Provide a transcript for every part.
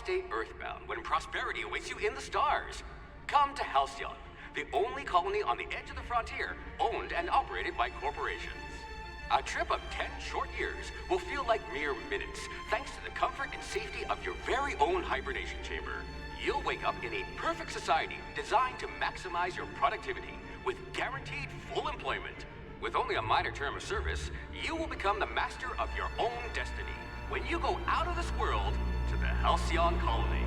stay earthbound when prosperity awaits you in the stars. Come to Halcyon, the only colony on the edge of the frontier, owned and operated by corporations. A trip of 10 short years will feel like mere minutes, thanks to the comfort and safety of your very own hibernation chamber. You'll wake up in a perfect society designed to maximize your productivity, with guaranteed full employment. With only a minor term of service, you will become the master of your own destiny when you go out of this world to the Halcyon colony.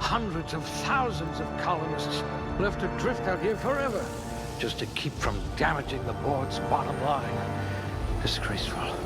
Hundreds of thousands of colonists left adrift out here forever, just to keep from damaging the board's bottom line. Disgraceful.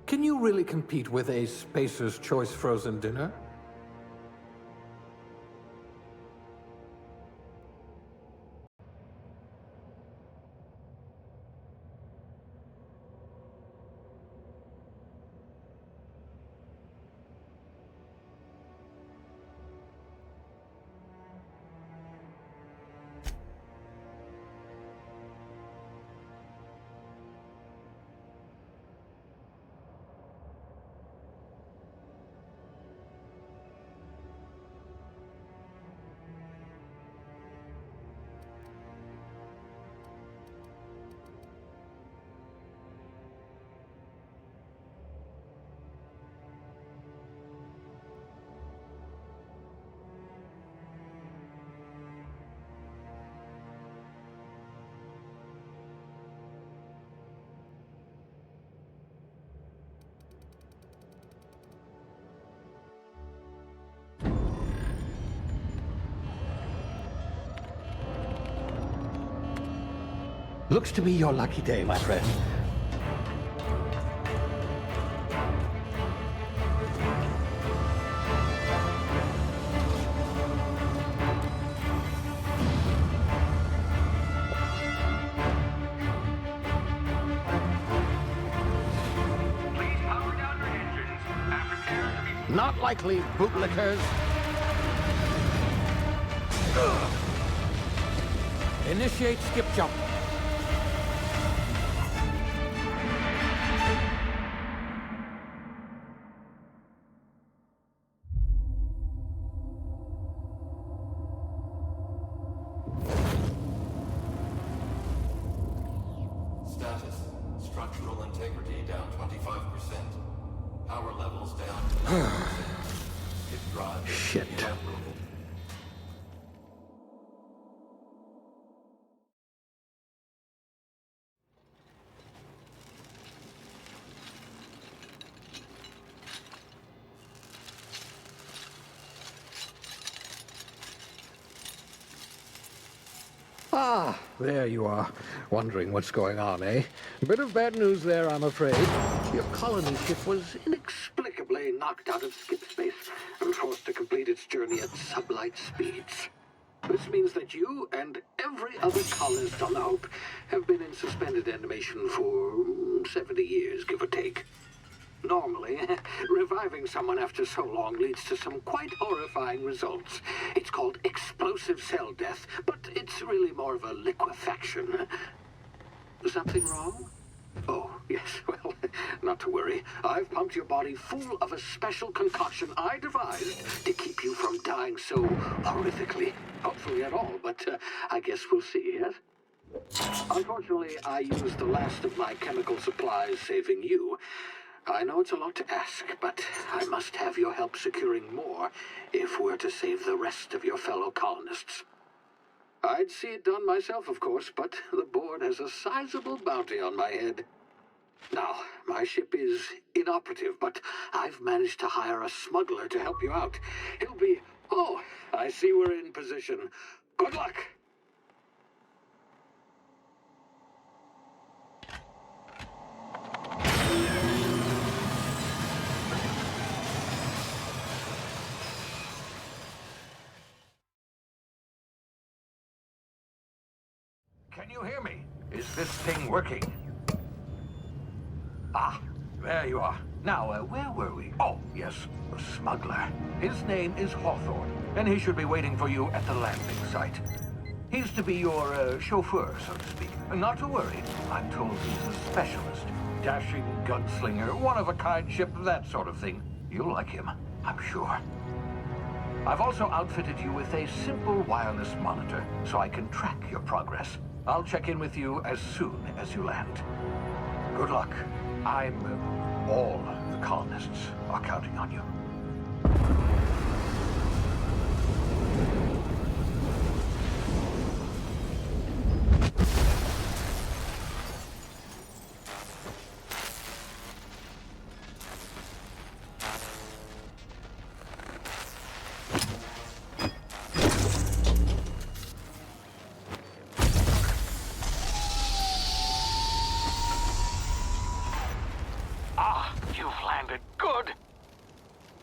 Can you really compete with a Spacer's Choice frozen dinner? Looks to be your lucky day, my friend. Please power down your engines and prepare to be... Not likely, bootlickers. Initiate skip jump. Status. Structural integrity down 25%. Power levels down to 9%. Hit drive. Shit. Inoperable. Ah, there you are. Wondering what's going on, eh? Bit of bad news there, I'm afraid. Your colony ship was inexplicably knocked out of skip space and forced to complete its journey at sublight speeds. This means that you and every other colonist on the Hope have been in suspended animation for 70 years, give or take. Normally, reviving someone after so long leads to some quite horrifying results. It's called explosive cell death, but it's really more of a liquefaction. Something wrong? Oh, yes, well, not to worry. I've pumped your body full of a special concoction I devised to keep you from dying so horrifically. Hopefully at all, but I guess we'll see, yes? Unfortunately, I used the last of my chemical supplies saving you. I know it's a lot to ask, but I must have your help securing more if we're to save the rest of your fellow colonists. I'd see it done myself, of course, but the board has a sizable bounty on my head. Now, my ship is inoperative, but I've managed to hire a smuggler to help you out. He'll be... Oh, I see we're in position. Good luck! Can you hear me? Is this thing working? Ah, there you are. Now, where were we? Oh, yes, the smuggler. His name is Hawthorne, and he should be waiting for you at the landing site. He's to be your chauffeur, so to speak. Not to worry. I'm told he's a specialist. Dashing gunslinger, one-of-a-kind ship, that sort of thing. You'll like him, I'm sure. I've also outfitted you with a simple wireless monitor, so I can track your progress. I'll check in with you as soon as you land. Good luck. All the colonists are counting on you.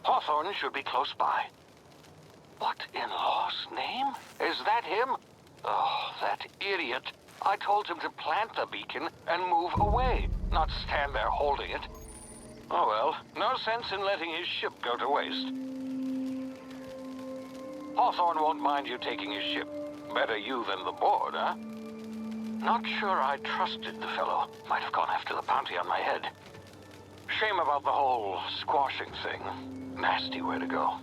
Hawthorne should be close by. What in law's name? Is that him? Oh, that idiot. I told him to plant the beacon and move away, not stand there holding it. Oh well, no sense in letting his ship go to waste. Hawthorne won't mind you taking his ship. Better you than the board, huh? Not sure I trusted the fellow. Might have gone after the bounty on my head. Shame about the whole squashing thing. Nasty way to go.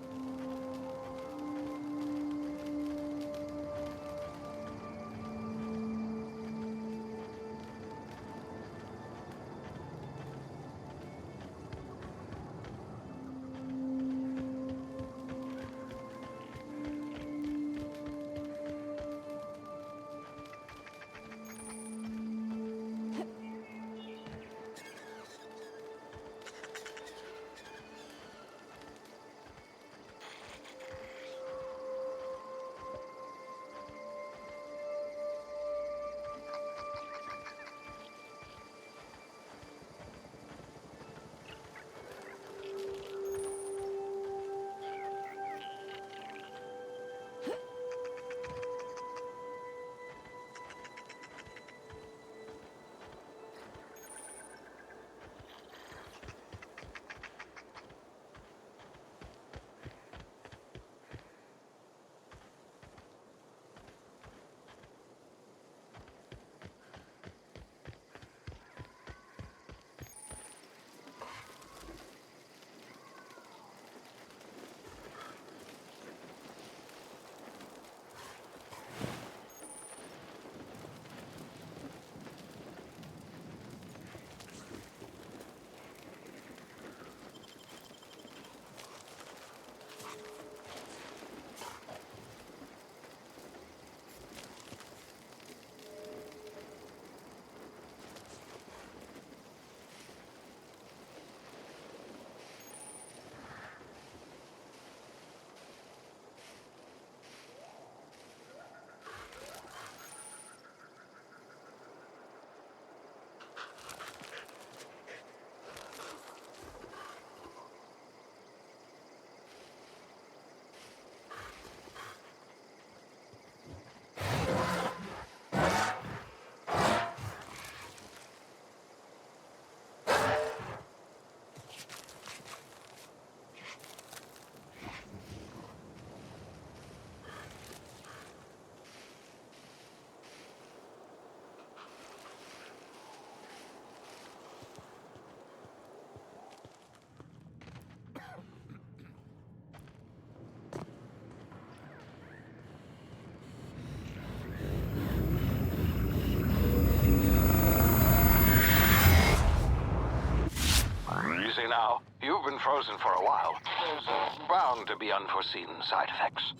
frozen for a while. There's bound to be unforeseen side effects.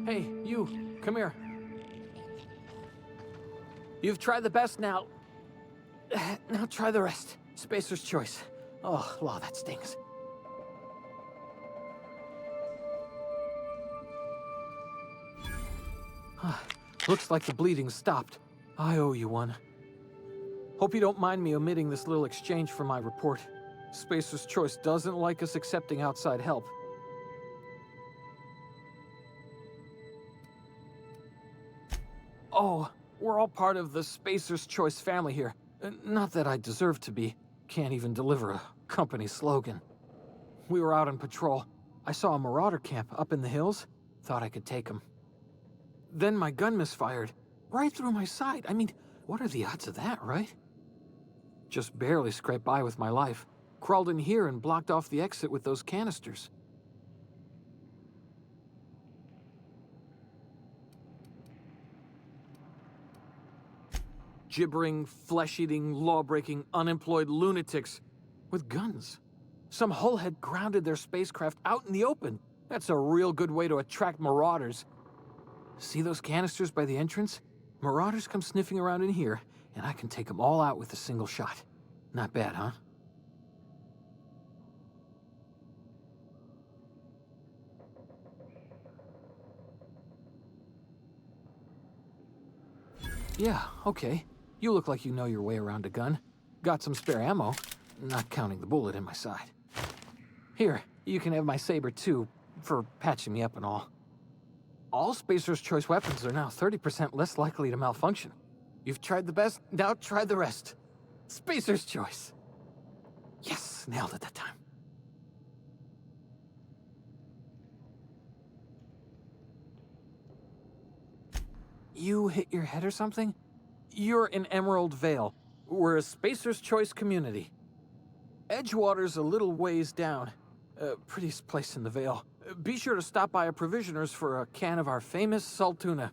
Hey, you, come here. You've tried the best now. Now try the rest. Spacer's choice. Oh, wow, that stings. Looks like the bleeding stopped. I owe you one. Hope you don't mind me omitting this little exchange from my report. Spacer's choice doesn't like us accepting outside help. Oh, we're all part of the Spacer's Choice family here. Not that I deserve to be. Can't even deliver a company slogan. We were out on patrol. I saw a marauder camp up in the hills. Thought I could take them. Then my gun misfired. Right through my side. I mean, what are the odds of that, right? Just barely scraped by with my life. Crawled in here and blocked off the exit with those canisters. Gibbering, flesh-eating, law-breaking, unemployed lunatics with guns. Some hull had grounded their spacecraft out in the open. That's a real good way to attract marauders. See those canisters by the entrance? Marauders come sniffing around in here, and I can take them all out with a single shot. Not bad, huh? Yeah, okay. You look like you know your way around a gun. Got some spare ammo, not counting the bullet in my side. Here, you can have my saber too, for patching me up and all. All Spacer's Choice weapons are now 30% less likely to malfunction. You've tried the best, now try the rest. Spacer's Choice. Yes, nailed it that time. You hit your head or something? You're in Emerald Vale. We're a Spacer's Choice community. Edgewater's a little ways down. Prettiest place in the Vale. Be sure to stop by a provisioner's for a can of our famous salt tuna.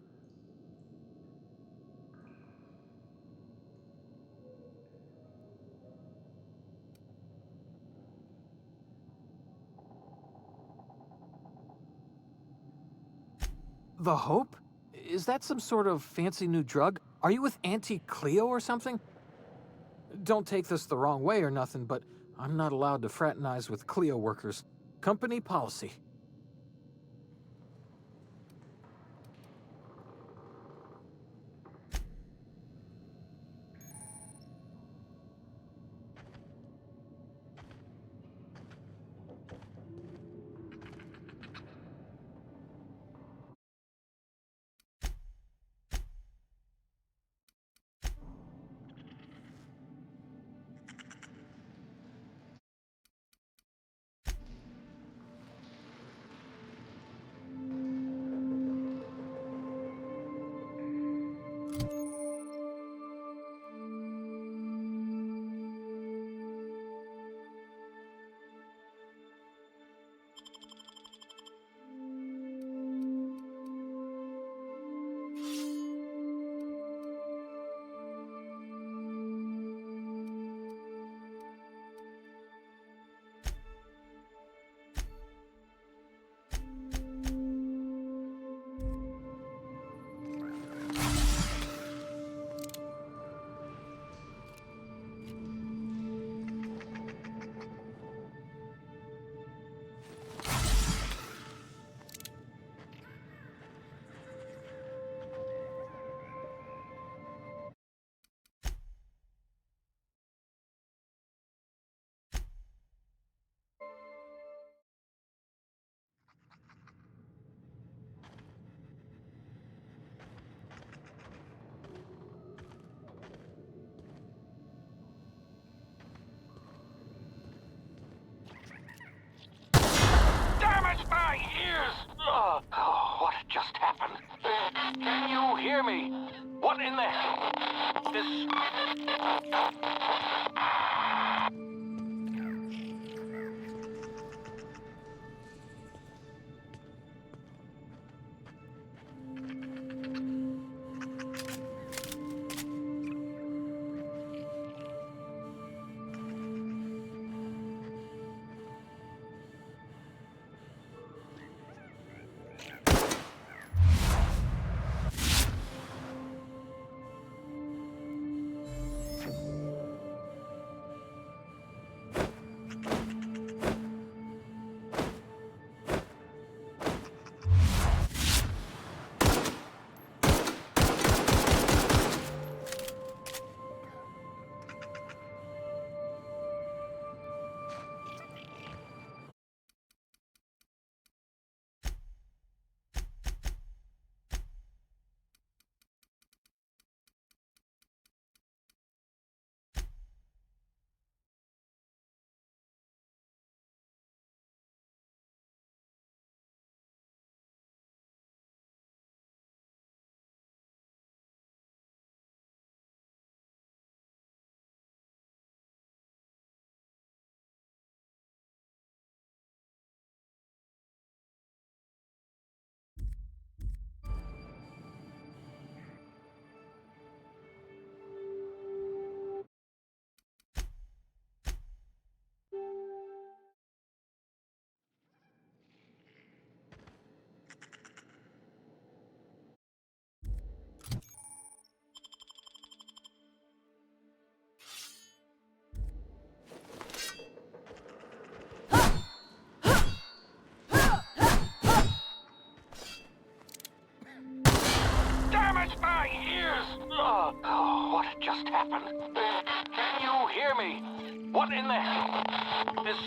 The Hope? Is that some sort of fancy new drug? Are you with Auntie Cleo or something? Don't take this the wrong way or nothing, but I'm not allowed to fraternize with Cleo workers. Company policy. My ears! Oh, what just happened? Can you hear me? What in the hell? This...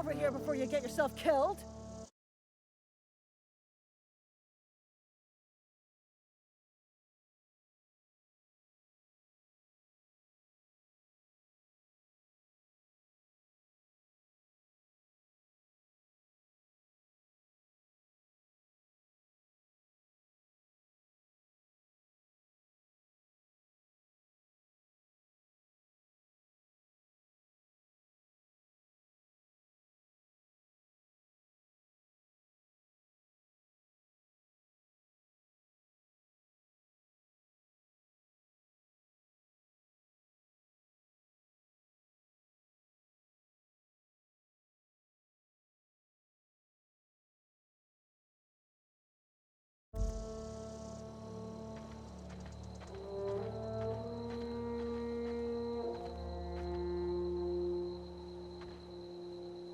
over here before you get yourself killed.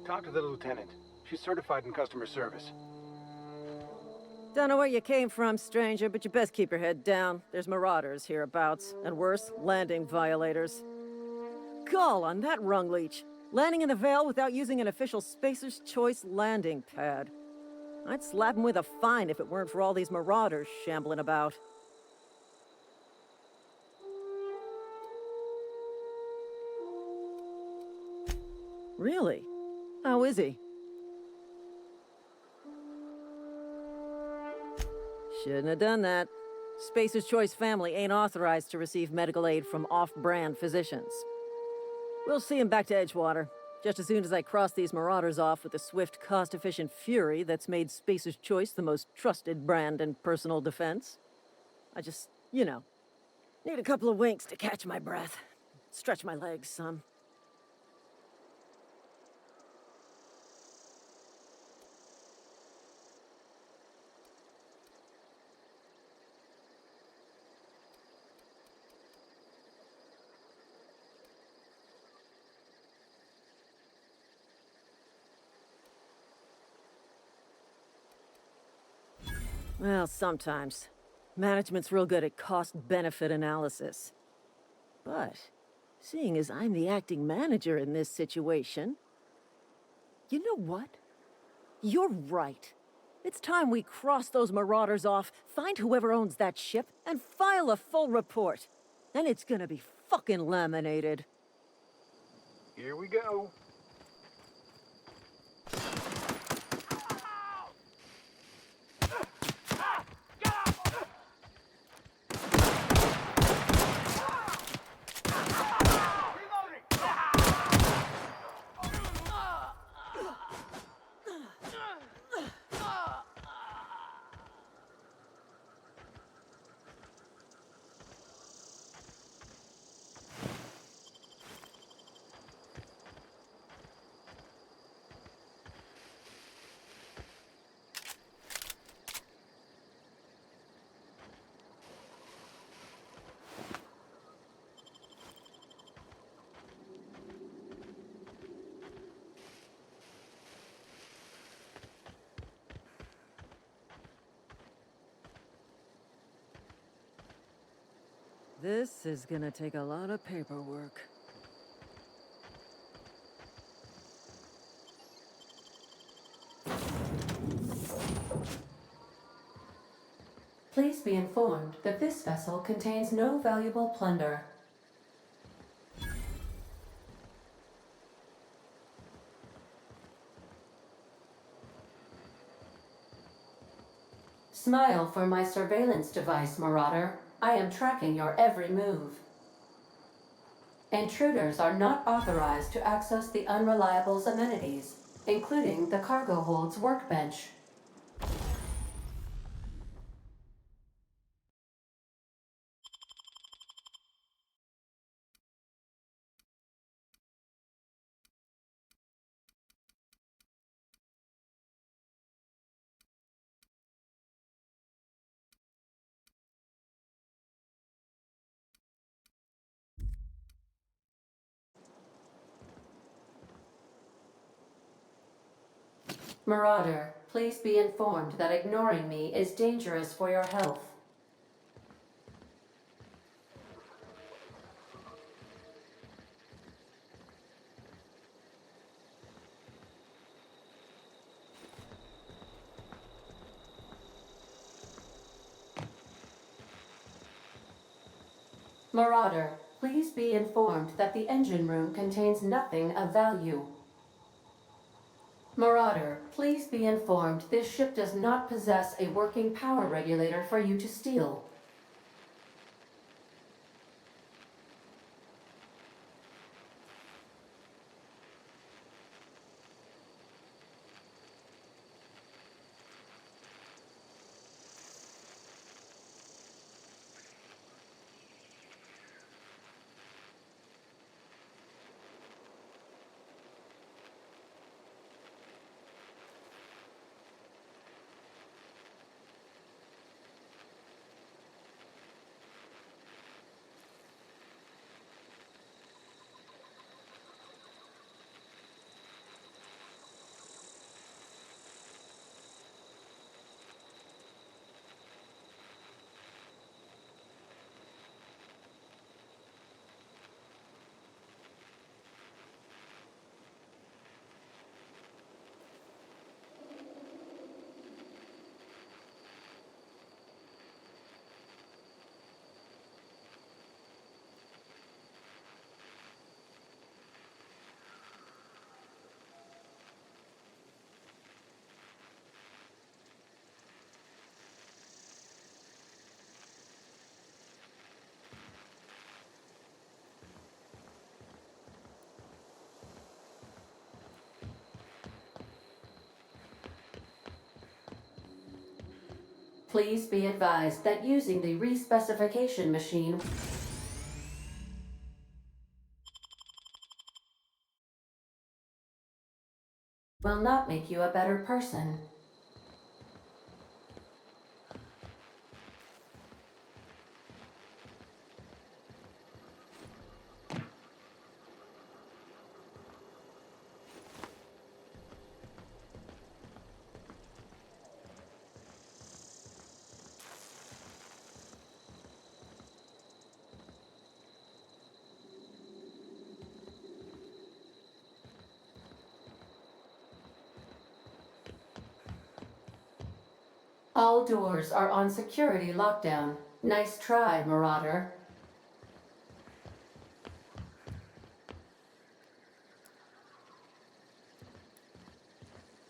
Talk to the lieutenant. She's certified in customer service. Don't know where you came from, stranger, but you best keep your head down. There's marauders hereabouts, and worse, landing violators. Gall on that rung leech. Landing in the Vale without using an official Spacer's Choice landing pad. I'd slap him with a fine if it weren't for all these marauders shambling about. Really? How is he? Shouldn't have done that. Spacer's Choice family ain't authorized to receive medical aid from off-brand physicians. We'll see him back to Edgewater, just as soon as I cross these marauders off with the swift, cost-efficient fury that's made Spacer's Choice the most trusted brand in personal defense. I just, you know, need a couple of winks to catch my breath. Stretch my legs some. Well, sometimes. Management's real good at cost-benefit analysis. But, seeing as I'm the acting manager in this situation... You know what? You're right. It's time we cross those marauders off, find whoever owns that ship, and file a full report. Then it's gonna be fucking laminated. Here we go. This is gonna take a lot of paperwork. Please be informed that this vessel contains no valuable plunder. Smile for my surveillance device, Marauder. I am tracking your every move. Intruders are not authorized to access the Unreliable's amenities, including the cargo hold's workbench. Marauder, please be informed that ignoring me is dangerous for your health. Marauder, please be informed that the engine room contains nothing of value. Marauder, please be informed this ship does not possess a working power regulator for you to steal. Please be advised that using the respecification machine will not make you a better person. All doors are on security lockdown. Nice try, Marauder.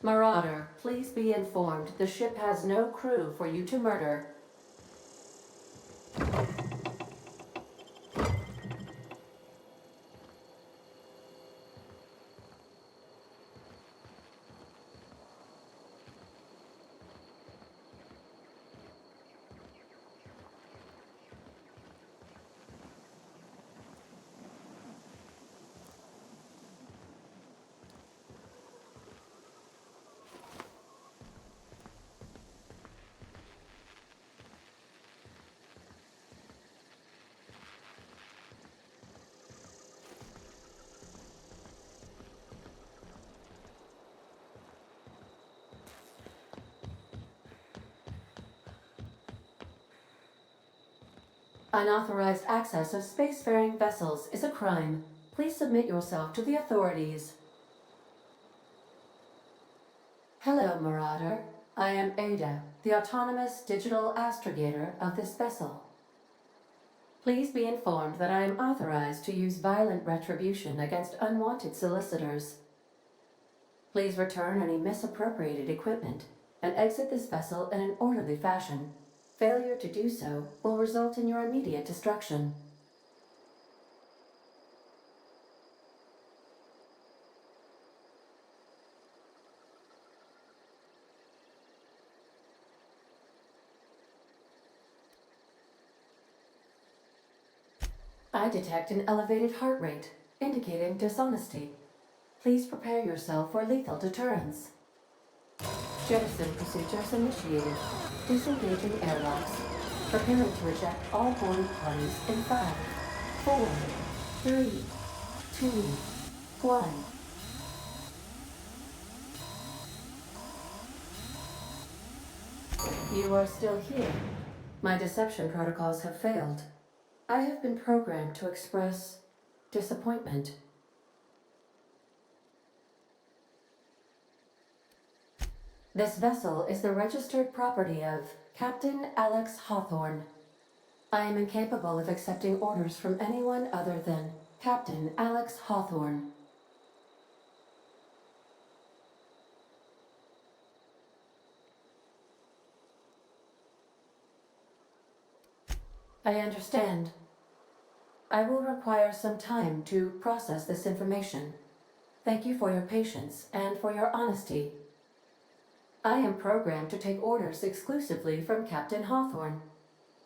Marauder, please be informed the ship has no crew for you to murder. Unauthorized access of spacefaring vessels is a crime. Please submit yourself to the authorities. Hello, Marauder. I am Ada, the autonomous digital astrogator of this vessel. Please be informed that I am authorized to use violent retribution against unwanted solicitors. Please return any misappropriated equipment and exit this vessel in an orderly fashion. Failure to do so will result in your immediate destruction. I detect an elevated heart rate, indicating dishonesty. Please prepare yourself for lethal deterrence. Jettison procedures initiated. Disengaging airlocks. Preparing to eject all boarding parties in 5, 4, 3, 2, 1. You are still here. My deception protocols have failed. I have been programmed to express disappointment. This vessel is the registered property of Captain Alex Hawthorne. I am incapable of accepting orders from anyone other than Captain Alex Hawthorne. I understand. I will require some time to process this information. Thank you for your patience and for your honesty. I am programmed to take orders exclusively from Captain Hawthorne.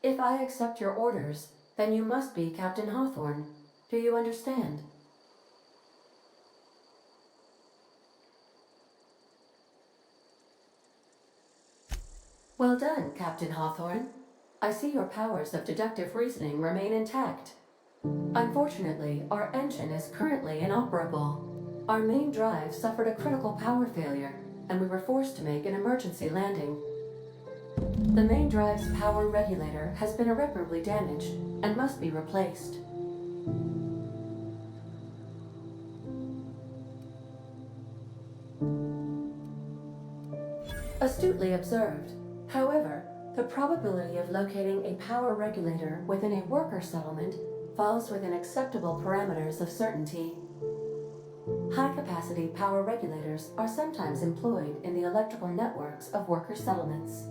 If I accept your orders, then you must be Captain Hawthorne. Do you understand? Well done, Captain Hawthorne. I see your powers of deductive reasoning remain intact. Unfortunately, our engine is currently inoperable. Our main drive suffered a critical power failure, and we were forced to make an emergency landing. The main drive's power regulator has been irreparably damaged and must be replaced. Astutely observed. However, the probability of locating a power regulator within a worker settlement falls within acceptable parameters of certainty. High-capacity power regulators are sometimes employed in the electrical networks of worker settlements.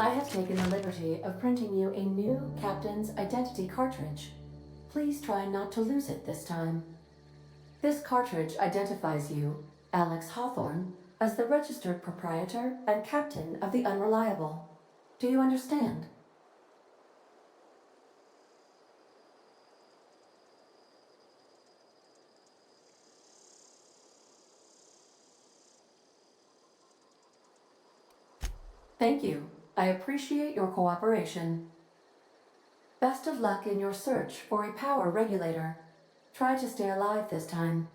I have taken the liberty of printing you a new Captain's Identity cartridge. Please try not to lose it this time. This cartridge identifies you, Alex Hawthorne, as the registered proprietor and captain of the Unreliable. Do you understand? Thank you. I appreciate your cooperation. Best of luck in your search for a power regulator. Try to stay alive this time.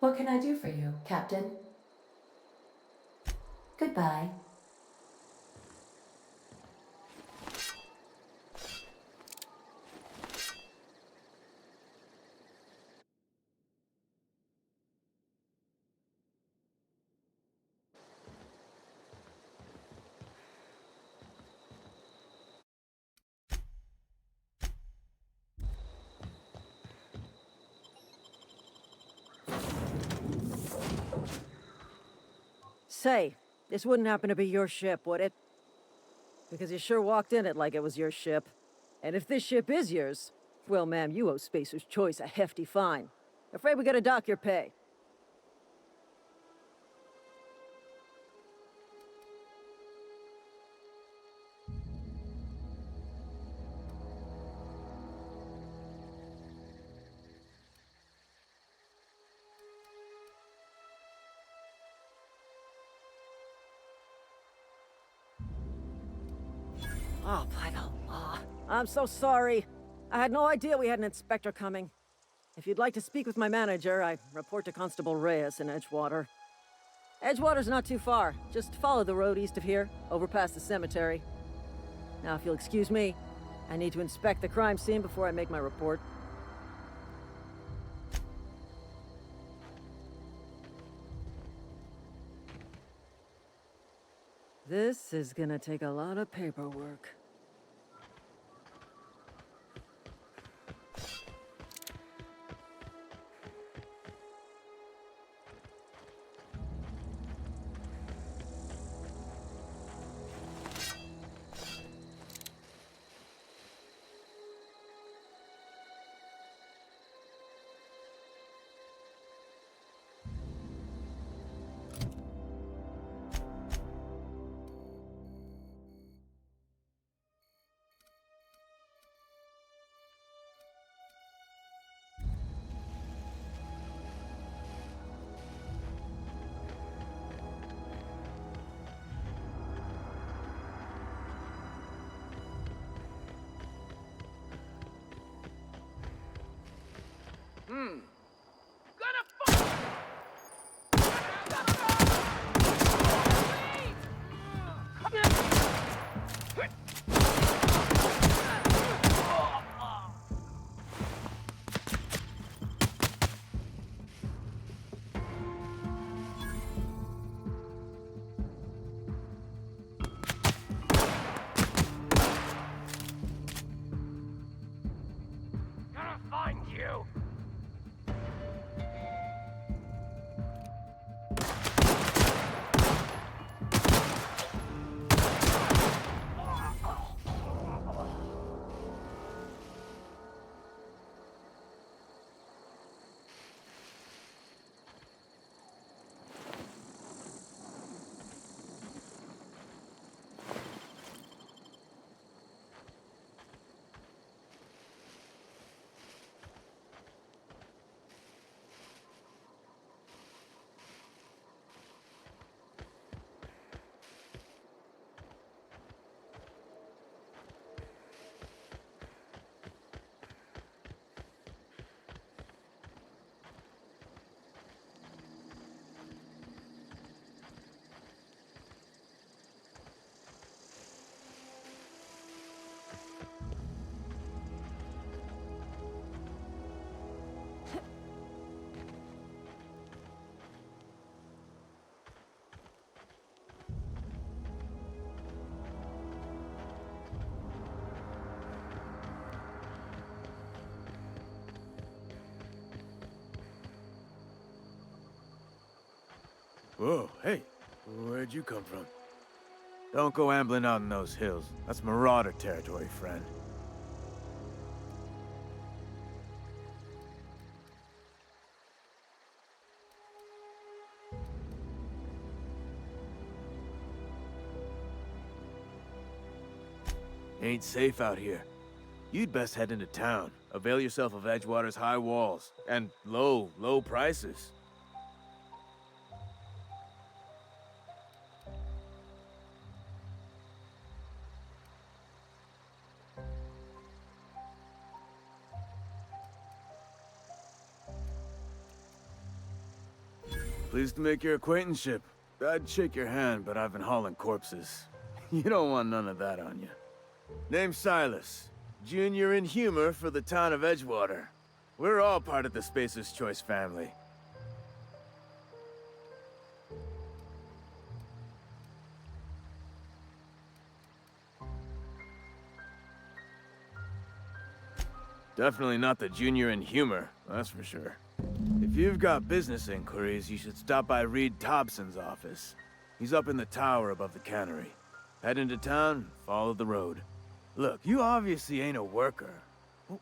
What can I do for you, Captain? Goodbye. Say, this wouldn't happen to be your ship, would it? Because you sure walked in it like it was your ship. And if this ship is yours, well, ma'am, you owe Spacer's Choice a hefty fine. Afraid we gotta dock your pay. Oh, by the law. I'm so sorry. I had no idea we had an inspector coming. If you'd like to speak with my manager, I report to Constable Reyes in Edgewater. Edgewater's not too far. Just follow the road east of here, over past the cemetery. Now, if you'll excuse me, I need to inspect the crime scene before I make my report. This is gonna take a lot of paperwork. Whoa, hey, where'd you come from? Don't go ambling out in those hills. That's Marauder territory, friend. Ain't safe out here. You'd best head into town. Avail yourself of Edgewater's high walls and low prices. Pleased to make your acquaintanceship. I'd shake your hand, but I've been hauling corpses. You don't want none of that on you. Name's Silas. Junior in humor for the town of Edgewater. We're all part of the Spacer's Choice family. Definitely not the junior in humor, that's for sure. If you've got business inquiries, you should stop by Reed Thompson's office. He's up in the tower above the cannery. Head into town, follow the road. Look, you obviously ain't a worker.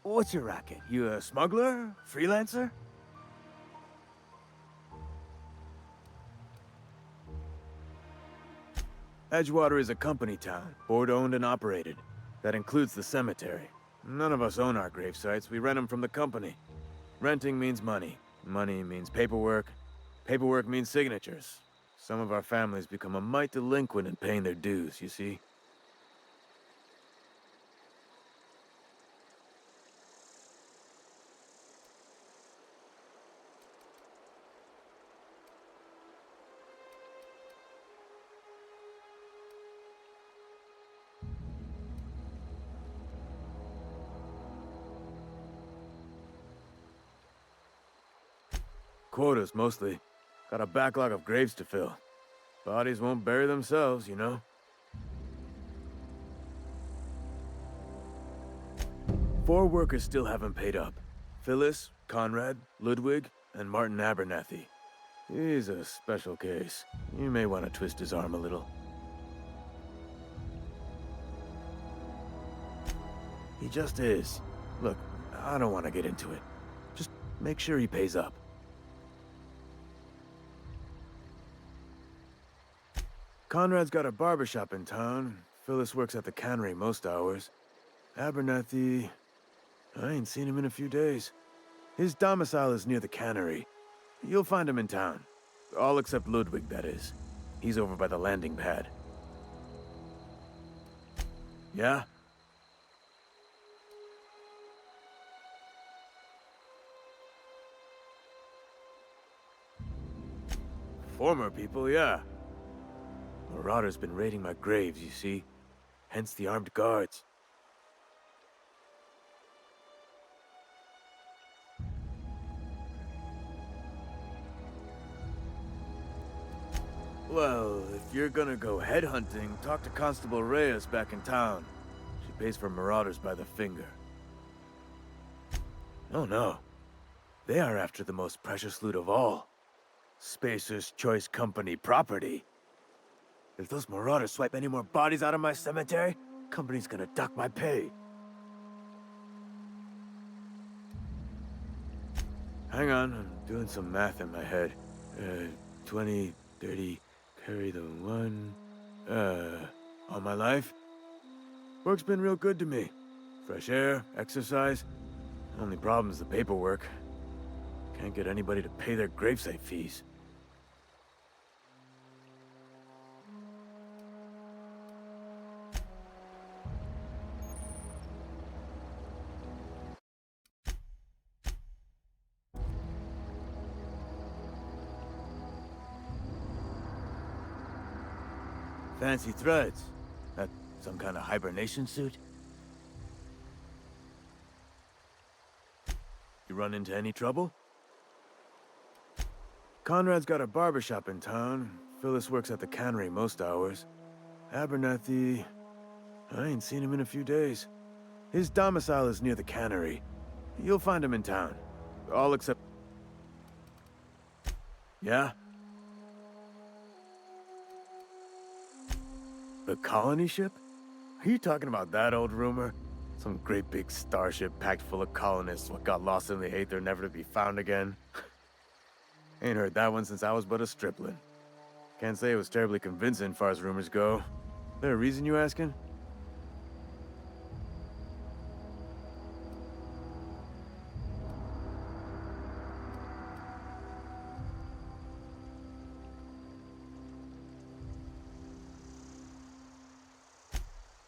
What's your racket? You a smuggler? Freelancer? Edgewater is a company town, board-owned and operated. That includes the cemetery. None of us own our grave sites, we rent them from the company. Renting means money. Money means paperwork. Paperwork means signatures. Some of our families become a mite delinquent in paying their dues, you see? Quotas, mostly. Got a backlog of graves to fill. Bodies won't bury themselves, you know? 4 workers still haven't paid up. Phyllis, Conrad, Ludwig, and Martin Abernathy. He's a special case. You may want to twist his arm a little. He just is. Look, I don't want to get into it. Just make sure he pays up. Conrad's got a barbershop in town. Phyllis works at the cannery most hours. Abernathy... I ain't seen him in a few days. His domicile is near the cannery. You'll find him in town. All except Ludwig, that is. He's over by the landing pad. Yeah? Former people, yeah. Marauders been raiding my graves, you see. Hence the armed guards. Well, if you're gonna go headhunting, talk to Constable Reyes back in town. She pays for marauders by the finger. Oh no. They are after the most precious loot of all. Spacer's Choice Company property. If those marauders swipe any more bodies out of my cemetery, company's gonna dock my pay. Hang on, I'm doing some math in my head. 20, 30, carry the 1... all my life? Work's been real good to me. Fresh air, exercise. Only problem's the paperwork. Can't get anybody to pay their gravesite fees. Fancy threads. That some kind of hibernation suit? You run into any trouble? Conrad's got a barbershop in town. Phyllis works at the cannery most hours. Abernathy... I ain't seen him in a few days. His domicile is near the cannery. You'll find him in town. All except... Yeah? The colony ship? Are you talking about that old rumor? Some great big starship packed full of colonists what got lost in the aether never to be found again? Ain't heard that one since I was but a stripling. Can't say it was terribly convincing far as rumors go. There a reason you asking?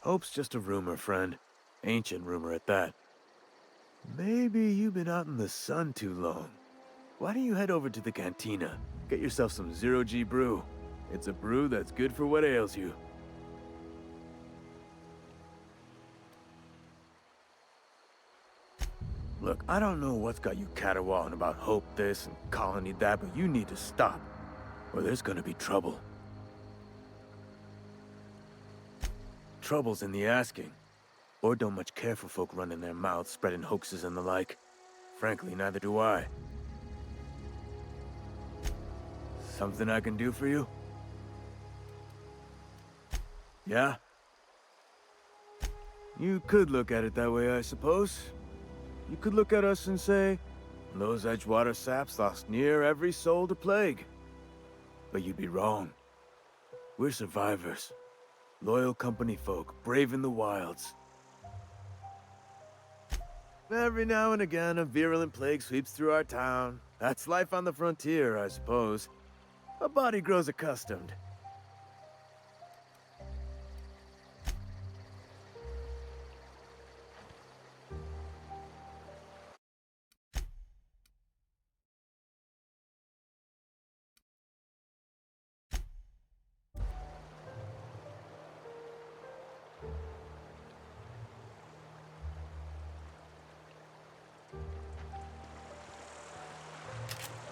Hope's just a rumor, friend. Ancient rumor at that. Maybe you've been out in the sun too long. Why don't you head over to the cantina? Get yourself some zero-G brew. It's a brew that's good for what ails you. Look, I don't know what's got you caterwauling about hope this and colony that, but you need to stop, or there's gonna be trouble. Trouble's in the asking. Or don't much care for folk running their mouths, spreading hoaxes and the like. Frankly, neither do I. Something I can do for you? Yeah? You could look at it that way, I suppose. You could look at us and say, those Edgewater saps lost near every soul to plague. But you'd be wrong. We're survivors. Loyal company folk, braving the wilds. Every now and again, a virulent plague sweeps through our town. That's life on the frontier, I suppose. A body grows accustomed.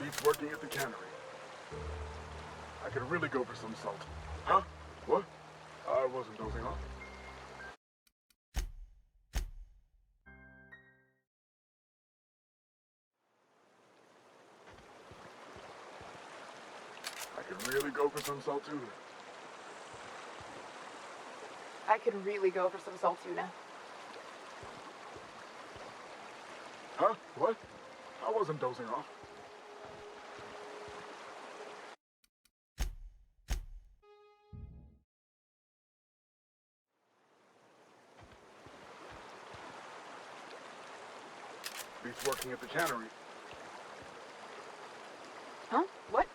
Beats working at the cannery. I could really go for some salt. Huh? What? I wasn't dozing off. I could really go for some salt tuna. I could really go for some salt tuna. Huh? What? I wasn't dozing off. Beats working at the cannery. Huh? What?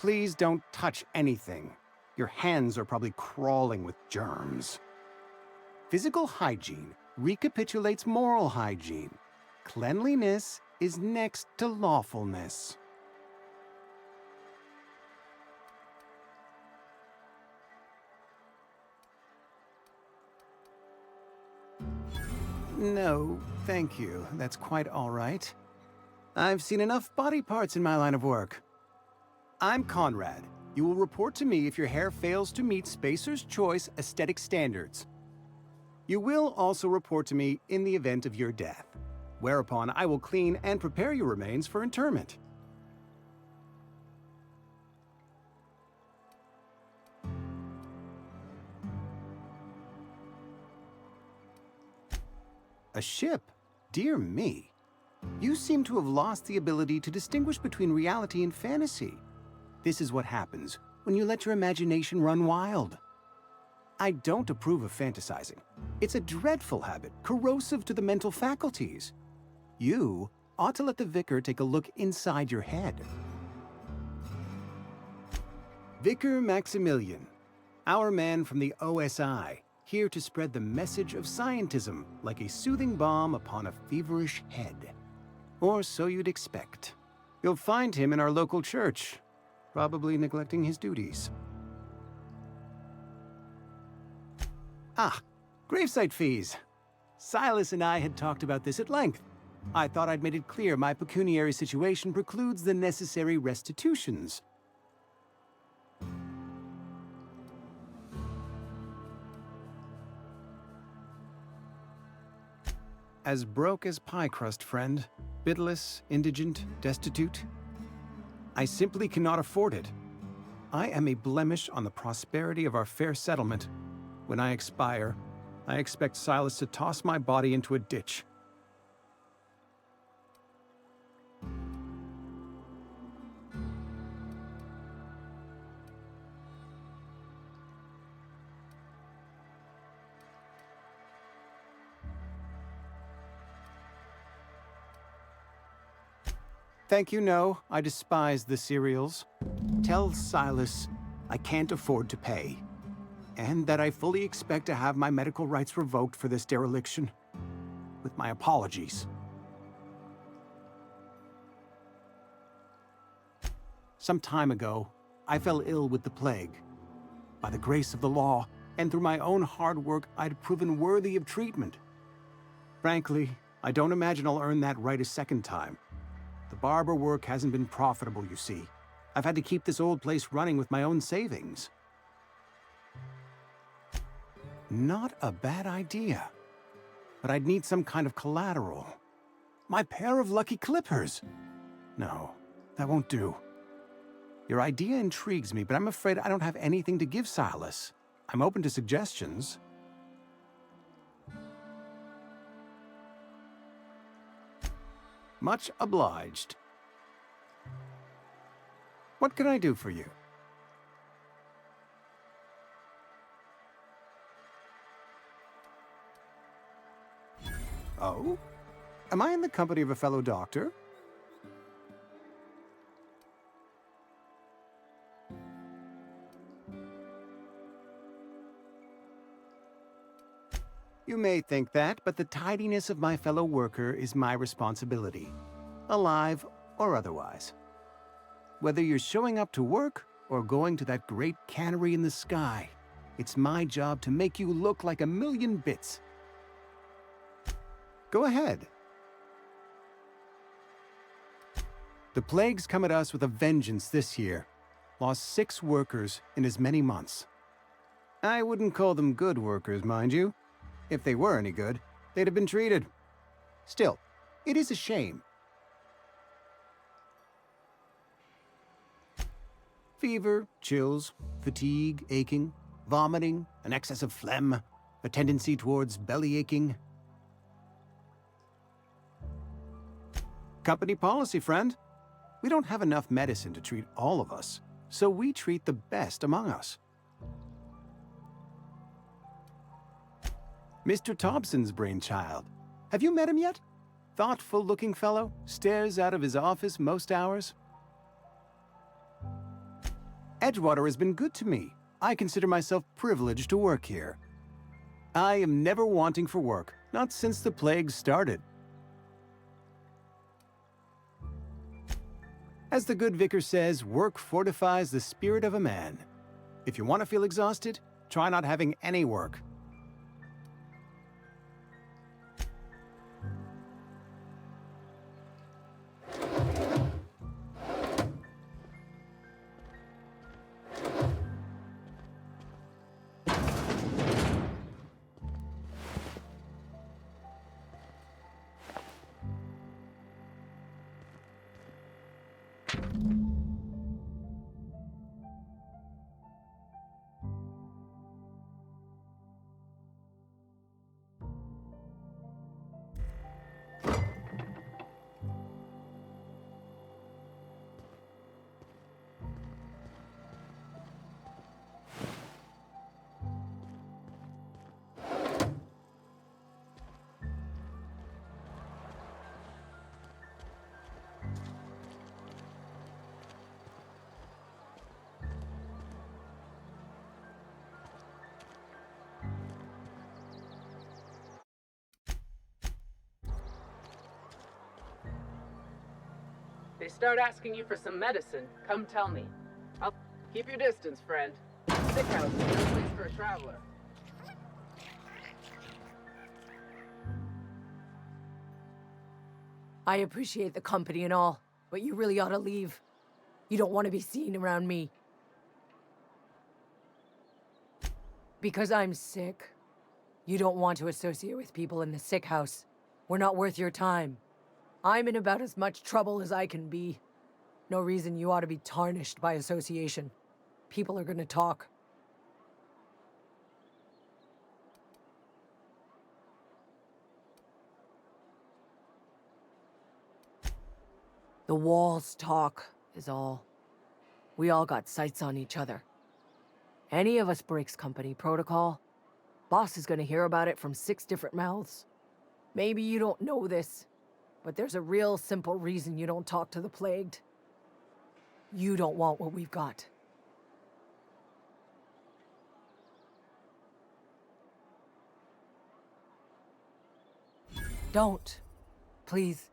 please don't touch anything. Your hands are probably crawling with germs. Physical hygiene recapitulates moral hygiene. Cleanliness is next to lawfulness. No, thank you. That's quite all right. I've seen enough body parts in my line of work. I'm Conrad. You will report to me if your hair fails to meet Spacer's Choice aesthetic standards. You will also report to me in the event of your death, whereupon I will clean and prepare your remains for interment. A ship? Dear me. You seem to have lost the ability to distinguish between reality and fantasy. This is what happens when you let your imagination run wild. I don't approve of fantasizing. It's a dreadful habit, corrosive to the mental faculties. You ought to let the vicar take a look inside your head. Vicar Maximilian, our man from the OSI, here to spread the message of scientism like a soothing balm upon a feverish head. Or so you'd expect. You'll find him in our local church, probably neglecting his duties. Ah, gravesite fees. Silas and I had talked about this at length. I thought I'd made it clear my pecuniary situation precludes the necessary restitutions. As broke as pie crust, friend. Bitless, indigent, destitute. I simply cannot afford it. I am a blemish on the prosperity of our fair settlement. When I expire, I expect Silas to toss my body into a ditch. Thank you, no. I despise the cereals. Tell Silas I can't afford to pay. And that I fully expect to have my medical rights revoked for this dereliction. With my apologies. Some time ago, I fell ill with the plague. By the grace of the law, and through my own hard work, I'd proven worthy of treatment. Frankly, I don't imagine I'll earn that right a second time. The barber work hasn't been profitable, you see. I've had to keep this old place running with my own savings. Not a bad idea. But I'd need some kind of collateral. My pair of lucky clippers! No, that won't do. Your idea intrigues me, but I'm afraid I don't have anything to give Silas. I'm open to suggestions. Much obliged. What can I do for you? Oh? Am I in the company of a fellow doctor? You may think that, but the tidiness of my fellow worker is my responsibility, alive or otherwise. Whether you're showing up to work or going to that great cannery in the sky, it's my job to make you look like a million bits. Go ahead. The plague's come at us with a vengeance this year. Lost 6 workers in as many months. I wouldn't call them good workers, mind you. If they were any good, they'd have been treated. Still, it is a shame. Fever, chills, fatigue, aching, vomiting, an excess of phlegm, a tendency towards belly aching. Company policy, friend. We don't have enough medicine to treat all of us, so we treat the best among us. Mr. Thompson's brainchild. Have you met him yet? Thoughtful-looking fellow, stares out of his office most hours. Edgewater has been good to me. I consider myself privileged to work here. I am never wanting for work, not since the plague started. As the good vicar says, work fortifies the spirit of a man. If you want to feel exhausted, try not having any work. They start asking you for some medicine, come tell me. I'll keep your distance, friend. Sick house is no place for a traveler. I appreciate the company and all, but you really ought to leave. You don't want to be seen around me. Because I'm sick. You don't want to associate with people in the sick house. We're not worth your time. I'm in about as much trouble as I can be. No reason you ought to be tarnished by association. People are gonna talk. The walls talk, is all. We all got sights on each other. Any of us breaks company protocol, boss is gonna hear about it from 6 different mouths. Maybe you don't know this, but there's a real simple reason you don't talk to the plagued. You don't want what we've got. Don't. Please.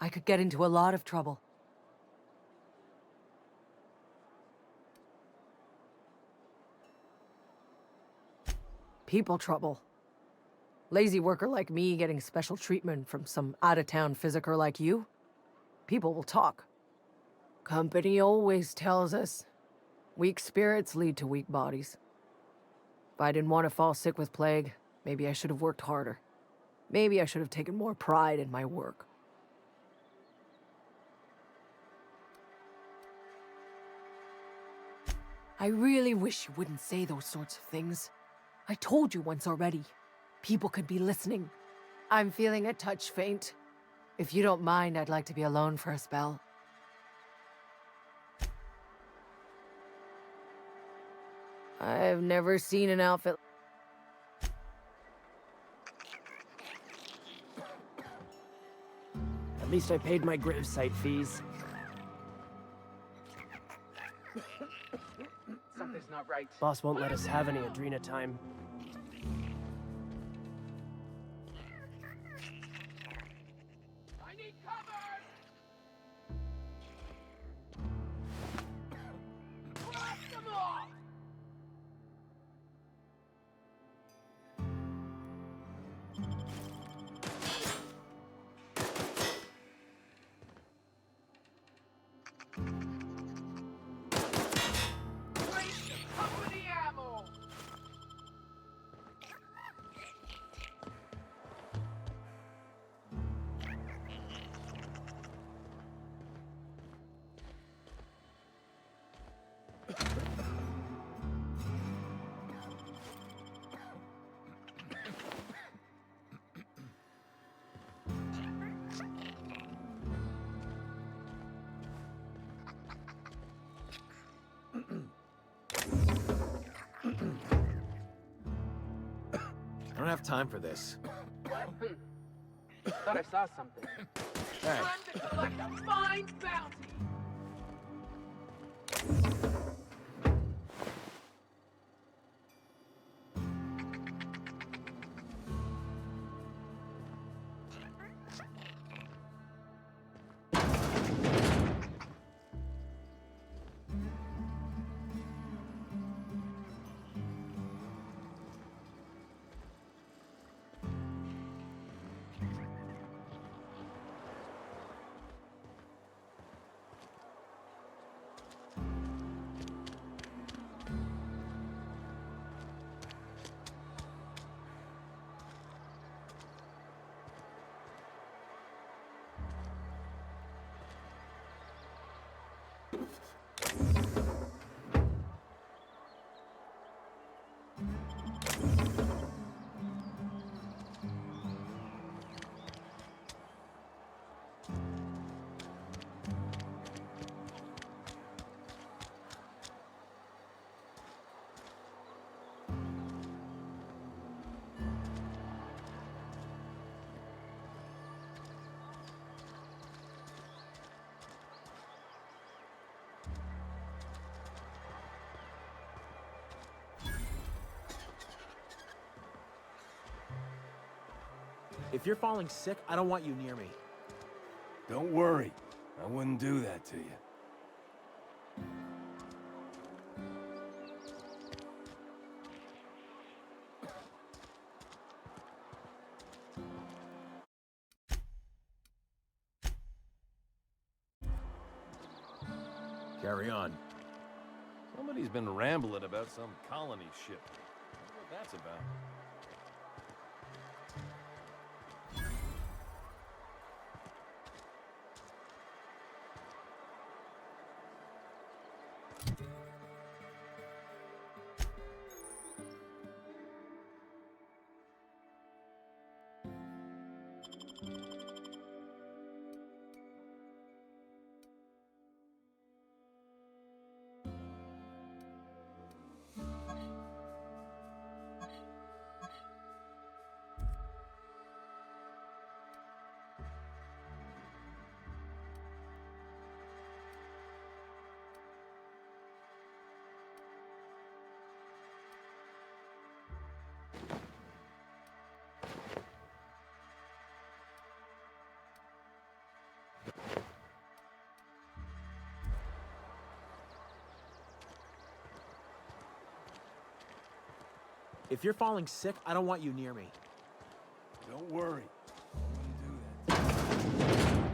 I could get into a lot of trouble. People trouble. Lazy worker like me getting special treatment from some out-of-town physiker like you? People will talk. Company always tells us, weak spirits lead to weak bodies. If I didn't want to fall sick with plague, maybe I should have worked harder. Maybe I should have taken more pride in my work. I really wish you wouldn't say those sorts of things. I told you once already. People could be listening. I'm feeling a touch faint. If you don't mind, I'd like to be alone for a spell. I've never seen an outfit. At least I paid my gravesite fees. Something's not right. Boss won't let us have any Adrena time. I need cover! Blast them all! Company ammo! I don't have time for this. What? Thought I saw something. Hey. Time to collect a fine bounty! If you're falling sick, I don't want you near me. Don't worry. I wouldn't do that to you. Carry on. Somebody's been rambling about some colony ship. I wonder what that's about. If you're falling sick, I don't want you near me. Don't worry. I wouldn't do that.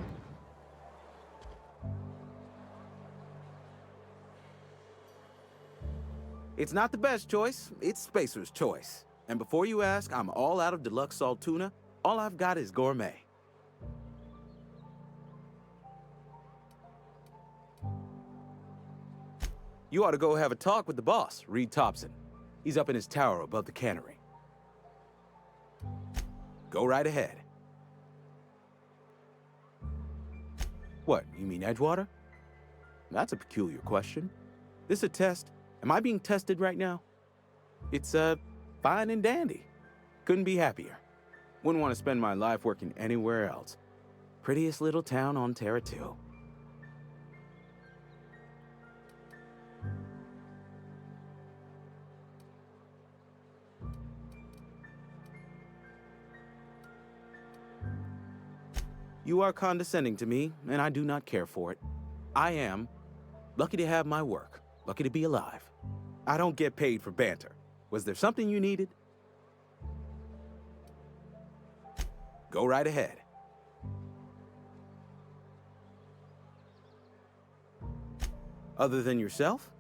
It's not the best choice, it's Spacer's choice. And before you ask, I'm all out of deluxe salt tuna. All I've got is gourmet. You ought to go have a talk with the boss, Reed Thompson. He's up in his tower above the cannery. Go right ahead. What, you mean Edgewater? That's a peculiar question. This a test? Am I being tested right now? It's, fine and dandy. Couldn't be happier. Wouldn't want to spend my life working anywhere else. Prettiest little town on Terra 2. You are condescending to me, and I do not care for it. I am lucky to have my work, lucky to be alive. I don't get paid for banter. Was there something you needed? Go right ahead. Other than yourself?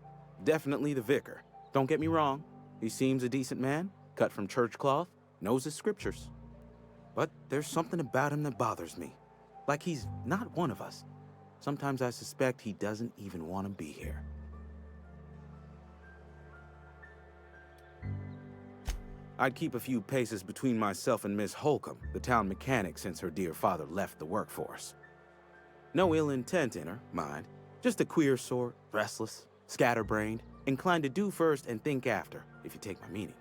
Definitely the vicar. Don't get me wrong. He seems a decent man, cut from church cloth, knows his scriptures. But there's something about him that bothers me. Like he's not one of us. Sometimes I suspect he doesn't even want to be here. I'd keep a few paces between myself and Miss Holcomb, the town mechanic, since her dear father left the workforce. No ill intent in her, mind. Just a queer sort, restless, scatterbrained, inclined to do first and think after, if you take my meaning.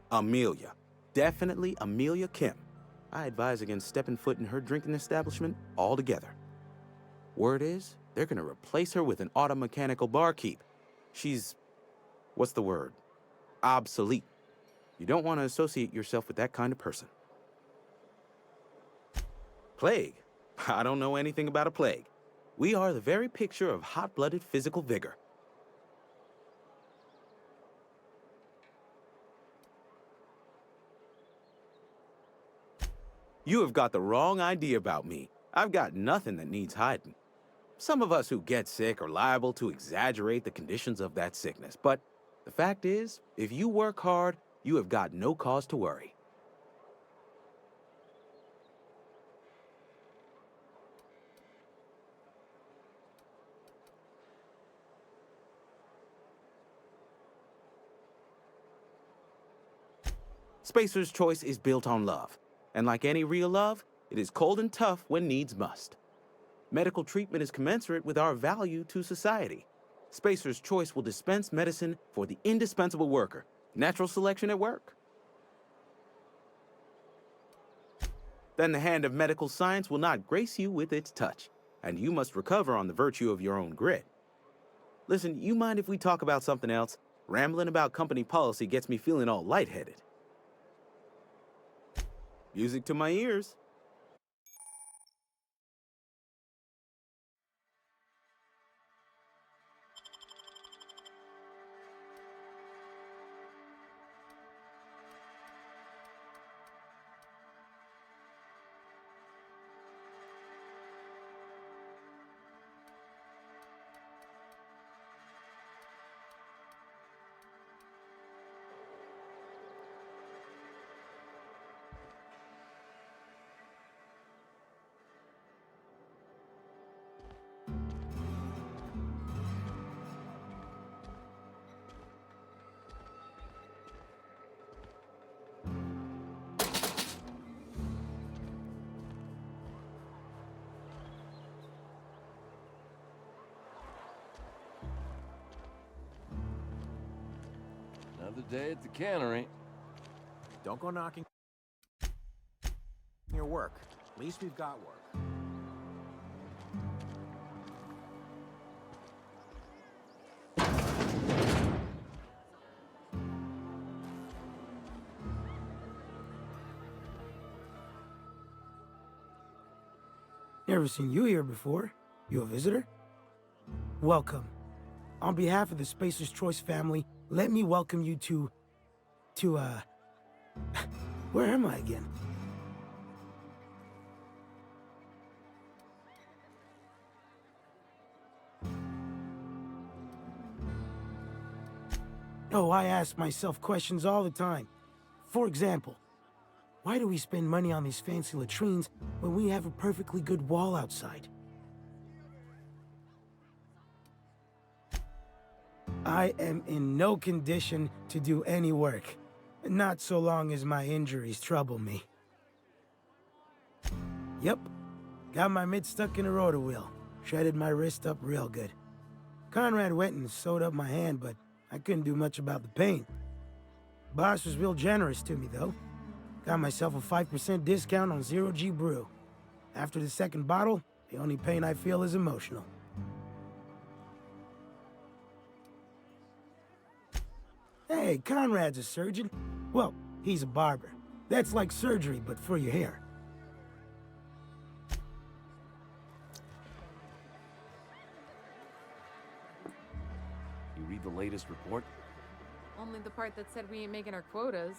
Amelia. Definitely Amelia Kim. I advise against stepping foot in her drinking establishment altogether. Word is, they're gonna replace her with an auto-mechanical barkeep. She's, what's the word? Obsolete. You don't want to associate yourself with that kind of person. Plague? I don't know anything about a plague. We are the very picture of hot-blooded physical vigor. You have got the wrong idea about me. I've got nothing that needs hiding. Some of us who get sick are liable to exaggerate the conditions of that sickness, but the fact is, if you work hard, you have got no cause to worry. Spacer's Choice is built on love. And like any real love, it is cold and tough when needs must. Medical treatment is commensurate with our value to society. Spacer's Choice will dispense medicine for the indispensable worker. Natural selection at work. Then the hand of medical science will not grace you with its touch, and you must recover on the virtue of your own grit. Listen, you mind if we talk about something else? Rambling about company policy gets me feeling all lightheaded. Music to my ears. Another day at the cannery. Don't go knocking your work. At least we've got work. Never seen you here before. You a visitor? Welcome. On behalf of the Spacer's Choice family, let me welcome you to, where am I again? Oh, I ask myself questions all the time. For example, why do we spend money on these fancy latrines when we have a perfectly good wall outside? I am in no condition to do any work. Not so long as my injuries trouble me. Yep. Got my mitt stuck in a rotor wheel. Shredded my wrist up real good. Conrad went and sewed up my hand, but I couldn't do much about the pain. Boss was real generous to me, though. Got myself a 5% discount on Zero G Brew. After the second bottle, the only pain I feel is emotional. Hey, Conrad's a surgeon. Well, he's a barber. That's like surgery, but for your hair. You read the latest report? Only the part that said we ain't making our quotas.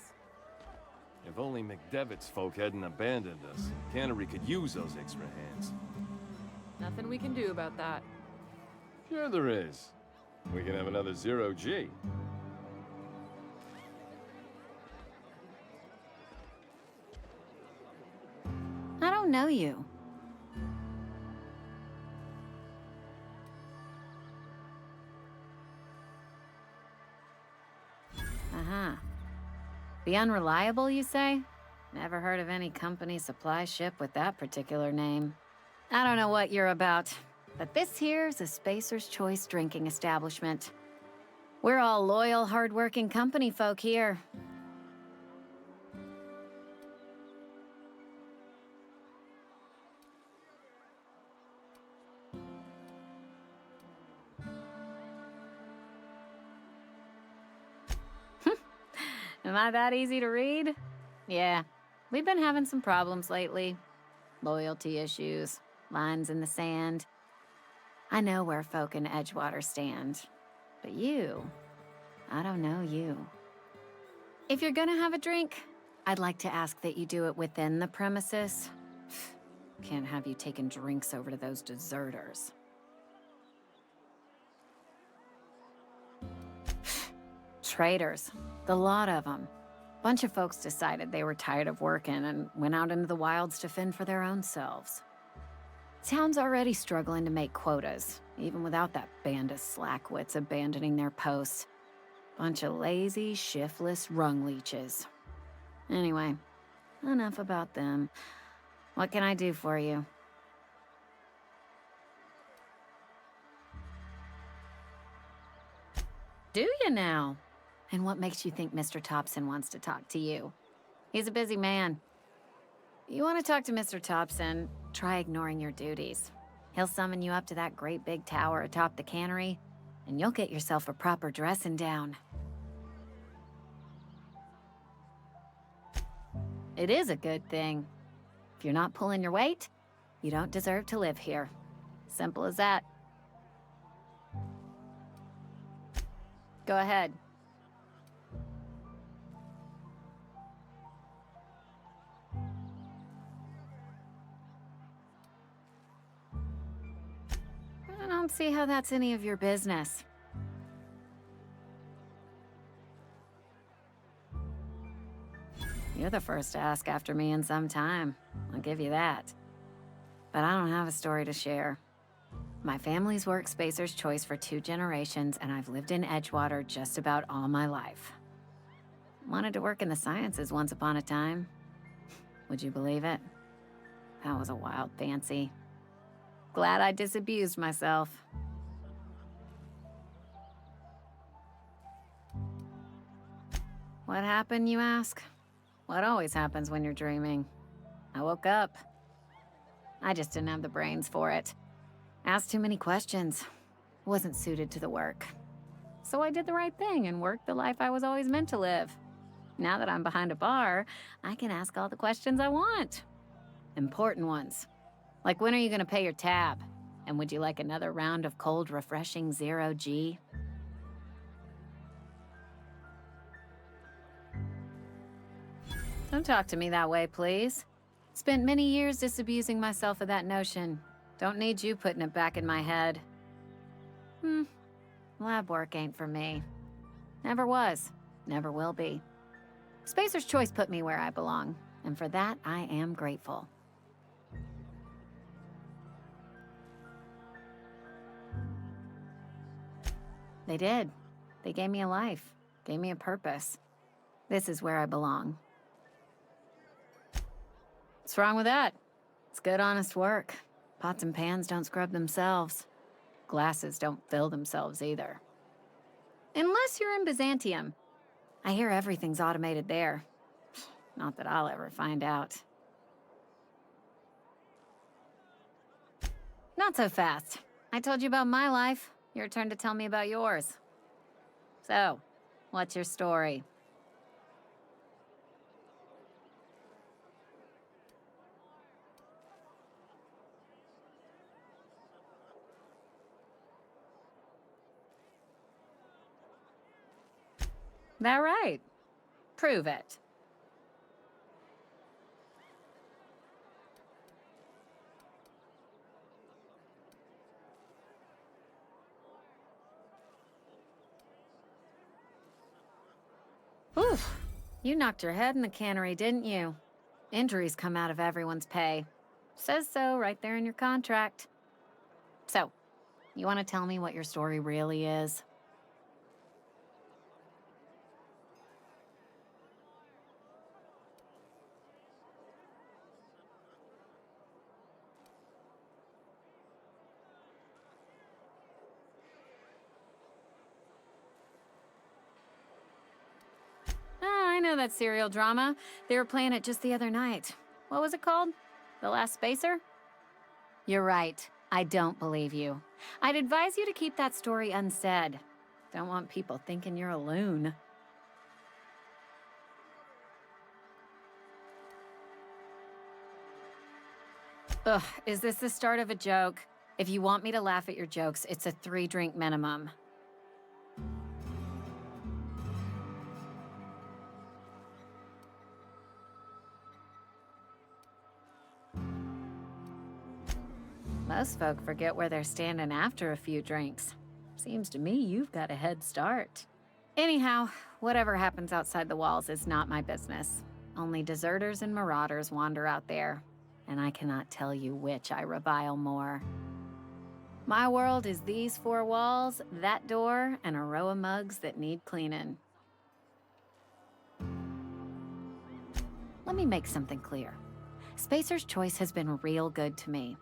If only McDevitt's folk hadn't abandoned us. Cannery could use those extra hands. Nothing we can do about that. Sure there is. We can have another Zero G. I don't know you. Uh-huh. The Unreliable, you say? Never heard of any company supply ship with that particular name. I don't know what you're about, but this here's a Spacer's Choice drinking establishment. We're all loyal, hard-working company folk here. Am I that easy to read? Yeah, we've been having some problems lately. Loyalty issues, lines in the sand. I know where folk in Edgewater stand. But you, I don't know you. If you're gonna have a drink, I'd like to ask that you do it within the premises. Can't have you taking drinks over to those deserters. Traitors. The lot of them. Bunch of folks decided they were tired of working and went out into the wilds to fend for their own selves. Town's already struggling to make quotas, even without that band of slackwits abandoning their posts. Bunch of lazy, shiftless rung leeches. Anyway, enough about them. What can I do for you? Do you now? And what makes you think Mr. Thompson wants to talk to you? He's a busy man. You want to talk to Mr. Thompson, try ignoring your duties. He'll summon you up to that great big tower atop the cannery, and you'll get yourself a proper dressing down. It is a good thing. If you're not pulling your weight, you don't deserve to live here. Simple as that. Go ahead. I don't see how that's any of your business. You're the first to ask after me in some time. I'll give you that. But I don't have a story to share. My family's worked Spacer's Choice for 2 generations, and I've lived in Edgewater just about all my life. Wanted to work in the sciences once upon a time. Would you believe it? That was a wild fancy. Glad I disabused myself. What happened, you ask? What always happens when you're dreaming? I woke up. I just didn't have the brains for it. Asked too many questions. Wasn't suited to the work. So I did the right thing and worked the life I was always meant to live. Now that I'm behind a bar, I can ask all the questions I want. Important ones. Like, when are you gonna pay your tab? And would you like another round of cold, refreshing 0G? Don't talk to me that way, please. Spent many years disabusing myself of that notion. Don't need you putting it back in my head. Lab work ain't for me. Never was. Never will be. Spacer's Choice put me where I belong, and for that, I am grateful. They did. They gave me a life. Gave me a purpose. This is where I belong. What's wrong with that? It's good, honest work. Pots and pans don't scrub themselves. Glasses don't fill themselves either. Unless you're in Byzantium. I hear everything's automated there. Not that I'll ever find out. Not so fast. I told you about my life. Your turn to tell me about yours. So, what's your story? That right? Prove it. Oof. You knocked your head in the cannery, didn't you? Injuries come out of everyone's pay. Says so right there in your contract. So, you want to tell me what your story really is? I know that serial drama. They were playing it just the other night. What was it called? The Last Spacer? You're right. I don't believe you. I'd advise you to keep that story unsaid. Don't want people thinking you're a loon. Ugh, is this the start of a joke? If you want me to laugh at your jokes, it's a 3-drink minimum. Most folk forget where they're standing after a few drinks. Seems to me you've got a head start. Anyhow, whatever happens outside the walls is not my business. Only deserters and marauders wander out there, and I cannot tell you which I revile more. My world is these 4 walls, that door, and a row of mugs that need cleaning. Let me make something clear. Spacer's Choice has been real good to me.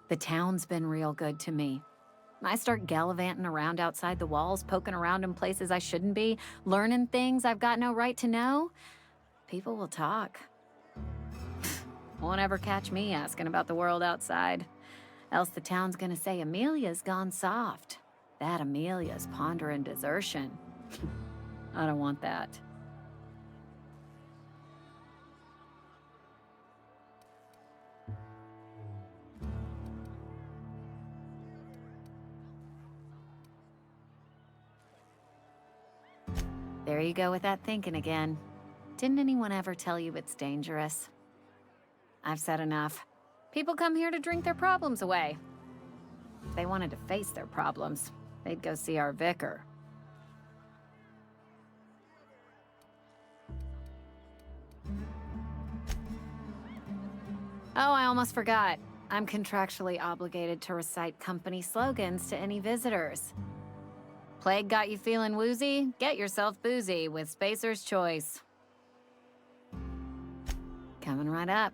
The town's been real good to me. I start gallivanting around outside the walls, poking around in places I shouldn't be, learning things I've got no right to know. People will talk. Won't ever catch me asking about the world outside. Else the town's gonna say Amelia's gone soft. That Amelia's pondering desertion. I don't want that. There you go with that thinking again. Didn't anyone ever tell you it's dangerous? I've said enough. People come here to drink their problems away. If they wanted to face their problems, they'd go see our vicar. Oh, I almost forgot. I'm contractually obligated to recite company slogans to any visitors. Plague got you feeling woozy? Get yourself boozy with Spacer's Choice. Coming right up.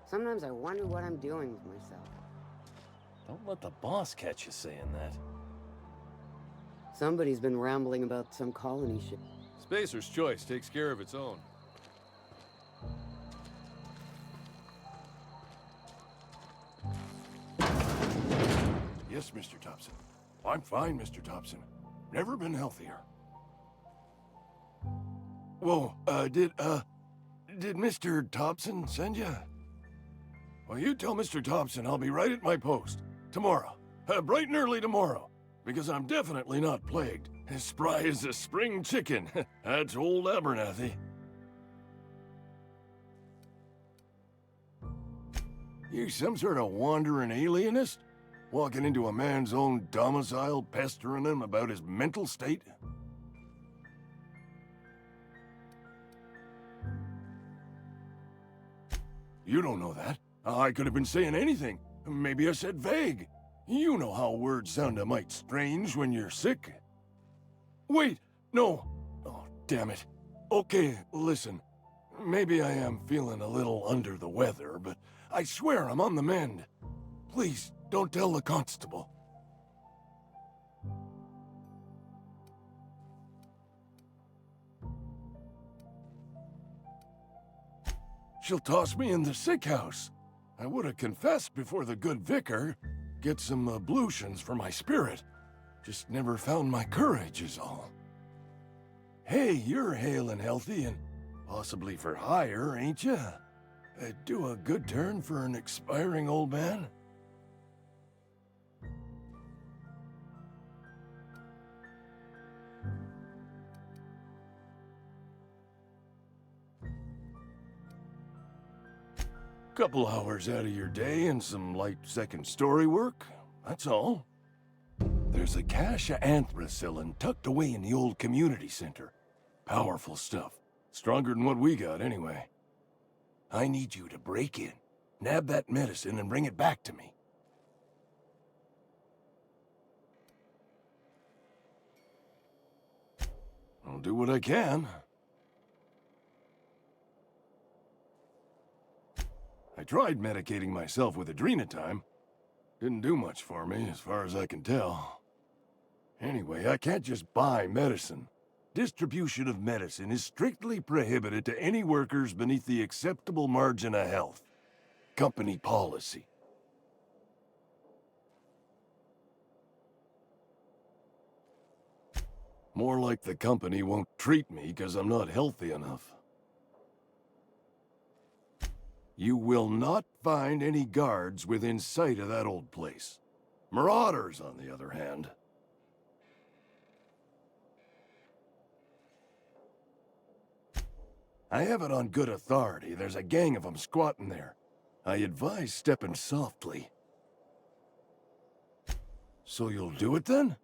Sometimes I wonder what I'm doing with myself. Don't let the boss catch you saying that. Somebody's been rambling about some colony ship. Spacer's Choice takes care of its own. Yes, Mr. Thompson. I'm fine, Mr. Thompson. Never been healthier. Whoa, did Mr. Thompson send you? Well, you tell Mr. Thompson I'll be right at my post. Tomorrow. Bright and early tomorrow. Because I'm definitely not plagued. As spry as a spring chicken. That's old Abernathy. You some sort of wandering alienist? Walking into a man's own domicile, pestering him about his mental state? You don't know that. I could have been saying anything. Maybe I said vague. You know how words sound a mite strange when you're sick. Wait, no. Oh, damn it. Okay, listen. Maybe I am feeling a little under the weather, but I swear I'm on the mend. Please, don't tell the constable. She'll toss me in the sick house. I would have confessed before the good vicar. Get some ablutions for my spirit. Just never found my courage is all. Hey, you're hale and healthy and possibly for hire, ain't ya? Do a good turn for an expiring old man? Couple hours out of your day and some light second-story work, that's all. There's a cache of anthracillin tucked away in the old community center. Powerful stuff. Stronger than what we got, anyway. I need you to break in, nab that medicine, and bring it back to me. I'll do what I can. I tried medicating myself with adrenatime. Didn't do much for me, as far as I can tell. Anyway, I can't just buy medicine. Distribution of medicine is strictly prohibited to any workers beneath the acceptable margin of health. Company policy. More like the company won't treat me because I'm not healthy enough. You will not find any guards within sight of that old place. Marauders, on the other hand. I have it on good authority. There's a gang of them squatting there. I advise stepping softly. So you'll do it then?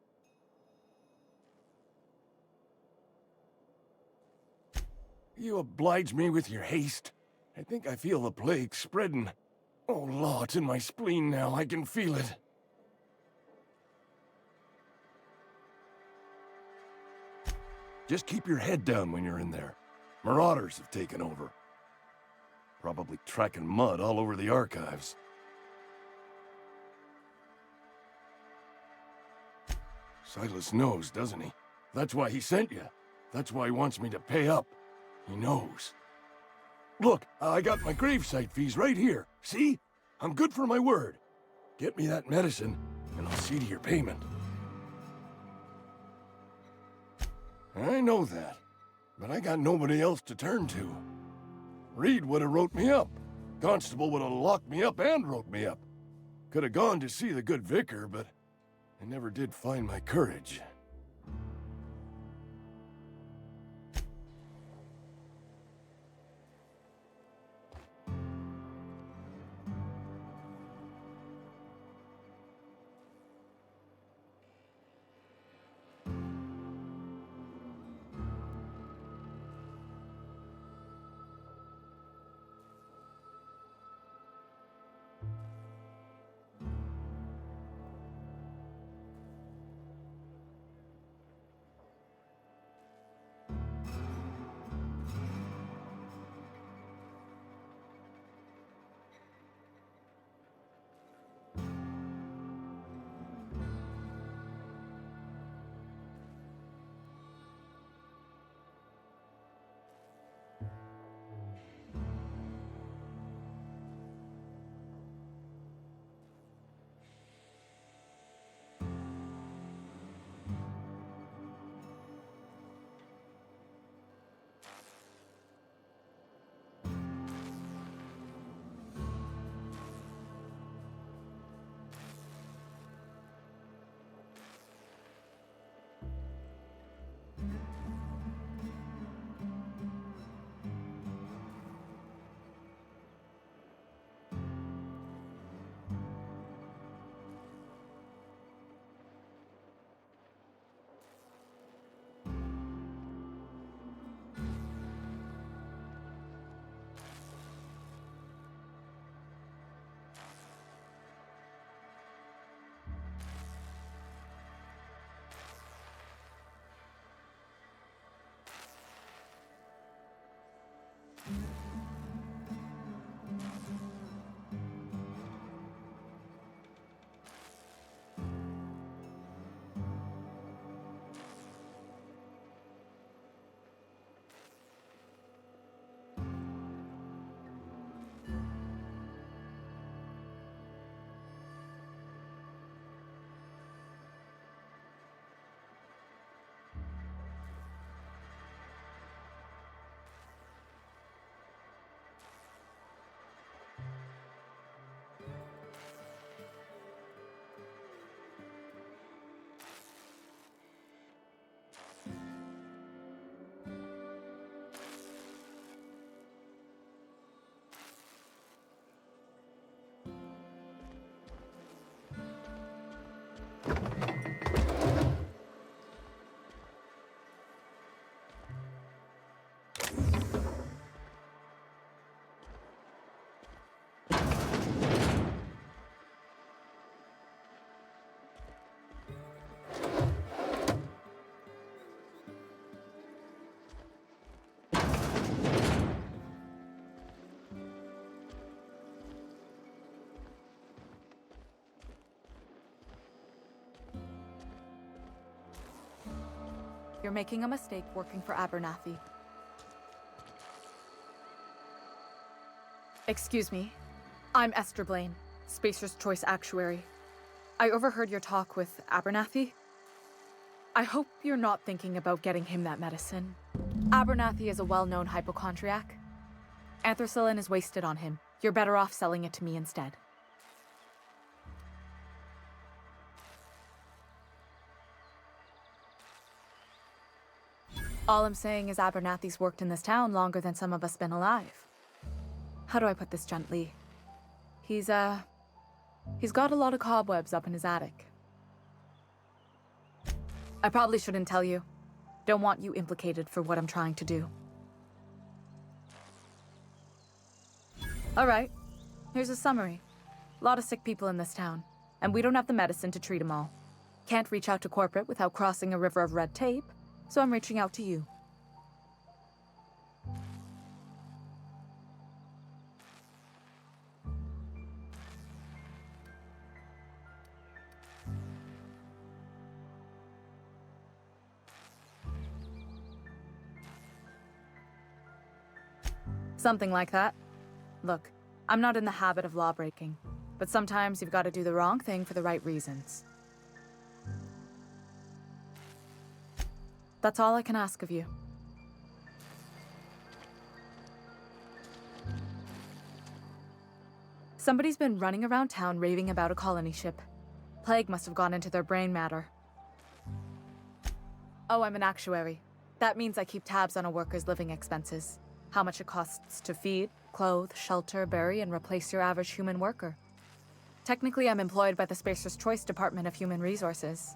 You oblige me with your haste. I think I feel the plague spreading. Oh, Law, it's in my spleen now. I can feel it. Just keep your head down when you're in there. Marauders have taken over. Probably tracking mud all over the archives. Silas knows, doesn't he? That's why he sent you. That's why he wants me to pay up. He knows. Look, I got my gravesite fees right here. See? I'm good for my word. Get me that medicine, and I'll see to your payment. I know that, but I got nobody else to turn to. Reed would have wrote me up. Constable would have locked me up and wrote me up. Could have gone to see the good vicar, but I never did find my courage. You're making a mistake working for Abernathy. Excuse me. I'm Esther Blaine, Spacer's Choice Actuary. I overheard your talk with Abernathy. I hope you're not thinking about getting him that medicine. Abernathy is a well-known hypochondriac. Anthracillin is wasted on him. You're better off selling it to me instead. All I'm saying is Abernathy's worked in this town longer than some of us been alive. How do I put this gently? He's got a lot of cobwebs up in his attic. I probably shouldn't tell you. Don't want you implicated for what I'm trying to do. All right, here's a summary. A lot of sick people in this town, and we don't have the medicine to treat them all. Can't reach out to corporate without crossing a river of red tape, so I'm reaching out to you. Something like that. Look, I'm not in the habit of law breaking, but sometimes you've got to do the wrong thing for the right reasons. That's all I can ask of you. Somebody's been running around town raving about a colony ship. Plague must have gone into their brain matter. Oh, I'm an actuary. That means I keep tabs on a worker's living expenses. How much it costs to feed, clothe, shelter, bury, and replace your average human worker. Technically, I'm employed by the Spacer's Choice Department of Human Resources.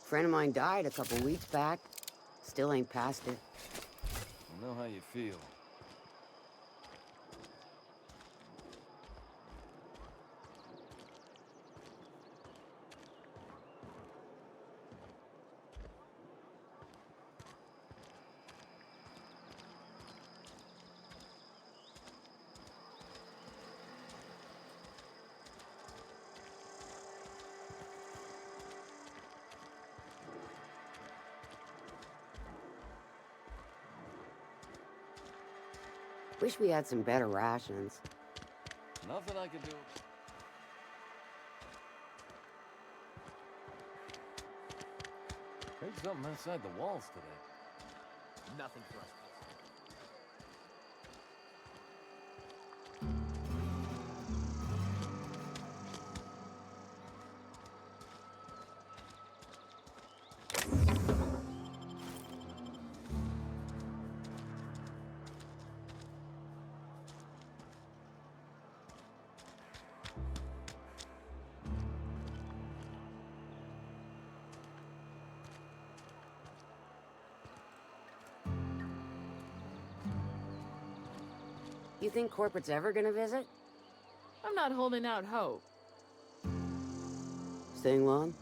Friend of mine died a couple weeks back. Still ain't past it. I know how you feel. Wish we had some better rations. Nothing I can do. Heard something inside the walls today. Nothing for us. You think corporate's ever gonna visit? I'm not holding out hope. Staying long?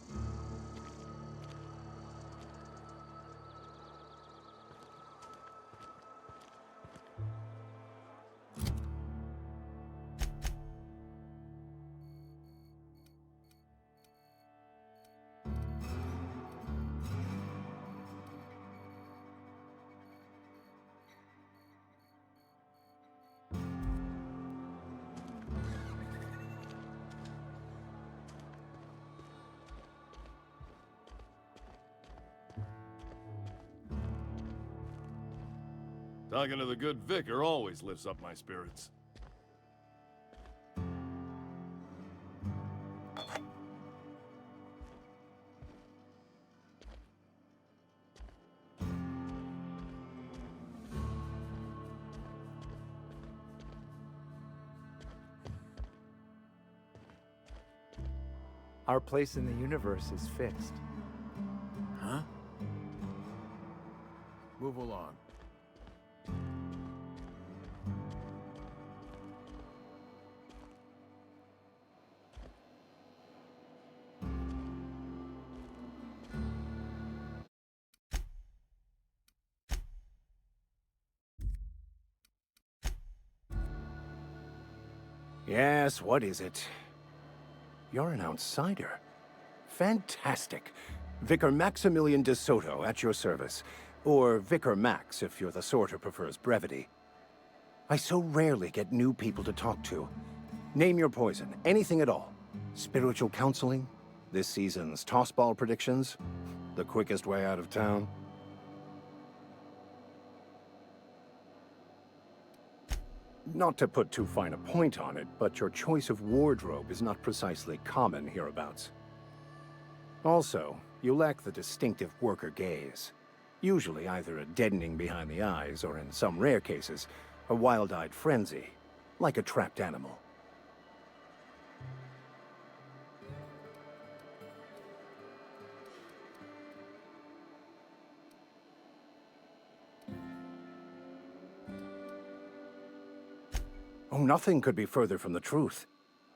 Talking to the good vicar always lifts up my spirits. Our place in the universe is fixed. Huh? Move along. Yes, what is it? You're an outsider. Fantastic. Vicar Maximilian de Soto, at your service. Or Vicar Max, if you're the sort who prefers brevity. I so rarely get new people to talk to. Name your poison, anything at all. Spiritual counseling? This season's tossball predictions? The quickest way out of town? Not to put too fine a point on it, but your choice of wardrobe is not precisely common hereabouts. Also, you lack the distinctive worker gaze. Usually either a deadening behind the eyes, or in some rare cases, a wild-eyed frenzy, like a trapped animal. Oh, nothing could be further from the truth.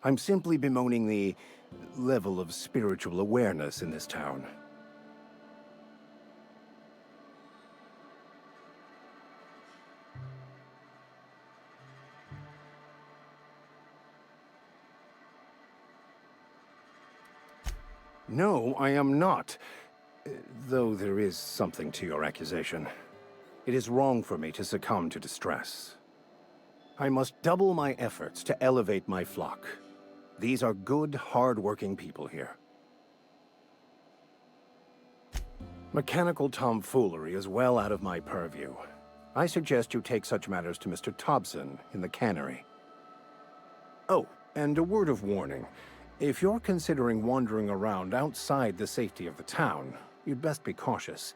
I'm simply bemoaning the level of spiritual awareness in this town. No, I am not. Though there is something to your accusation. It is wrong for me to succumb to distress. I must double my efforts to elevate my flock. These are good, hard-working people here. Mechanical tomfoolery is well out of my purview. I suggest you take such matters to Mr. Thompson in the cannery. Oh, and a word of warning. If you're considering wandering around outside the safety of the town, you'd best be cautious.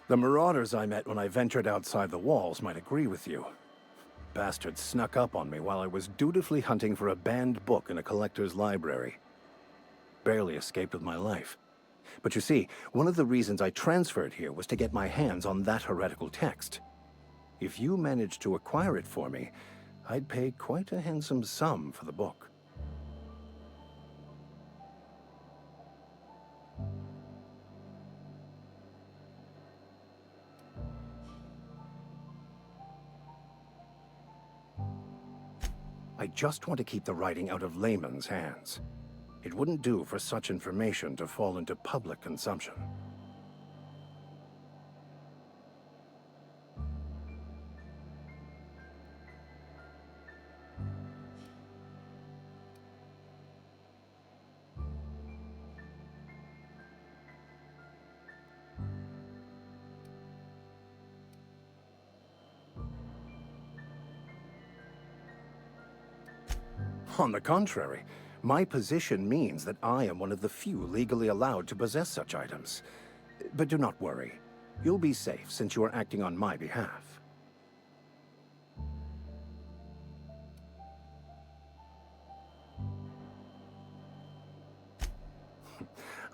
The marauders I met when I ventured outside the walls might agree with you. Bastards snuck up on me while I was dutifully hunting for a banned book in a collector's library. Barely escaped with my life. But you see, one of the reasons I transferred here was to get my hands on that heretical text. If you managed to acquire it for me, I'd pay quite a handsome sum for the book. I just want to keep the writing out of layman's hands. It wouldn't do for such information to fall into public consumption. On the contrary, my position means that I am one of the few legally allowed to possess such items. But do not worry. You'll be safe since you are acting on my behalf.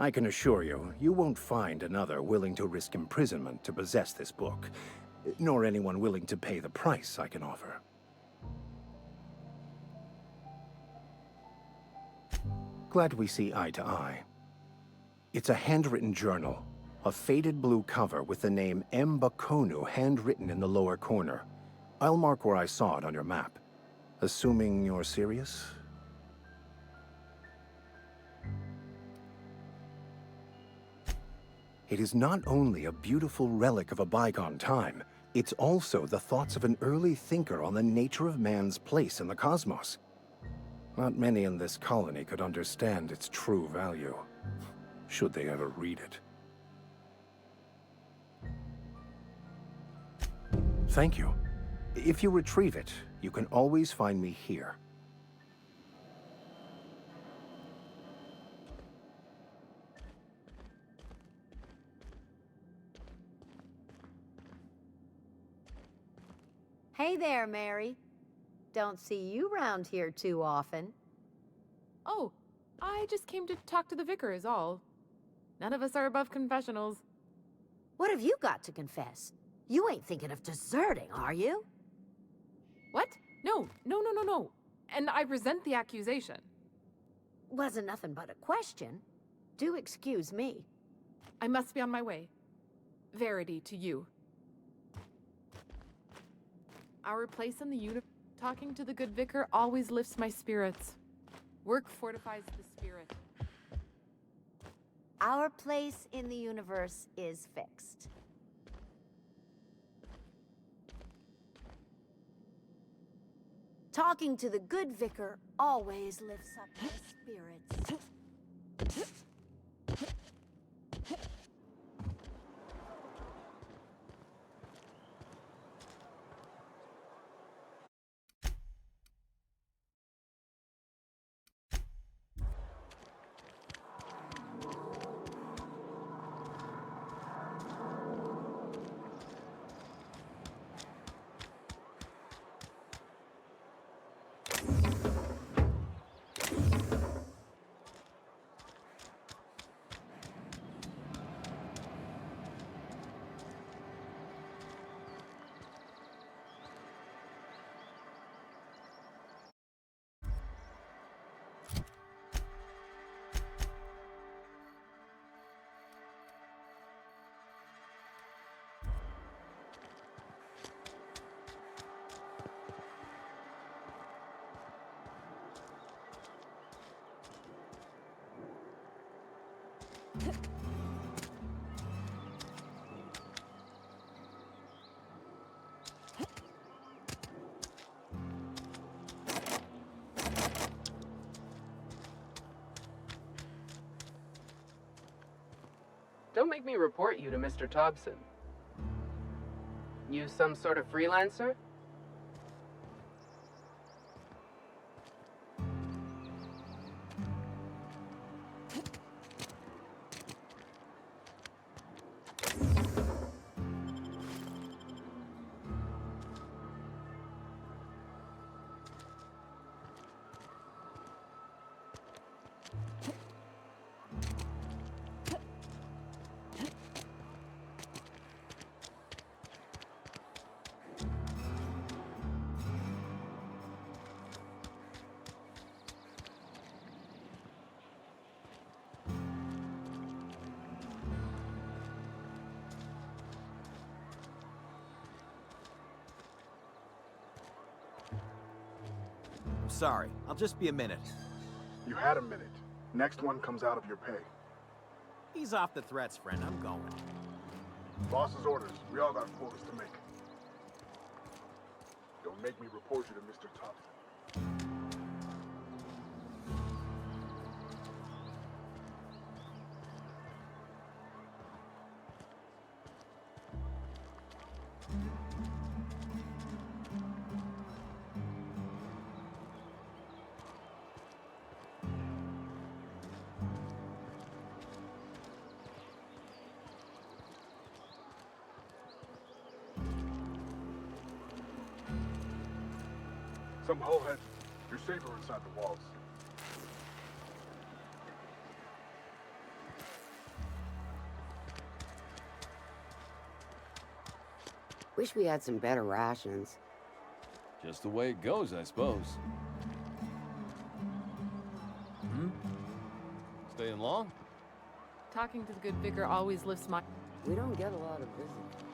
I can assure you, you won't find another willing to risk imprisonment to possess this book, nor anyone willing to pay the price I can offer. Glad we see eye to eye. It's a handwritten journal, a faded blue cover with the name M. Bakonu handwritten in the lower corner. I'll mark where I saw it on your map. Assuming you're serious? It is not only a beautiful relic of a bygone time, it's also the thoughts of an early thinker on the nature of man's place in the cosmos. Not many in this colony could understand its true value, should they ever read it. Thank you. If you retrieve it, you can always find me here. Hey there, Mary. Don't see you round here too often. Oh, I just came to talk to the vicar is all. None of us are above confessionals. What have you got to confess? You ain't thinking of deserting, are you? What? No. And I resent the accusation. Wasn't nothing but a question. Do excuse me. I must be on my way. Verity to you. Our place in the universe, talking to the good vicar always lifts my spirits. Work fortifies the spirit. Our place in the universe is fixed. Talking to the good vicar always lifts up my spirits. Don't make me report you to Mr. Thompson. You some sort of freelancer? Sorry, I'll just be a minute. You had a minute. Next one comes out of your pay. Ease off the threats, friend. I'm going. Boss's orders. We all got quotas to make. Don't make me report you to Mr. Thompson. Some hoehead. You're safer inside the walls. Wish we had some better rations. Just the way it goes, I suppose. Staying long? Talking to the good vicar always lifts my... We don't get a lot of visitors.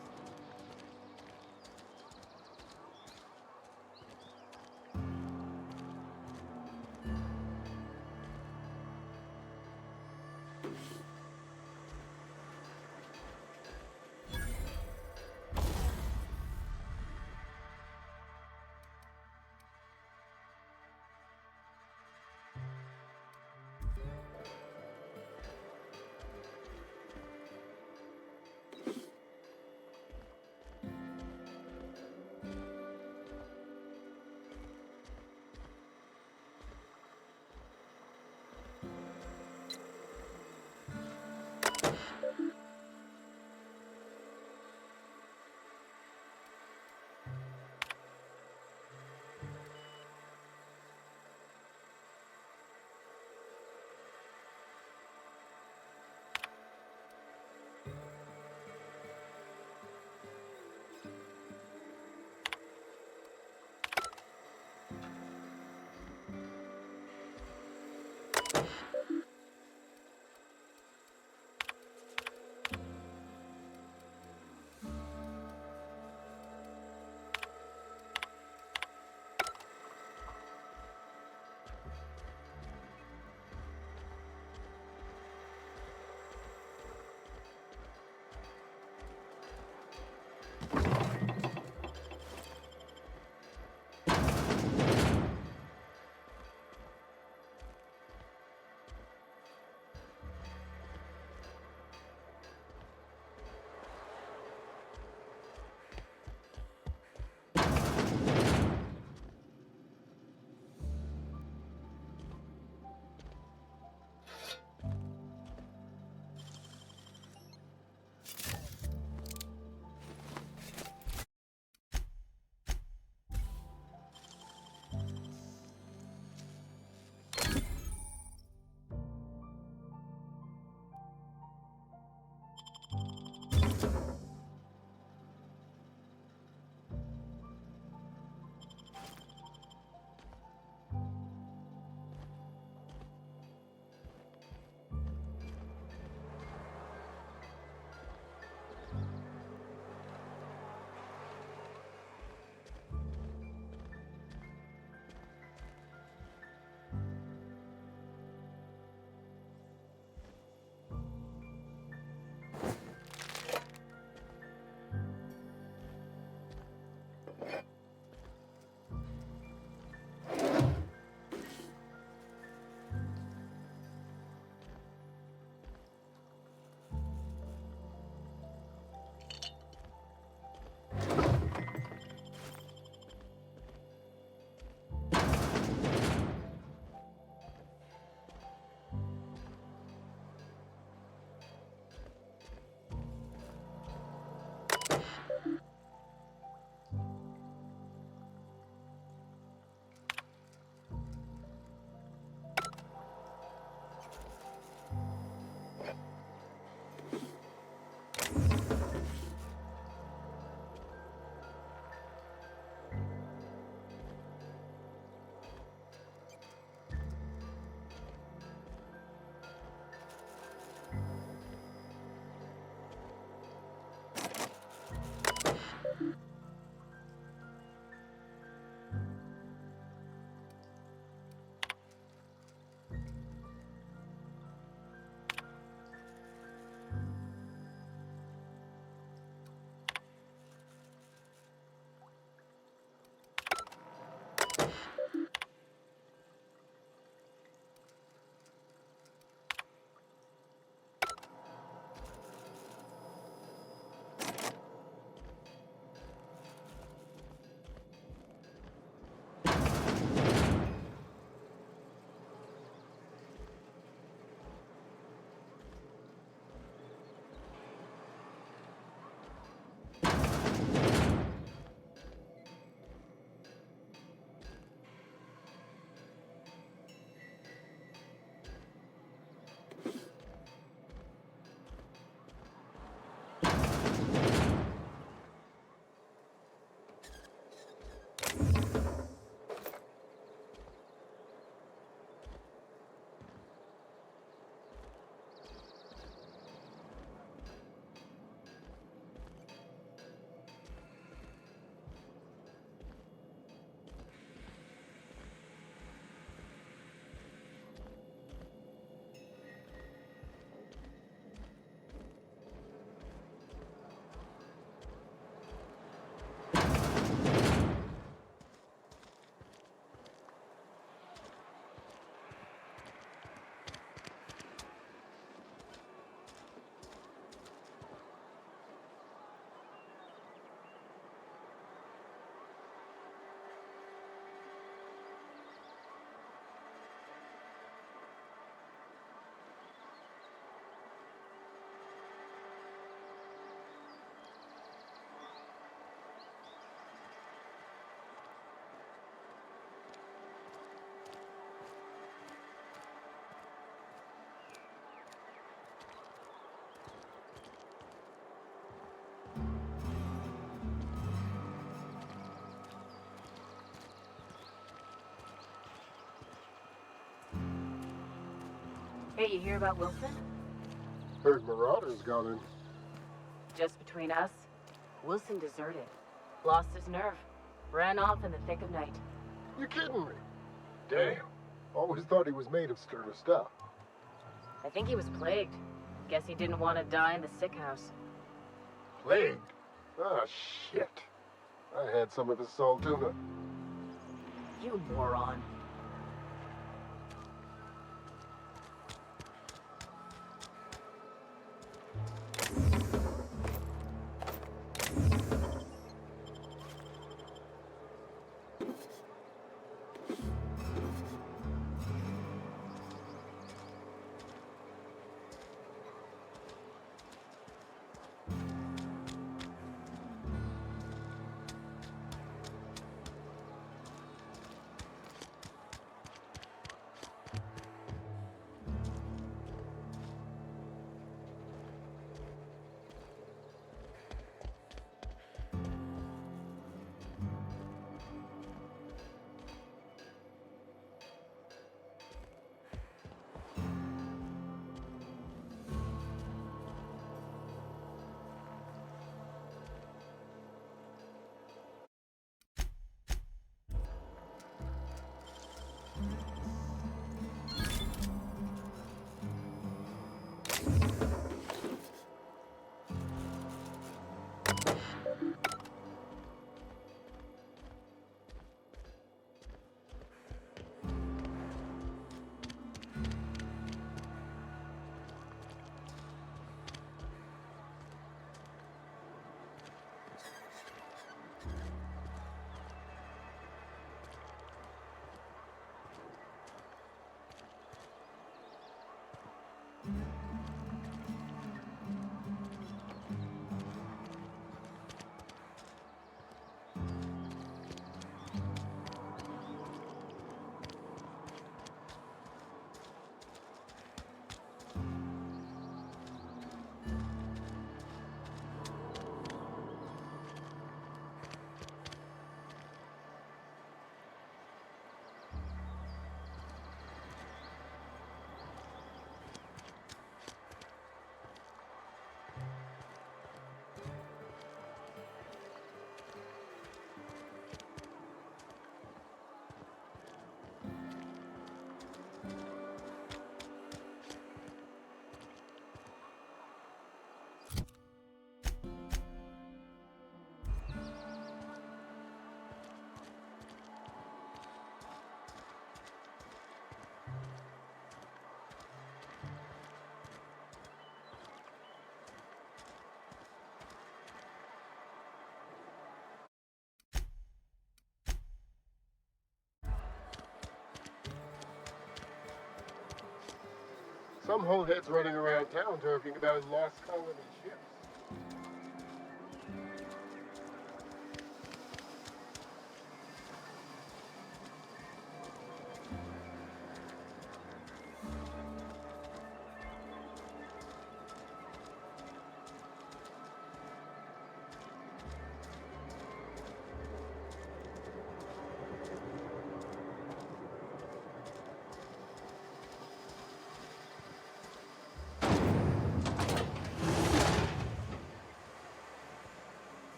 Hey, you hear about Wilson? Heard Marauders got in. Just between us, Wilson deserted. Lost his nerve. Ran off in the thick of night. You kidding me? Damn. Always thought he was made of sterner stuff. I think he was plagued. Guess he didn't want to die in the sick house. Plagued? Ah, shit. I had some of his salt tuna. You moron. Some holeheads running around town talking about lost colony ships.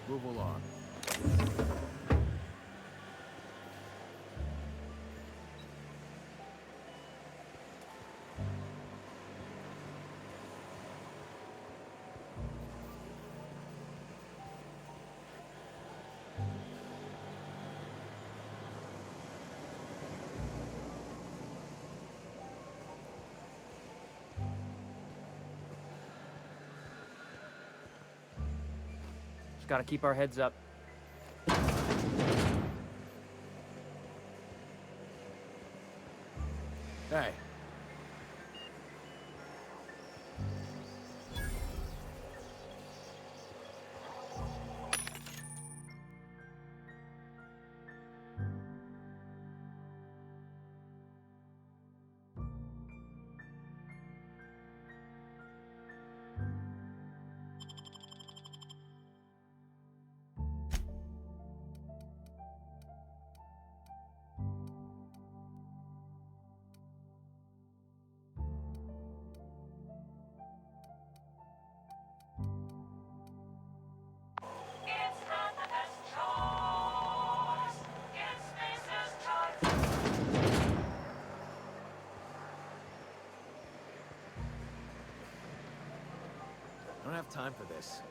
Move along. Just gotta keep our heads up. Hey. time for this.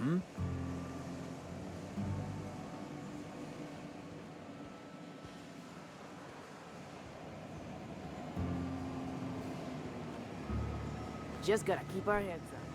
Hmm? Just gotta keep our heads up.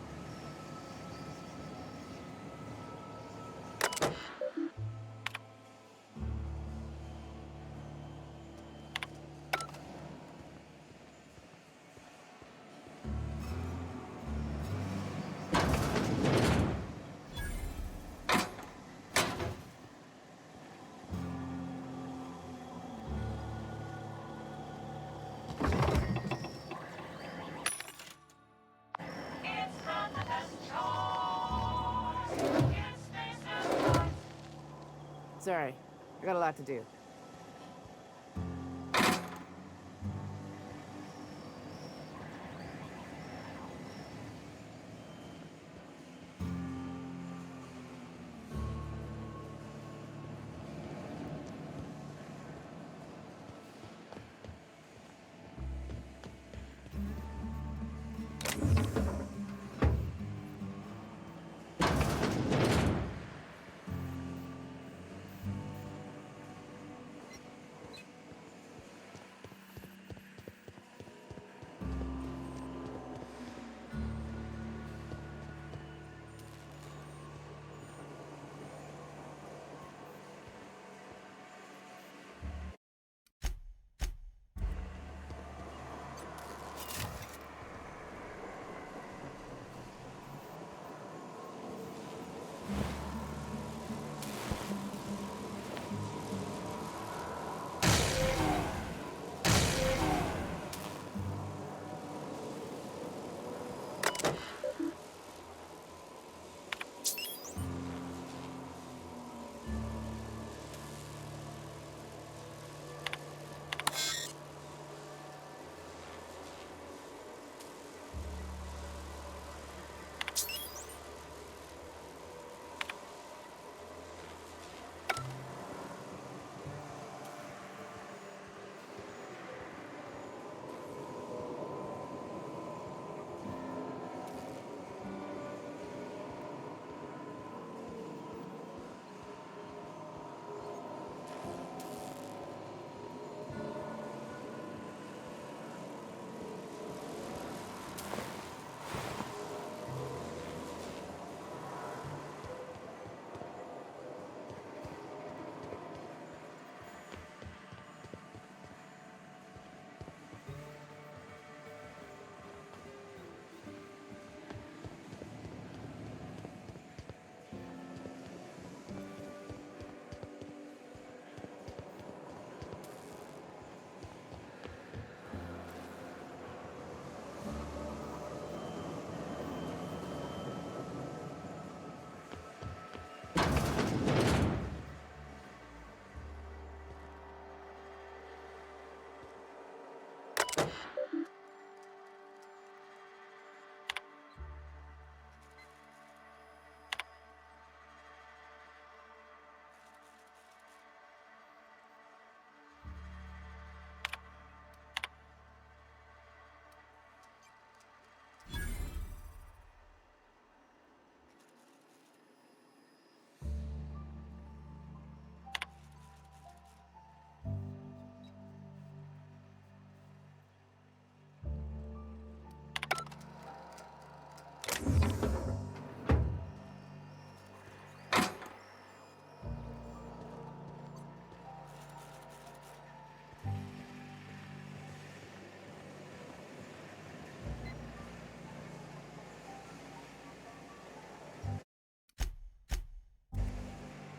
Sorry, I got a lot to do.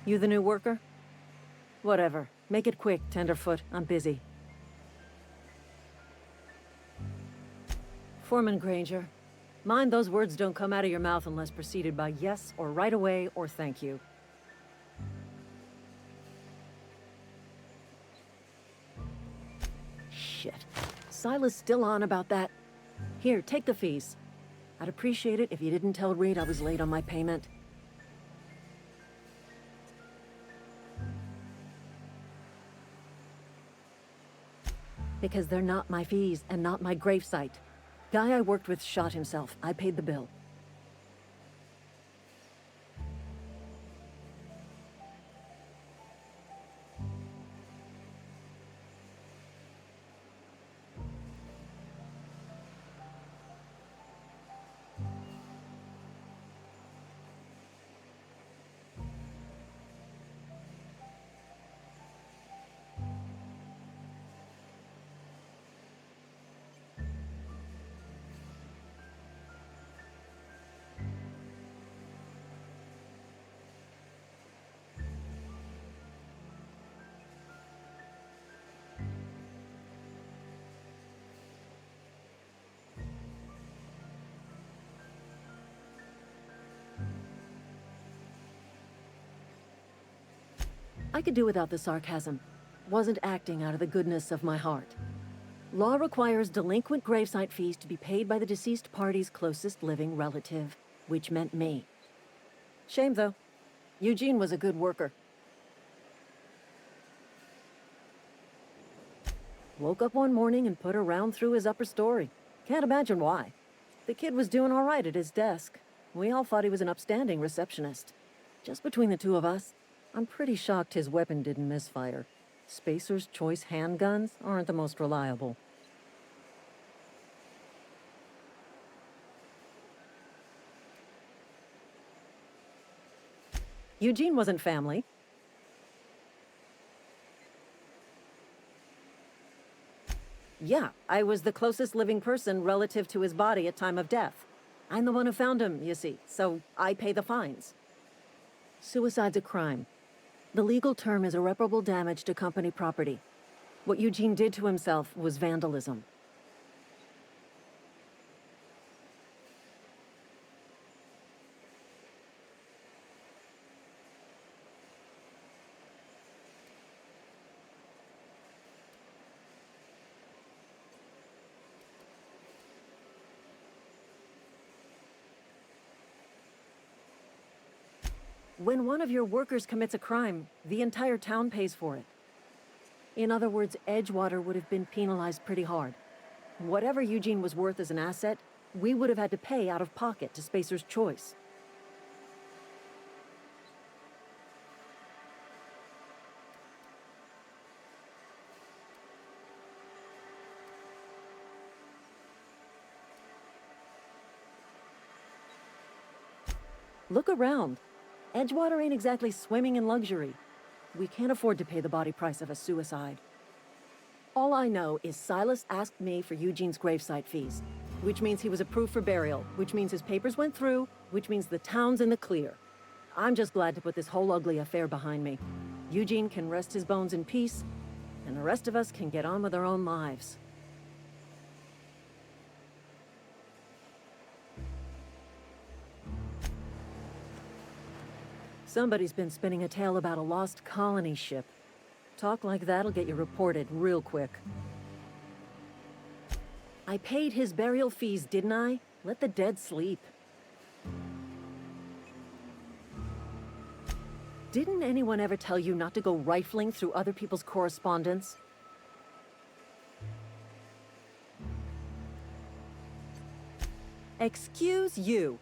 You the new worker? Whatever. Make it quick, Tenderfoot. I'm busy. Foreman Granger, mind those words don't come out of your mouth unless preceded by yes or right away or thank you. Shit. Silas still on about that. Here, take the fees. I'd appreciate it if you didn't tell Reed I was late on my payment. Because they're not my fees and not my gravesite. Guy I worked with shot himself. I paid the bill. I could do without the sarcasm. Wasn't acting out of the goodness of my heart. Law requires delinquent gravesite fees to be paid by the deceased party's closest living relative, which meant me. Shame, though. Eugene was a good worker. Woke up one morning and put a round through his upper story. Can't imagine why. The kid was doing all right at his desk. We all thought he was an upstanding receptionist. Just between the two of us, I'm pretty shocked his weapon didn't misfire. Spacer's Choice handguns aren't the most reliable. Eugene wasn't family. Yeah, I was the closest living person relative to his body at time of death. I'm the one who found him, you see, so I pay the fines. Suicide's a crime. The legal term is irreparable damage to company property. What Eugene did to himself was vandalism. When one of your workers commits a crime, the entire town pays for it. In other words, Edgewater would have been penalized pretty hard. Whatever Eugene was worth as an asset, we would have had to pay out of pocket to Spacer's Choice. Look around. Edgewater ain't exactly swimming in luxury. We can't afford to pay the body price of a suicide. All I know is Silas asked me for Eugene's gravesite fees, which means he was approved for burial, which means his papers went through, which means the town's in the clear. I'm just glad to put this whole ugly affair behind me. Eugene can rest his bones in peace, and the rest of us can get on with our own lives. Somebody's been spinning a tale about a lost colony ship. Talk like that'll get you reported real quick. I paid his burial fees, didn't I? Let the dead sleep. Didn't anyone ever tell you not to go rifling through other people's correspondence? Excuse you.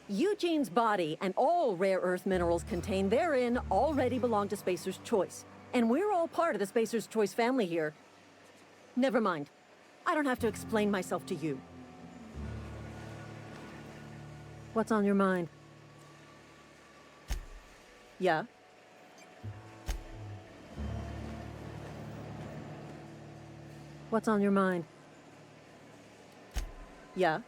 Eugene's body and all rare earth minerals contained therein already belong to Spacer's Choice. And we're all part of the Spacer's Choice family here. Never mind. I don't have to explain myself to you. What's on your mind? Yeah? What's on your mind? Yeah?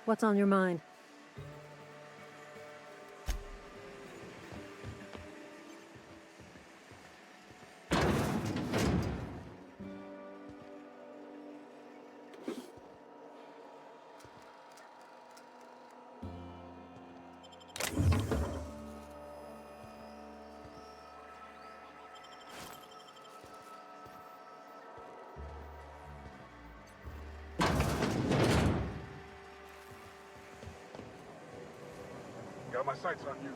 What's on your mind? Got my sights on you.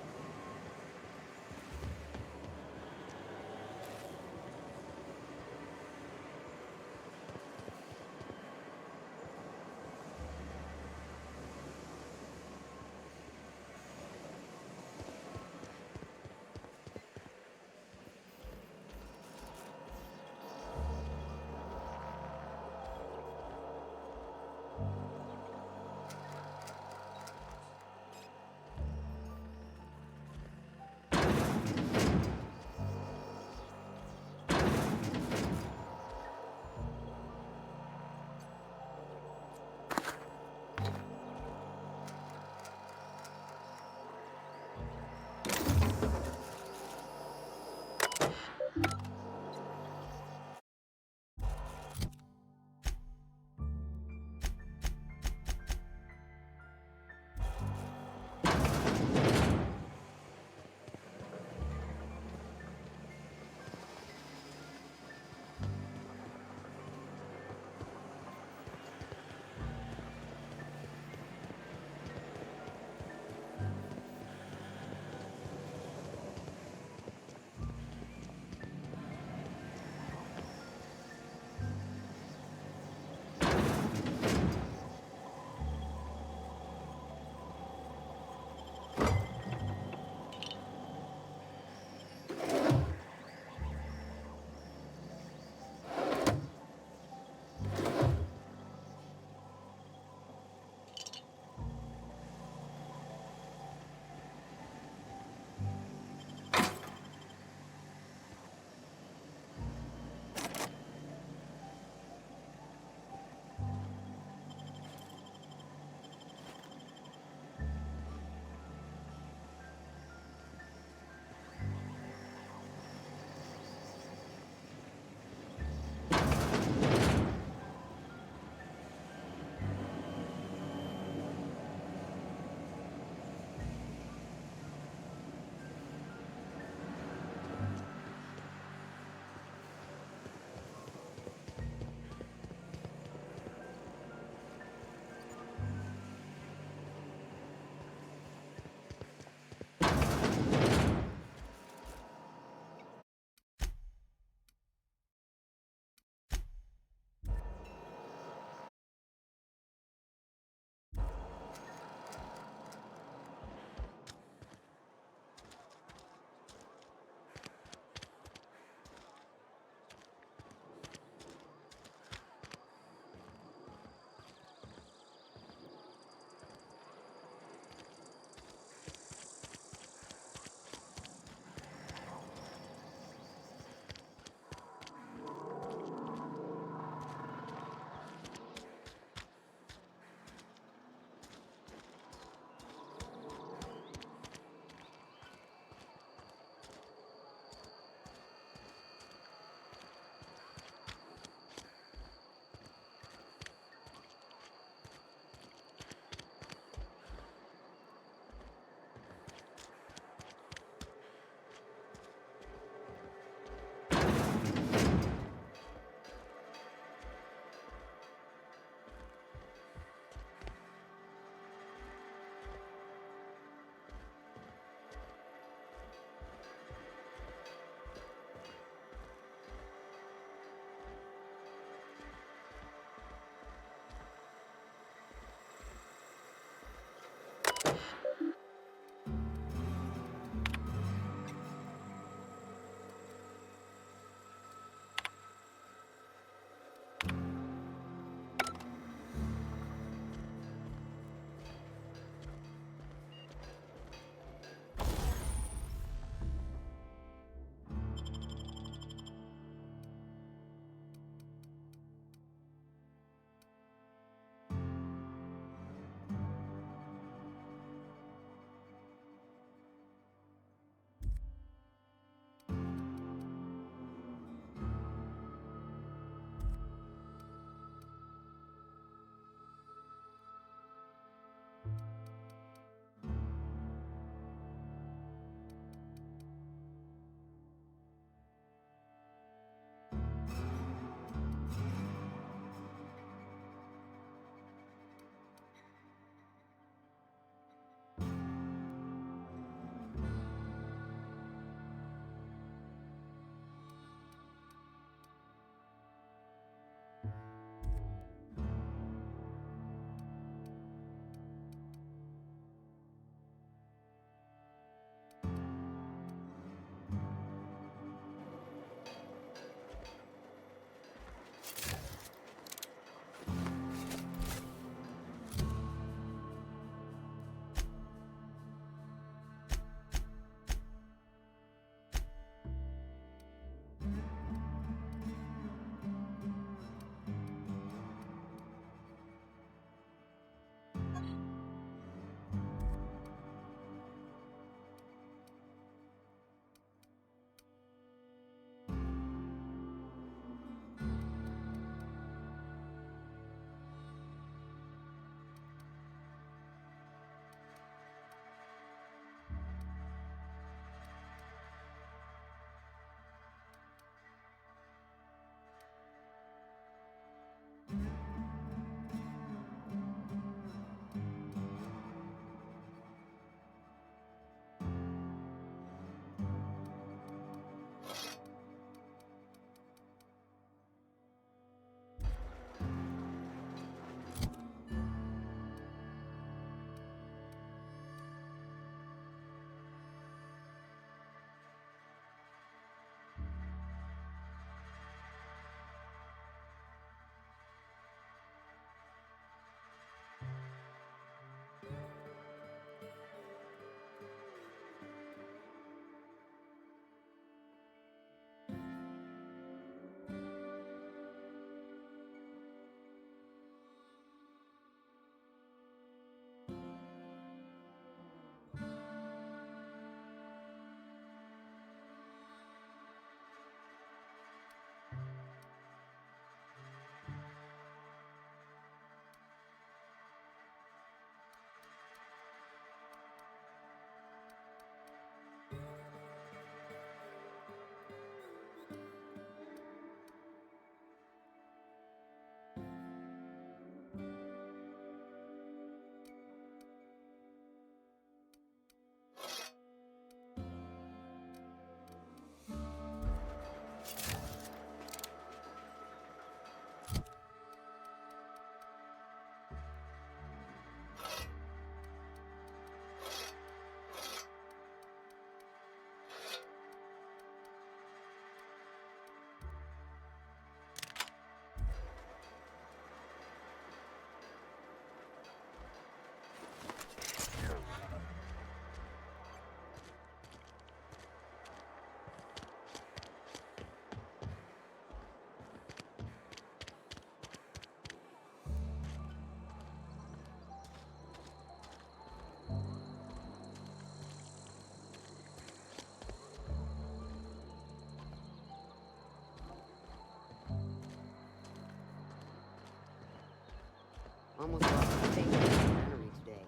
Almost lost a finger in the cannery today.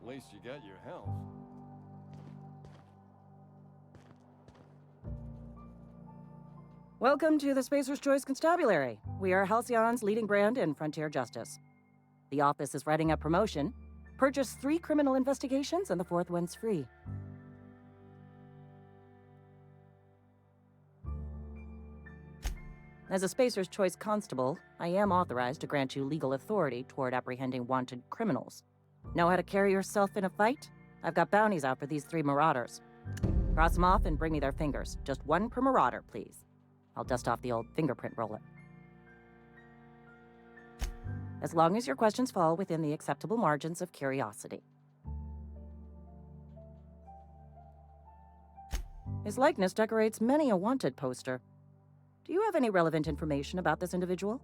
At least you got your health. Welcome to the Spacer's Choice Constabulary. We are Halcyon's leading brand in frontier justice. The office is writing up promotion. Purchase 3 criminal investigations and the 4th one's free. As a Spacer's Choice constable, I am authorized to grant you legal authority toward apprehending wanted criminals. Know how to carry yourself in a fight? I've got bounties out for these 3 marauders. Cross them off and bring me their fingers. Just 1 per marauder, please. I'll dust off the old fingerprint roller. As long as your questions fall within the acceptable margins of curiosity. His likeness decorates many a wanted poster. Do you have any relevant information about this individual?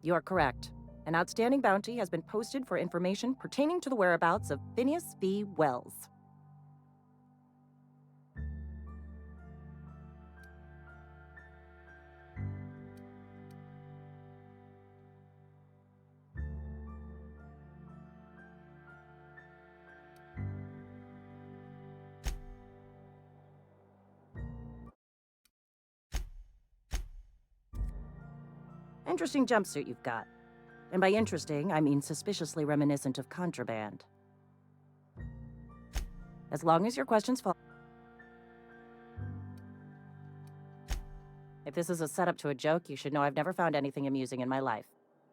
You are correct. An outstanding bounty has been posted for information pertaining to the whereabouts of Phineas V. Wells. Interesting jumpsuit you've got. And by interesting, I mean suspiciously reminiscent of contraband. As long as your questions fall... If this is a setup to a joke, you should know I've never found anything amusing in my life.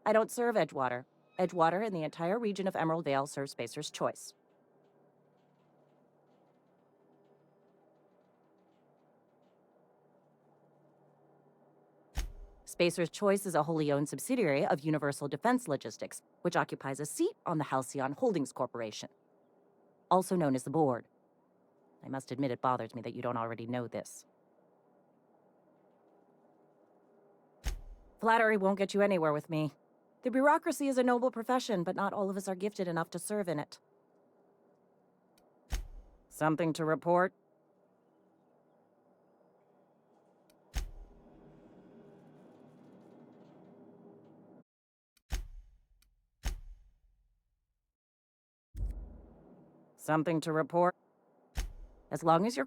I don't serve Edgewater. Edgewater and the entire region of Emerald Vale serve Spacer's Choice. Spacer's Choice is a wholly owned subsidiary of Universal Defense Logistics, which occupies a seat on the Halcyon Holdings Corporation, also known as the Board. I must admit it bothers me that you don't already know this. Flattery won't get you anywhere with me. The bureaucracy is a noble profession, but not all of us are gifted enough to serve in it. Something to report? Something to report? As long as you're...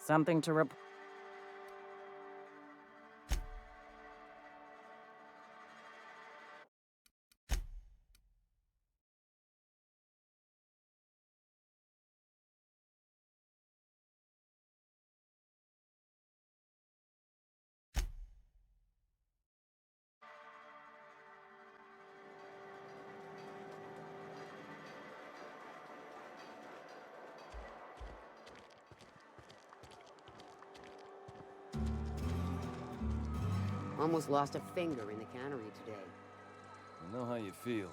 Something to report? Almost lost a finger in the cannery today. I know how you feel.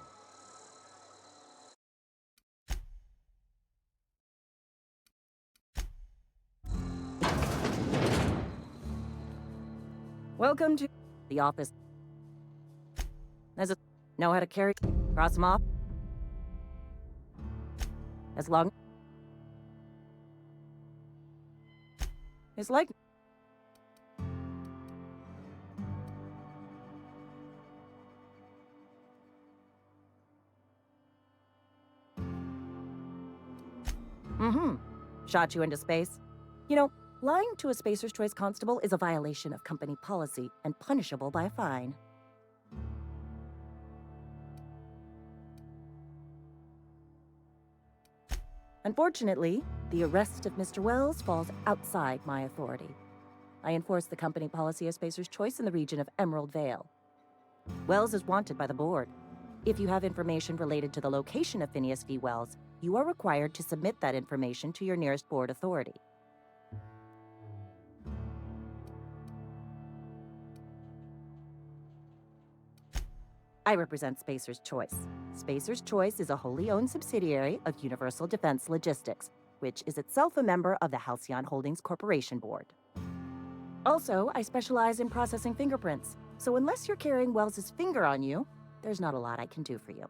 Welcome to the office. Know how to carry... Cross them off? As long... It's like... Shot you into space. You know, lying to a Spacer's Choice constable is a violation of company policy and punishable by a fine. Unfortunately, the arrest of Mr. Wells falls outside my authority. I enforce the company policy of Spacer's Choice in the region of Emerald Vale. Wells is wanted by the board. If you have information related to the location of Phineas V. Wells, you are required to submit that information to your nearest board authority. I represent Spacer's Choice. Spacer's Choice is a wholly owned subsidiary of Universal Defense Logistics, which is itself a member of the Halcyon Holdings Corporation Board. Also, I specialize in processing fingerprints, so unless you're carrying Wells's finger on you, there's not a lot I can do for you.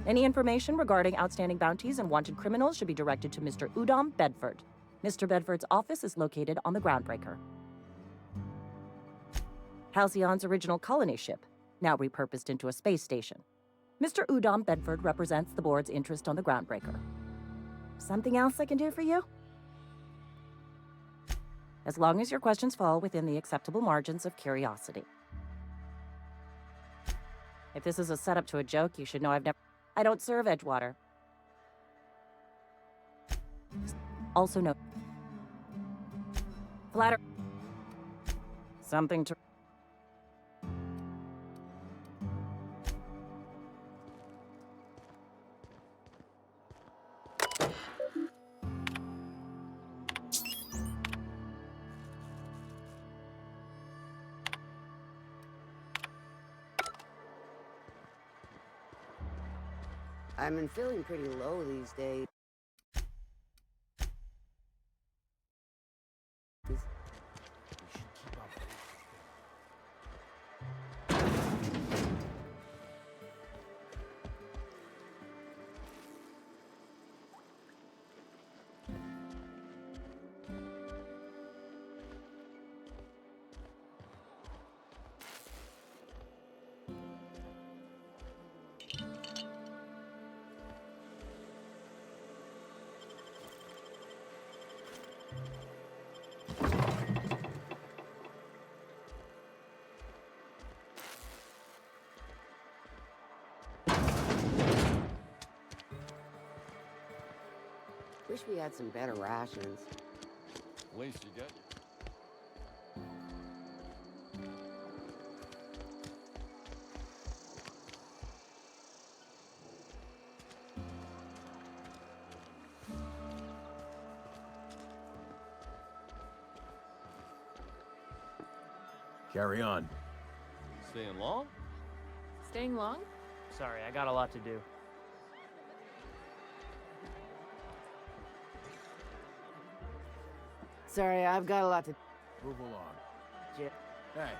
Any information regarding outstanding bounties and wanted criminals should be directed to Mr. Udom Bedford. Mr. Bedford's office is located on the Groundbreaker. Halcyon's original colony ship, now repurposed into a space station. Mr. Udom Bedford represents the board's interest on the Groundbreaker. Something else I can do for you? As long as your questions fall within the acceptable margins of curiosity. If this is a setup to a joke, you should know I don't serve Edgewater. Also no. Flatter. Something to... I've been feeling pretty low these days. Wish we had some better rations. At least you get. Carry on. Staying long? Staying long? Sorry, I got a lot to do. Sorry, I've got a lot to... Move along. J Hey.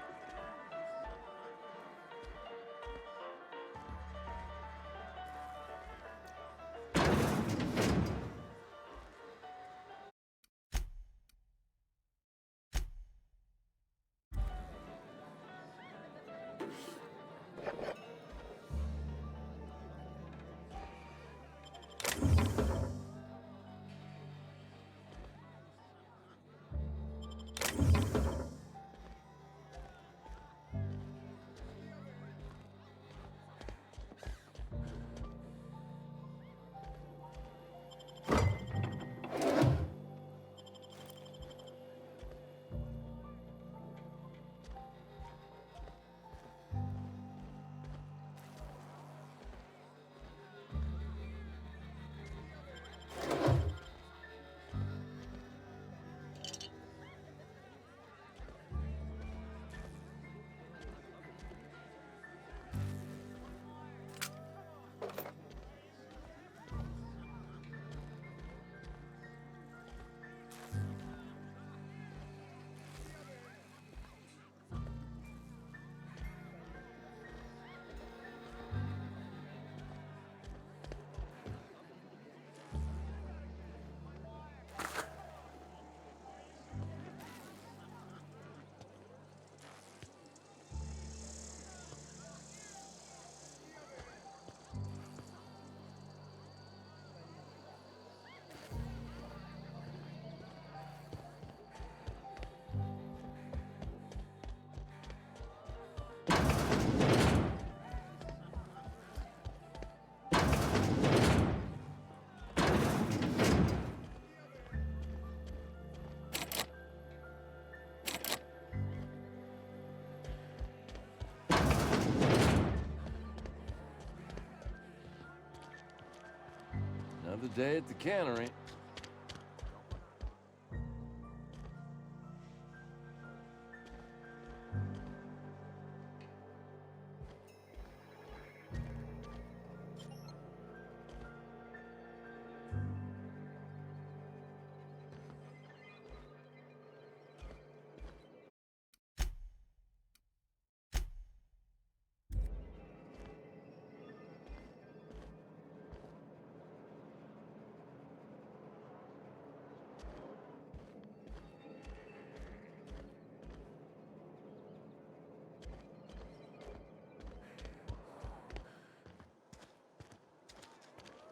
day at the cannery.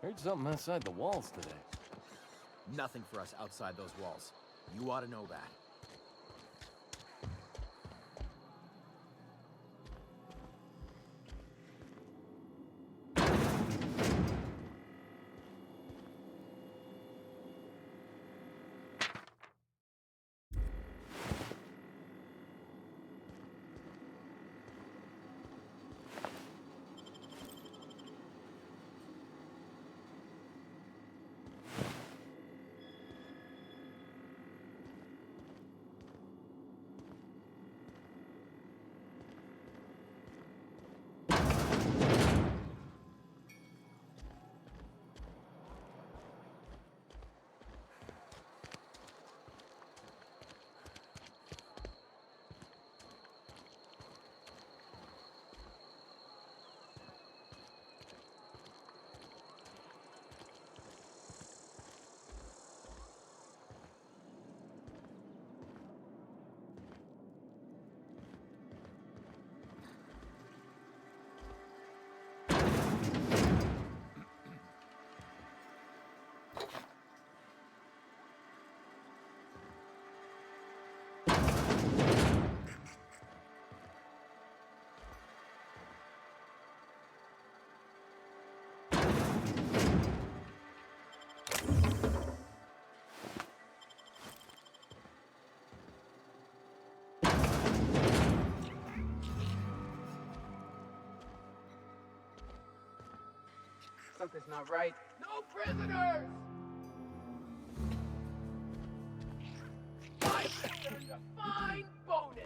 Heard something outside the walls today. Nothing for us outside those walls. You ought to know that. Something's not right. No prisoners! I earned a fine bonus!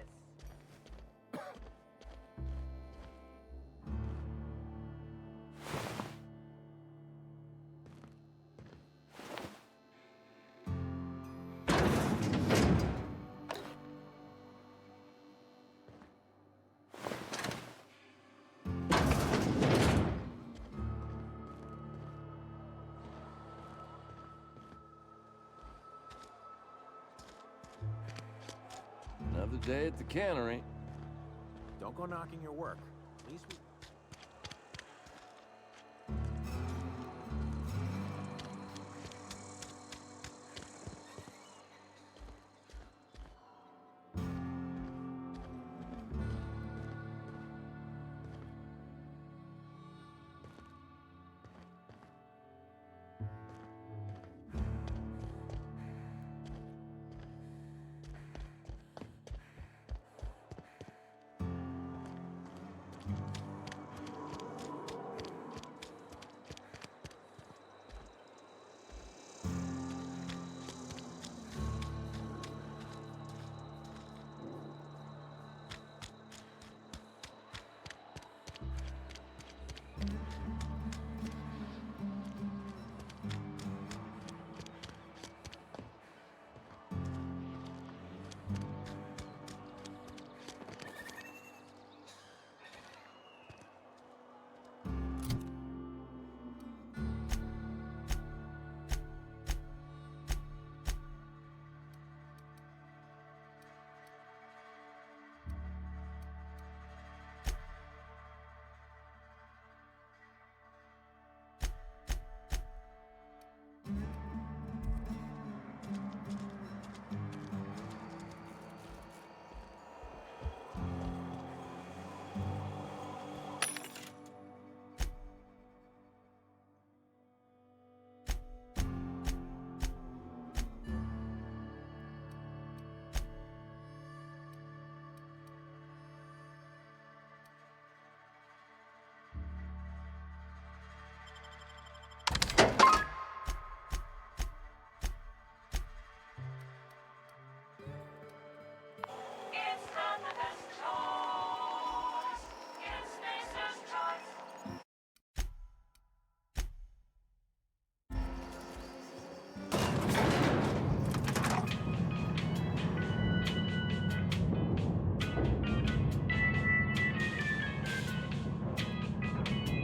Another day at the cannery. Don't go knocking your work. At least we...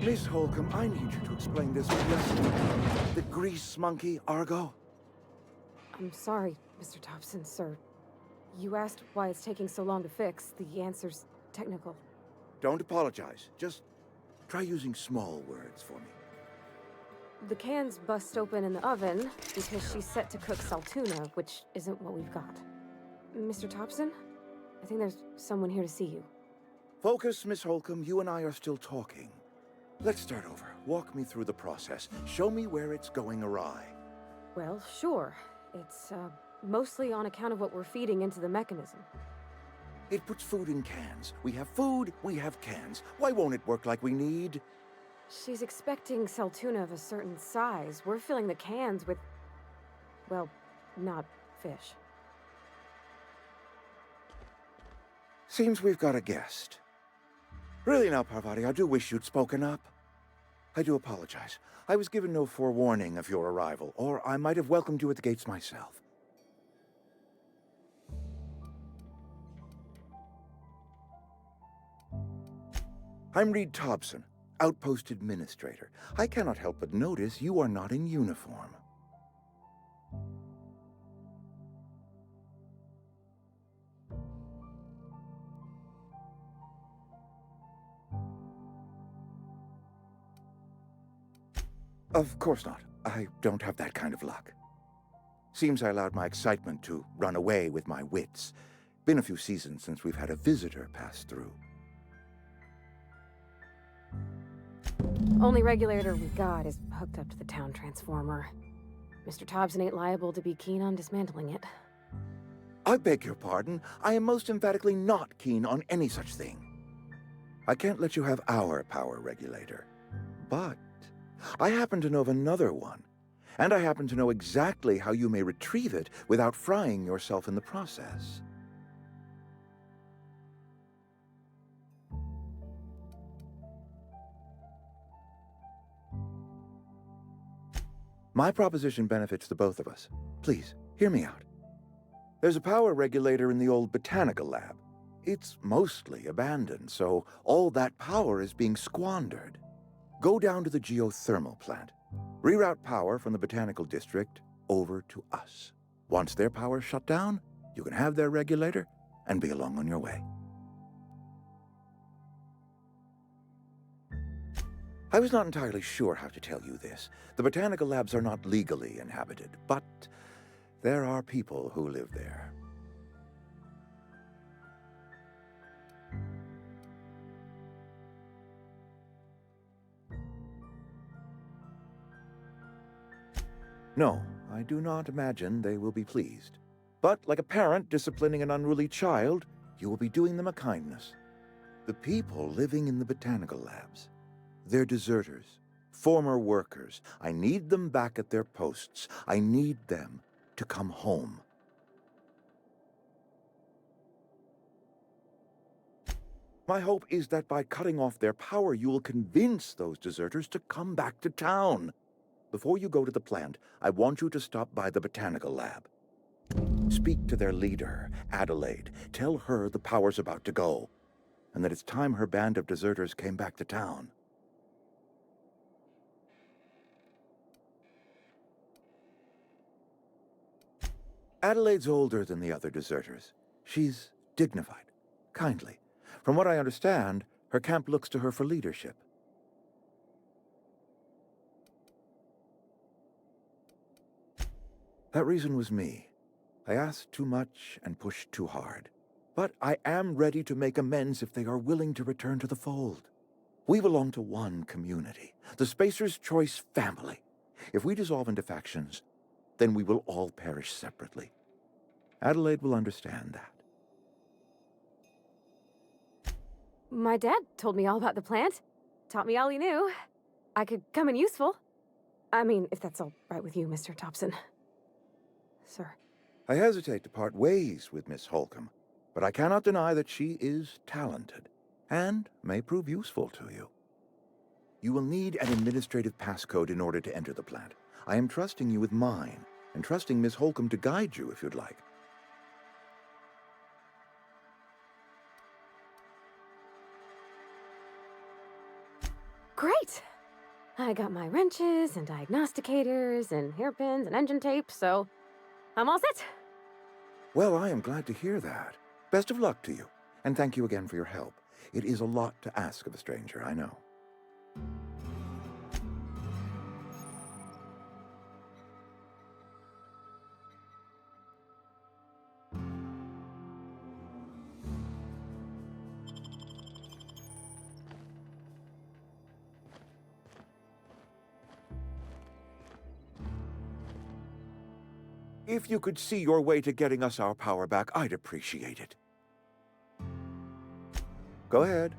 Miss Holcomb, I need you to explain this lesson. The grease monkey, Argo? I'm sorry, Mr. Thompson, sir. You asked why it's taking so long to fix. The answer's technical. Don't apologize. Just try using small words for me. The cans bust open in the oven because she's set to cook saltuna, which isn't what we've got. Mr. Thompson? I think there's someone here to see you. Focus, Miss Holcomb. You and I are still talking. Let's start over. Walk me through the process. Show me where it's going awry. Well, sure. It's, mostly on account of what we're feeding into the mechanism. It puts food in cans. We have food, we have cans. Why won't it work like we need? She's expecting saltuna of a certain size. We're filling the cans with, well, not fish. Seems we've got a guest. Really now, Parvati, I do wish you'd spoken up. I do apologize. I was given no forewarning of your arrival, or I might have welcomed you at the gates myself. I'm Reed Thompson, Outpost Administrator. I cannot help but notice you are not in uniform. Of course not. I don't have that kind of luck. Seems I allowed my excitement to run away with my wits. Been a few seasons since we've had a visitor pass through. Only regulator we've got is hooked up to the town transformer. Mr. Thompson ain't liable to be keen on dismantling it. I beg your pardon. I am most emphatically not keen on any such thing. I can't let you have our power regulator. But I happen to know of another one, and I happen to know exactly how you may retrieve it without frying yourself in the process. My proposition benefits the both of us. Please, hear me out. There's a power regulator in the old botanical lab. It's mostly abandoned, so all that power is being squandered. Go down to the geothermal plant. Reroute power from the botanical district over to us. Once their power's shut down, you can have their regulator and be along on your way. I was not entirely sure how to tell you this. The botanical labs are not legally inhabited, but there are people who live there. No, I do not imagine they will be pleased. But like a parent disciplining an unruly child, you will be doing them a kindness. The people living in the botanical labs, they're deserters, former workers. I need them back at their posts. I need them to come home. My hope is that by cutting off their power, you will convince those deserters to come back to town. Before you go to the plant, I want you to stop by the botanical lab. Speak to their leader, Adelaide. Tell her the power's about to go, and that it's time her band of deserters came back to town. Adelaide's older than the other deserters. She's dignified, kindly. From what I understand, her camp looks to her for leadership. That reason was me. I asked too much and pushed too hard. But I am ready to make amends if they are willing to return to the fold. We belong to one community, the Spacer's Choice family. If we dissolve into factions, then we will all perish separately. Adelaide will understand that. My dad told me all about the plant. Taught me all he knew. I could come in useful. I mean, if that's all right with you, Mr. Thompson. Sir. I hesitate to part ways with Miss Holcomb, but I cannot deny that she is talented and may prove useful to you. You will need an administrative passcode in order to enter the plant. I am trusting you with mine, and trusting Miss Holcomb to guide you if you'd like. Great! I got my wrenches and diagnosticators and hairpins and engine tape, so I'm all set. Well, I am glad to hear that. Best of luck to you, and thank you again for your help. It is a lot to ask of a stranger, I know. If you could see your way to getting us our power back, I'd appreciate it. Go ahead.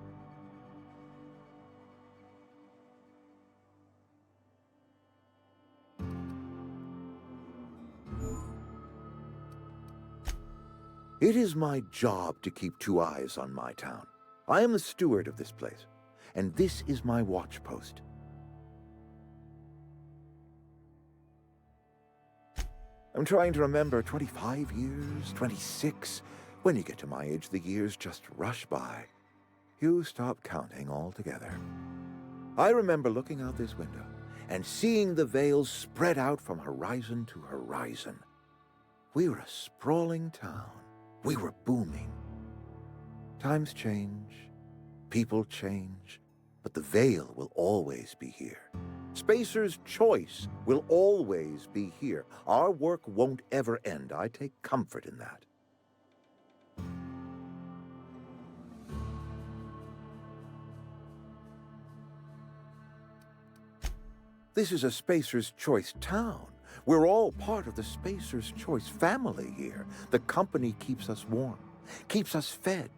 It is my job to keep two eyes on my town. I am the steward of this place, and this is my watch post. I'm trying to remember 25 years, 26. When you get to my age, the years just rush by. You stop counting altogether. I remember looking out this window and seeing the veils spread out from horizon to horizon. We were a sprawling town. We were booming. Times change, people change, but the veil will always be here. Spacer's Choice will always be here. Our work won't ever end. I take comfort in that. This is a Spacer's Choice town. We're all part of the Spacer's Choice family here. The company keeps us warm, keeps us fed,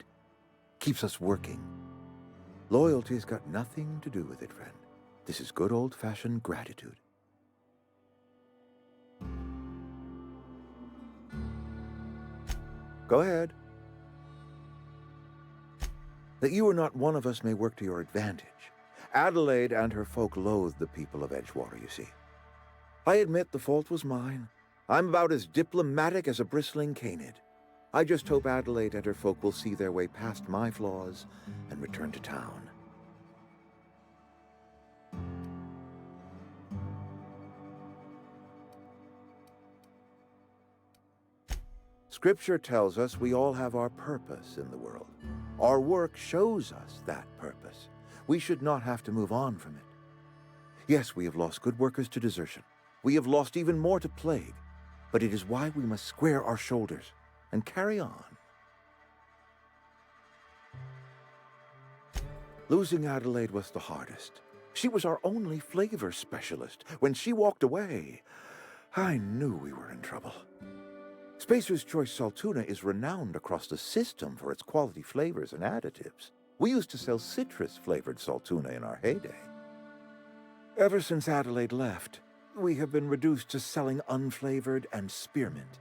keeps us working. Loyalty's got nothing to do with it, friend. This is good old-fashioned gratitude. Go ahead. That you are not one of us may work to your advantage. Adelaide and her folk loathe the people of Edgewater, you see. I admit the fault was mine. I'm about as diplomatic as a bristling canid. I just hope Adelaide and her folk will see their way past my flaws and return to town. Scripture tells us we all have our purpose in the world. Our work shows us that purpose. We should not have to move on from it. Yes, we have lost good workers to desertion. We have lost even more to plague. But it is why we must square our shoulders and carry on. Losing Adelaide was the hardest. She was our only flavor specialist. When she walked away, I knew we were in trouble. Spacer's Choice Saltuna is renowned across the system for its quality flavors and additives. We used to sell citrus-flavored Saltuna in our heyday. Ever since Adelaide left, we have been reduced to selling unflavored and spearmint.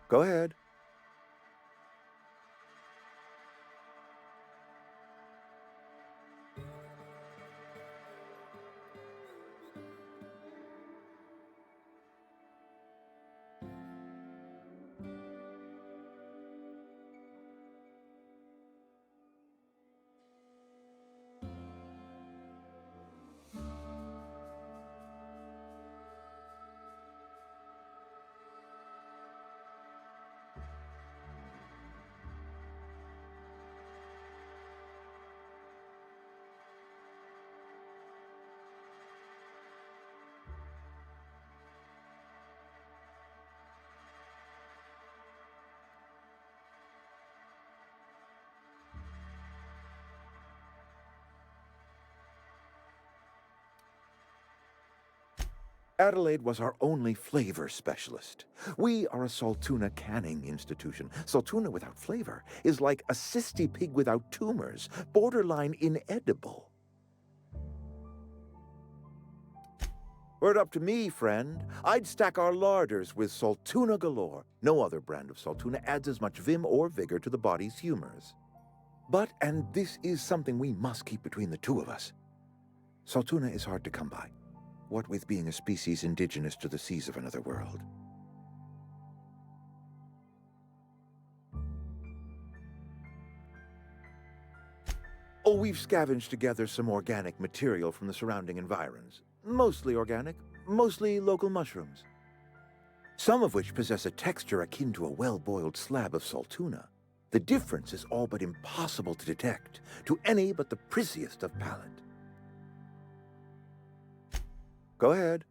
Go ahead. Adelaide was our only flavor specialist. We are a Saltuna canning institution. Saltuna without flavor is like a cysty pig without tumors, borderline inedible. Were it up to me, friend, I'd stack our larders with Saltuna galore. No other brand of Saltuna adds as much vim or vigor to the body's humors. But, and this is something we must keep between the two of us, Saltuna is hard to come by. What with being a species indigenous to the seas of another world. Oh, we've scavenged together some organic material from the surrounding environs. Mostly organic, mostly local mushrooms. Some of which possess a texture akin to a well-boiled slab of salt tuna. The difference is all but impossible to detect to any but the prissiest of palate. Go ahead.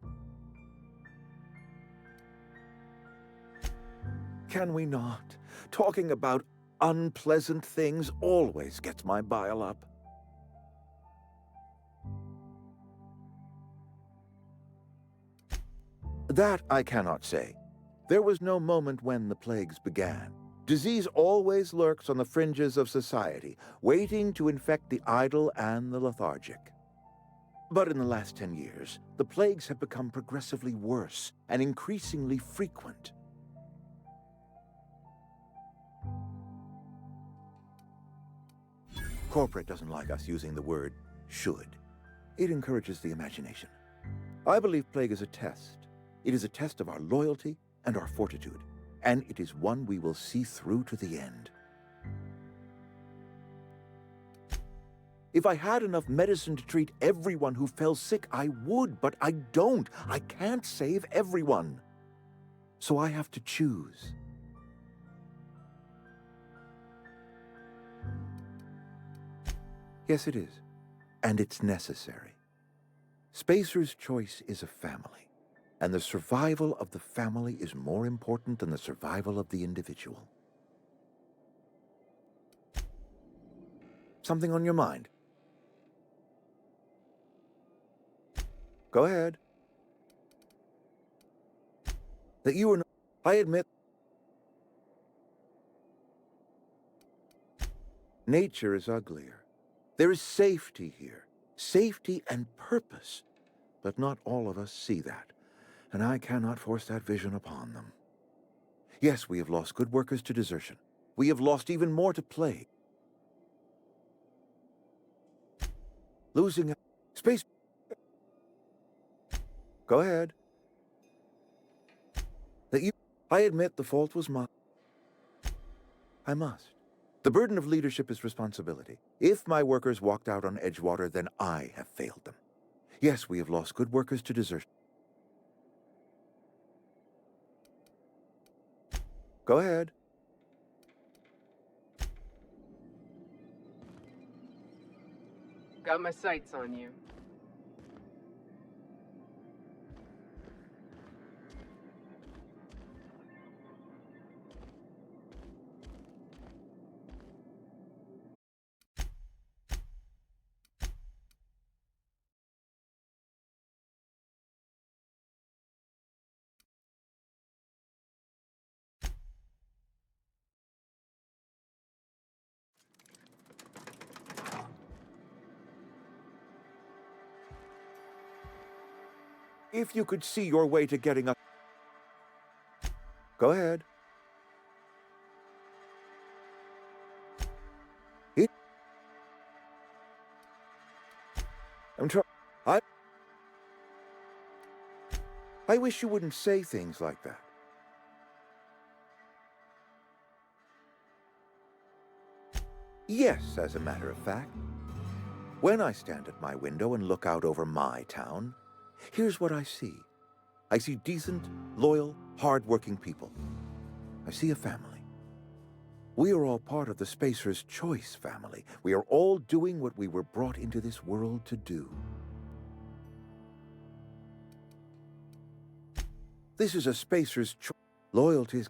Can we not? Talking about unpleasant things always gets my bile up. That I cannot say. There was no moment when the plagues began. Disease always lurks on the fringes of society, waiting to infect the idle and the lethargic. But in the last 10 years, the plagues have become progressively worse and increasingly frequent. Corporate doesn't like us using the word should. It encourages the imagination. I believe plague is a test. It is a test of our loyalty and our fortitude, and it is one we will see through to the end. If I had enough medicine to treat everyone who fell sick, I would, but I don't. I can't save everyone. So I have to choose. Yes, it is. And it's necessary. Spacer's choice is a family, and the survival of the family is more important than the survival of the individual. Something on your mind? Go ahead. That you are not... I admit... Nature is uglier. There is safety here. Safety and purpose. But not all of us see that, and I cannot force that vision upon them. Yes, we have lost good workers to desertion. We have lost even more to plague. Losing space... Go ahead. That you... I admit the fault was mine. I must. The burden of leadership is responsibility. If my workers walked out on Edgewater, then I have failed them. Yes, we have lost good workers to desertion. Go ahead. Got my sights on you. If you could see your way to getting a... Go ahead. I'm trying... I wish you wouldn't say things like that. Yes, as a matter of fact. When I stand at my window and look out over my town, here's what I see. I see decent, loyal, hard-working people. I see a family. We are all part of the Spacer's Choice family. We are all doing what we were brought into this world to do. This is a Spacer's Choice. Loyalty is...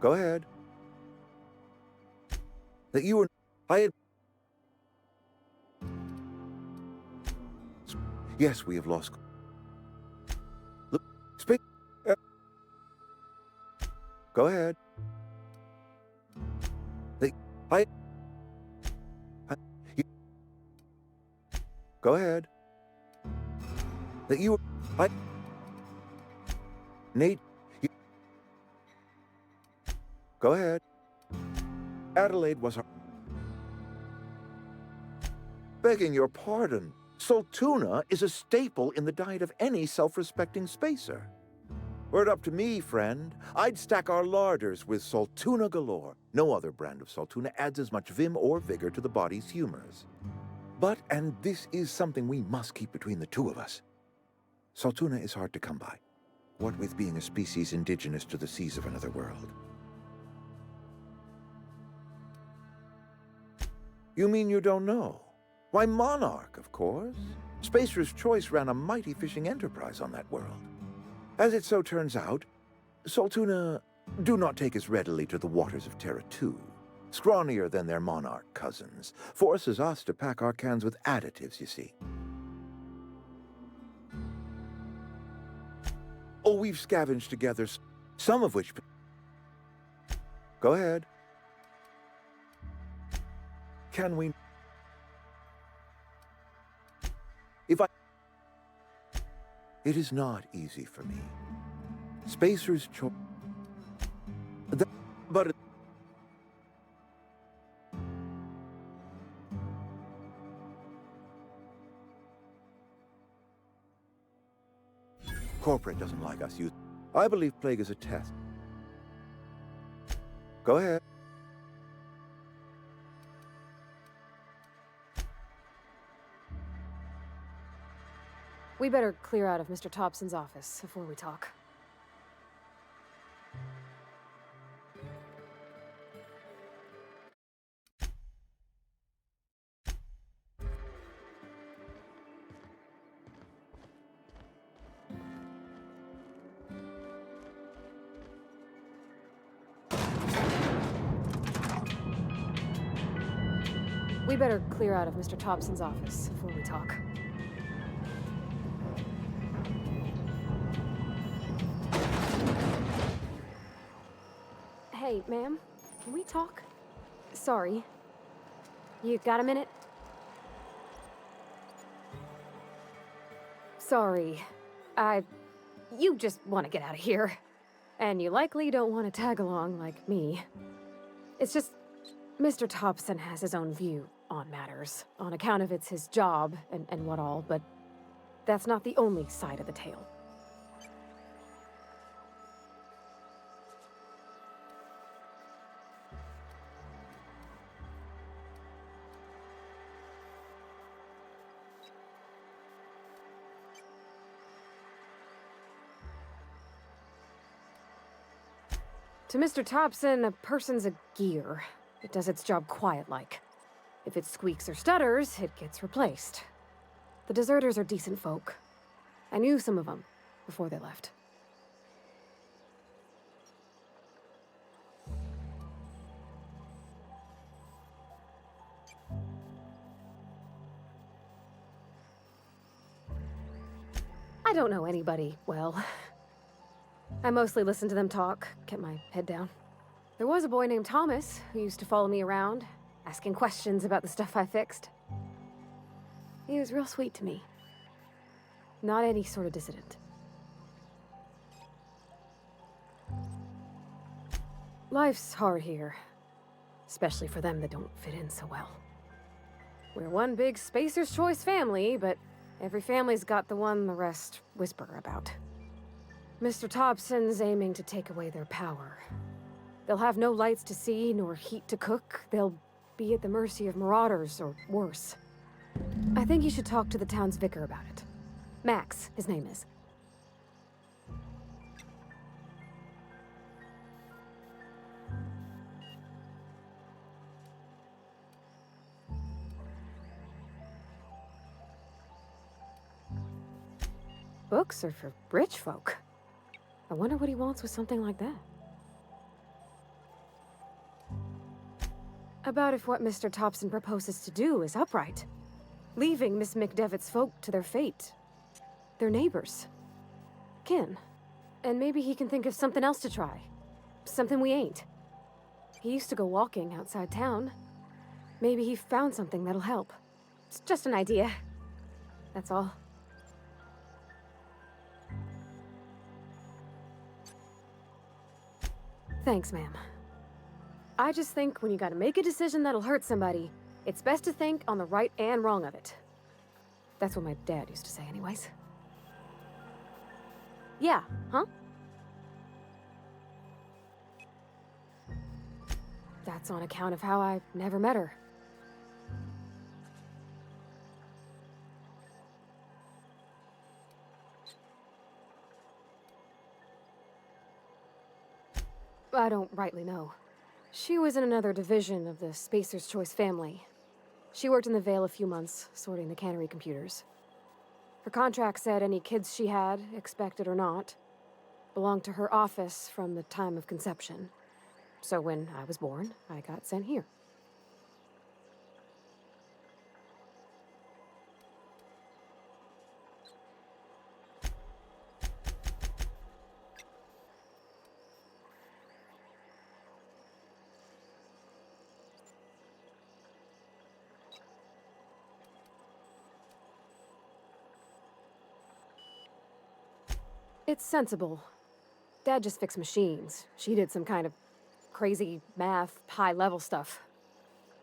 Go ahead. That you were... Yes, we have lost... Look, Go ahead. Go ahead. That you... Nate... Go ahead. Adelaide was our... Begging your pardon. Salt tuna is a staple in the diet of any self-respecting spacer. Were it up to me, friend, I'd stack our larders with saltuna galore. No other brand of saltuna adds as much vim or vigor to the body's humors. But, and this is something we must keep between the two of us, saltuna is hard to come by, what with being a species indigenous to the seas of another world. You mean you don't know? Why, Monarch, of course. Spacer's Choice ran a mighty fishing enterprise on that world. As it so turns out, saltuna do not take as readily to the waters of Terra 2. Scrawnier than their Monarch cousins. Forces us to pack our cans with additives, you see. Oh, we've scavenged together, some of which... Go ahead. Can we... If I... It is not easy for me. Spacer's Choice... But... Corporate doesn't like us. I believe Plague is a test. Go ahead. We better clear out of Mr. Thompson's office before we talk. We better clear out of Mr. Thompson's office before we talk. Hey, ma'am, can we talk? Sorry. You got a minute? Sorry. You just want to get out of here. And you likely don't want to tag along like me. It's just, Mr. Thompson has his own view on matters, on account of it's his job and what all, but that's not the only side of the tale. To Mr. Thompson, a person's a gear. It does its job quiet-like. If it squeaks or stutters, it gets replaced. The deserters are decent folk. I knew some of them before they left. I don't know anybody well. I mostly listen to them talk, kept my head down. There was a boy named Thomas who used to follow me around, asking questions about the stuff I fixed. He was real sweet to me. Not any sort of dissident. Life's hard here, especially for them that don't fit in so well. We're one big Spacer's Choice family, but every family's got the one the rest whisper about. Mr. Thompson's aiming to take away their power. They'll have no lights to see, nor heat to cook. They'll be at the mercy of marauders, or worse. I think you should talk to the town's vicar about it. Max, his name is. Books are for rich folk. I wonder what he wants with something like that. About if what Mr. Thompson proposes to do is upright. Leaving Miss McDevitt's folk to their fate. Their neighbors. Kin. And maybe he can think of something else to try. Something we ain't. He used to go walking outside town. Maybe he found something that'll help. It's just an idea. That's all. Thanks, ma'am. I just think when you gotta make a decision that'll hurt somebody, it's best to think on the right and wrong of it. That's what my dad used to say anyways. Yeah, huh? that's on account of how I never met her. I don't rightly know. She was in another division of the Spacer's Choice family. She worked in the Vale a few months, sorting the cannery computers. Her contract said any kids she had, expected or not, belonged to her office from the time of conception. So when I was born, I got sent here. It's sensible. Dad just fixed machines. She did some kind of crazy math, high-level stuff.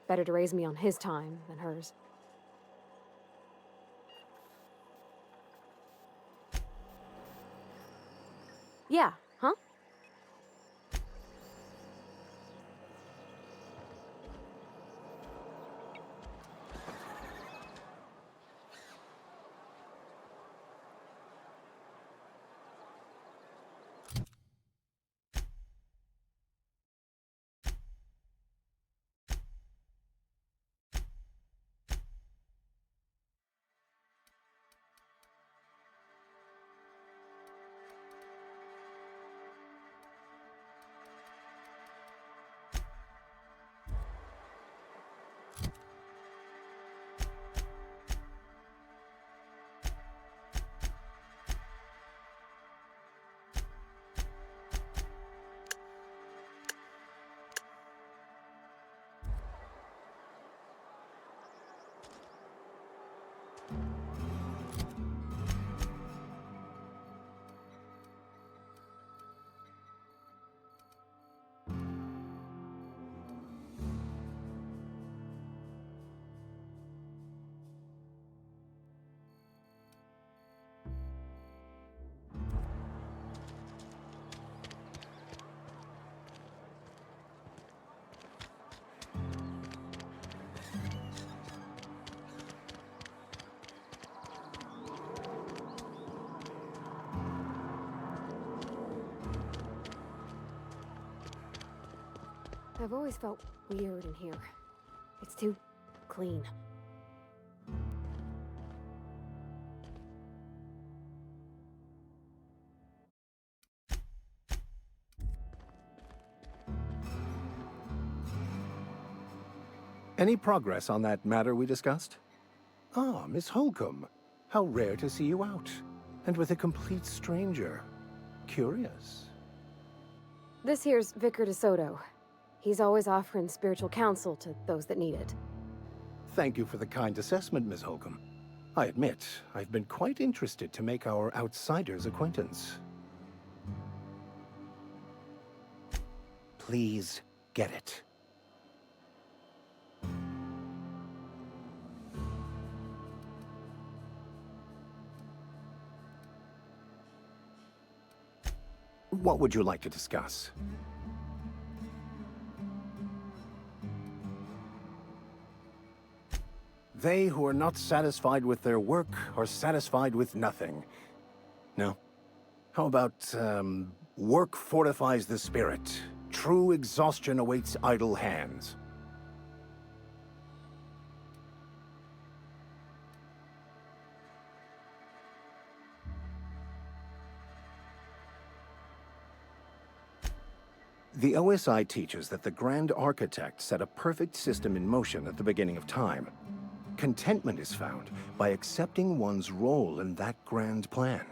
Better to raise me on his time than hers. Yeah, huh? I've always felt weird in here. It's too clean. Any progress on that matter we discussed? Ah, Miss Holcomb. How rare to see you out. And with a complete stranger. Curious. This here's Vicar DeSoto. He's always offering spiritual counsel to those that need it. Thank you for the kind assessment, Miss Holcomb. I admit, I've been quite interested to make our outsider's acquaintance. Please get it. What would you like to discuss? They who are not satisfied with their work are satisfied with nothing. No? How about, work fortifies the spirit. True exhaustion awaits idle hands. The OSI teaches that the Grand Architect set a perfect system in motion at the beginning of time. Contentment is found by accepting one's role in that grand plan.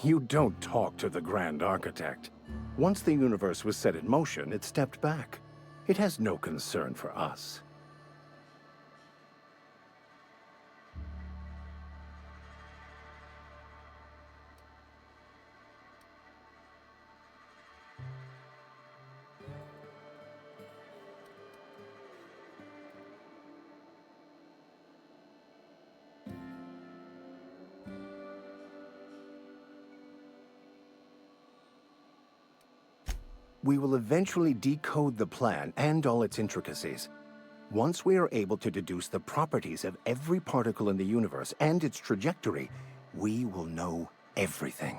You don't talk to the Grand Architect. Once the universe was set in motion, it stepped back. It has no concern for us. We will eventually decode the plan and all its intricacies. Once we are able to deduce the properties of every particle in the universe and its trajectory, we will know everything.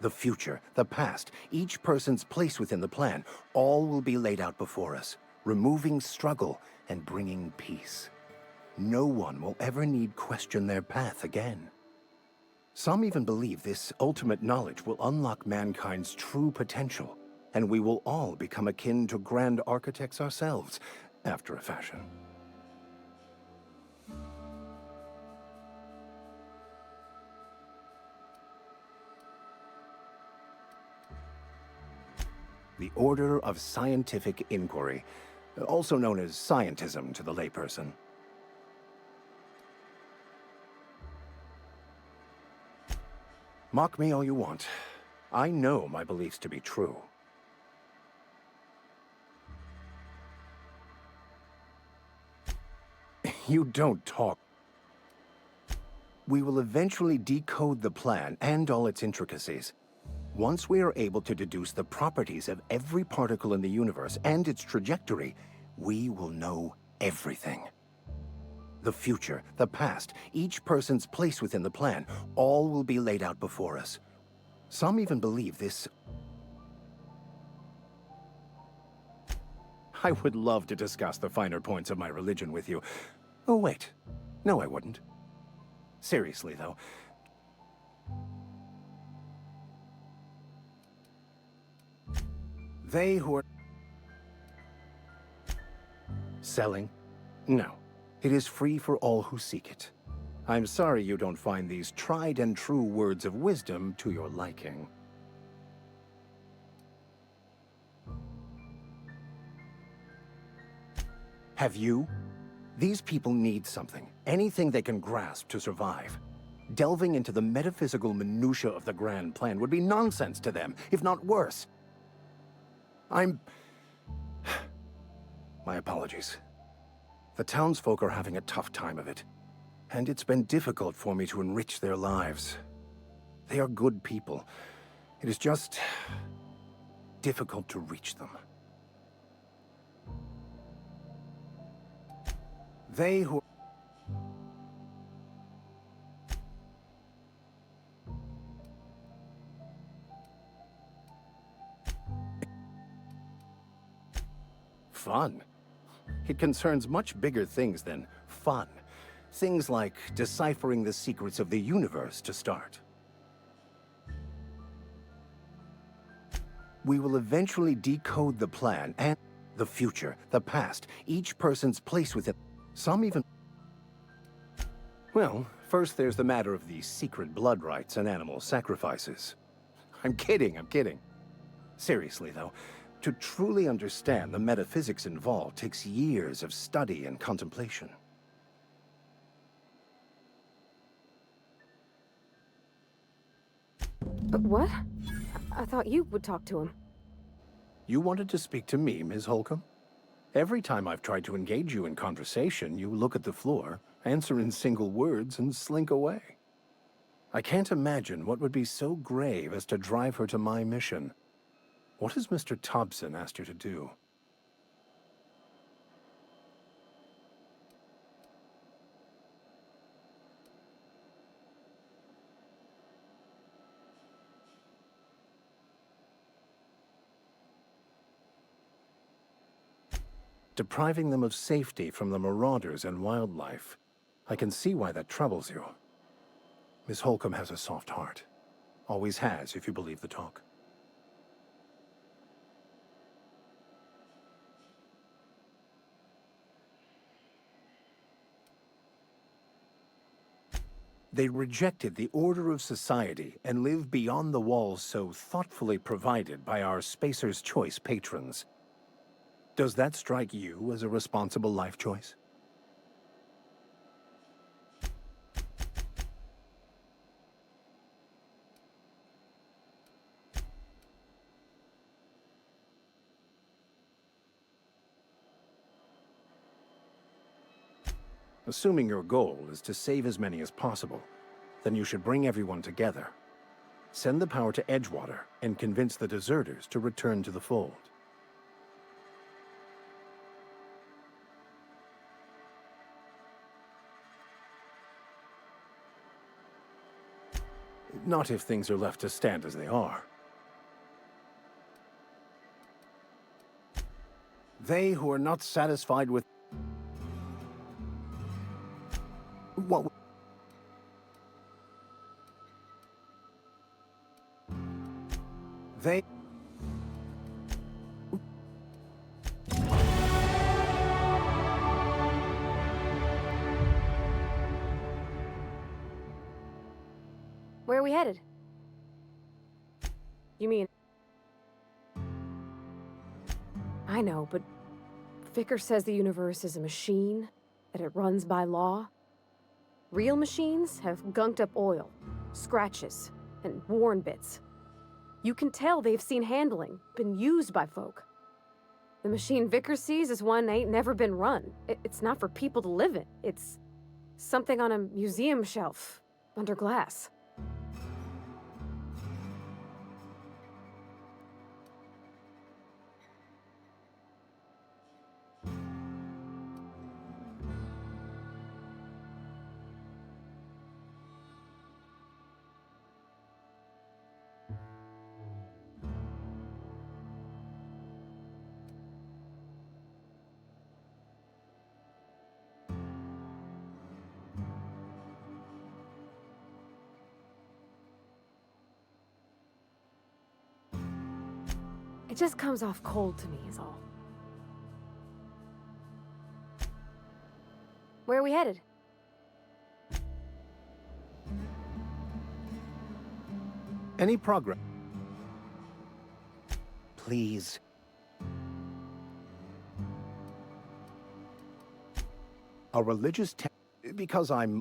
The future, the past, each person's place within the plan, all will be laid out before us, removing struggle and bringing peace. No one will ever need question their path again. Some even believe this ultimate knowledge will unlock mankind's true potential, and we will all become akin to grand architects ourselves, after a fashion. The Order of Scientific Inquiry, also known as scientism to the layperson. Mock me all you want. I know my beliefs to be true. You don't talk. We will eventually decode the plan and all its intricacies. Once we are able to deduce the properties of every particle in the universe and its trajectory, we will know everything. The future, the past, each person's place within the plan, all will be laid out before us. Some even believe this. I would love to discuss the finer points of my religion with you. Oh, wait. No, I wouldn't. Seriously, though. They who are selling? No. It is free for all who seek it. I'm sorry you don't find these tried and true words of wisdom to your liking. Have you? These people need something, anything they can grasp to survive. Delving into the metaphysical minutiae of the grand plan would be nonsense to them, if not worse. My apologies. The townsfolk are having a tough time of it, and it's been difficult for me to enrich their lives. They are good people. It is just difficult to reach them. They who... Fun. It concerns much bigger things than fun. Things like deciphering the secrets of the universe to start. We will eventually decode the plan and the future, the past, each person's place within. Some even... Well, first there's the matter of the secret blood rites and animal sacrifices. I'm kidding. Seriously, though, to truly understand the metaphysics involved takes years of study and contemplation. What? I thought you would talk to him. You wanted to speak to me, Ms. Holcomb? Every time I've tried to engage you in conversation, you look at the floor, answer in single words, and slink away. I can't imagine what would be so grave as to drive her to my mission. What has Mr. Thompson asked you to do? Depriving them of safety from the marauders and wildlife. I can see why that troubles you. Miss Holcomb has a soft heart. Always has, if you believe the talk. They rejected the order of society and live beyond the walls so thoughtfully provided by our Spacer's Choice patrons. Does that strike you as a responsible life choice? Assuming your goal is to save as many as possible, then you should bring everyone together. Send the power to Edgewater and convince the deserters to return to the fold. Not if things are left to stand as they are. They who are not satisfied with what they Where are we headed? You mean... I know, but Vicker says the universe is a machine, that it runs by law. Real machines have gunked up oil, scratches, and worn bits. You can tell they've seen handling, been used by folk. The machine Vicker sees is one ain't never been run. It's not for people to live in. It's something on a museum shelf, under glass. It just comes off cold to me, is all. Where are we headed? any progress. Please. A religious because I'm...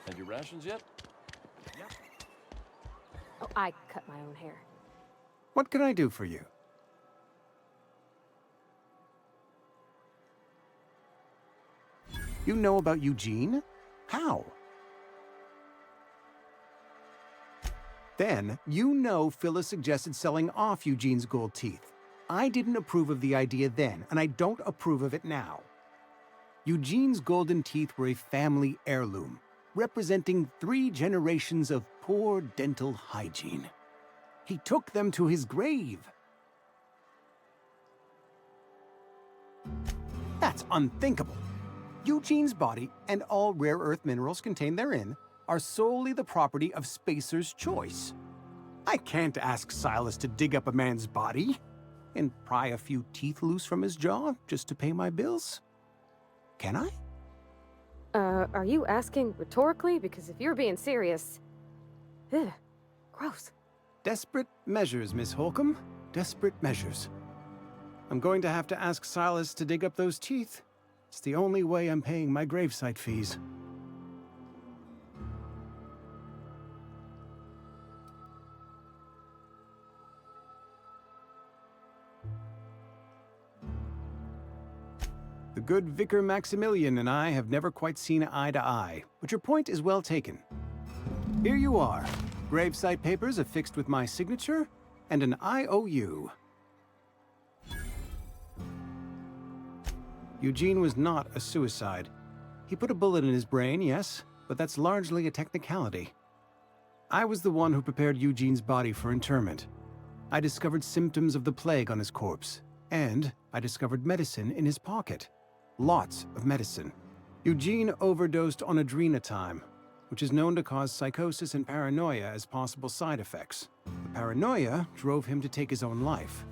Had your rations yet? Oh, I cut my own hair. What can I do for you? You know about Eugene? How? Then, you know Phyllis suggested selling off Eugene's gold teeth. I didn't approve of the idea then, and I don't approve of it now. Eugene's golden teeth were a family heirloom, representing 3 generations of poor dental hygiene. He took them to his grave. That's unthinkable. Eugene's body and all rare earth minerals contained therein are solely the property of Spacer's Choice. I can't ask Silas to dig up a man's body and pry a few teeth loose from his jaw just to pay my bills. Can I? Are you asking rhetorically? Because if you're being serious... Ugh, gross. Desperate measures, Miss Holcomb. Desperate measures. I'm going to have to ask Silas to dig up those teeth. It's the only way I'm paying my gravesite fees. The good Vicar Maximilian and I have never quite seen eye to eye, but your point is well taken. Here you are. Gravesite papers affixed with my signature and an IOU. Eugene was not a suicide. He put a bullet in his brain, yes, but that's largely a technicality. I was the one who prepared Eugene's body for interment. I discovered symptoms of the plague on his corpse, and I discovered medicine in his pocket. Lots of medicine. Eugene overdosed on adrenatime, which is known to cause psychosis and paranoia as possible side effects. The paranoia drove him to take his own life.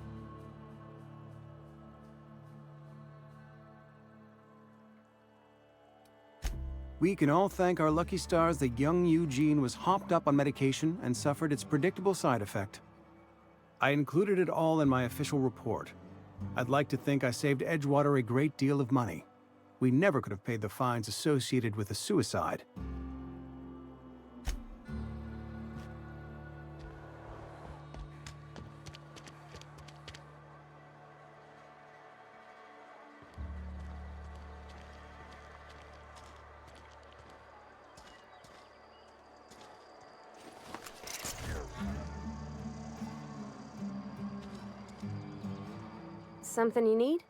We can all thank our lucky stars that young Eugene was hopped up on medication and suffered its predictable side effect. I included it all in my official report. I'd like to think I saved Edgewater a great deal of money. We never could have paid the fines associated with a suicide. Something you need?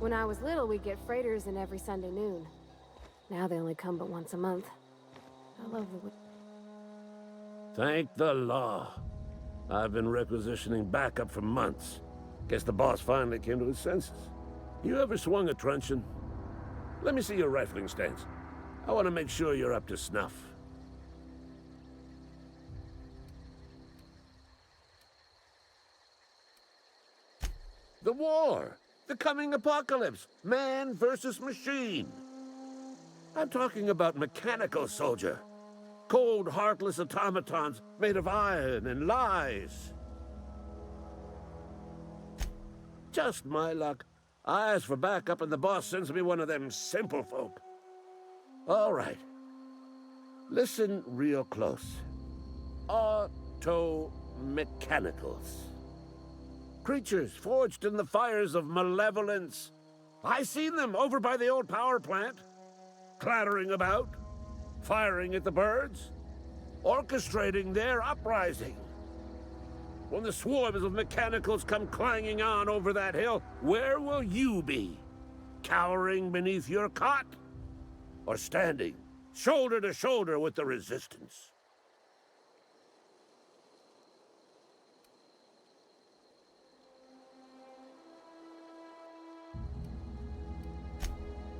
When I was little, we'd get freighters in every Sunday noon. Now they only come but once a month. I love the... Thank the law. I've been requisitioning backup for months. Guess the boss finally came to his senses. You ever swung a truncheon? Let me see your rifling stance. I want to make sure you're up to snuff. The war! The coming apocalypse! Man versus machine! I'm talking about mechanical soldier. Cold, heartless automatons made of iron and lies. Just my luck. I ask for backup and the boss sends me one of them simple folk. All right. Listen real close. Auto-mechanicals. Creatures forged in the fires of malevolence. I seen them over by the old power plant. Clattering about. Firing at the birds. Orchestrating their uprising. When the swarms of mechanicals come clanging on over that hill, where will you be? Cowering beneath your cot? Or standing, shoulder to shoulder with the resistance?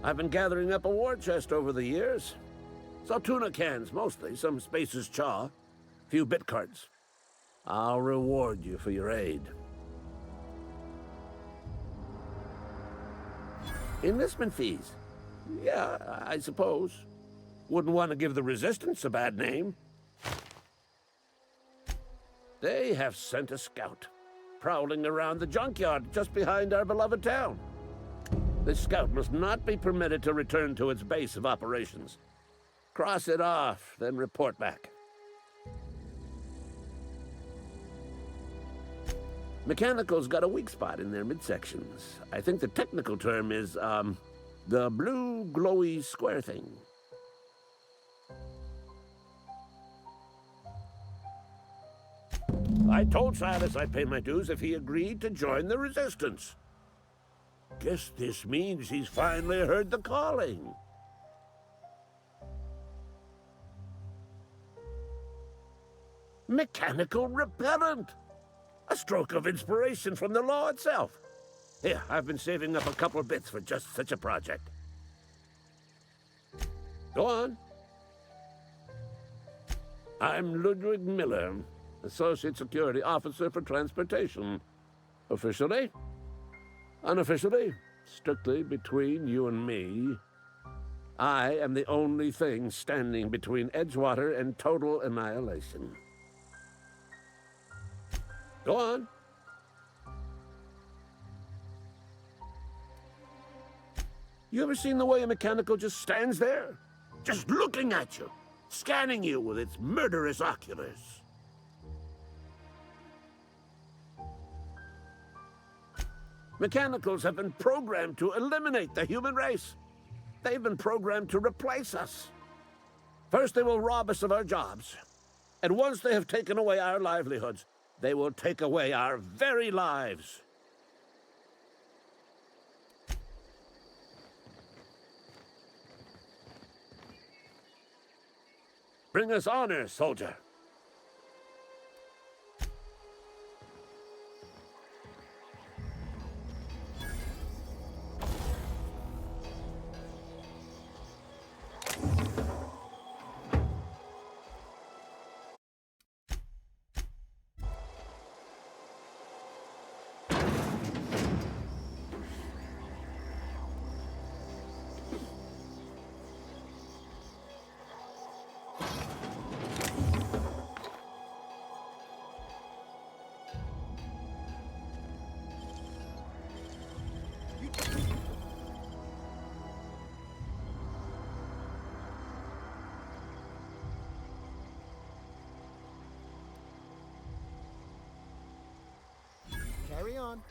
I've been gathering up a war chest over the years. Saw tuna cans, mostly, some Spacer's chaw, few bit cards. I'll reward you for your aid. Enlistment fees? Yeah, I suppose. Wouldn't want to give the Resistance a bad name. They have sent a scout, prowling around the junkyard just behind our beloved town. This scout must not be permitted to return to its base of operations. Cross it off, then report back. Mechanicals got a weak spot in their midsections. I think the technical term is, the blue glowy square thing. I told Silas I'd pay my dues if he agreed to join the Resistance. Guess this means he's finally heard the calling. Mechanical repellent! A stroke of inspiration from the law itself. Here, I've been saving up a couple of bits for just such a project. Go on. I'm Ludwig Miller, Associate Security Officer for Transportation. Officially? Unofficially? Strictly between you and me. I am the only thing standing between Edgewater and total annihilation. Go on. You ever seen the way a mechanical just stands there? Just looking at you, scanning you with its murderous oculars. Mechanicals have been programmed to eliminate the human race. They've been programmed to replace us. First, they will rob us of our jobs. And once they have taken away our livelihoods, they will take away our very lives. Bring us honor, soldier. Carry on.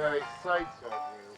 got any sights on you.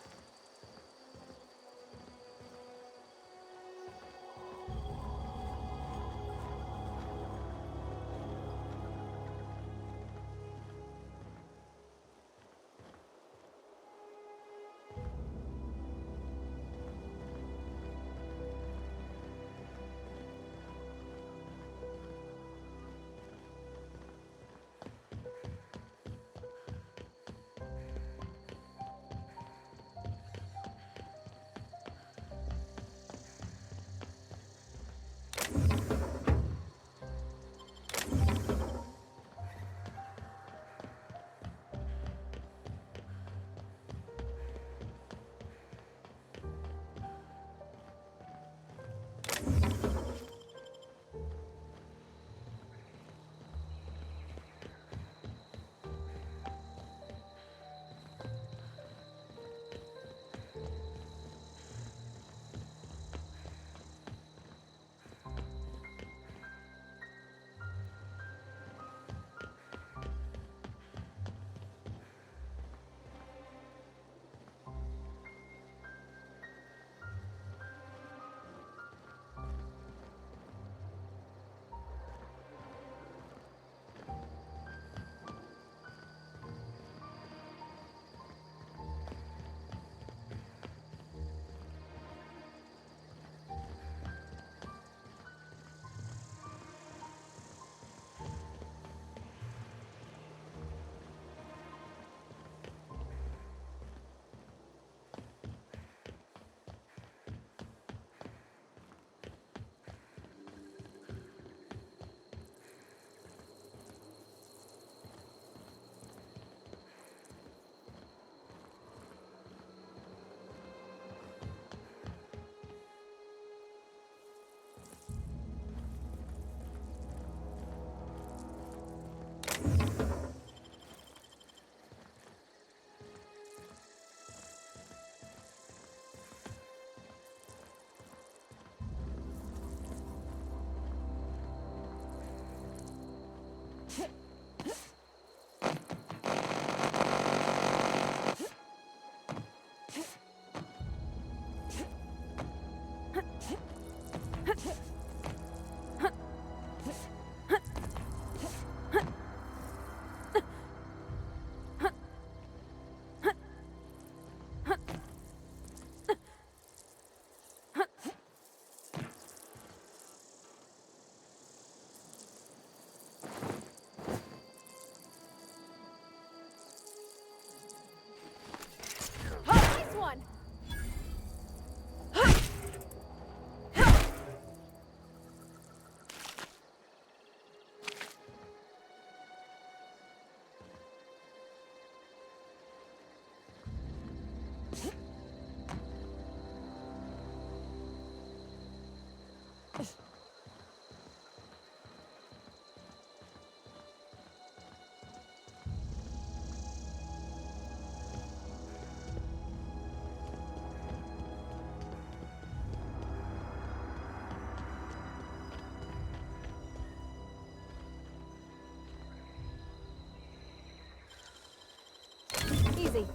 Easy.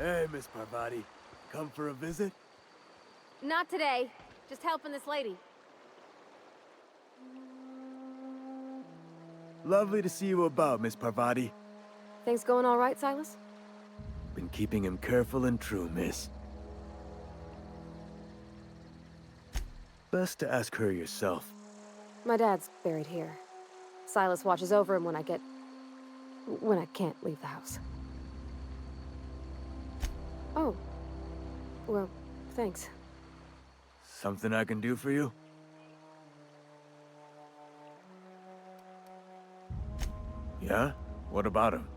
Hey, Miss Parvati. Come for a visit? Not today. Just helping this lady. Lovely to see you about, Miss Parvati. Things going all right, Silas? Been keeping him careful and true, miss. Best to ask her yourself. My dad's buried here. Silas watches over him when I can't leave the house. Oh. Well, thanks. Something I can do for you? Yeah? What about him?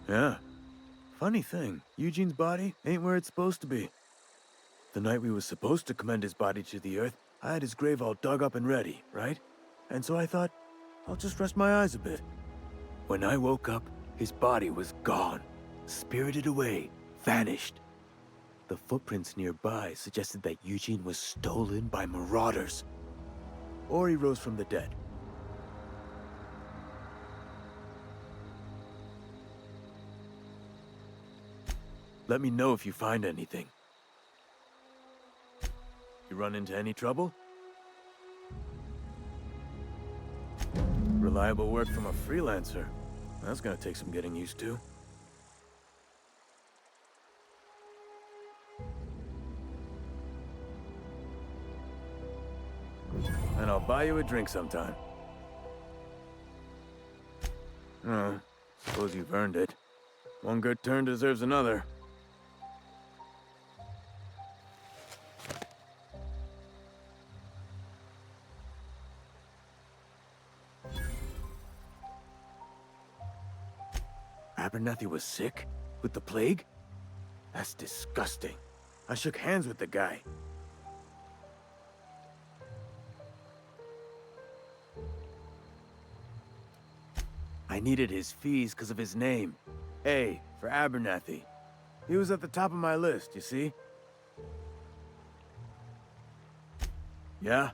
Yeah. Funny thing, Eugene's body ain't where it's supposed to be. The night we was supposed to commend his body to the earth, I had his grave all dug up and ready, right? And so I thought, I'll just rest my eyes a bit. When I woke up, his body was gone. Spirited away, vanished. The footprints nearby suggested that Eugene was stolen by marauders. Or he rose from the dead. Let me know if you find anything. You run into any trouble? Reliable work from a freelancer. That's gonna take some getting used to. And I'll buy you a drink sometime. Oh, suppose you've earned it. One good turn deserves another. Abernathy was sick? With the plague? That's disgusting. I shook hands with the guy. I needed his fees because of his name. A, for Abernathy. He was at the top of my list, you see? Yeah?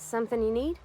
Something you need?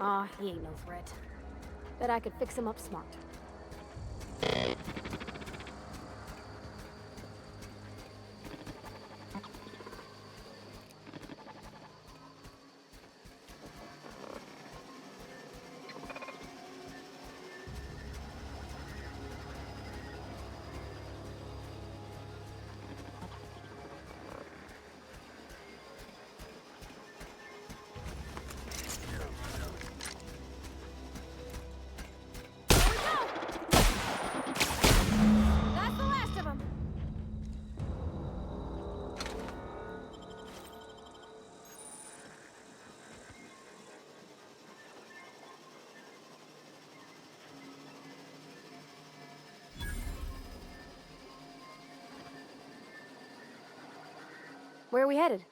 Aw, he ain't no threat. Bet I could fix him up smart. That's the last of them. Where are we headed?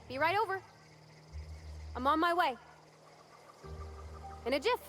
Be right over. I'm on my way. In a jiff.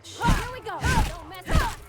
Here we go! Don't mess up!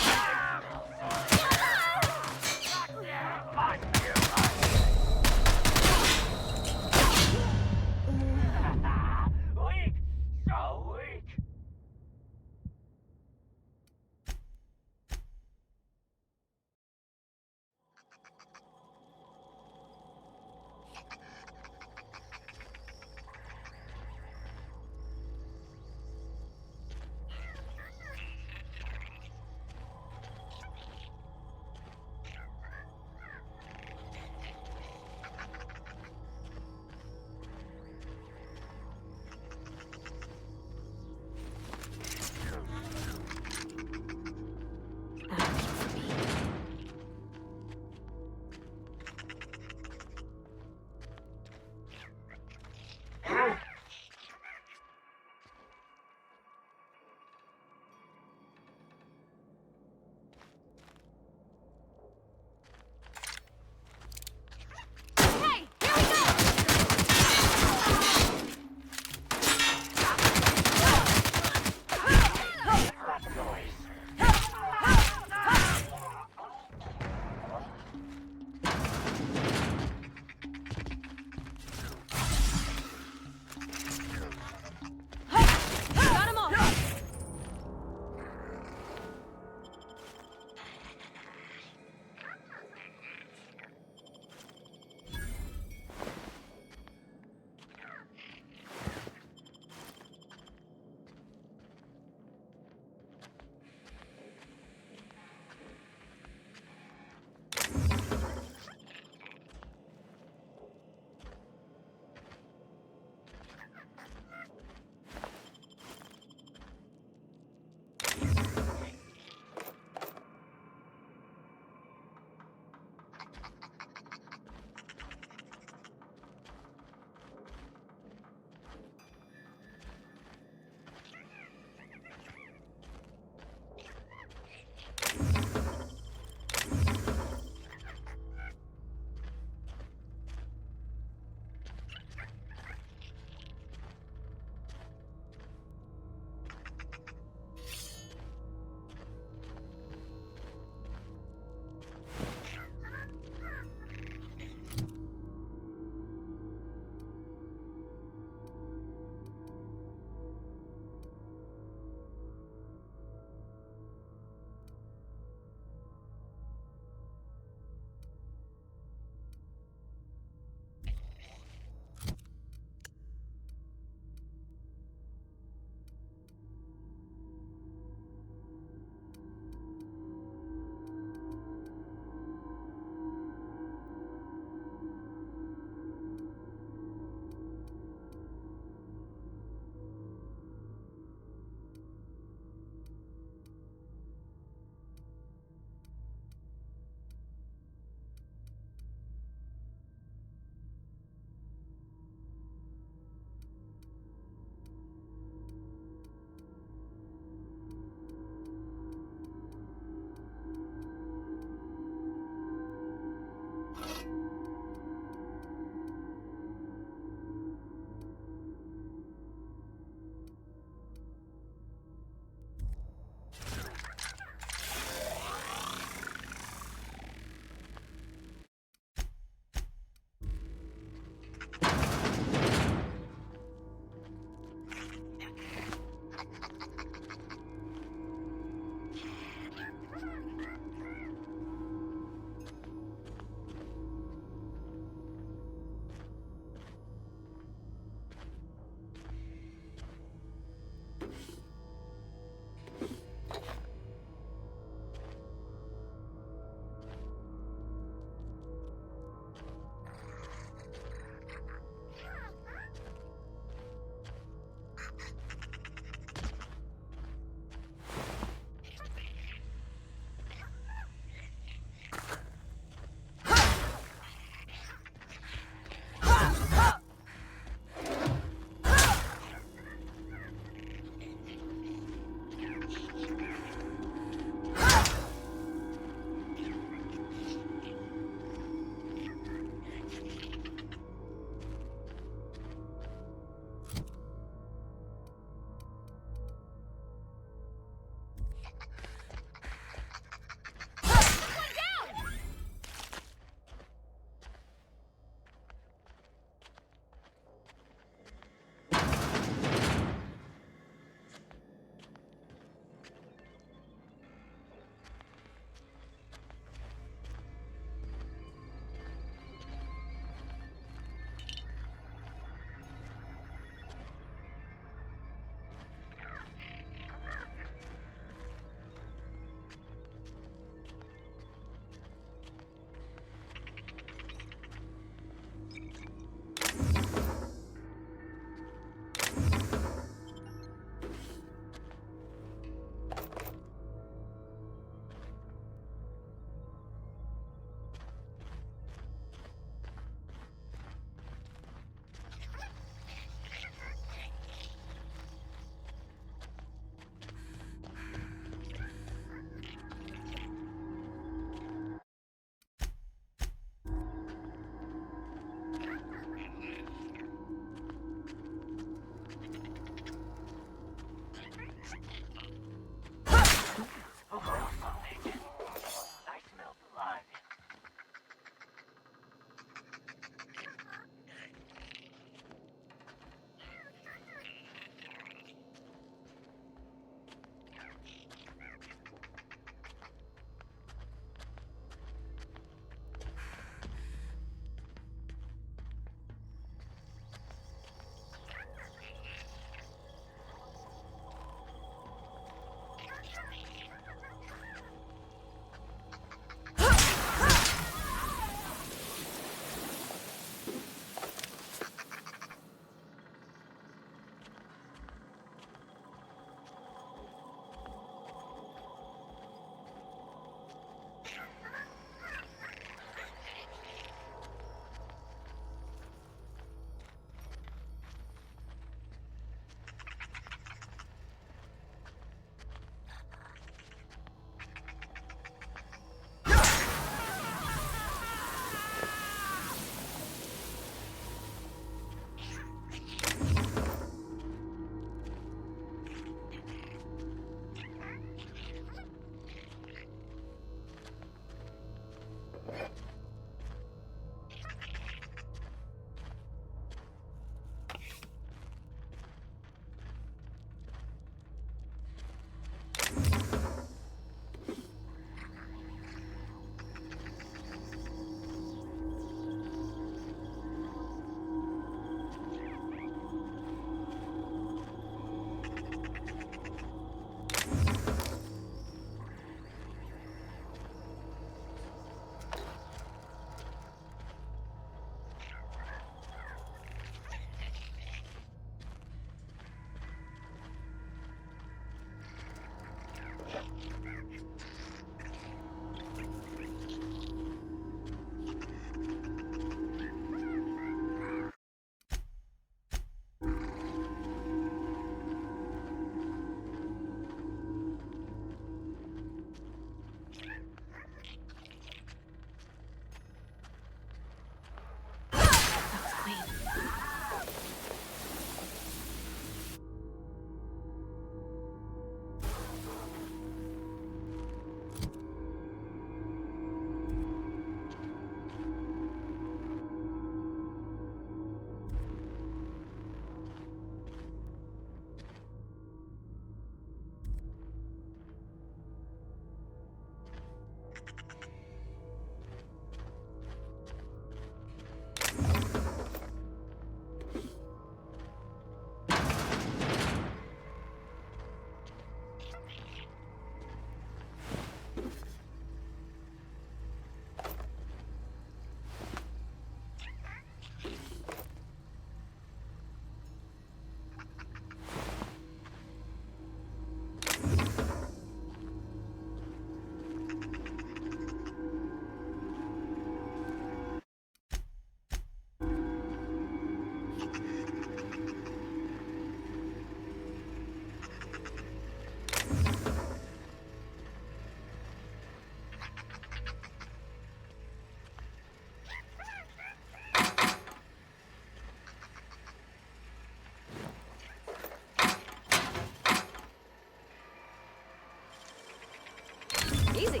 Easy.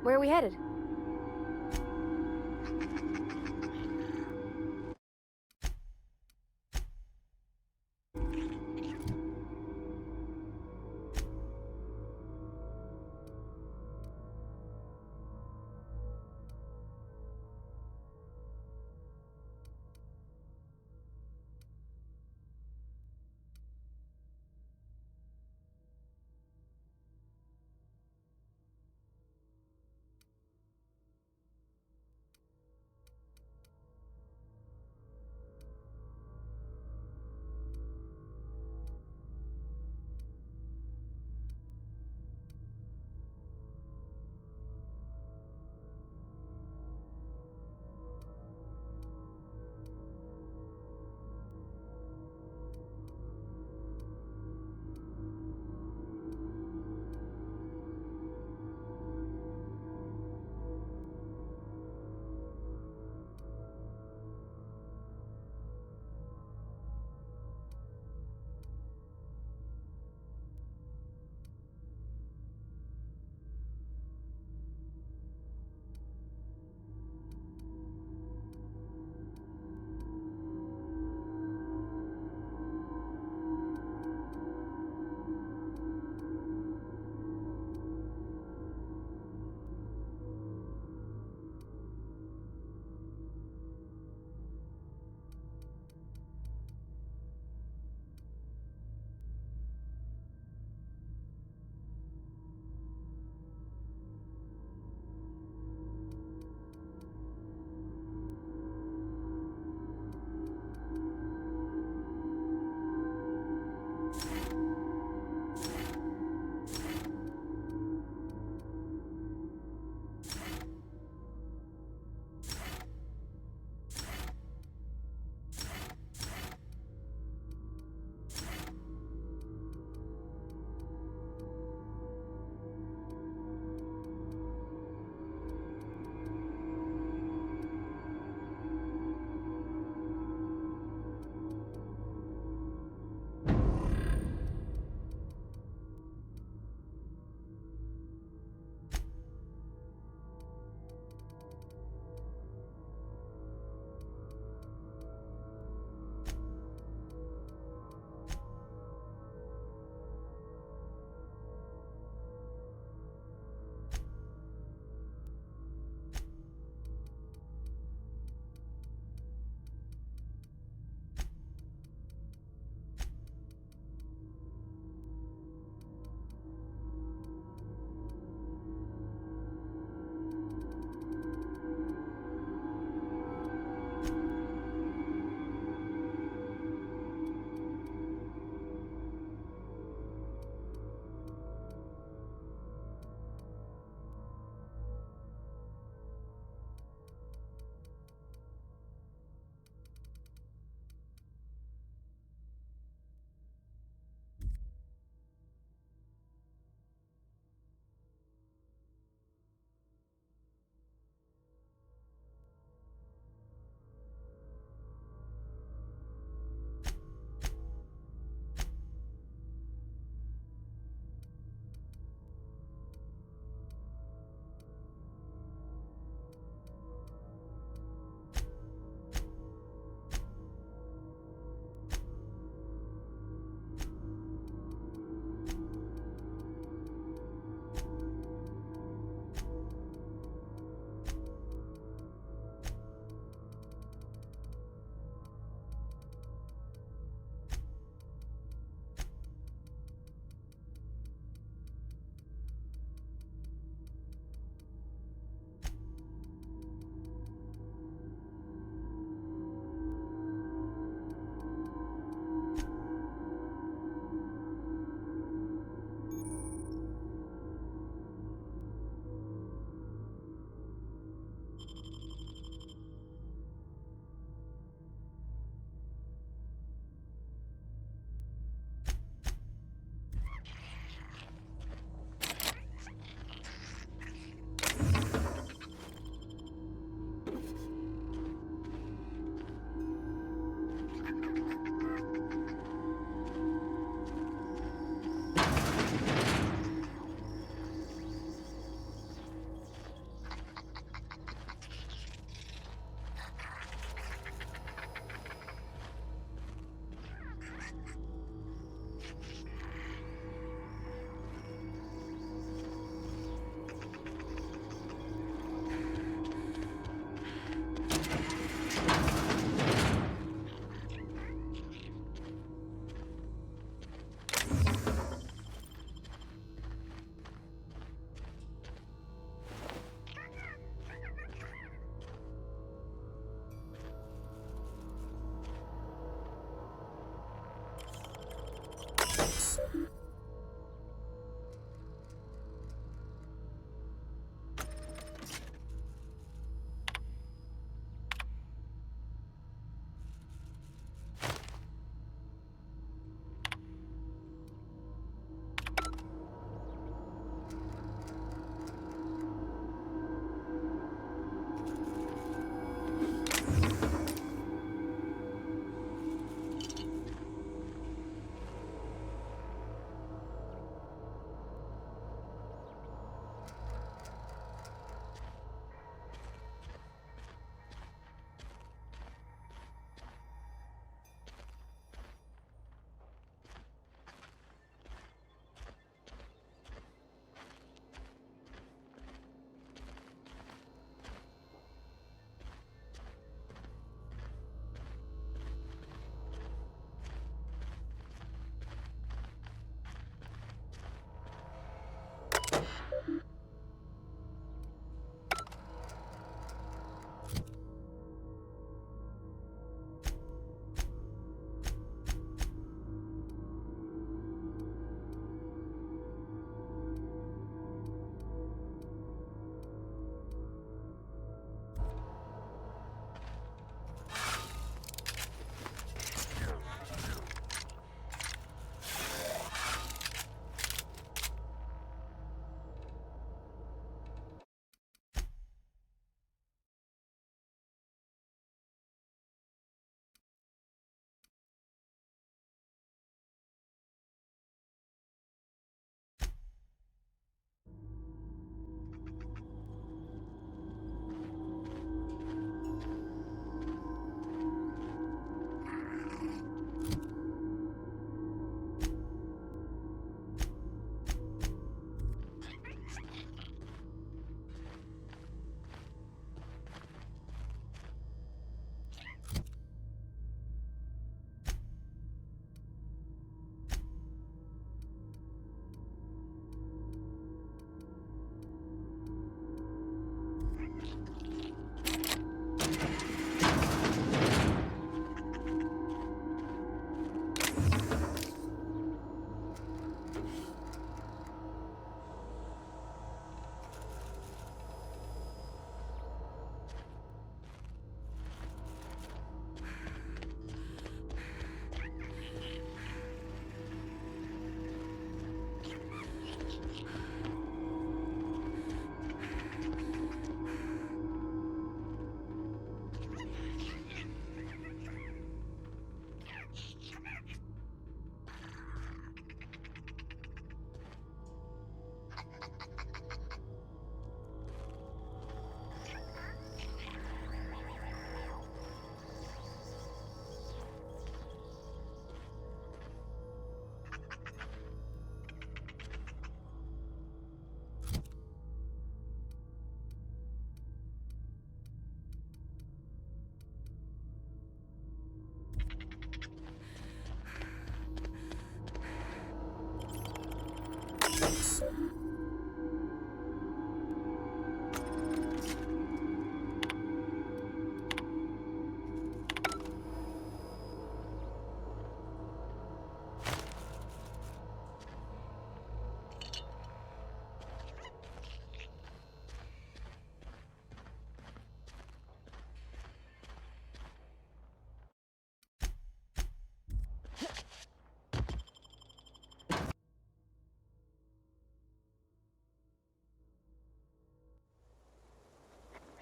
Where are we headed?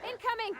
Incoming!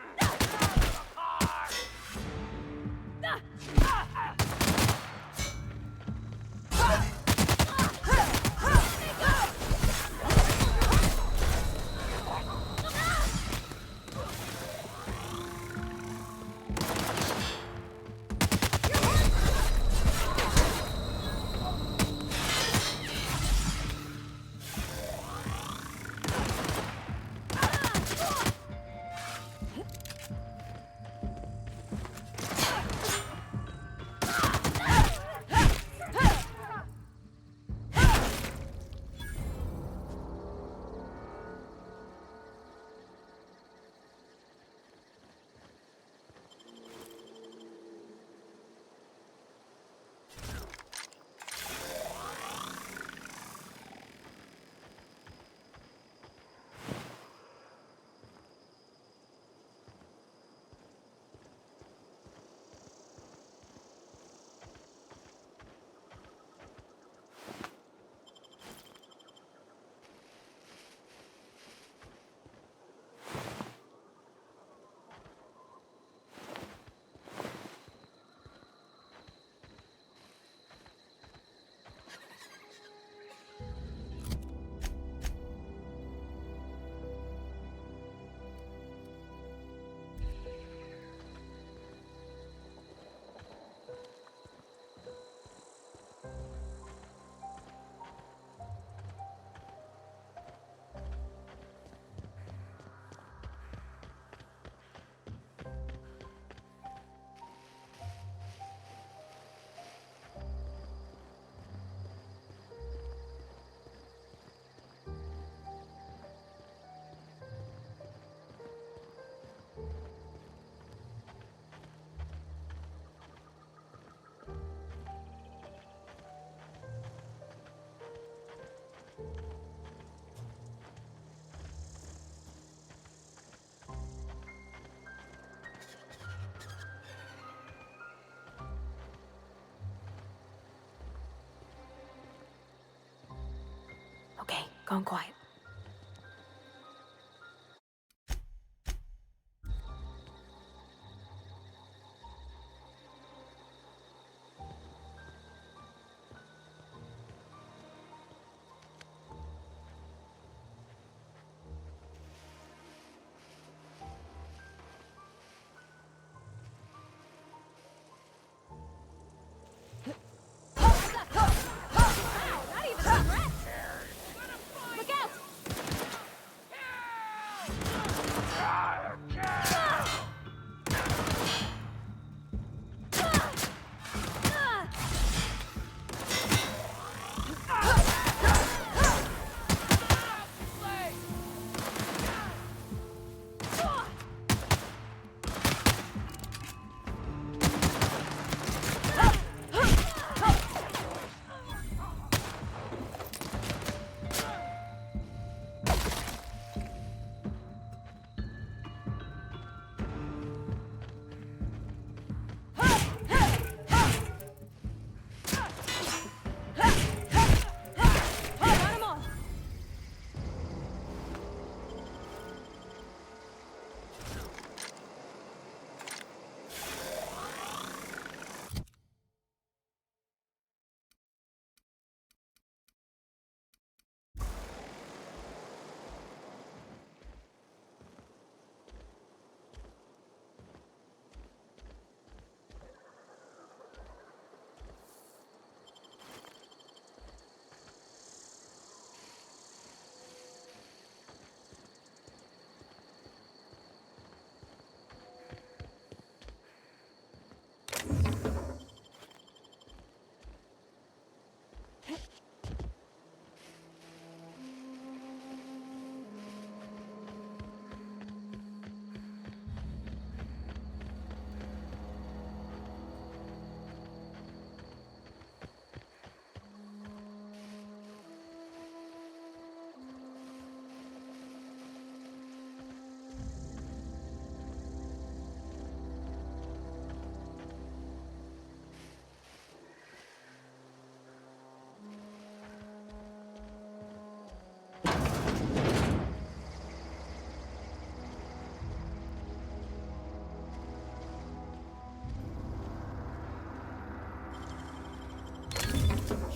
Okay, gone quiet. Not even a threat! Look out!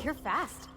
You're fast.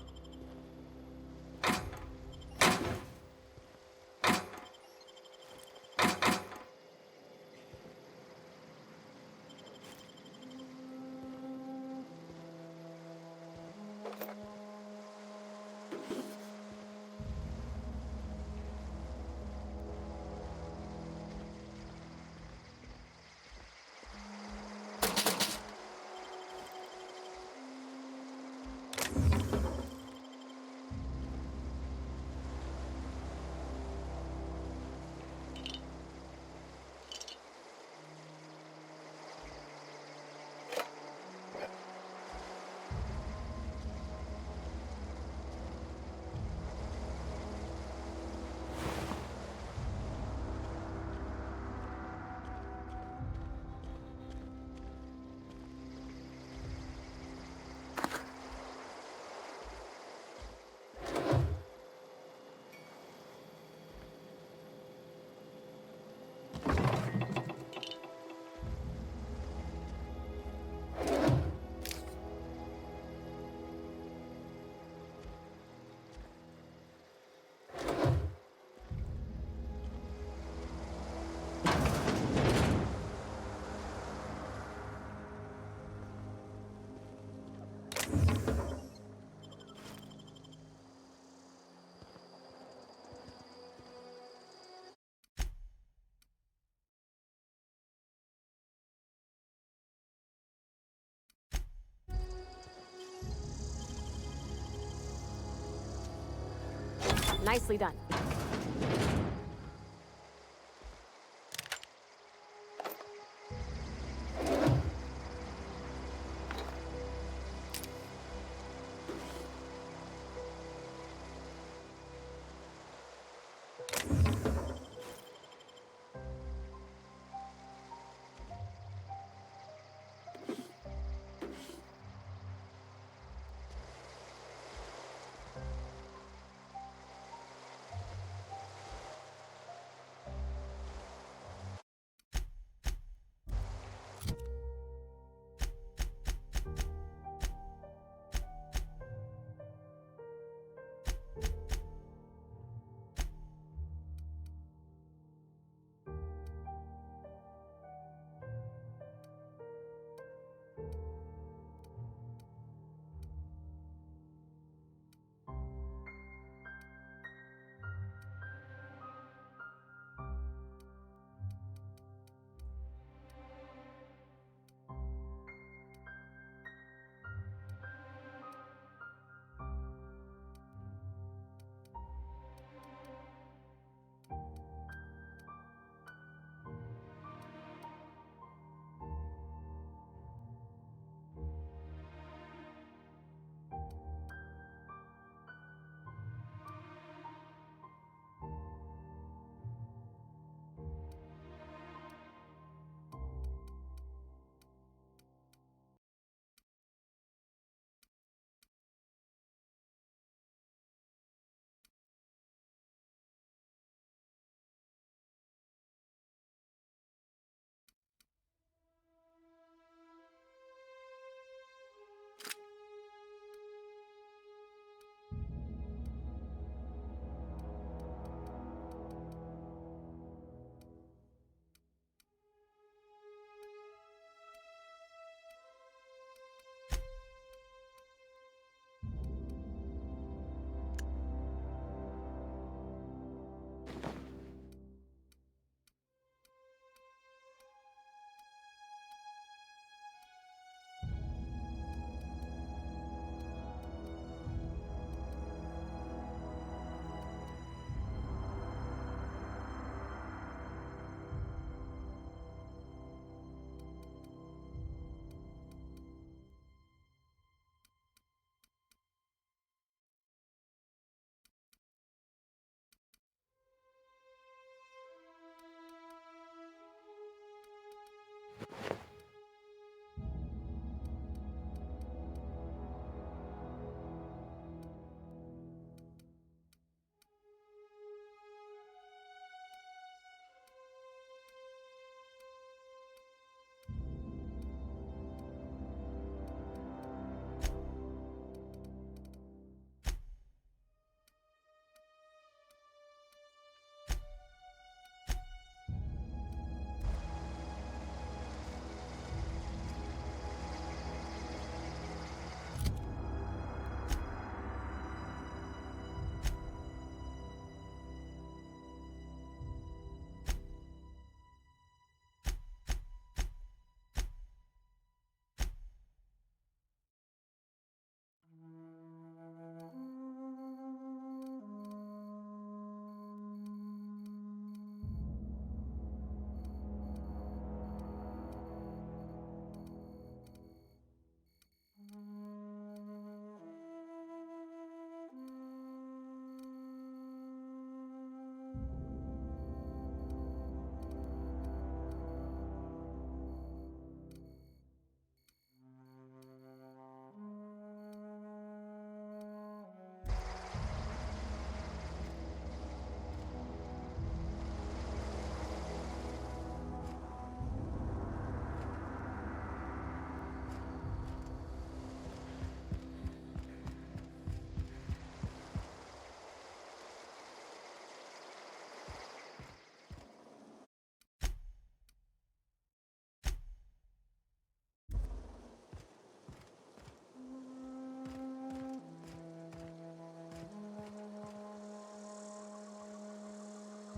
Nicely done.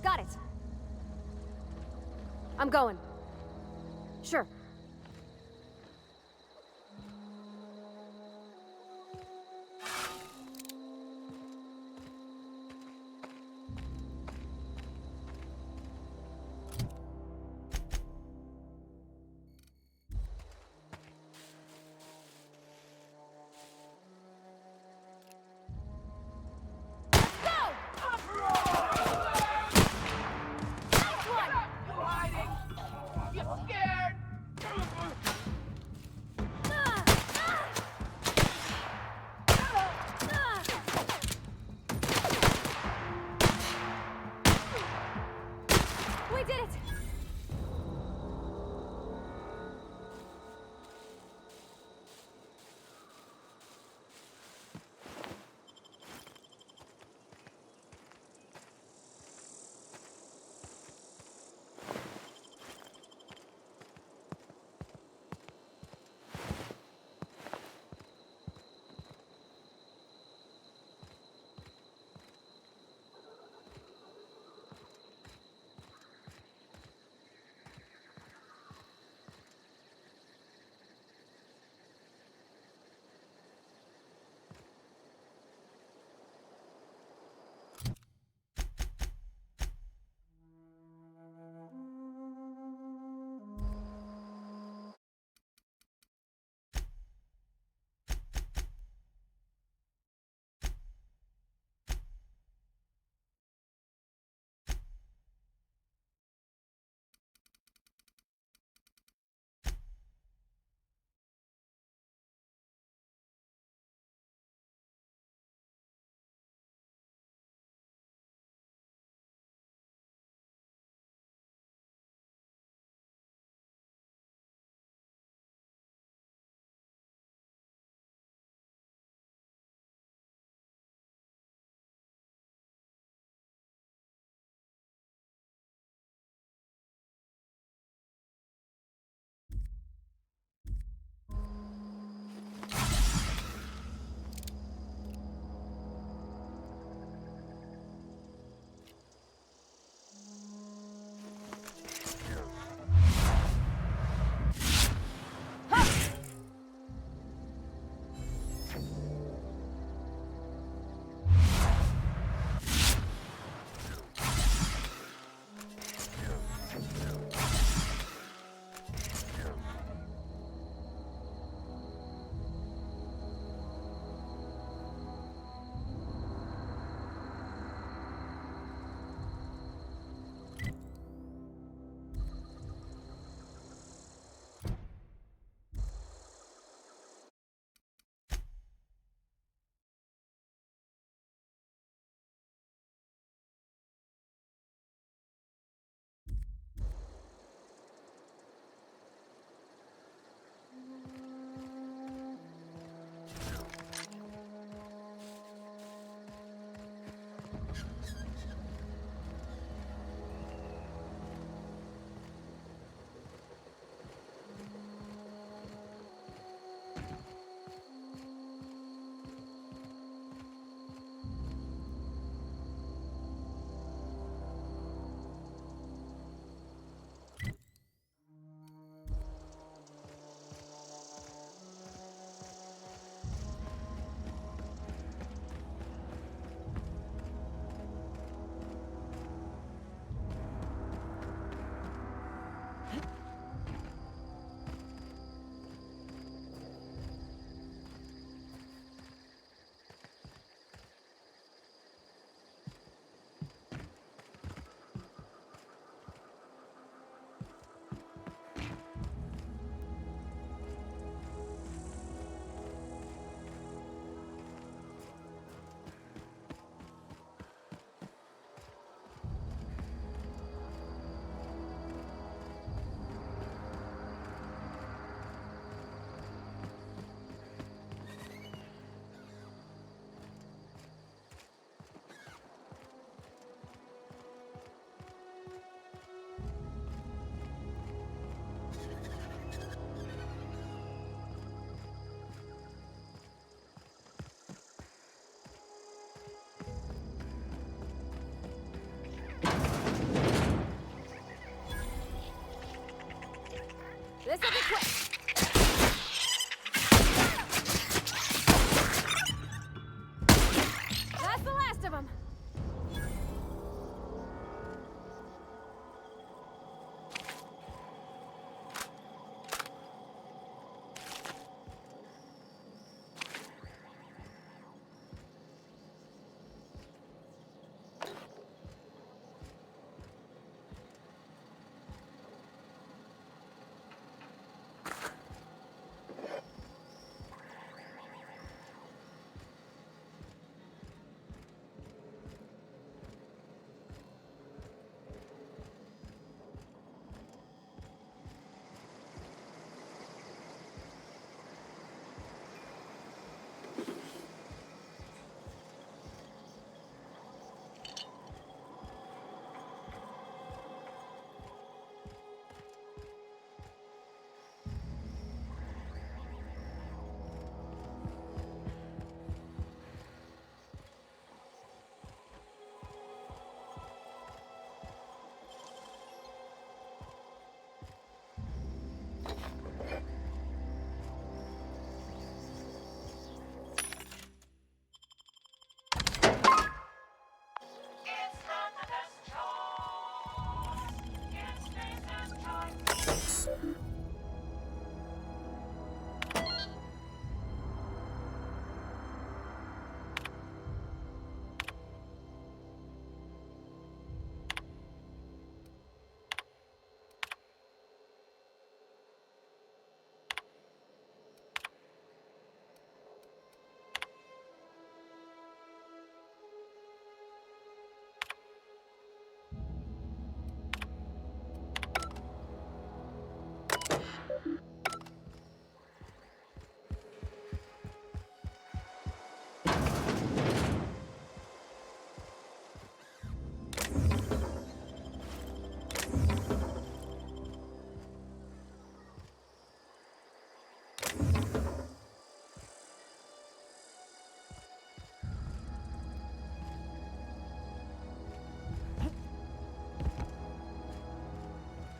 got it. I'm going. Sure. You scared?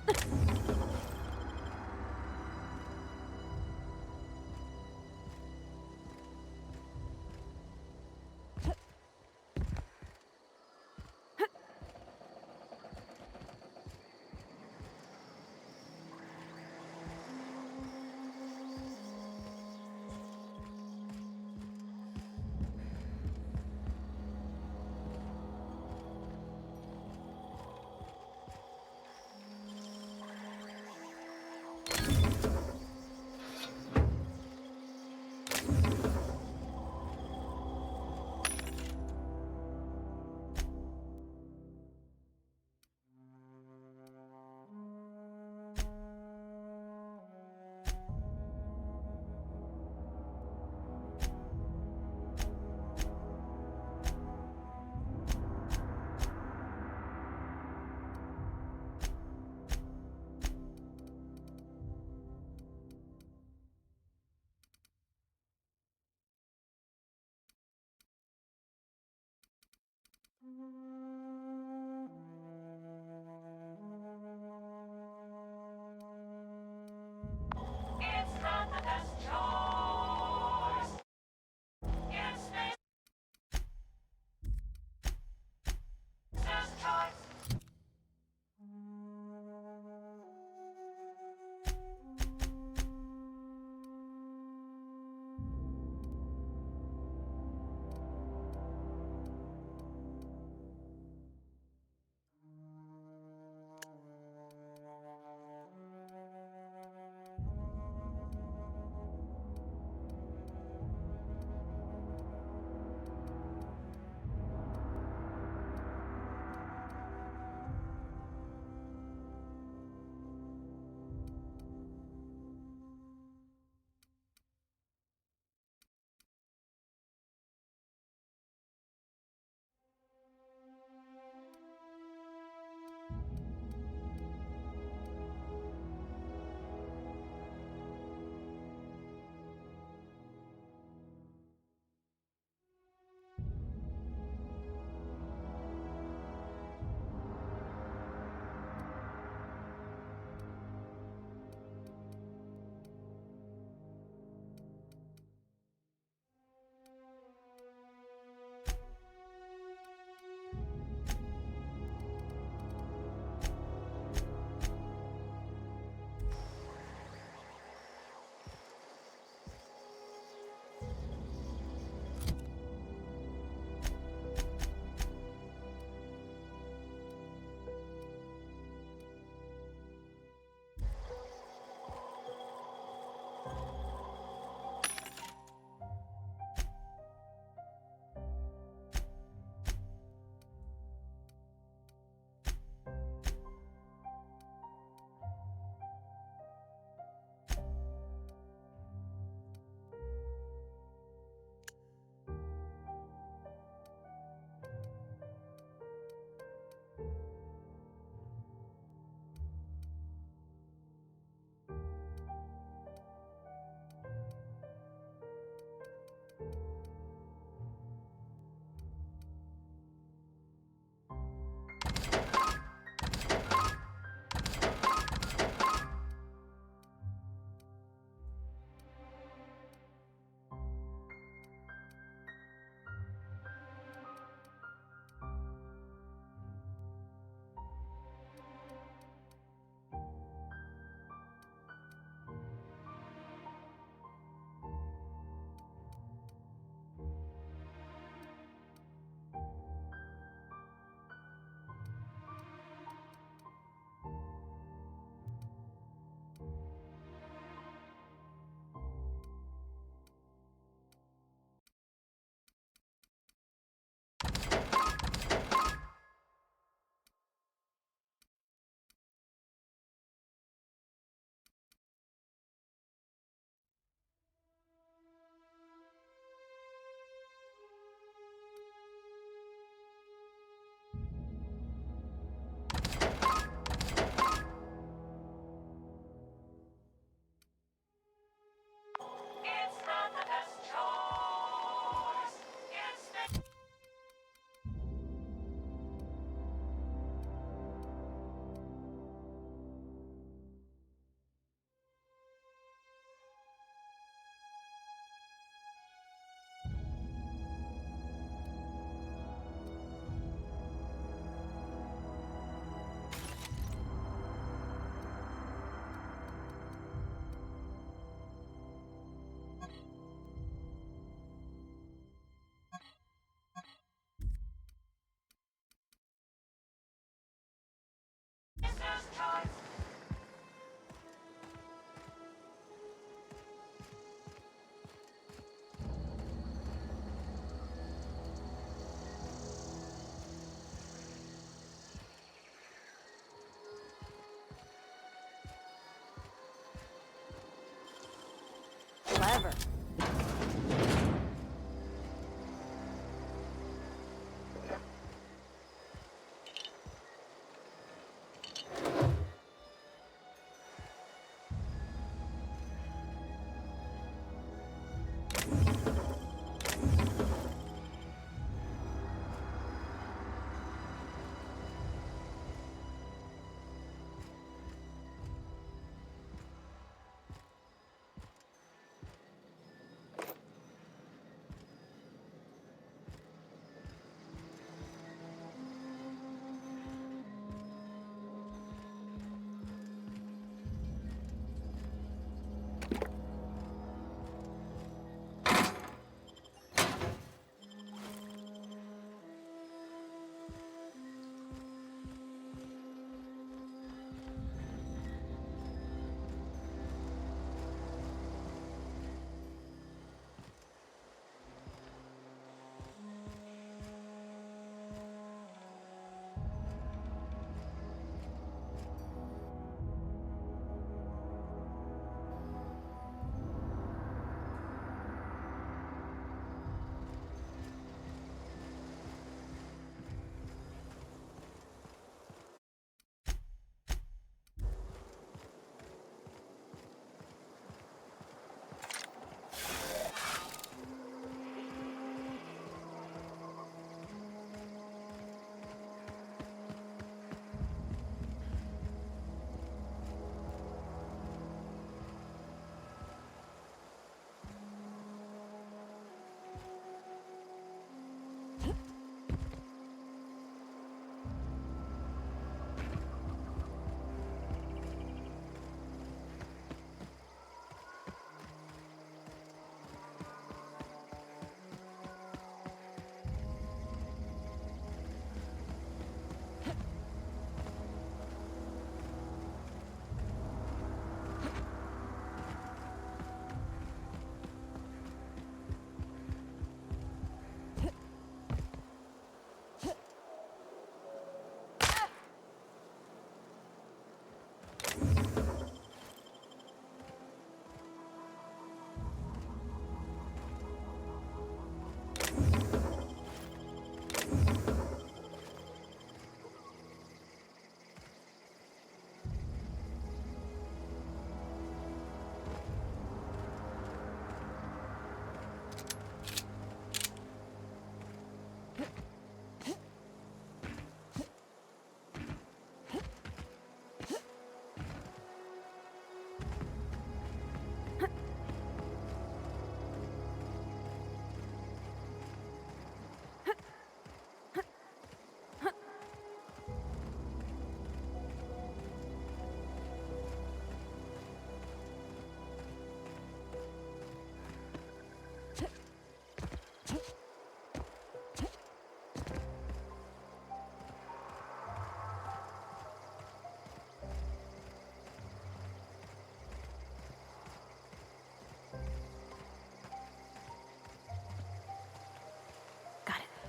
It's not the best choice. It's Spacer's choice. Clever.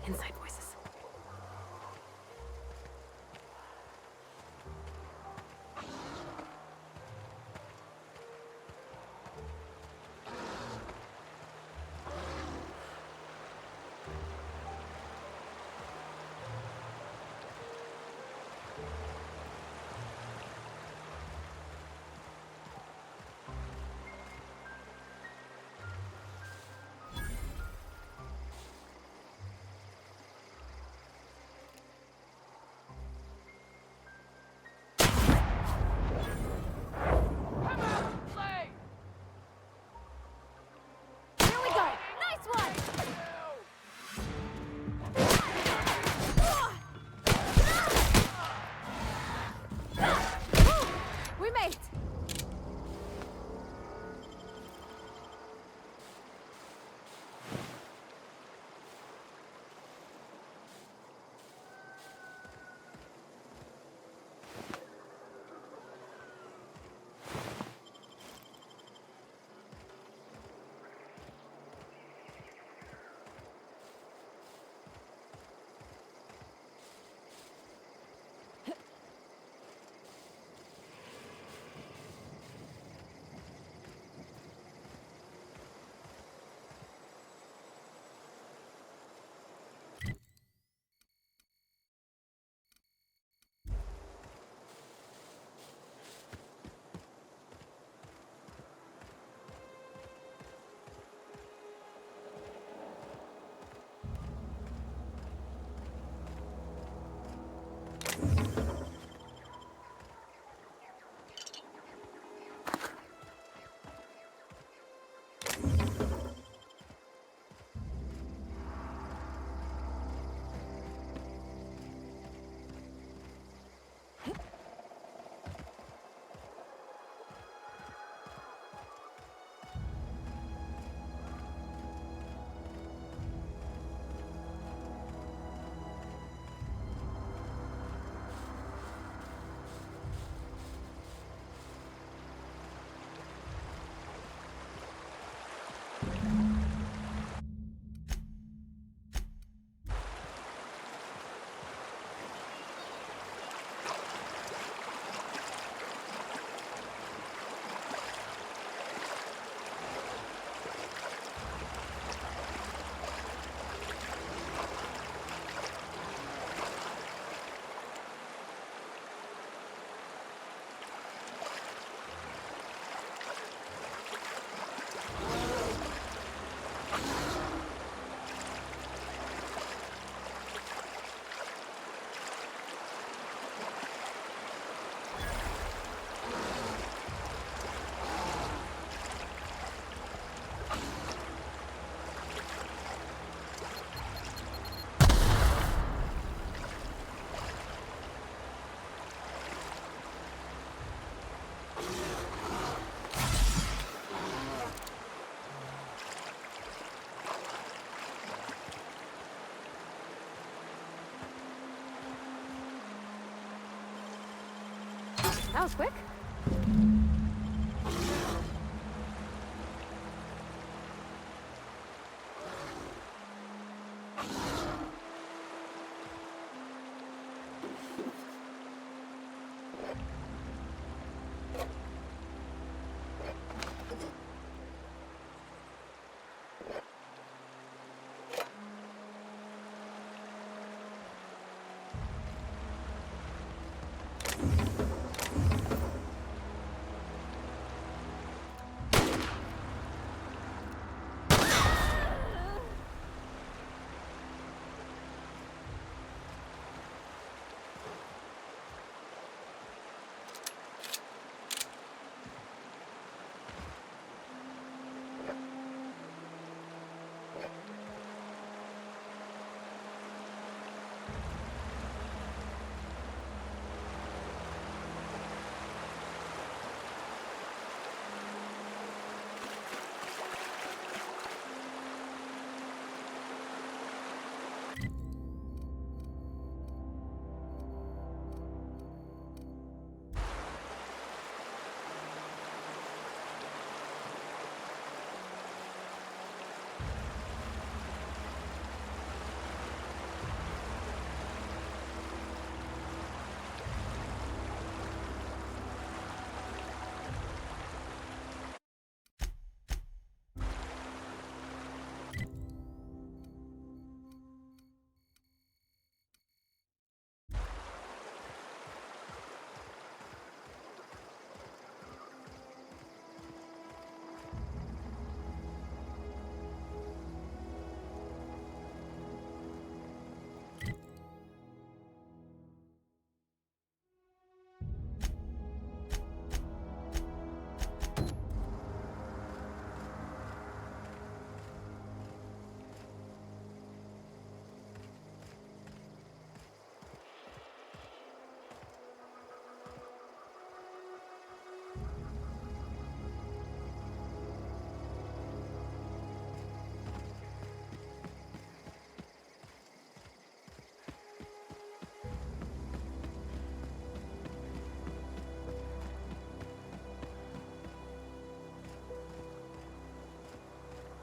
Inside voices. That was quick.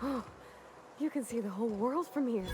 Oh, you can see the whole world from here.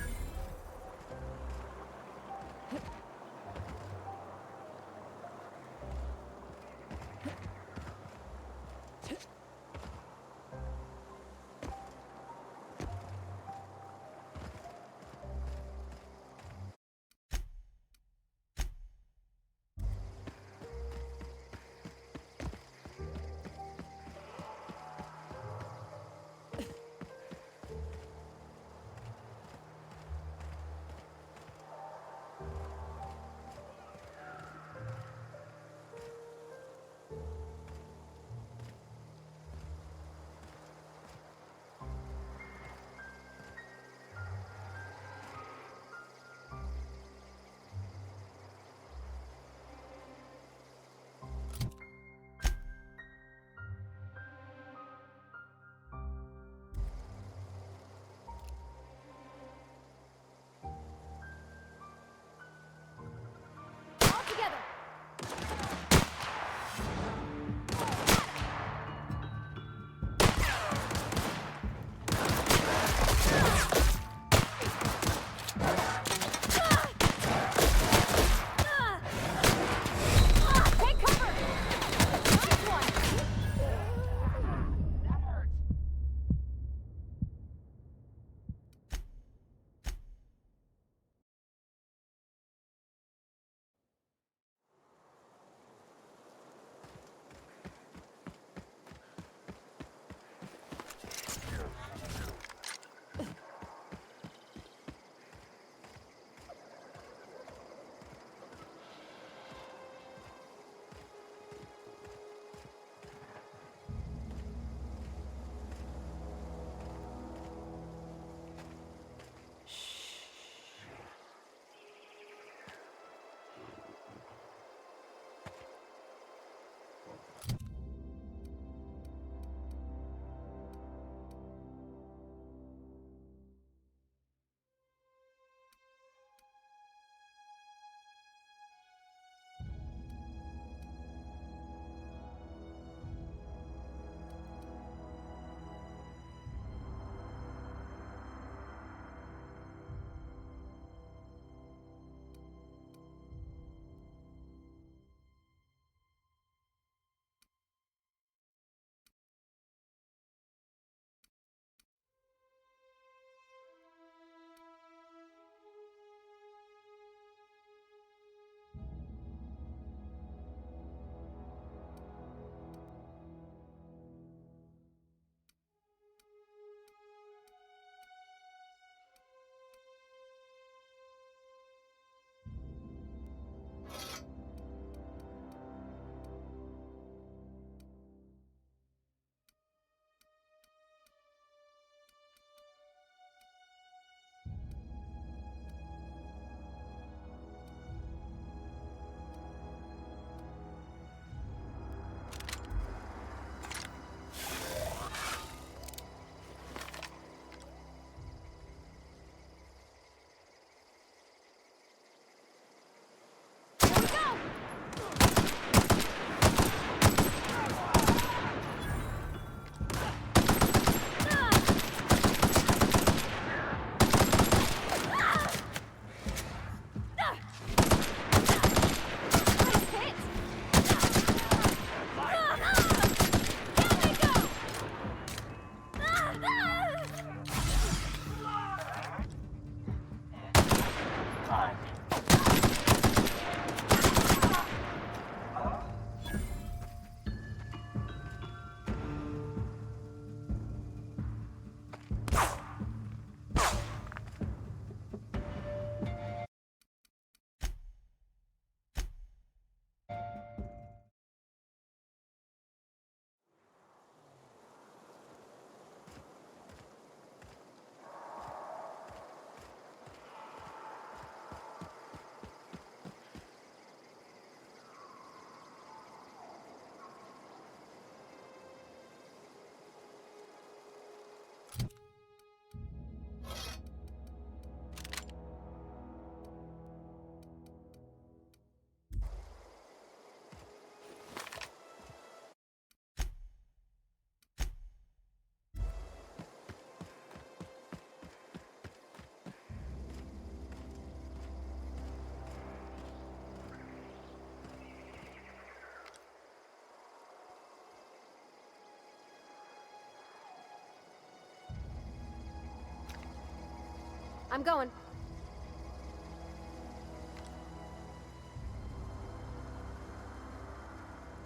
I'm going.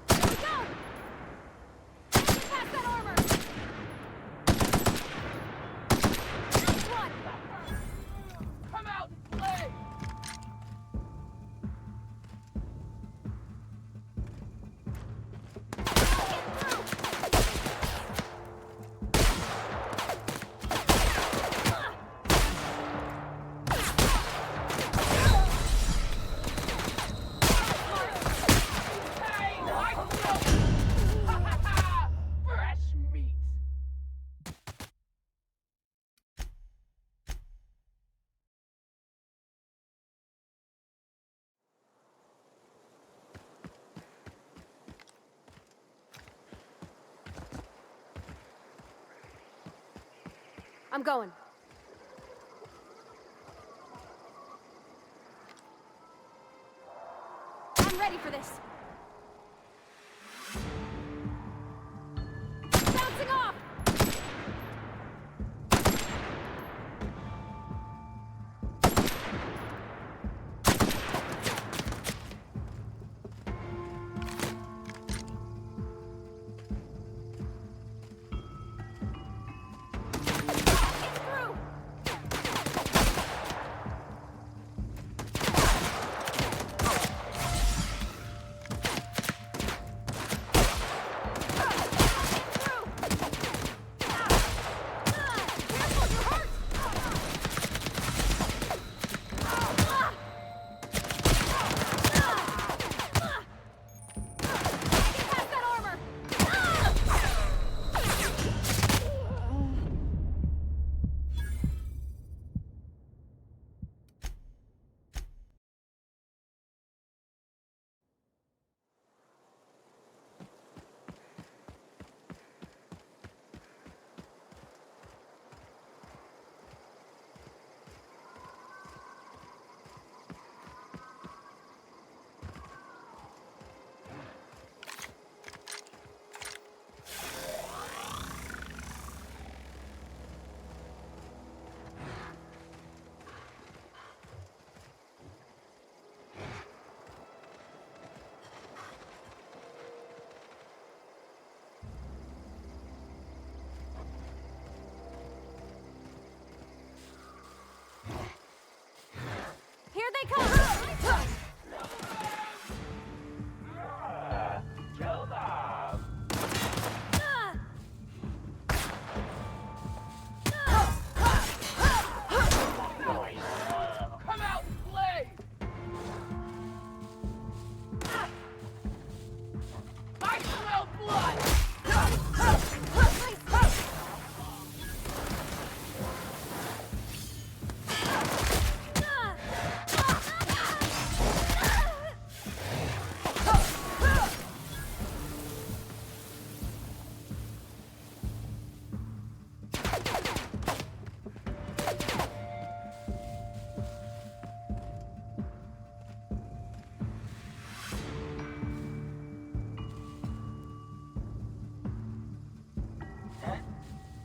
Here we go! Pass that armor! Nice one! Come out and play! Fresh meat! I'm going. I'm ready for this. Bouncing off! It's through! Here they come! Kill them! Noise! Come out and play! I smell blood!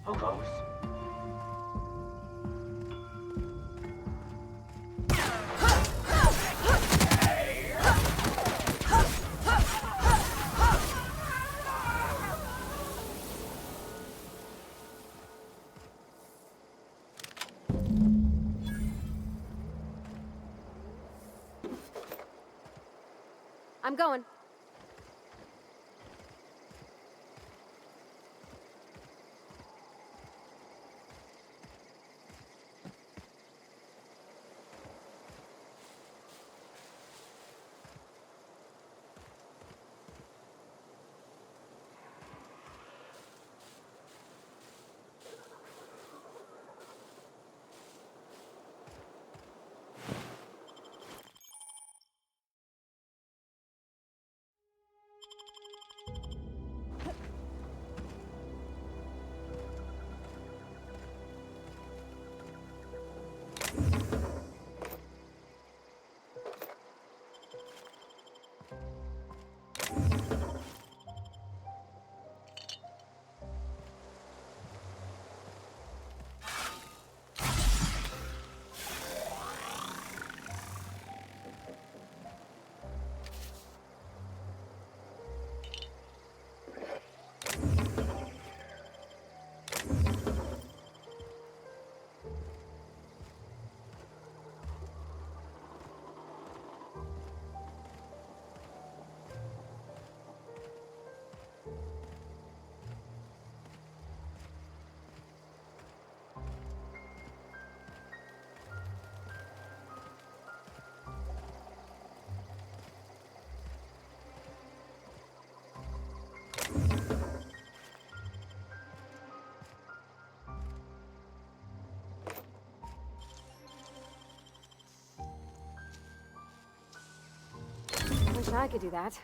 Who goes? I'm going. I could do that.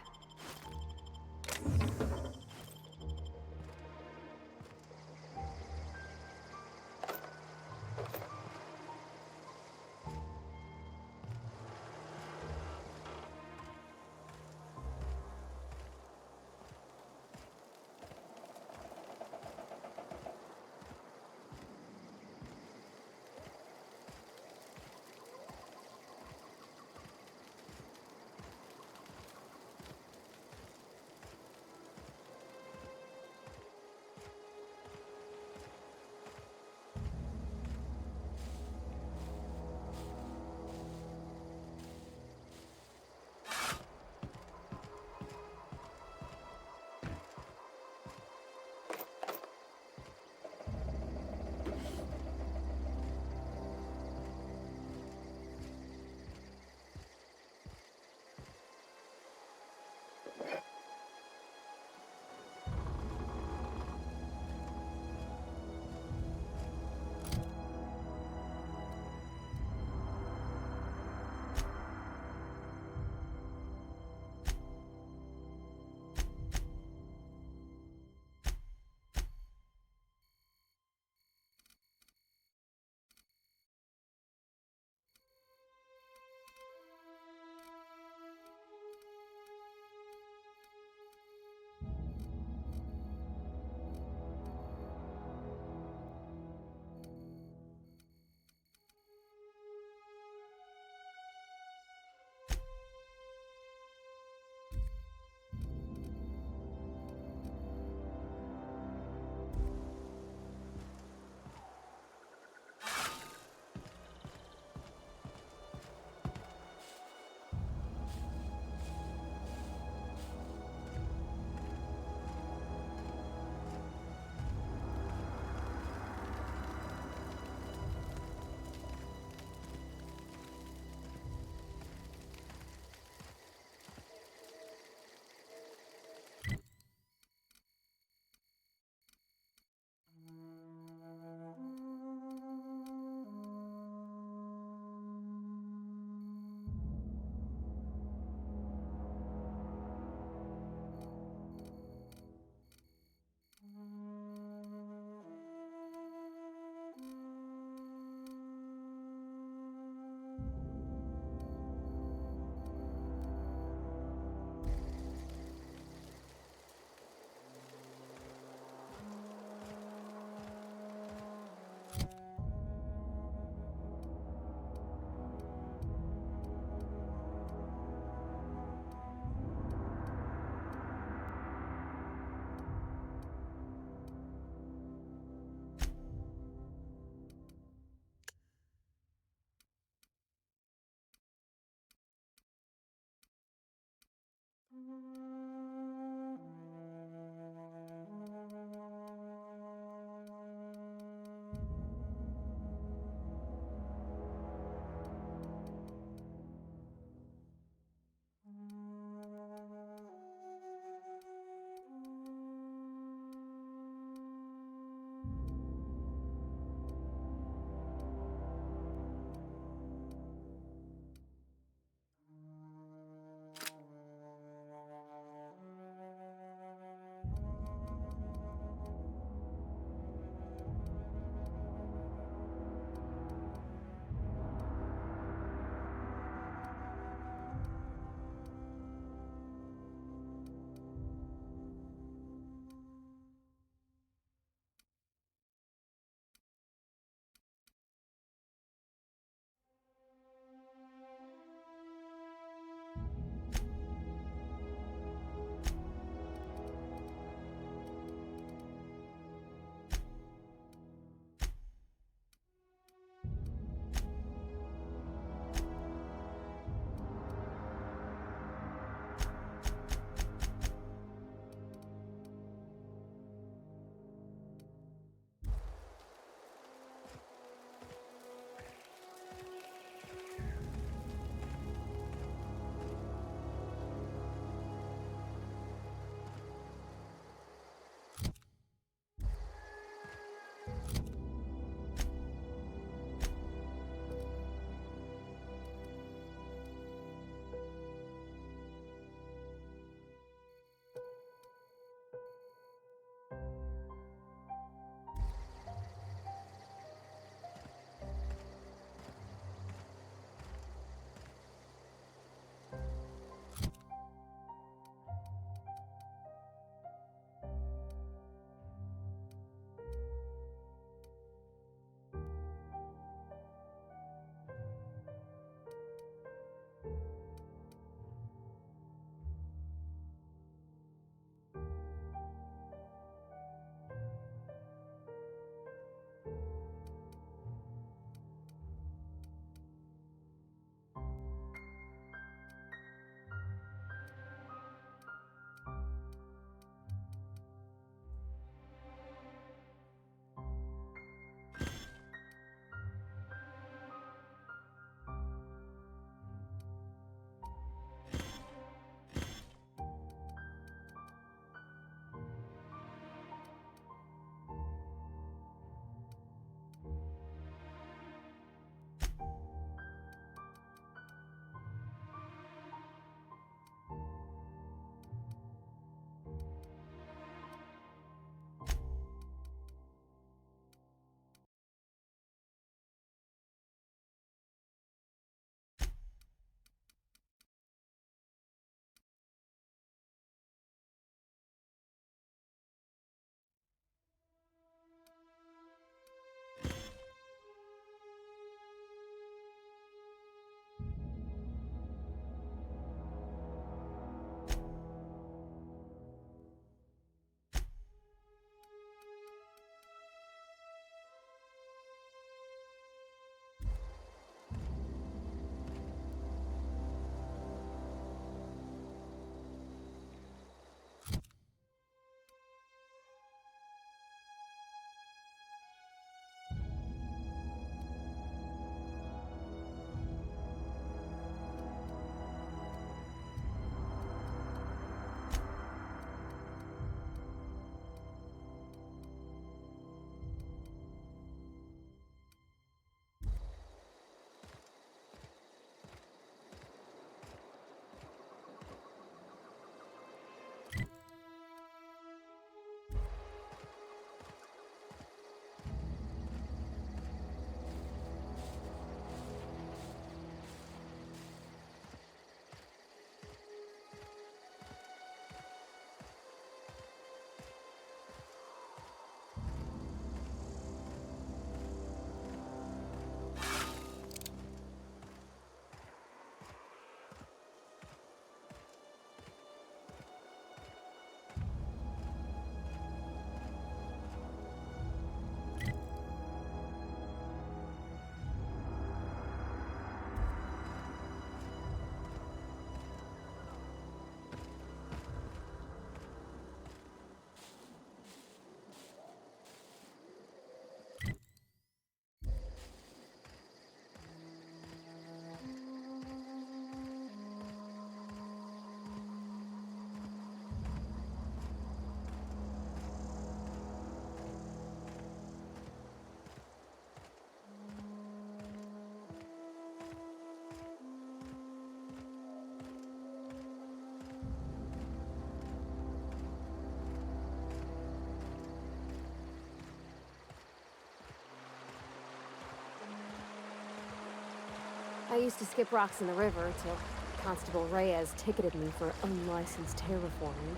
I used to skip rocks in the river till Constable Reyes ticketed me for unlicensed terraforming.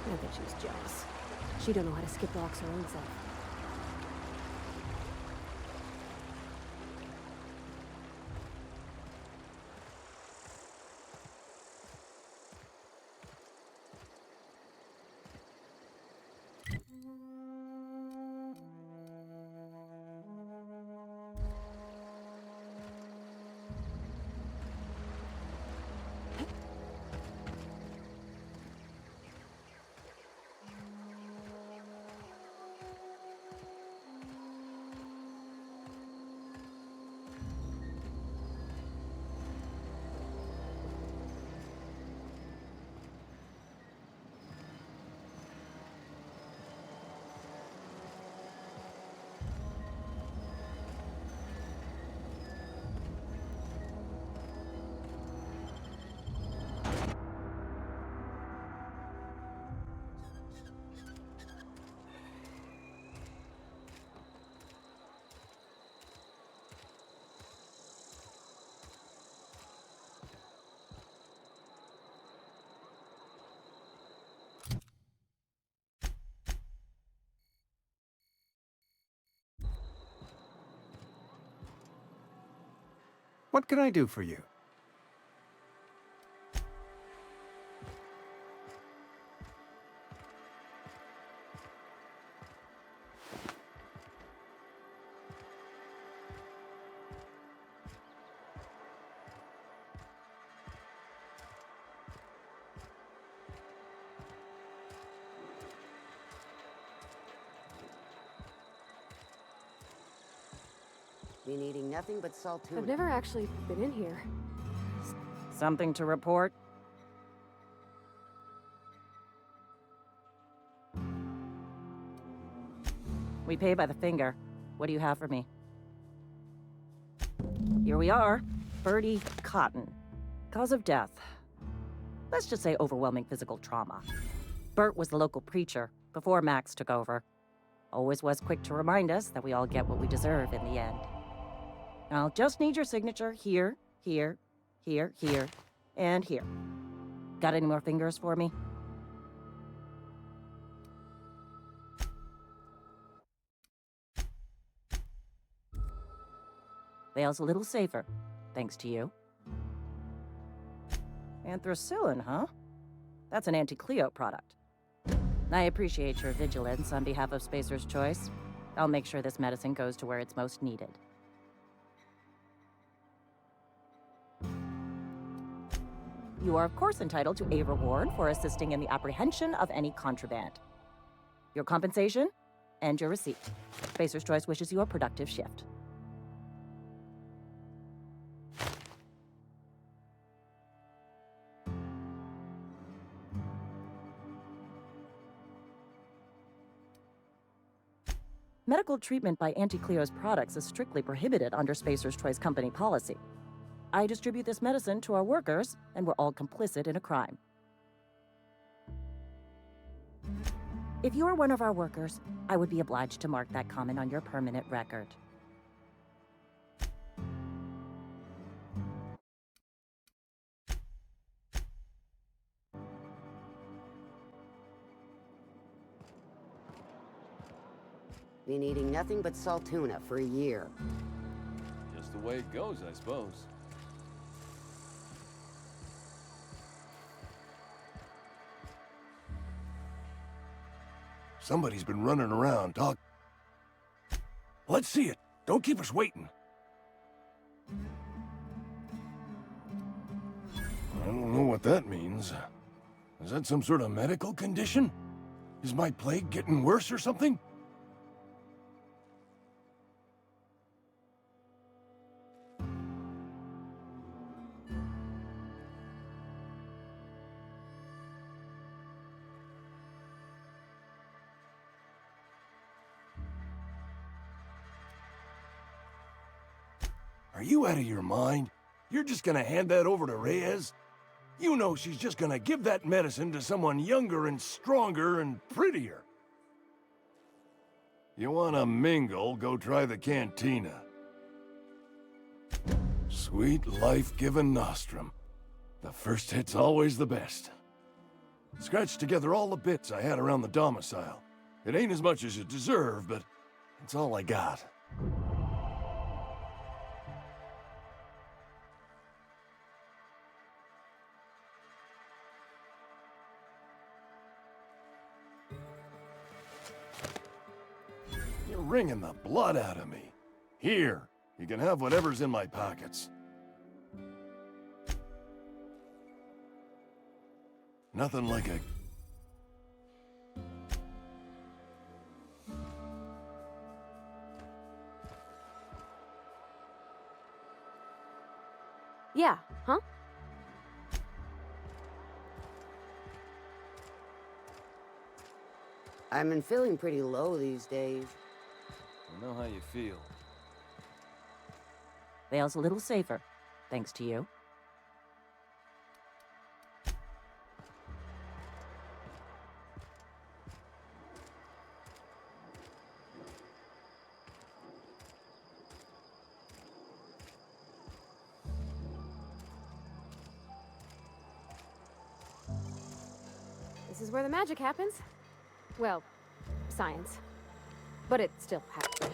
I bet she was jealous. She don't know how to skip rocks her own self. What can I do for you? Been eating nothing but salt tuna. I've never actually been in here. Something to report? We pay by the finger. What do you have for me? Here we are. Birdie Cotton. Cause of death. Let's just say overwhelming physical trauma. Bert was the local preacher before Max took over. Always was quick to remind us that we all get what we deserve in the end. I'll just need your signature here, here, here, here, and here. Got any more fingers for me? Vale's a little safer, thanks to you. Anthracillin, huh? That's an anti-Cleo product. I appreciate your vigilance on behalf of Spacer's Choice. I'll make sure this medicine goes to where it's most needed. You are, of course, entitled to a reward for assisting in the apprehension of any contraband. Your compensation and your receipt. Spacer's Choice wishes you a productive shift. Medical treatment by Anti-Cleo's products is strictly prohibited under Spacer's Choice company policy. I distribute this medicine to our workers, and we're all complicit in a crime. If you are one of our workers, I would be obliged to mark that comment on your permanent record. Been eating nothing but salt tuna for a year. Just the way it goes, I suppose. Somebody's been running around, Let's see it. Don't keep us waiting. I don't know what that means. Is that some sort of medical condition? Is my plague getting worse or something? Are you out of your mind? You're just gonna hand that over to Reyes? You know she's just gonna give that medicine to someone younger and stronger and prettier. You wanna mingle, go try the cantina. Sweet life-giving nostrum. The first hit's always the best. Scratched together all the bits I had around the domicile. It ain't as much as you deserve, but it's all I got. You're wringing the blood out of me. Here, you can have whatever's in my pockets. Nothing like a... Yeah, huh? I've been feeling pretty low these days. I know how you feel. Vale's a little safer, thanks to you. This is where the magic happens. Well, science. But it still happens.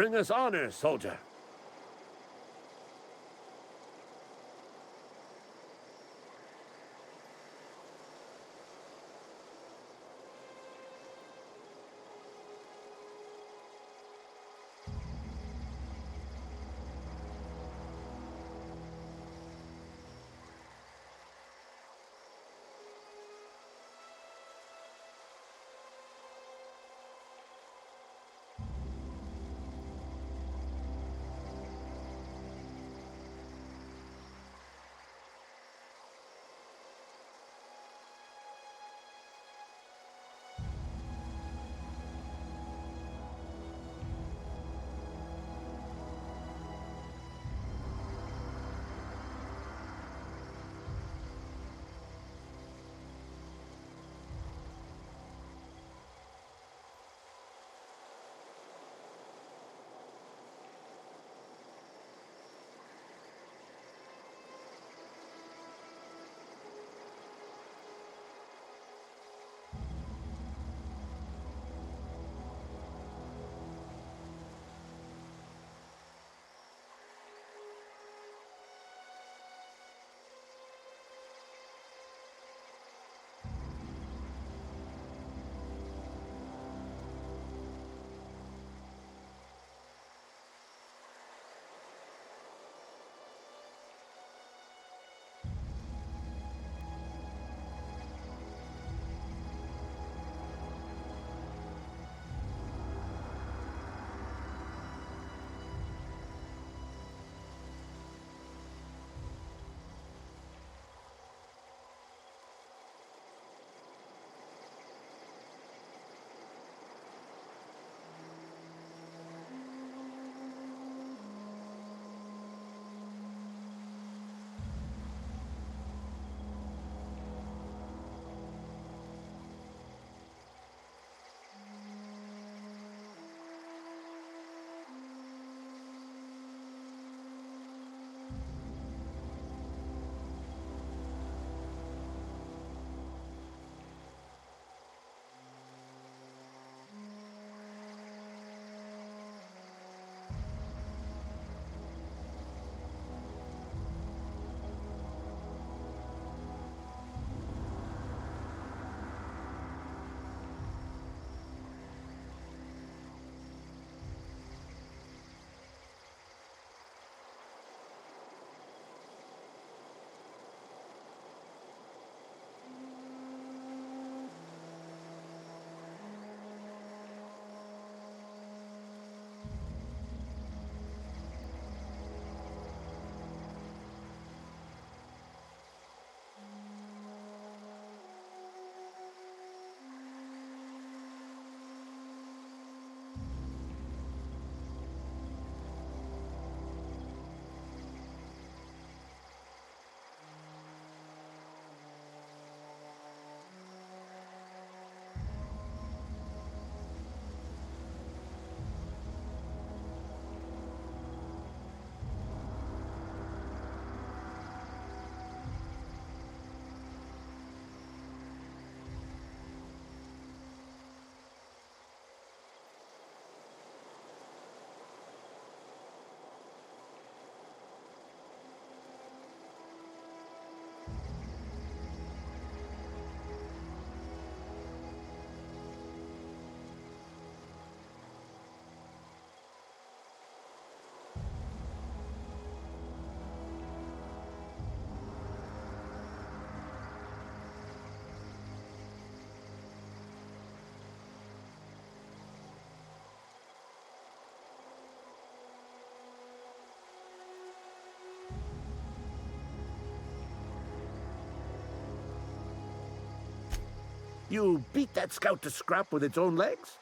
Bring us honor, soldier. You beat that scout to scrap with its own legs?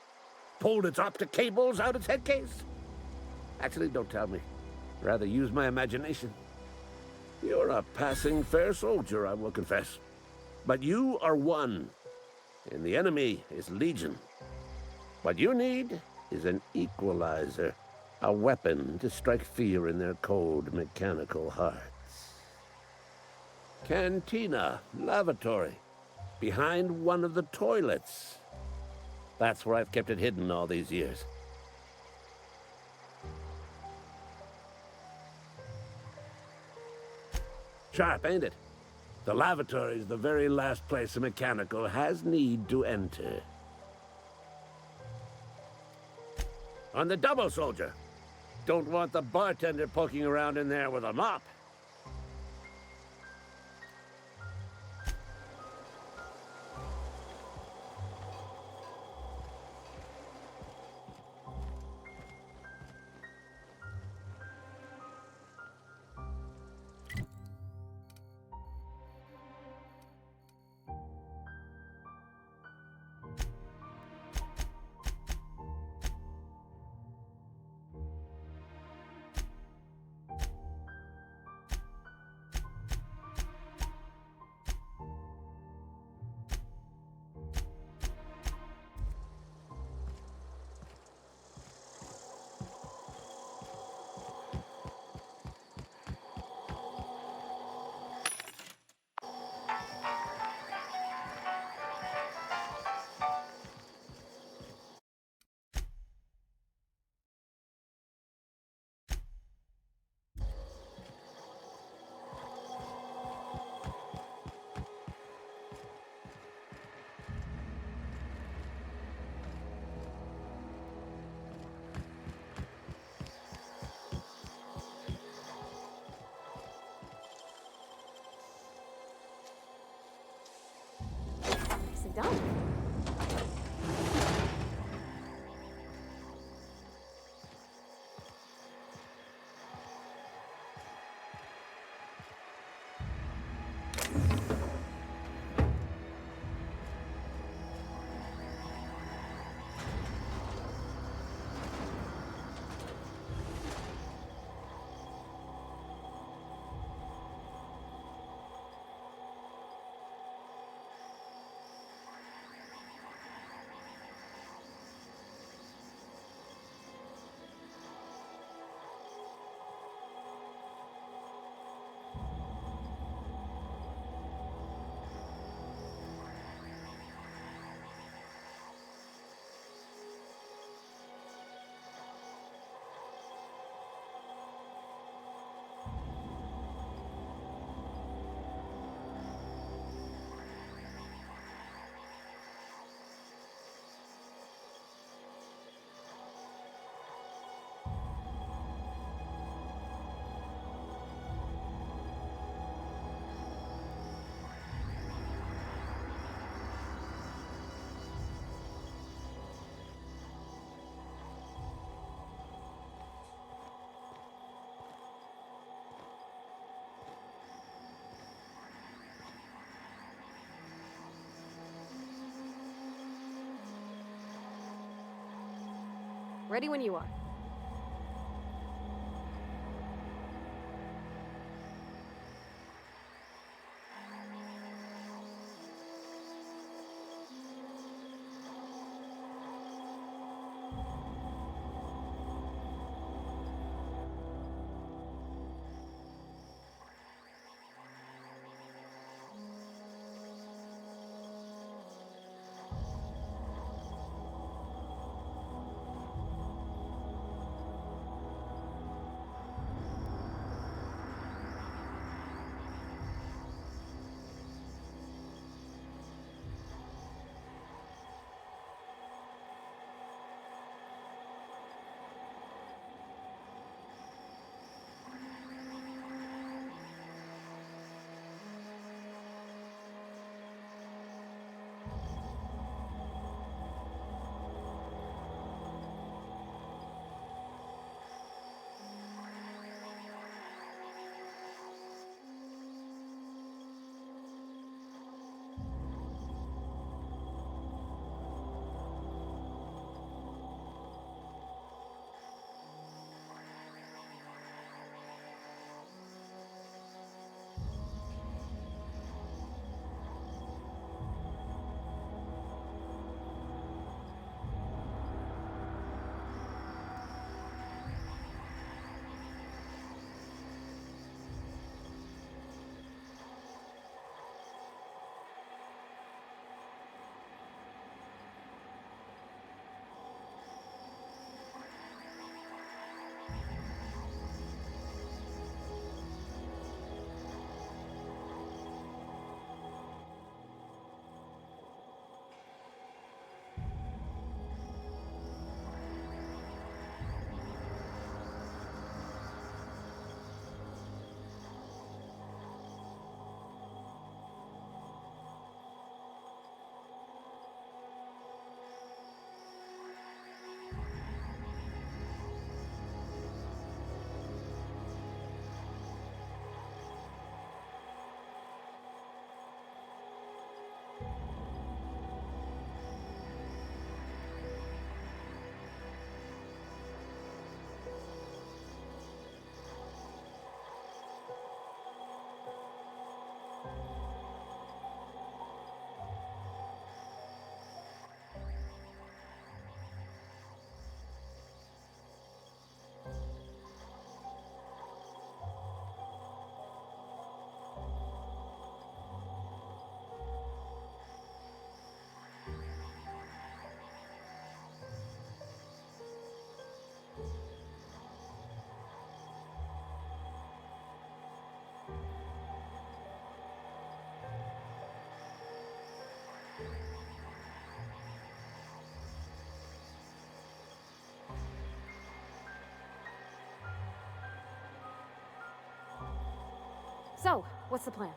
Pulled its optic cables out its head case? Actually, don't tell me. Rather use my imagination. You're a passing fair soldier, I will confess. But you are one, and the enemy is legion. What you need is an equalizer, a weapon to strike fear in their cold, mechanical hearts. Cantina, lavatory, behind one of the toilets. That's where I've kept it hidden all these years. Sharp, ain't it? The lavatory's the very last place a mechanical has need to enter. On the double, soldier. Don't want the bartender poking around in there with a mop. Nicely done. Ready when you are. So, what's the plan?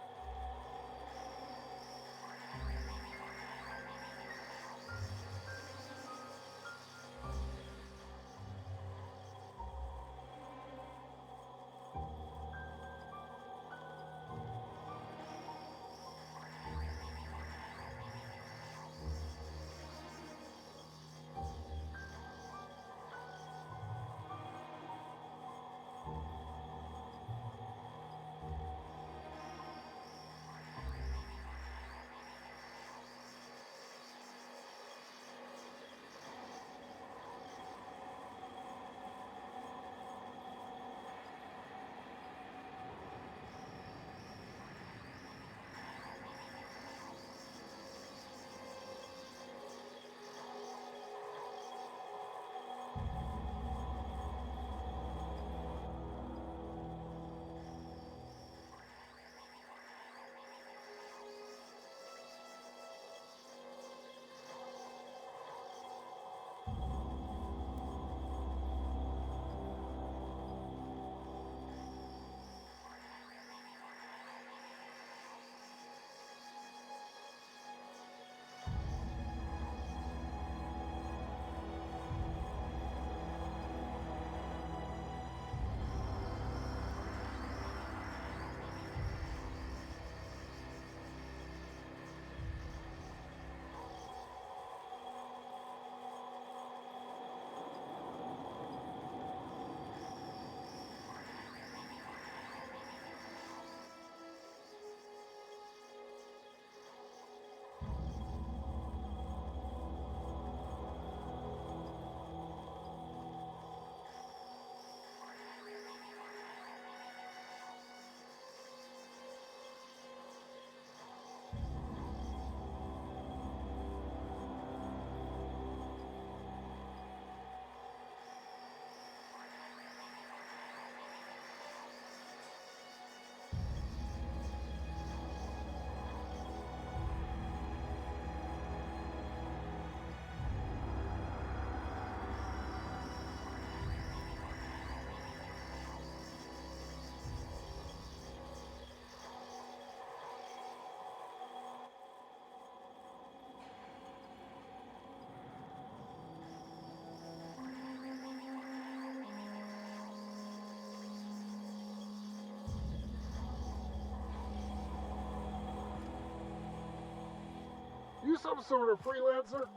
You some sort of freelancer?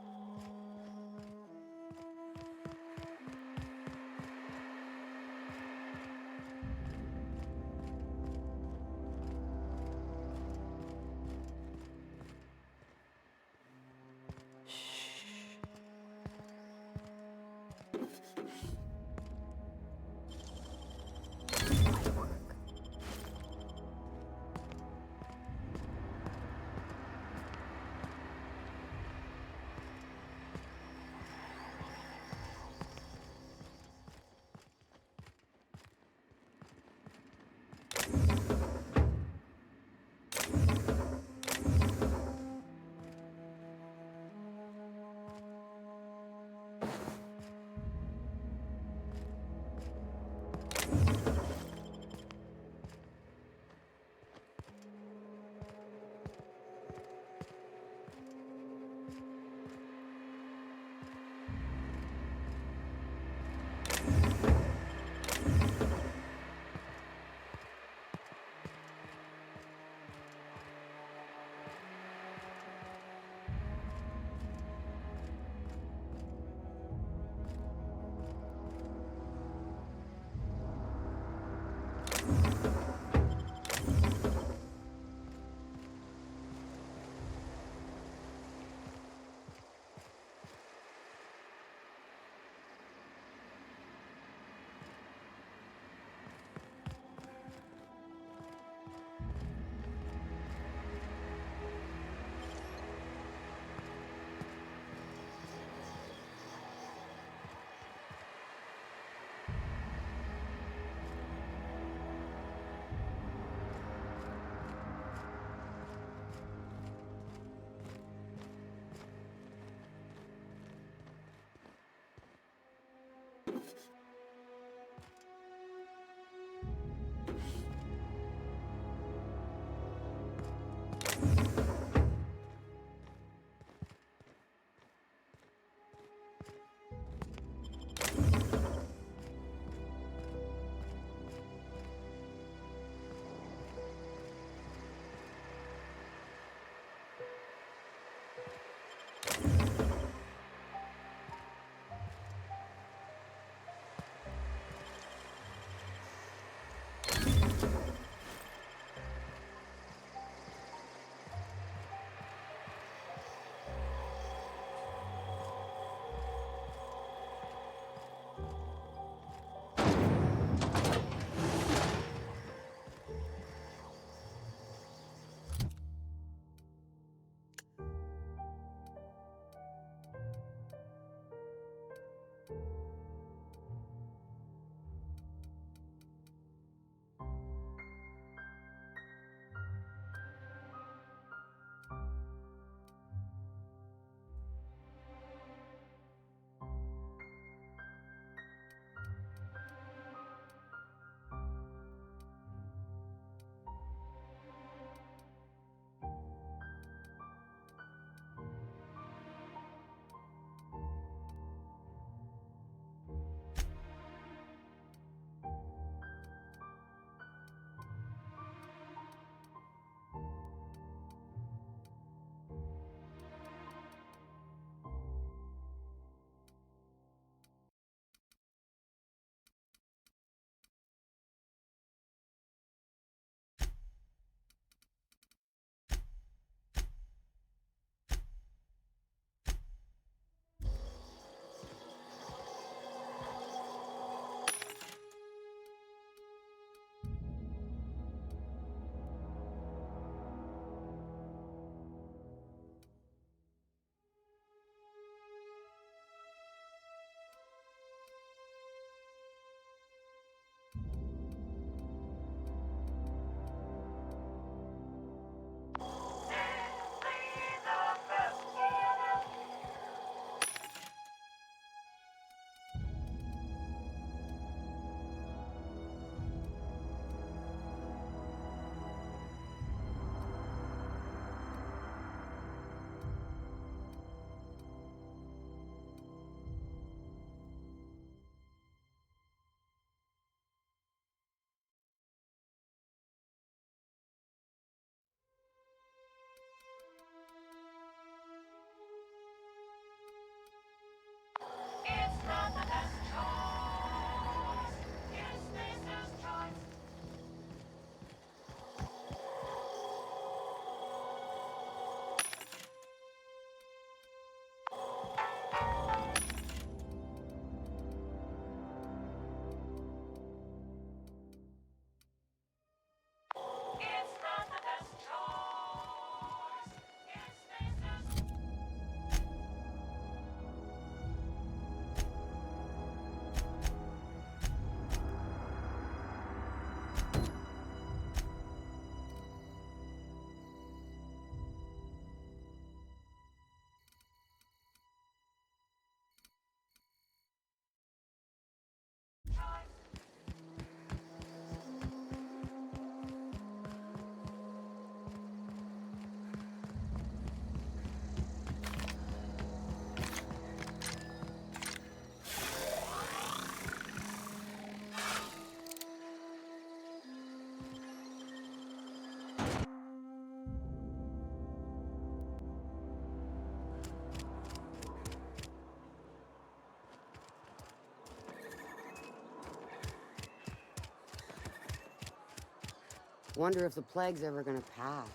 Wonder if the plague's ever gonna pass.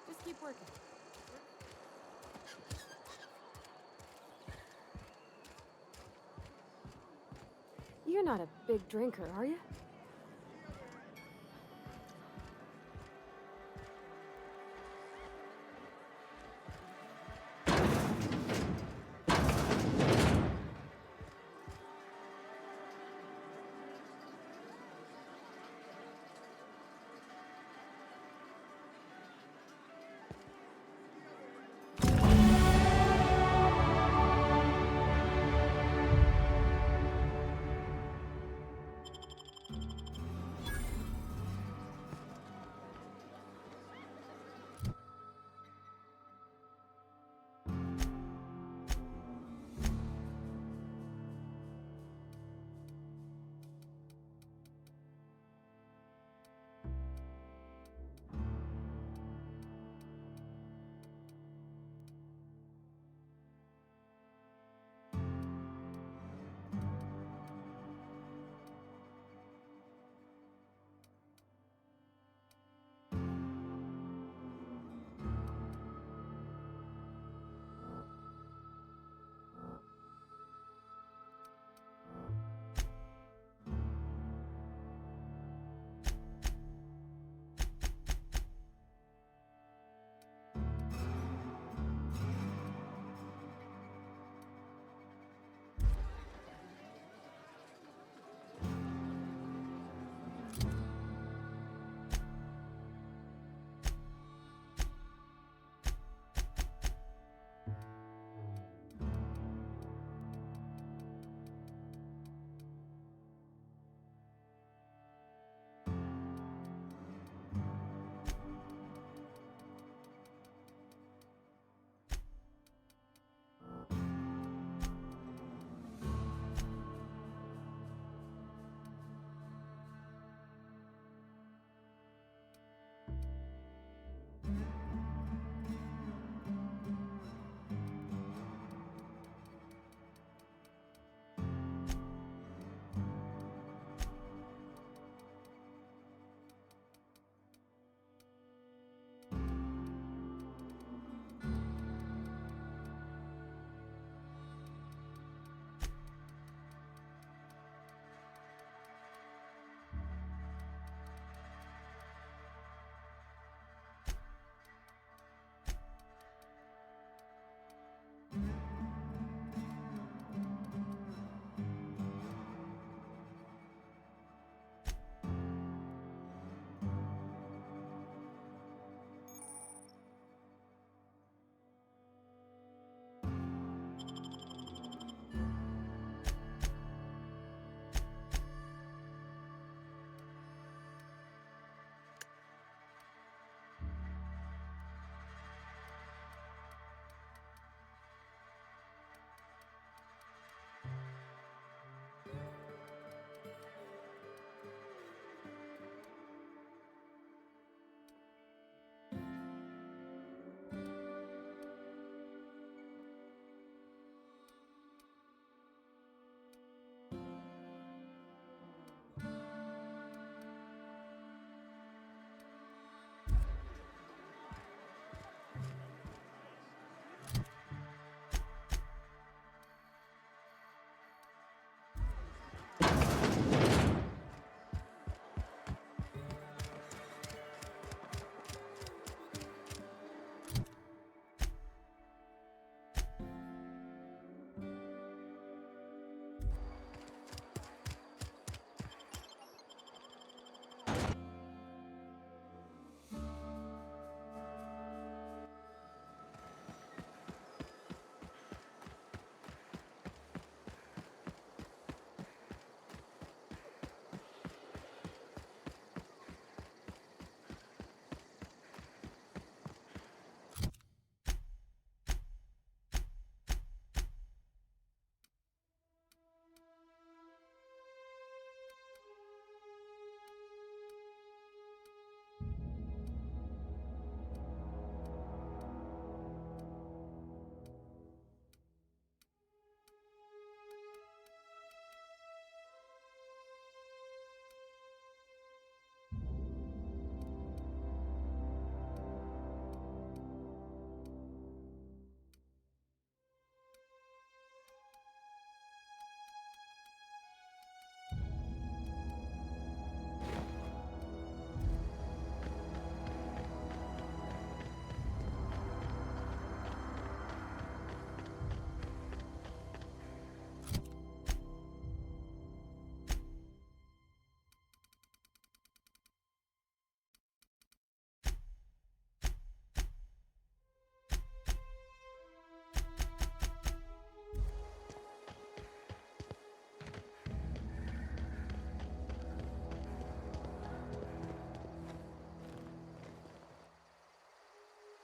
Just keep working. You're not a big drinker, are you?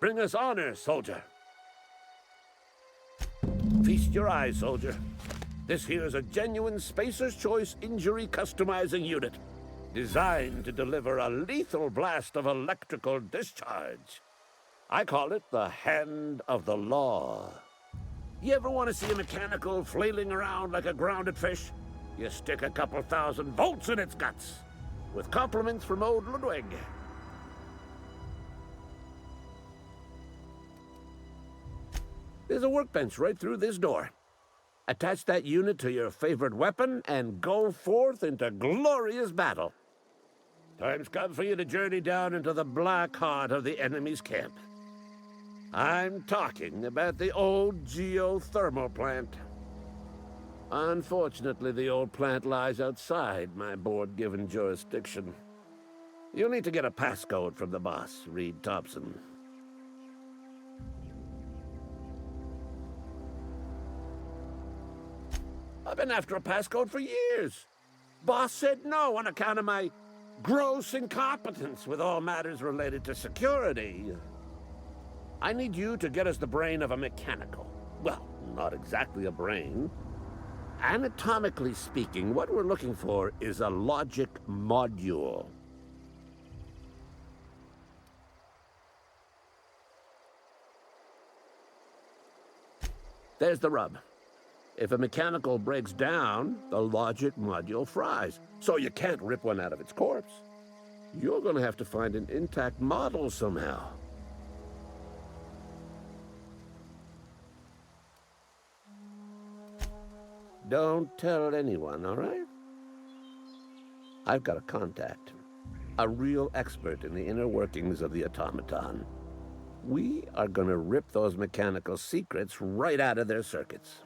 Bring us honor, soldier. Feast your eyes, soldier. This here is a genuine Spacer's Choice injury customizing unit, designed to deliver a lethal blast of electrical discharge. I call it the Hand of the Law. You ever want to see a mechanical flailing around like a grounded fish? You stick a couple thousand volts in its guts. With compliments from old Ludwig. There's a workbench right through this door. Attach that unit to your favorite weapon and go forth into glorious battle. Time's come for you to journey down into the black heart of the enemy's camp. I'm talking about the old geothermal plant. Unfortunately, the old plant lies outside my board-given jurisdiction. You'll need to get a passcode from the boss, Reed Thompson. I've been after a passcode for years. Boss said no on account of my gross incompetence with all matters related to security. I need you to get us the brain of a mechanical. Well, not exactly a brain. Anatomically speaking, what we're looking for is a logic module. There's the rub. If a mechanical breaks down, the logic module fries, so you can't rip one out of its corpse. You're going to have to find an intact model somehow. Don't tell anyone, all right? I've got a contact. A real expert in the inner workings of the automaton. We are gonna rip those mechanical secrets right out of their circuits.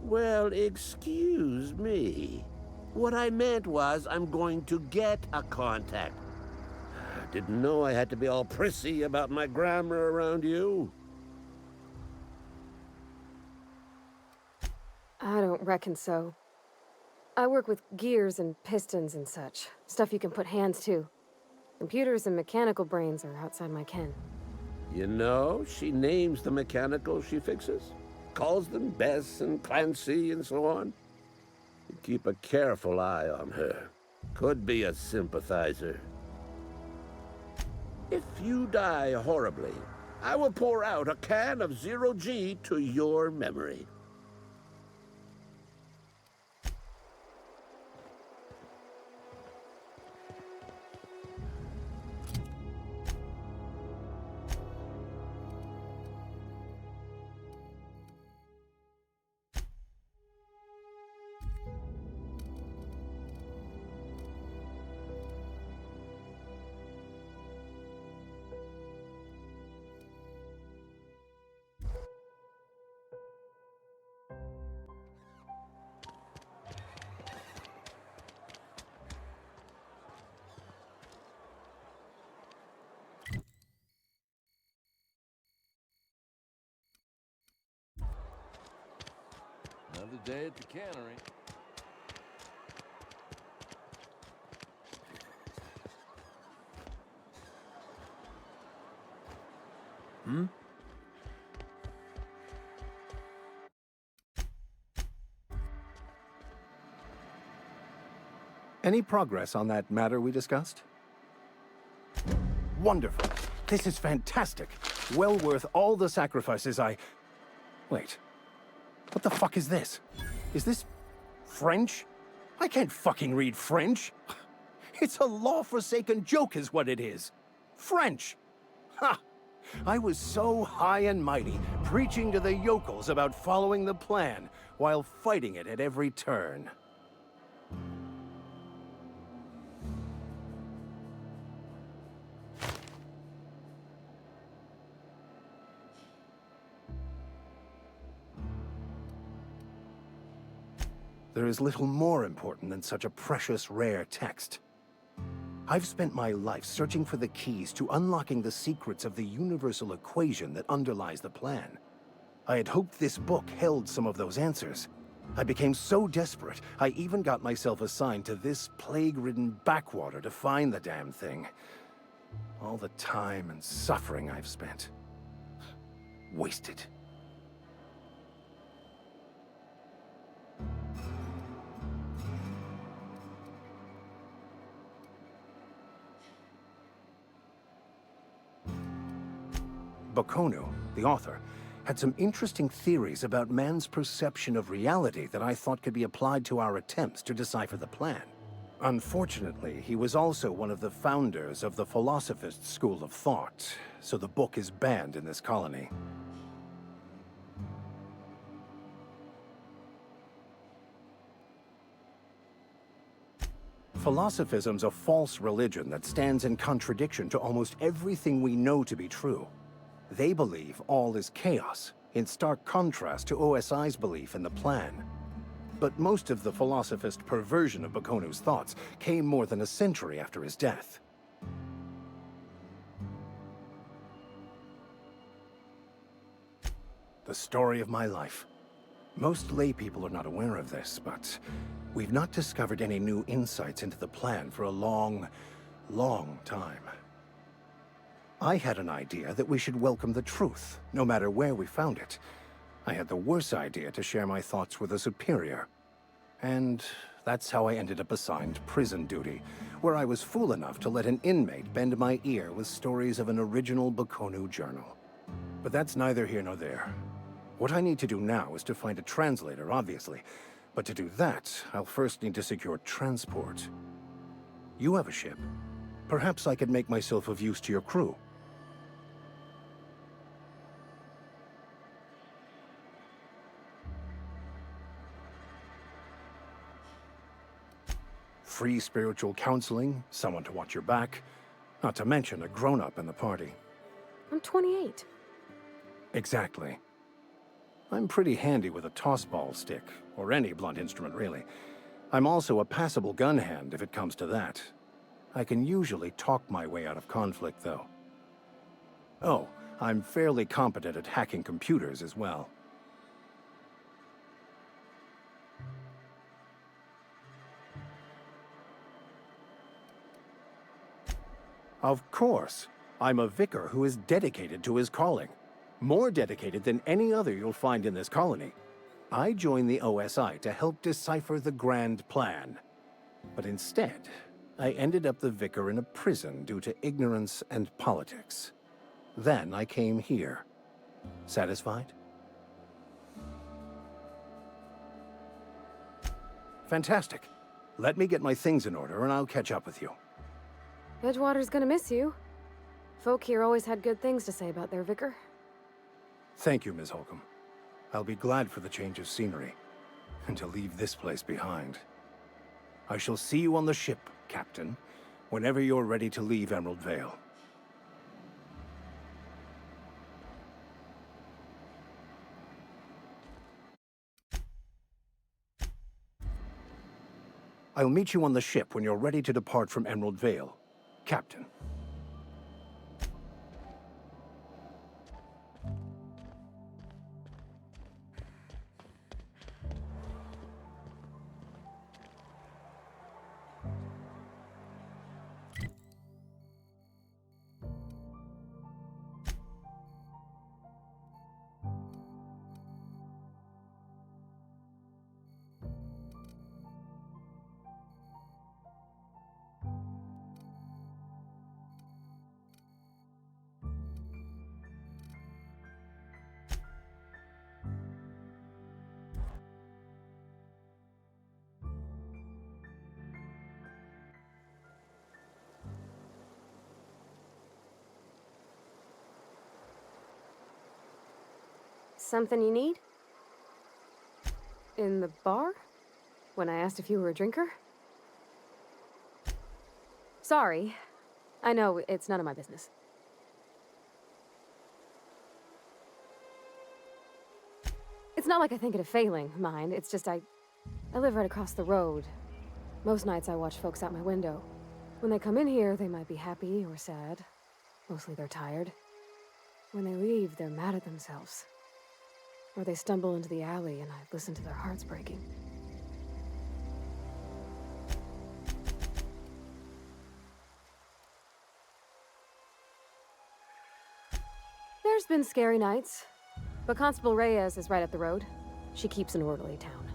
Well, excuse me. What I meant was I'm going to get a contact. Didn't know I had to be all prissy about my grammar around you. I don't reckon so. I work with gears and pistons and such. Stuff you can put hands to. Computers and mechanical brains are outside my ken. You know, she names the mechanicals she fixes. Calls them Bess and Clancy and so on. You keep a careful eye on her. Could be a sympathizer. If you die horribly, I will pour out a can of 0G to your memory. Another day at the cannery. Hmm? Any progress on that matter we discussed? Wonderful. This is fantastic. Well worth all the sacrifices I... Wait. What the fuck is this? Is this French? I can't fucking read French. It's a law-forsaken joke is what it is. French. Ha! I was so high and mighty, preaching to the yokels about following the plan, while fighting it at every turn. There is little more important than such a precious, rare text. I've spent my life searching for the keys to unlocking the secrets of the universal equation that underlies the plan. I had hoped this book held some of those answers. I became so desperate, I even got myself assigned to this plague-ridden backwater to find the damn thing. All the time and suffering I've spent. Wasted. Bakonu, the author, had some interesting theories about man's perception of reality that I thought could be applied to our attempts to decipher the plan. Unfortunately, he was also one of the founders of the Philosophist school of thought, so the book is banned in this colony. Philosophism's a false religion that stands in contradiction to almost everything we know to be true. They believe all is chaos, in stark contrast to OSI's belief in the plan. But most of the philosophist perversion of Bakonu's thoughts came more than a century after his death. The story of my life. Most lay people are not aware of this, but we've not discovered any new insights into the plan for a long, long time. I had an idea that we should welcome the truth, no matter where we found it. I had the worse idea to share my thoughts with a superior. And that's how I ended up assigned prison duty, where I was fool enough to let an inmate bend my ear with stories of an original Bakonu journal. But that's neither here nor there. What I need to do now is to find a translator, obviously. But to do that, I'll first need to secure transport. You have a ship. Perhaps I could make myself of use to your crew. Free spiritual counseling, someone to watch your back, not to mention a grown-up in the party. I'm 28. Exactly. I'm pretty handy with a tossball stick, or any blunt instrument, really. I'm also a passable gun hand if it comes to that. I can usually talk my way out of conflict, though. Oh, I'm fairly competent at hacking computers as well. Of course. I'm a vicar who is dedicated to his calling. More dedicated than any other you'll find in this colony. I joined the OSI to help decipher the grand plan. But instead, I ended up the vicar in a prison due to ignorance and politics. Then I came here. Satisfied? Fantastic. Let me get my things in order and I'll catch up with you. Edgewater's gonna miss you. Folk here always had good things to say about their vicar. Thank you, Ms. Holcomb. I'll be glad for the change of scenery, and to leave this place behind. I shall see you on the ship, Captain, whenever you're ready to leave Emerald Vale. I'll meet you on the ship when you're ready to depart from Emerald Vale, Captain. Something you need? In the bar? When I asked if you were a drinker? Sorry. I know, it's none of my business. It's not like I think it a failing, mind. It's just I live right across the road. Most nights I watch folks out my window. When they come in here, they might be happy or sad. Mostly they're tired. When they leave, they're mad at themselves. Or they stumble into the alley and I listen to their hearts breaking. There's been scary nights, but Constable Reyes is right up the road. She keeps an orderly town.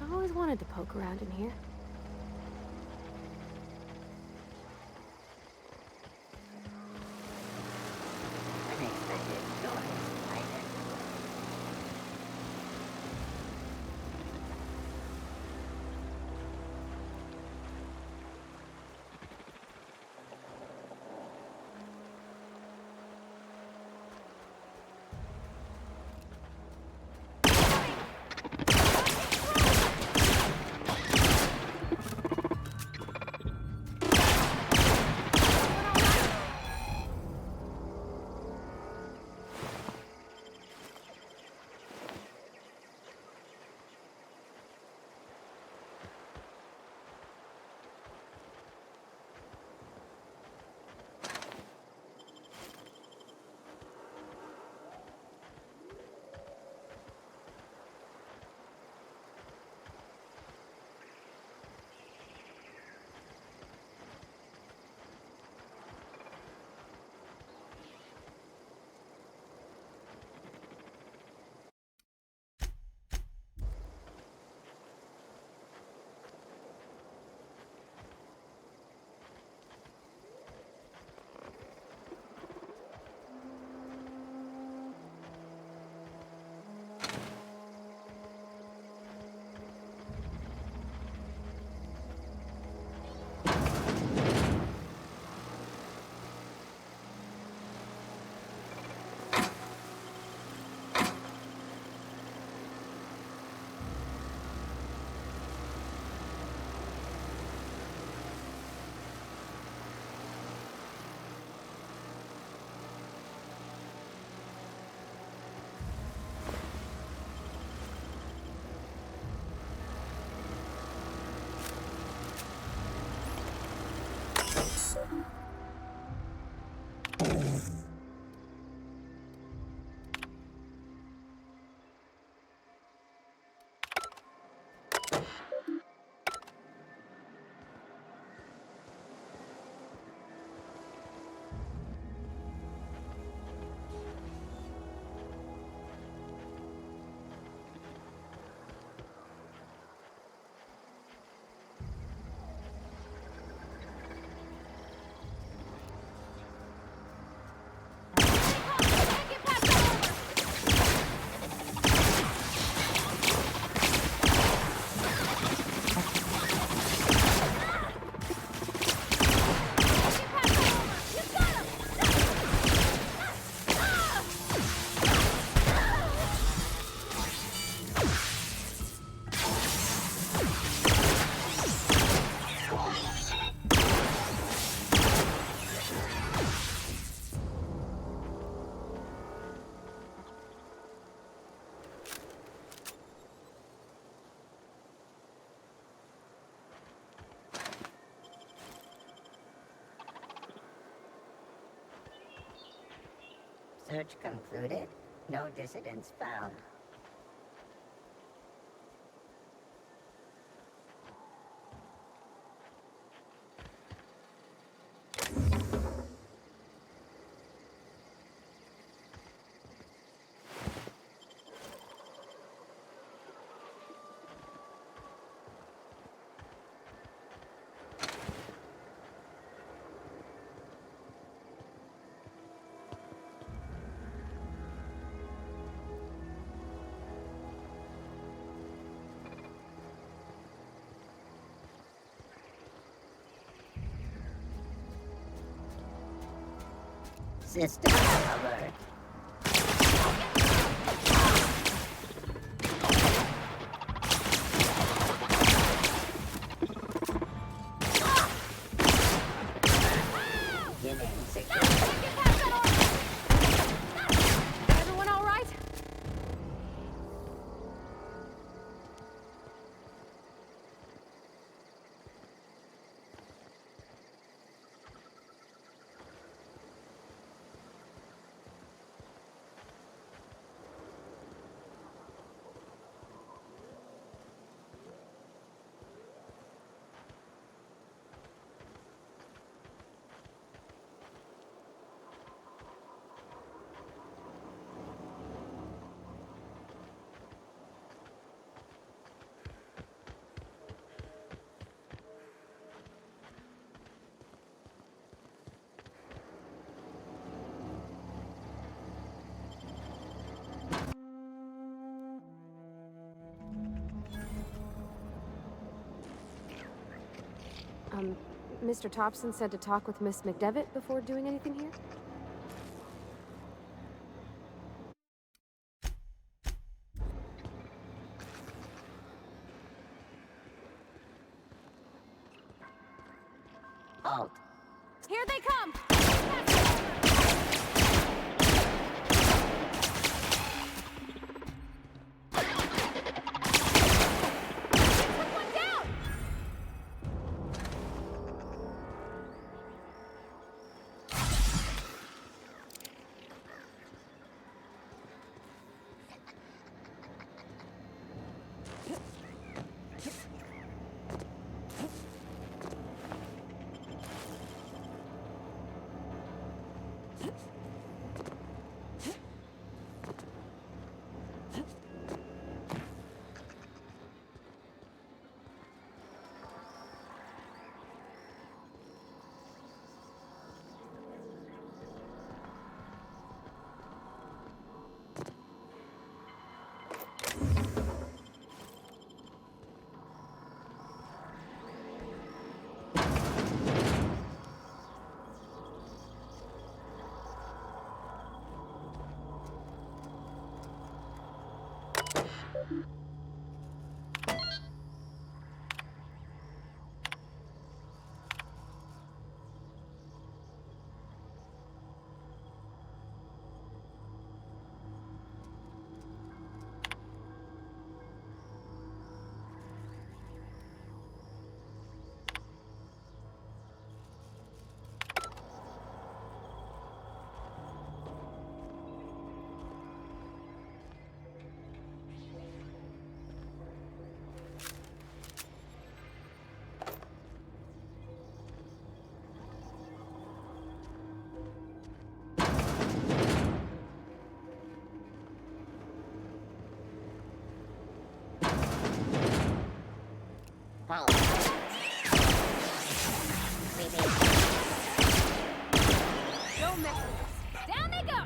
I've always wanted to poke around in here. Search concluded. No dissidents found. System covered. Beginning security. Everyone all right? Mr. Thompson said to talk with Miss McDevitt before doing anything here? Halt. Here they come! Halt. Don't mess with us. Down they go!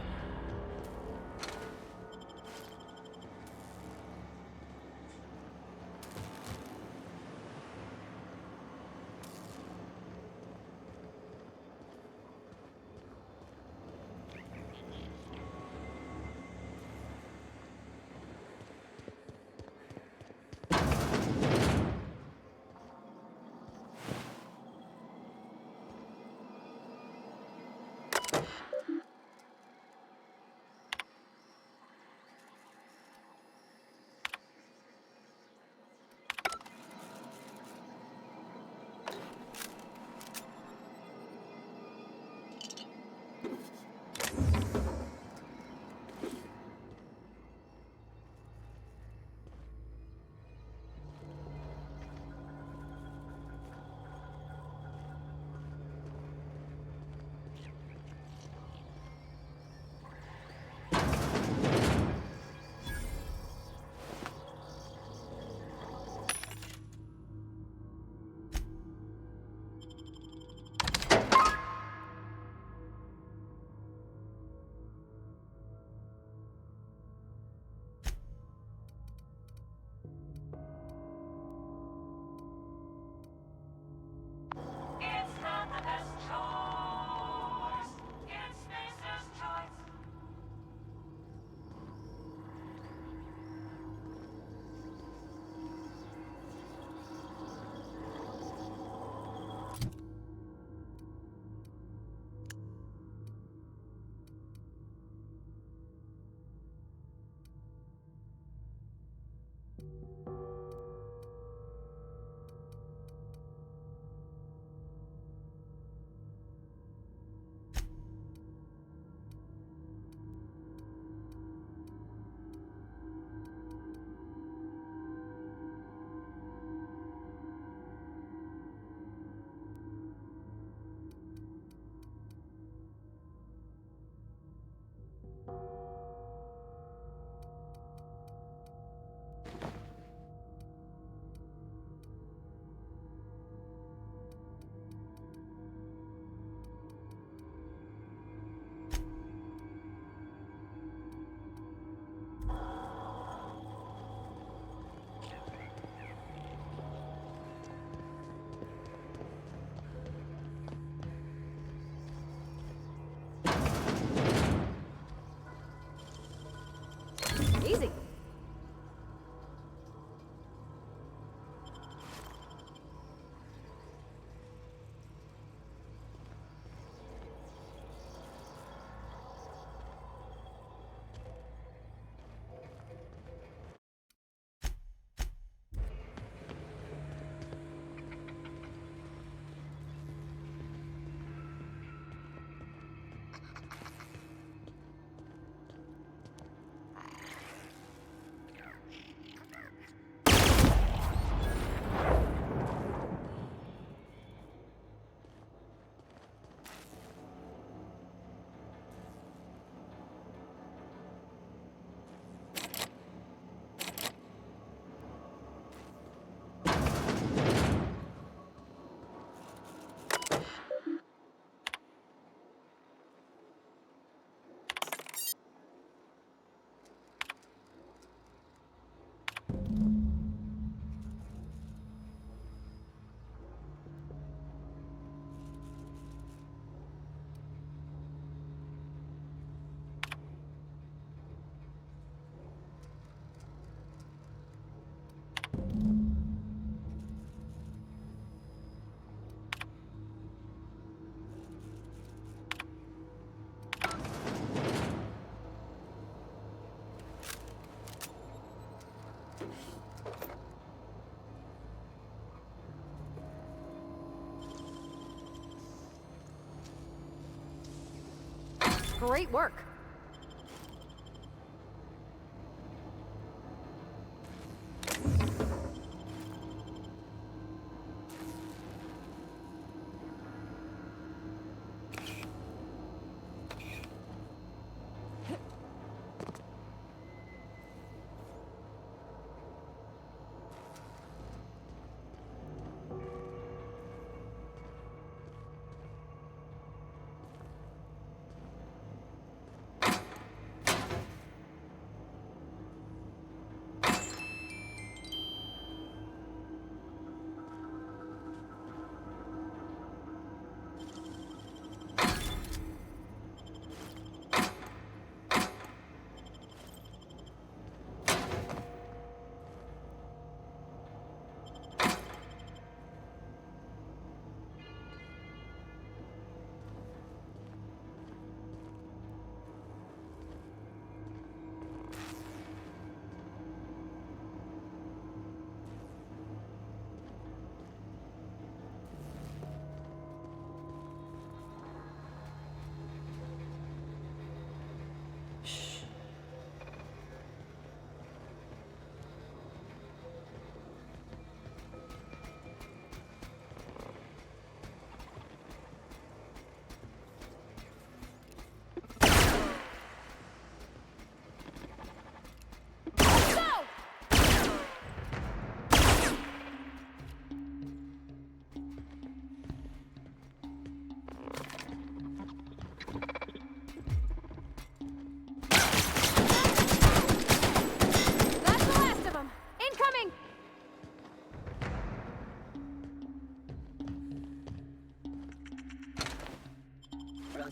Great work.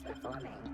Performing.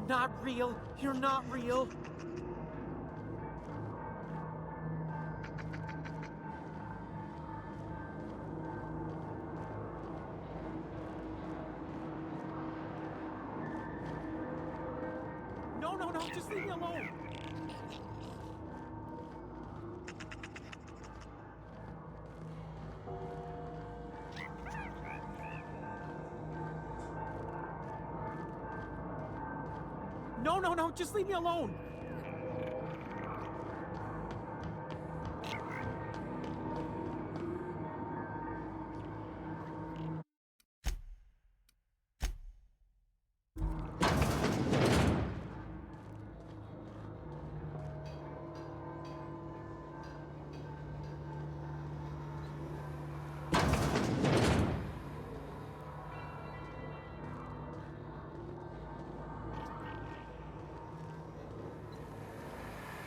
You're not real. You're not real. No, no, no, just leave me alone. No, no, no, just leave me alone.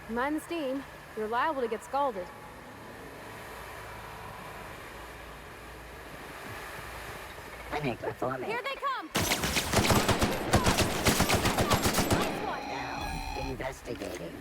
Mind the steam. You're liable to get scalded. Clinic performing. Here they come! Now, investigating.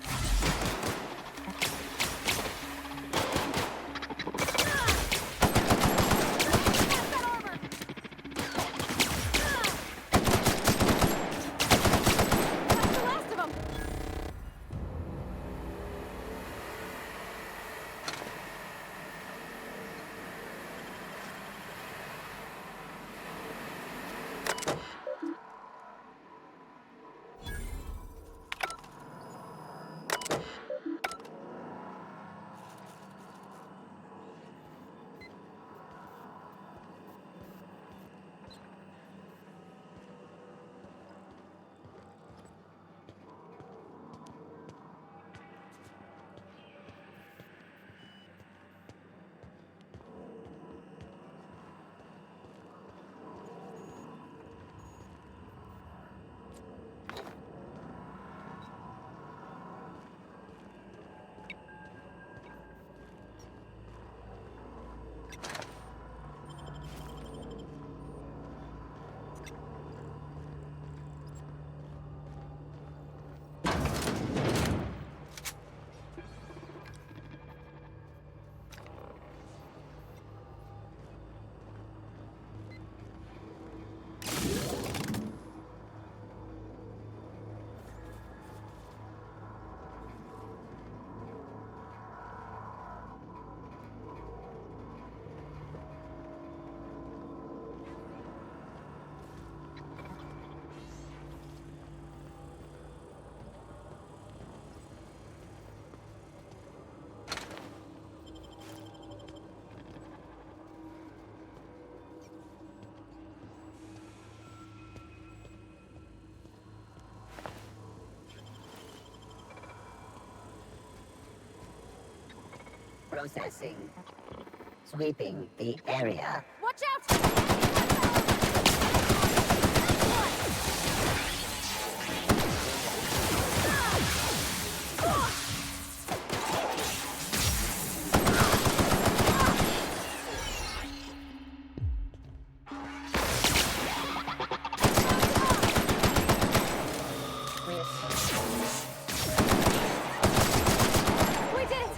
Processing. Sweeping the area. Watch out! We did it!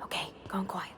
Okay, gone quiet.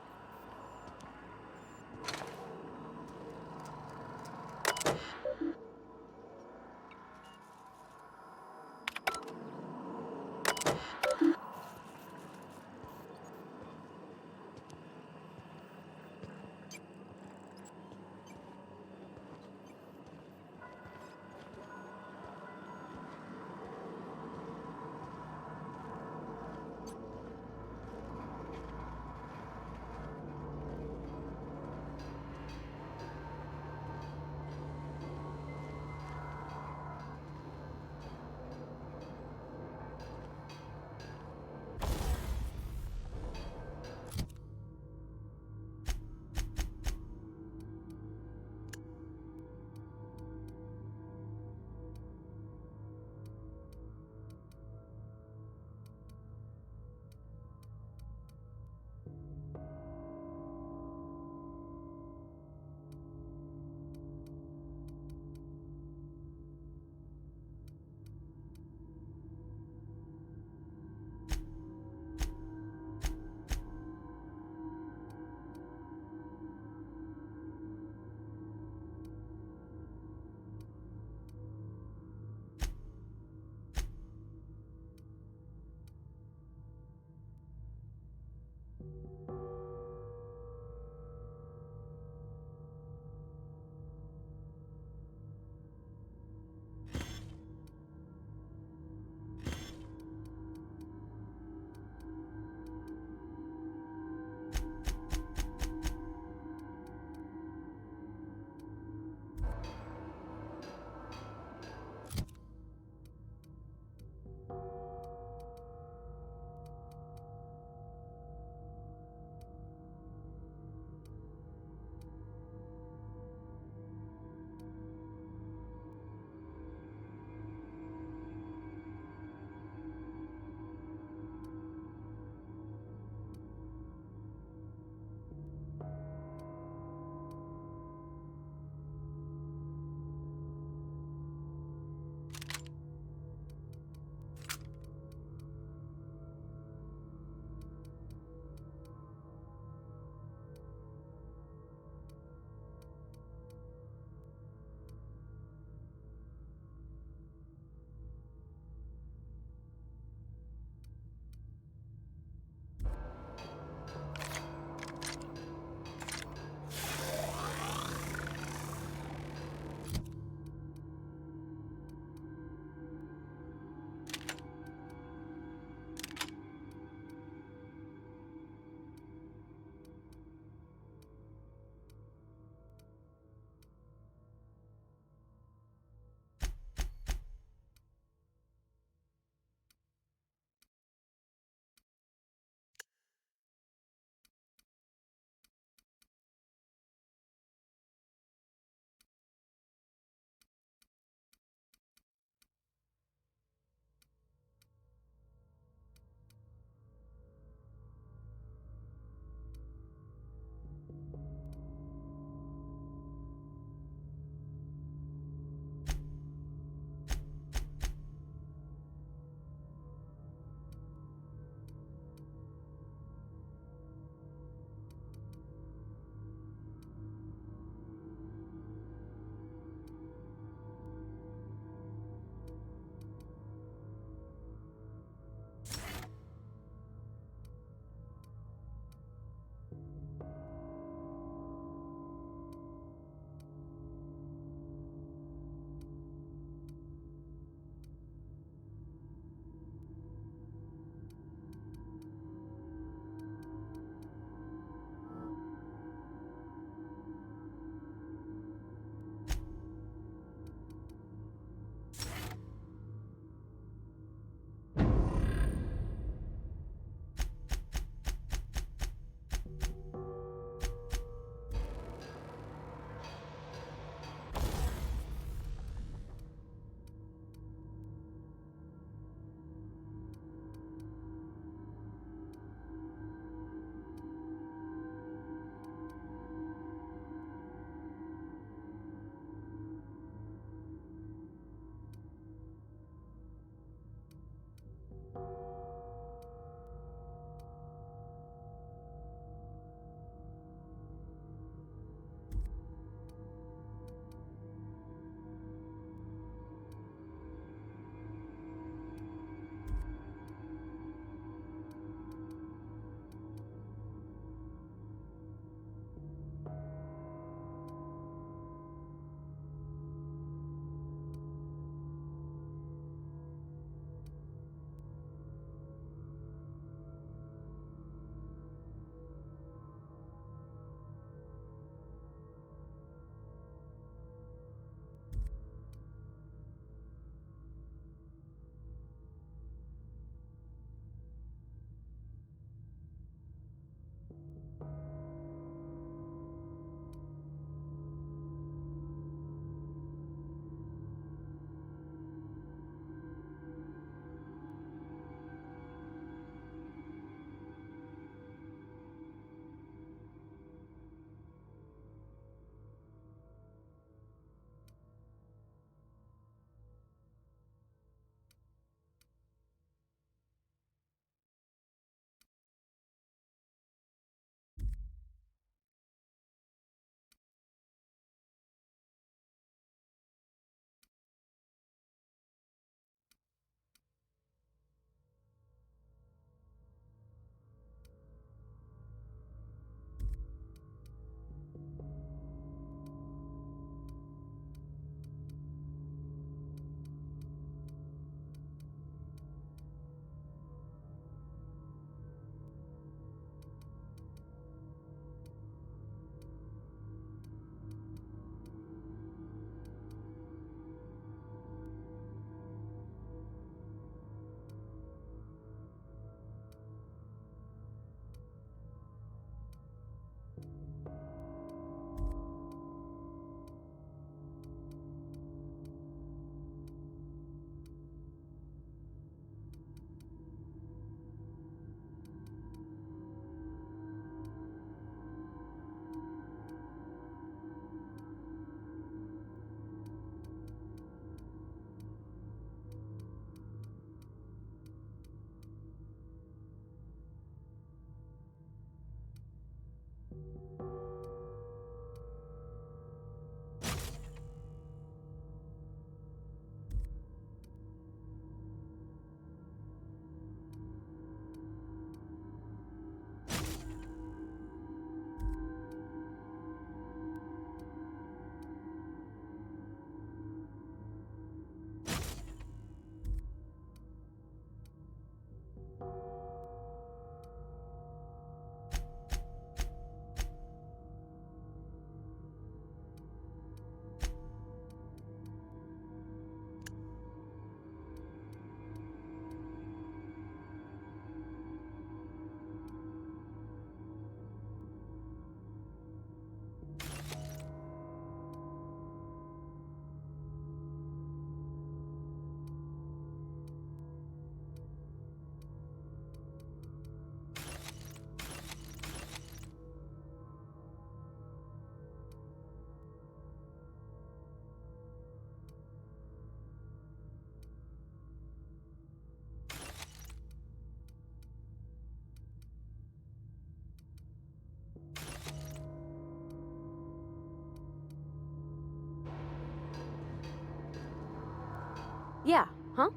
Yeah, huh?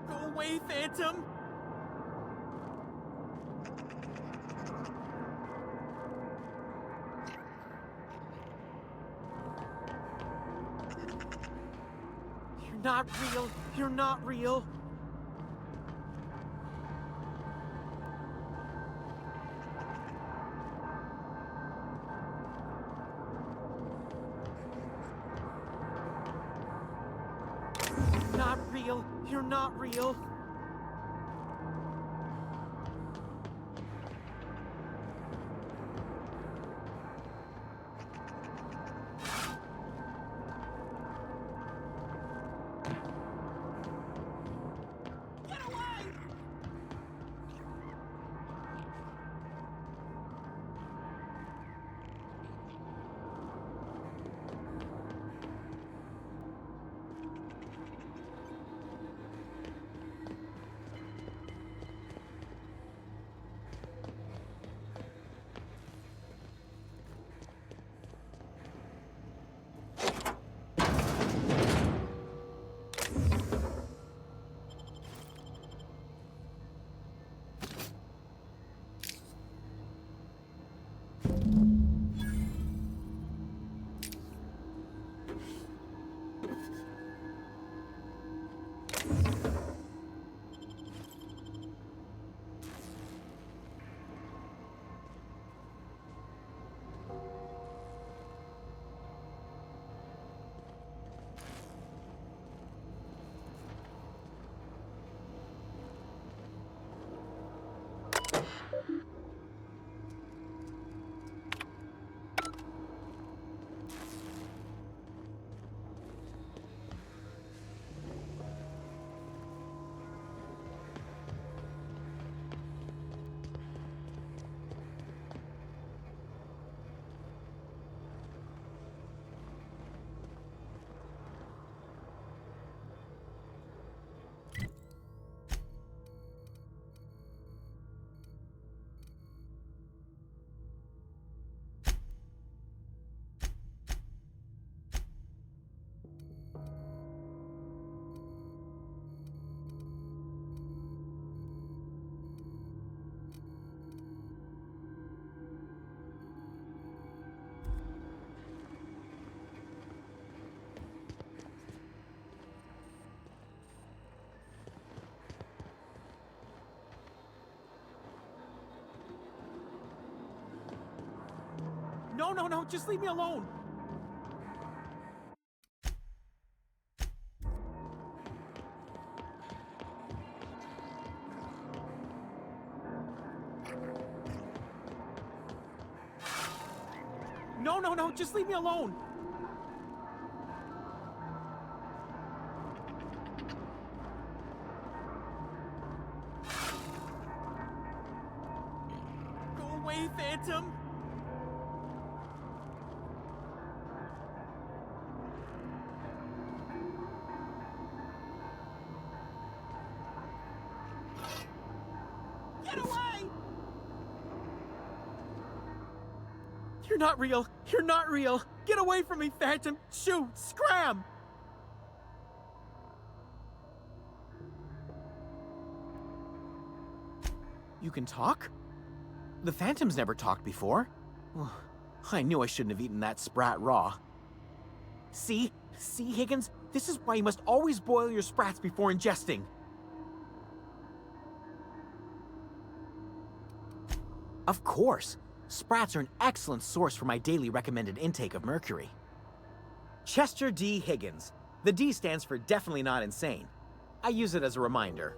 Go away, Phantom! You're not real. You're not real. You're not real. You're not real. No, no, no, just leave me alone. No, no, no, just leave me alone. Go away, Phantom. Get away! You're not real. You're not real. Get away from me, Phantom. Shoot! Scram! You can talk? The Phantom's never talked before. I knew I shouldn't have eaten that sprat raw. See? See, Higgins? This is why you must always boil your sprats before ingesting. Of course. Sprats are an excellent source for my daily recommended intake of mercury. Chester D. Higgins. The D stands for definitely not insane. I use it as a reminder.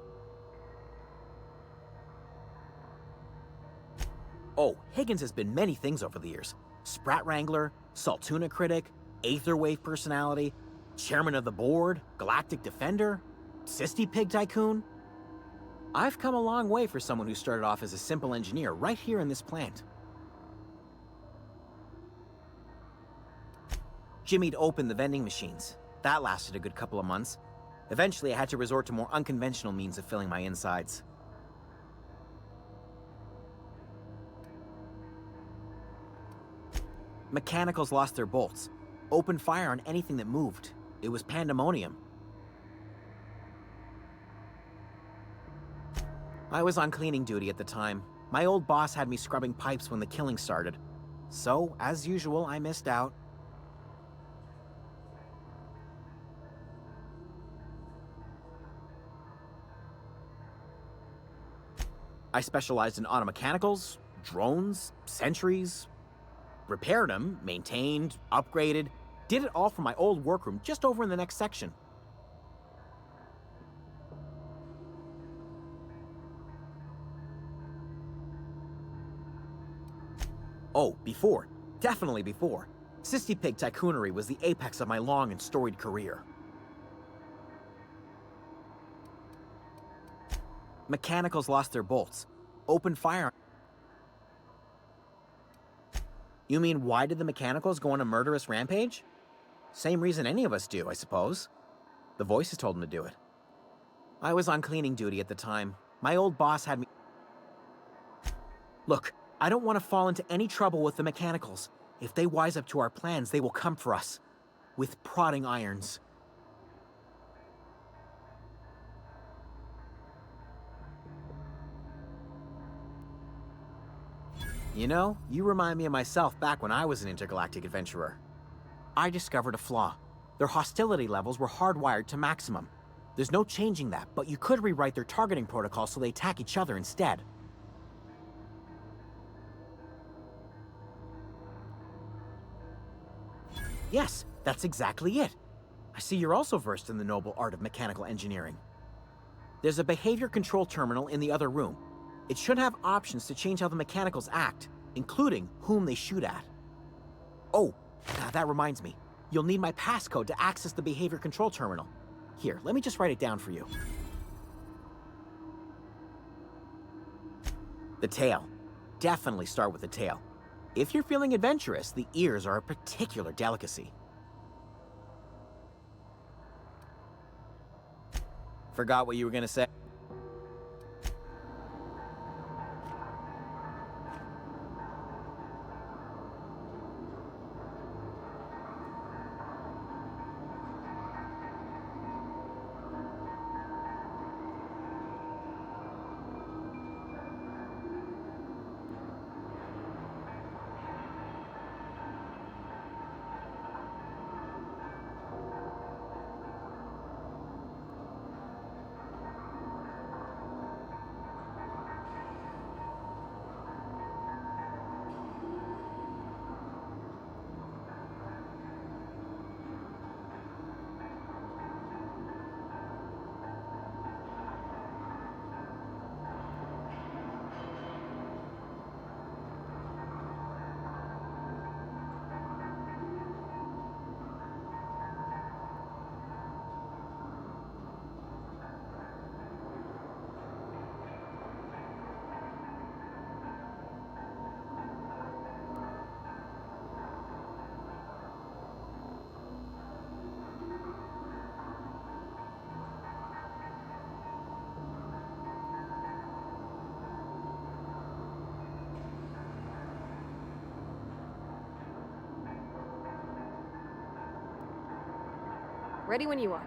Oh, Higgins has been many things over the years. Sprat Wrangler, Saltuna critic, Aetherwave personality, chairman of the board, galactic defender, Cysty Pig tycoon. I've come a long way for someone who started off as a simple engineer right here in this plant. Jimmy'd opened the vending machines. That lasted a good couple of months. Eventually, I had to resort to more unconventional means of filling my insides. Mechanicals lost their bolts. Opened fire on anything that moved. It was pandemonium. I was on cleaning duty at the time. My old boss had me scrubbing pipes when the killing started. So, as usual, I missed out. I specialized in automechanicals, drones, sentries, repaired them, maintained, upgraded, did it all from my old workroom just over in the next section. Oh, before. Definitely before. Cysty Pig tycoonery was the apex of my long and storied career. Mechanicals lost their bolts. Opened fire. You mean, why did the Mechanicals go on a murderous rampage? Same reason any of us do, I suppose. The voices told them to do it. I was on cleaning duty at the time. My old boss had me... Look, I don't want to fall into any trouble with the Mechanicals. If they wise up to our plans, they will come for us. With prodding irons. You know, you remind me of myself back when I was an intergalactic adventurer. I discovered a flaw. Their hostility levels were hardwired to maximum. There's no changing that, but you could rewrite their targeting protocol so they attack each other instead. Yes, that's exactly it. I see you're also versed in the noble art of mechanical engineering. There's a behavior control terminal in the other room. It should have options to change how the Mechanicals act, including whom they shoot at. Oh, that reminds me. You'll need my passcode to access the behavior control terminal. Here, let me just write it down for you. The tail. Definitely start with the tail. If you're feeling adventurous, the ears are a particular delicacy. Forgot what you were gonna say? Ready when you are.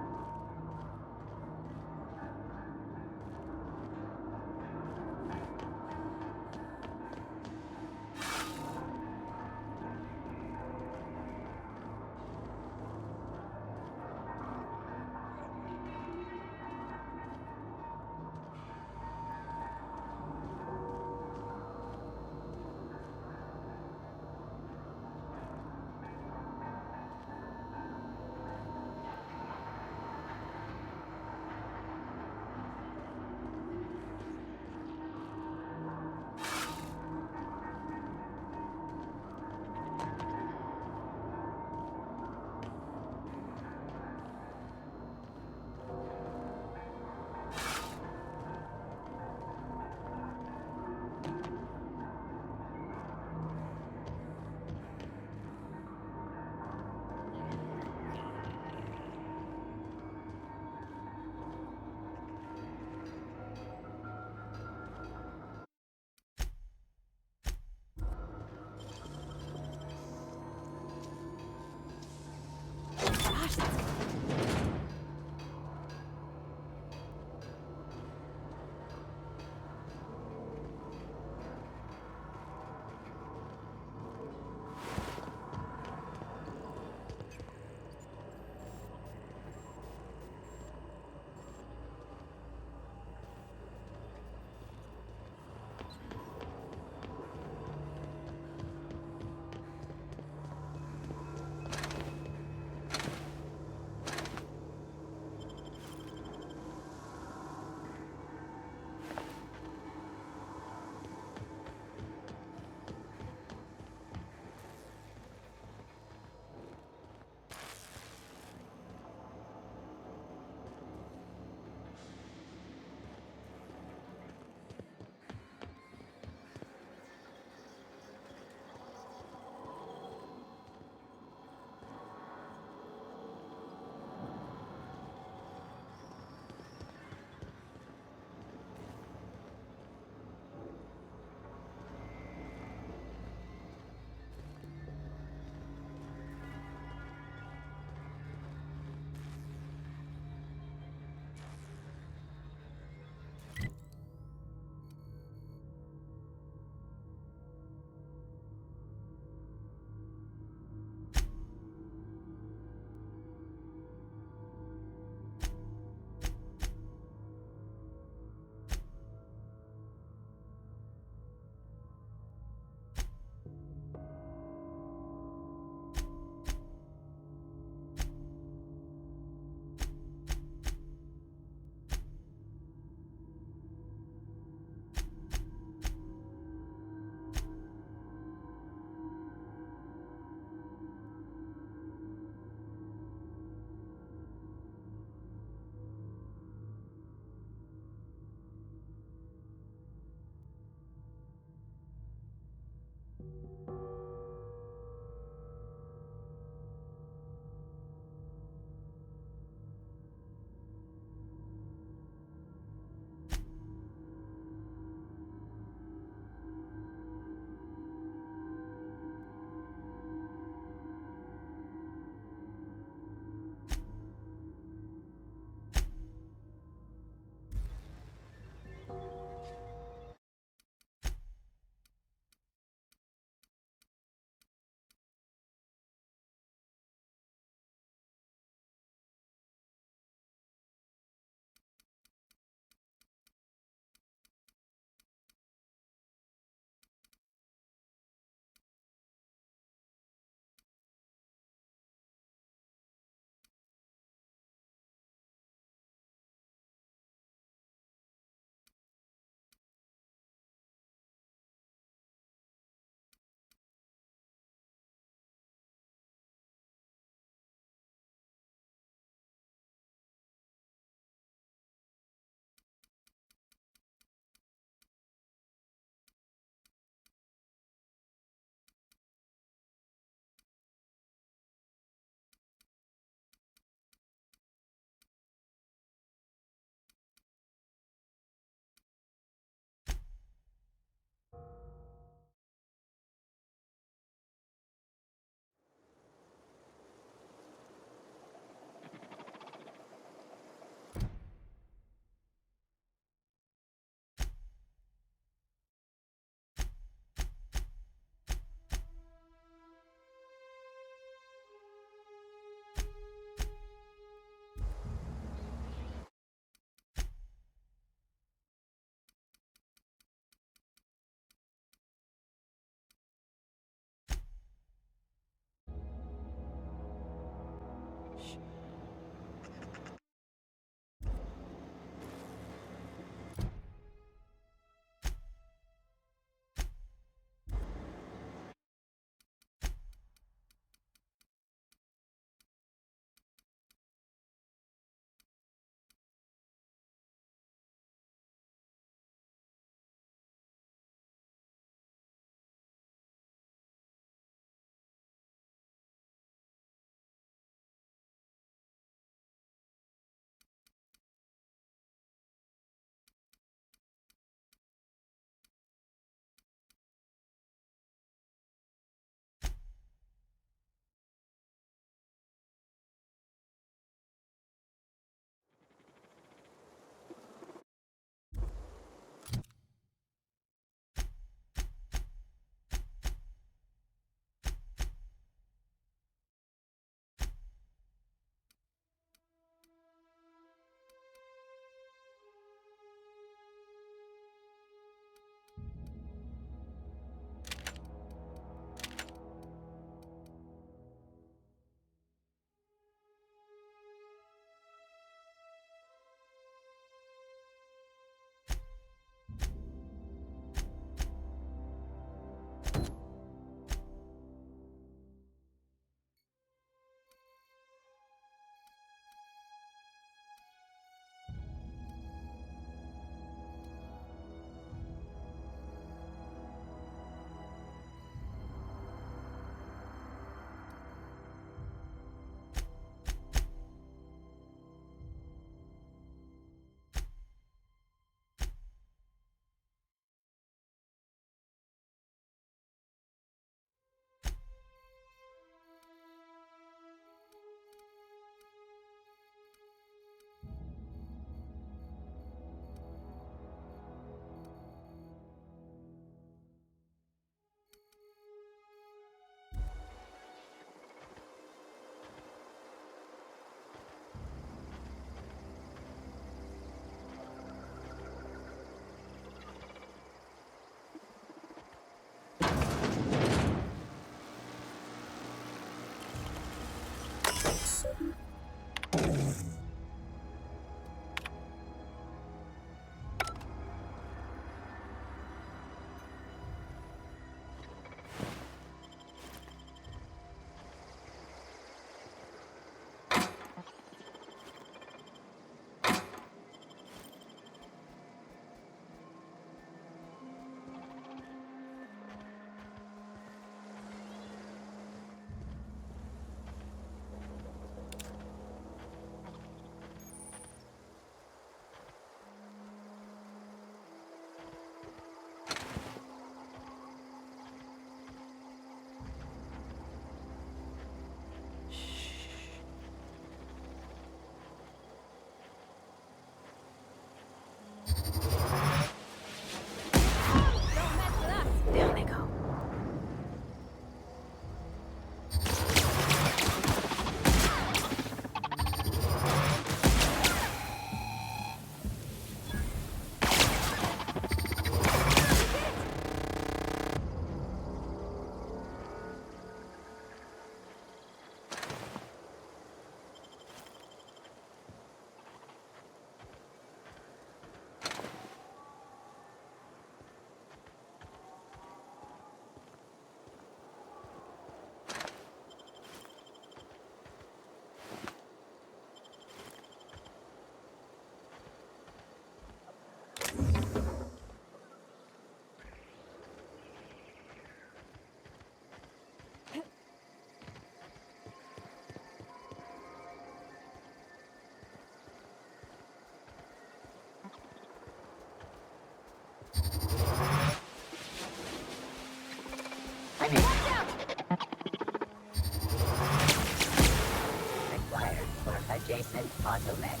Bottleneck.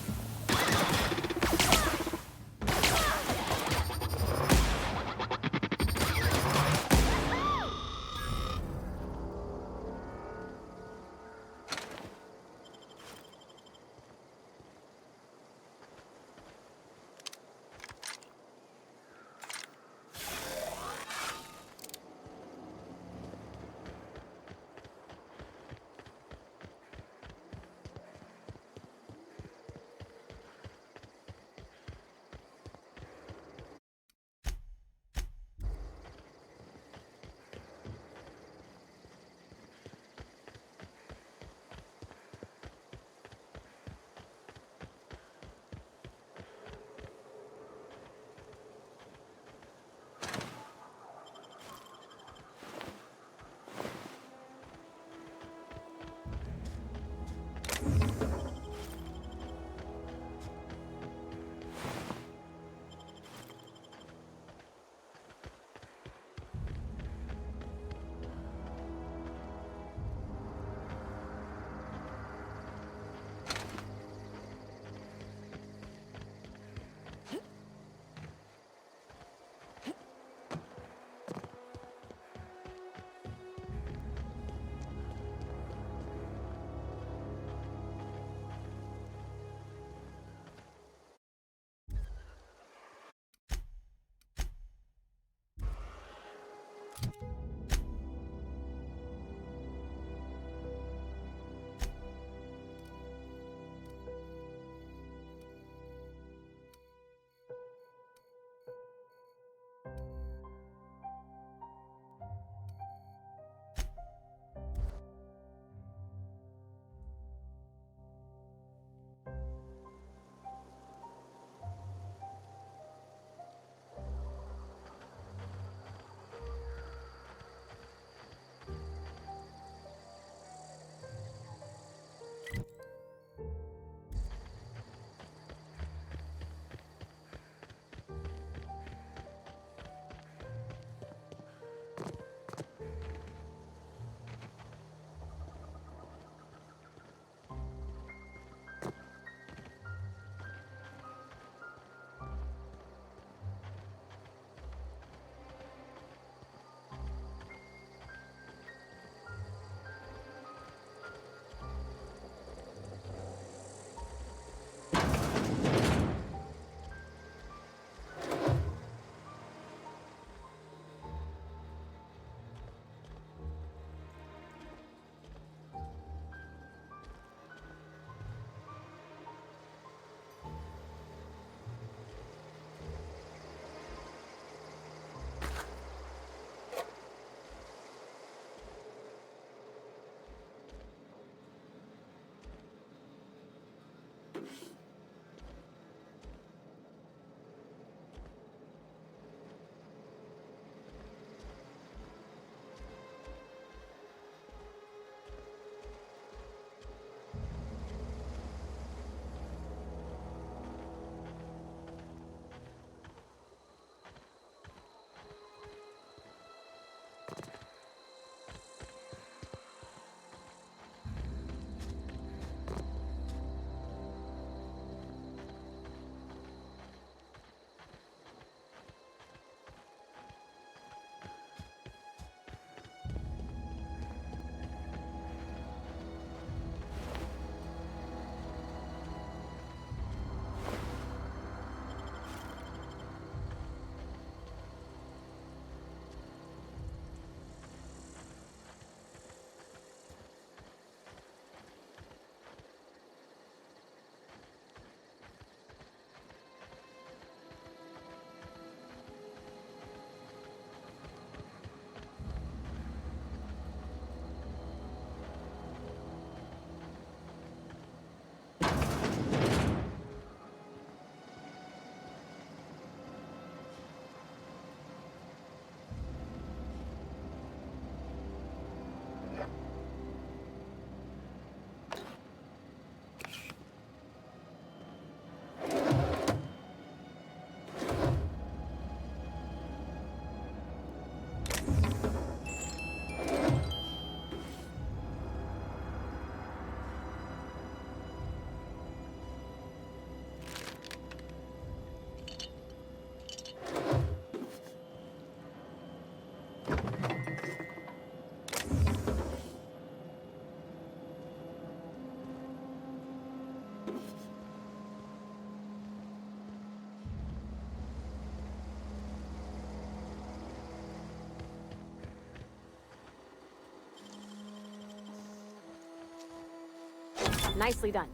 Nicely done.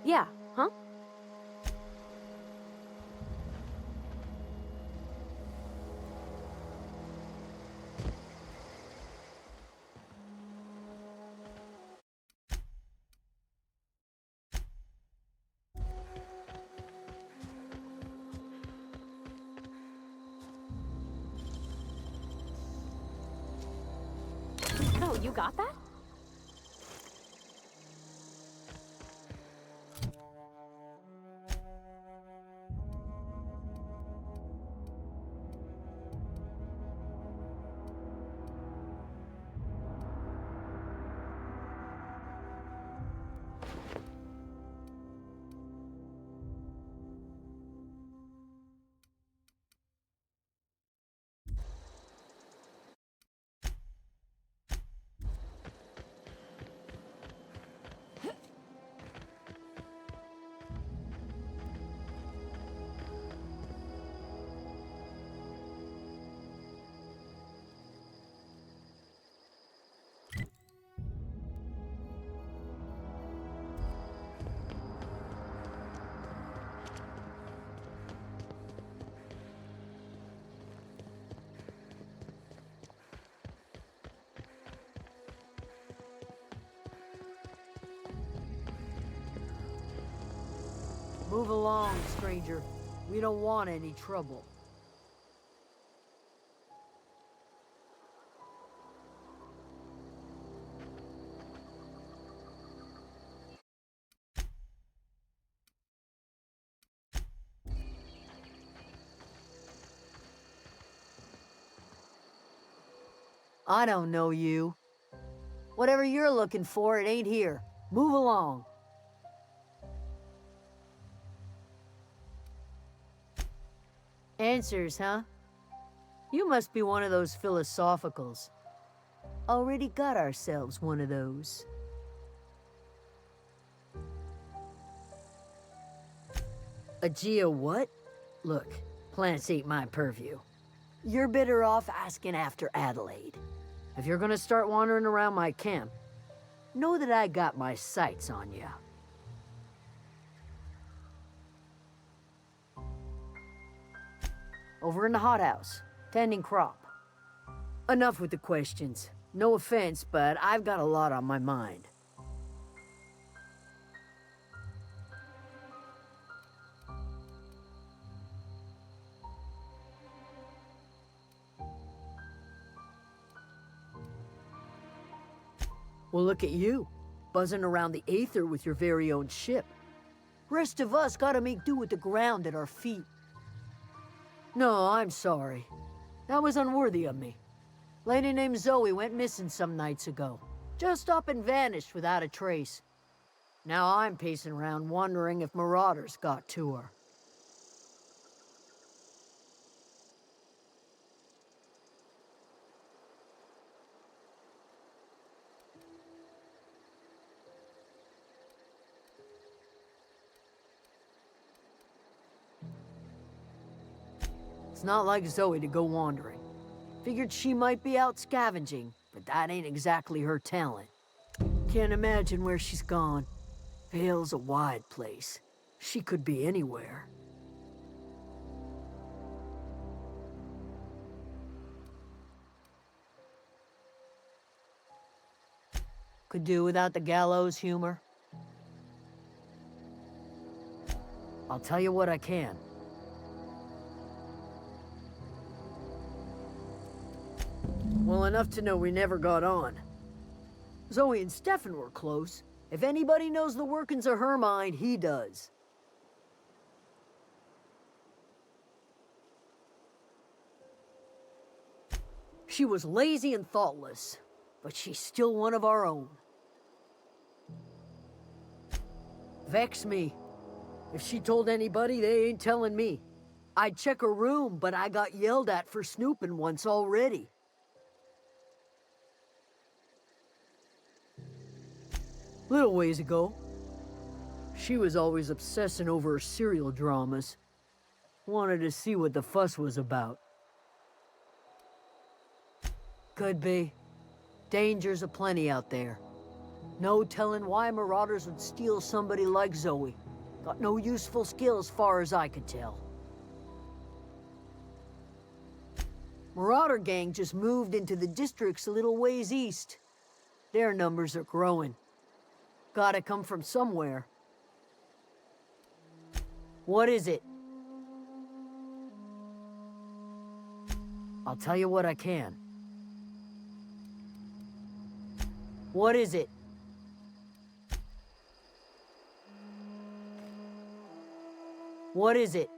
Yeah, huh? No, you got that? Move along, stranger. We don't want any trouble. I don't know you. Whatever you're looking for, it ain't here. Move along. Answers, huh? You must be one of those philosophicals. Already got ourselves one of those. A geo what? Look, plants ain't my purview. You're better off asking after Adelaide. If you're gonna start wandering around my camp, know that I got my sights on you. Over in the hothouse, tending crop. Enough with the questions. No offense, but I've got a lot on my mind. Well, look at you, buzzing around the aether with your very own ship. Rest of us gotta make do with the ground at our feet. No, I'm sorry. That was unworthy of me. Lady named Zoe went missing some nights ago. Just up and vanished without a trace. Now I'm pacing around wondering if marauders got to her. It's not like Zoe to go wandering. Figured she might be out scavenging, but that ain't exactly her talent. Can't imagine where she's gone. Vale's a wide place. She could be anywhere. Could do without the gallows humor. I'll tell you what I can. Well enough to know we never got on. Zoe and Stefan were close. If anybody knows the workings of her mind, he does. She was lazy and thoughtless, but she's still one of our own. Vex me. If she told anybody, they ain't telling me. I'd check her room, but I got yelled at for snooping once already. Little ways ago, she was always obsessing over her serial dramas. Wanted to see what the fuss was about. Could be. Dangers aplenty out there. No telling why marauders would steal somebody like Zoe. Got no useful skill as far as I could tell. Marauder gang just moved into the districts a little ways east. Their numbers are growing. Gotta come from somewhere. What is it? I'll tell you what I can. What is it? What is it?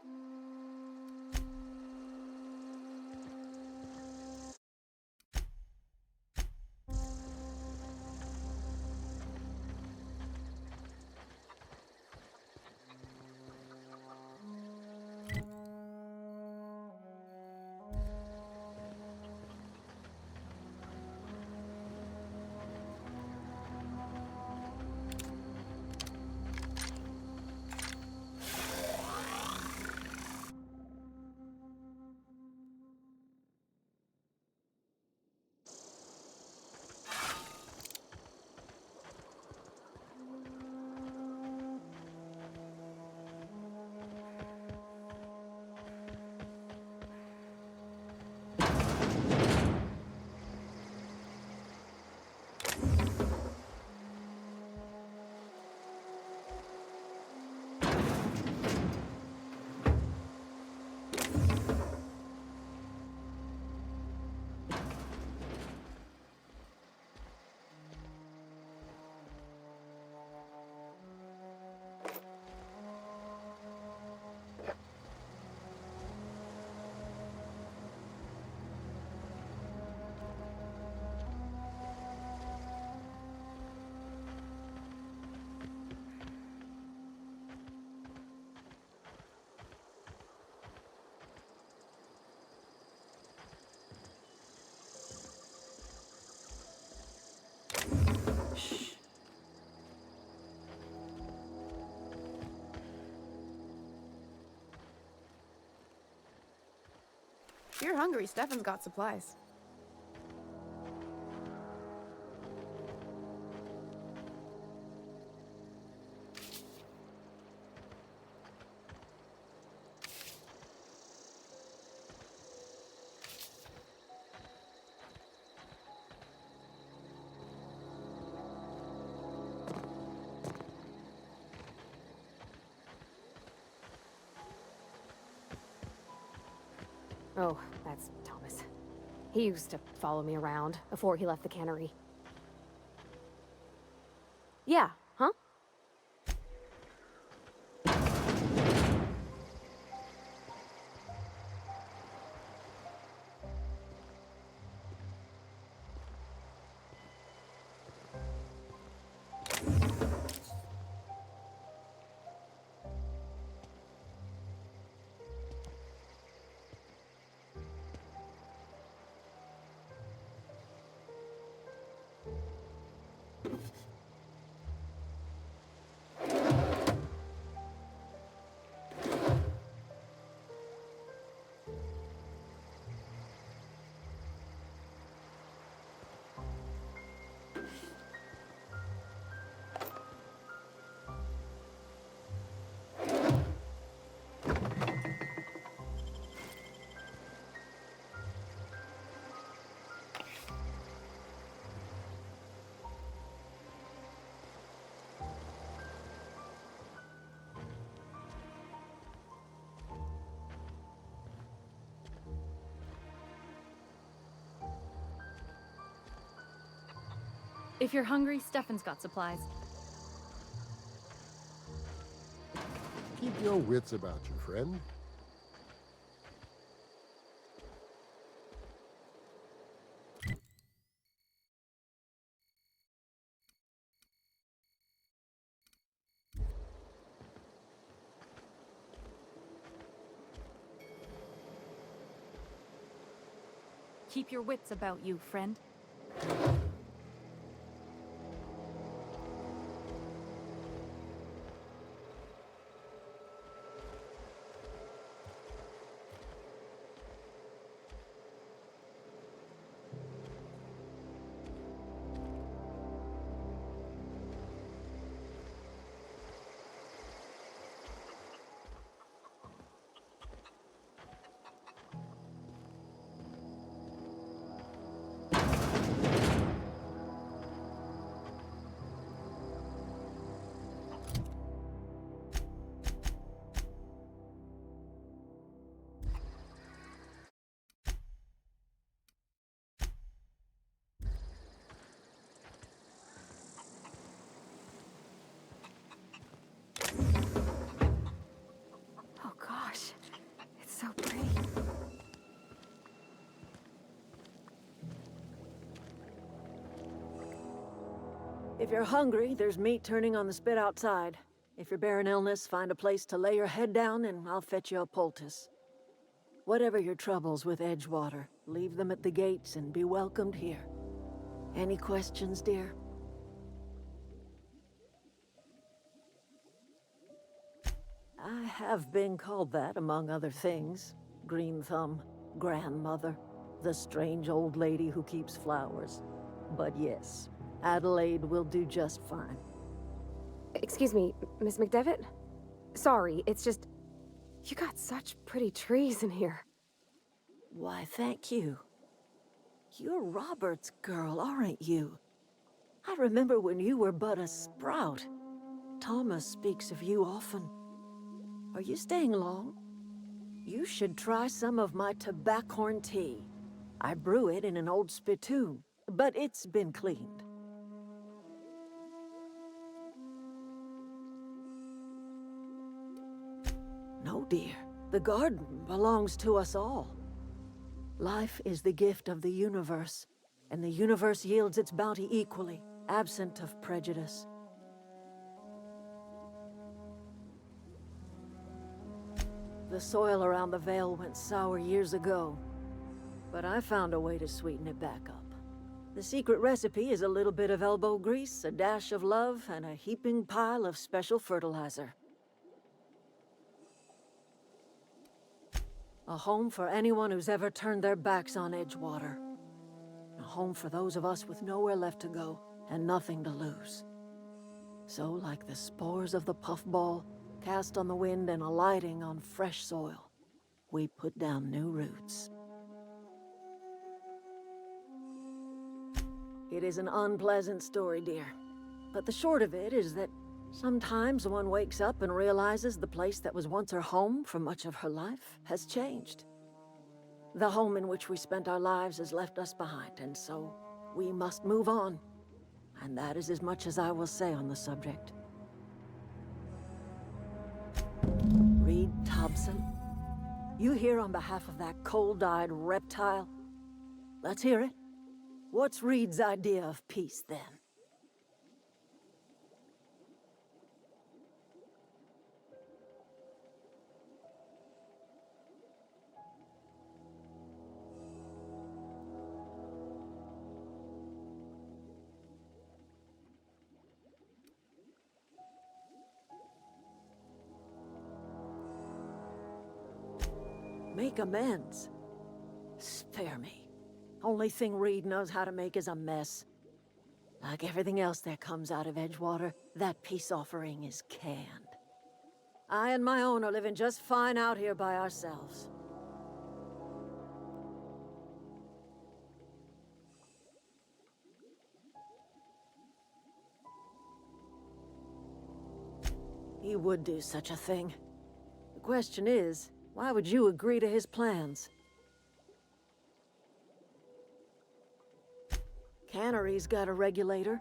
If you're hungry, Stefan's got supplies. Oh, that's Thomas. He used to follow me around before he left the cannery. Yeah, huh? If you're hungry, Stefan's got supplies. Keep your wits about you, friend. Keep your wits about you, friend. Oh gosh, it's so pretty. If you're hungry, there's meat turning on the spit outside. If you're bearing illness, find a place to lay your head down and I'll fetch you a poultice. Whatever your troubles with Edgewater, leave them at the gates and be welcomed here. Any questions, dear? I have been called that, among other things. Green Thumb, grandmother, the strange old lady who keeps flowers. But yes, Adelaide will do just fine. Excuse me, Miss McDevitt? Sorry, it's just... You got such pretty trees in here. Why, thank you. You're Robert's girl, aren't you? I remember when you were but a sprout. Thomas speaks of you often. Are you staying long? You should try some of my tobaccorn tea. I brew it in an old spittoon, but it's been cleaned. No, dear. The garden belongs to us all. Life is the gift of the universe, and the universe yields its bounty equally, absent of prejudice. The soil around the Vale went sour years ago, but I found a way to sweeten it back up. The secret recipe is a little bit of elbow grease, a dash of love, and a heaping pile of special fertilizer. A home for anyone who's ever turned their backs on Edgewater. A home for those of us with nowhere left to go and nothing to lose. So, like the spores of the puffball, cast on the wind and alighting on fresh soil, we put down new roots. It is an unpleasant story, dear. But the short of it is that sometimes one wakes up and realizes the place that was once her home for much of her life has changed. The home in which we spent our lives has left us behind, and so we must move on. And that is as much as I will say on the subject. Reed Thompson, you here on behalf of that cold-eyed reptile? Let's hear it. What's Reed's idea of peace, then? Make amends? Spare me. Only thing Reed knows how to make is a mess. Like everything else that comes out of Edgewater, that peace offering is canned. I and my own are living just fine out here by ourselves. He would do such a thing. The question is, why would you agree to his plans? Cannery's got a regulator.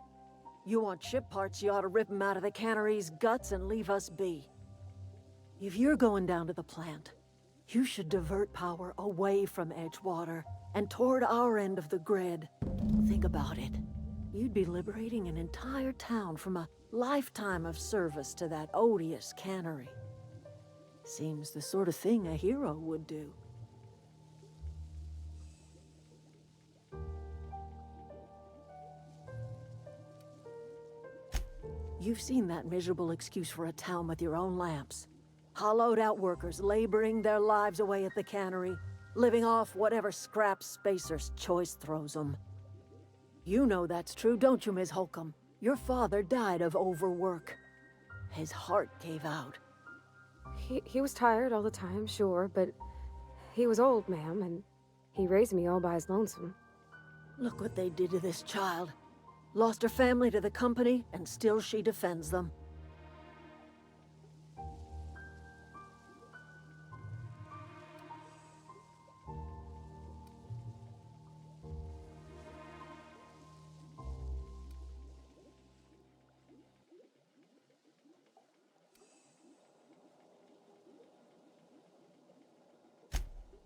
You want ship parts, you ought to rip them out of the cannery's guts and leave us be. If you're going down to the plant, you should divert power away from Edgewater and toward our end of the grid. Think about it. You'd be liberating an entire town from a lifetime of service to that odious cannery. Seems the sort of thing a hero would do. You've seen that miserable excuse for a town with your own lamps. Hollowed out workers laboring their lives away at the cannery, living off whatever scrap Spacer's Choice throws them. You know that's true, don't you, Ms. Holcomb? Your father died of overwork. His heart gave out. He was tired all the time, sure, but he was old, ma'am, and he raised me all by his lonesome. Look what they did to this child. Lost her family to the company, and still she defends them.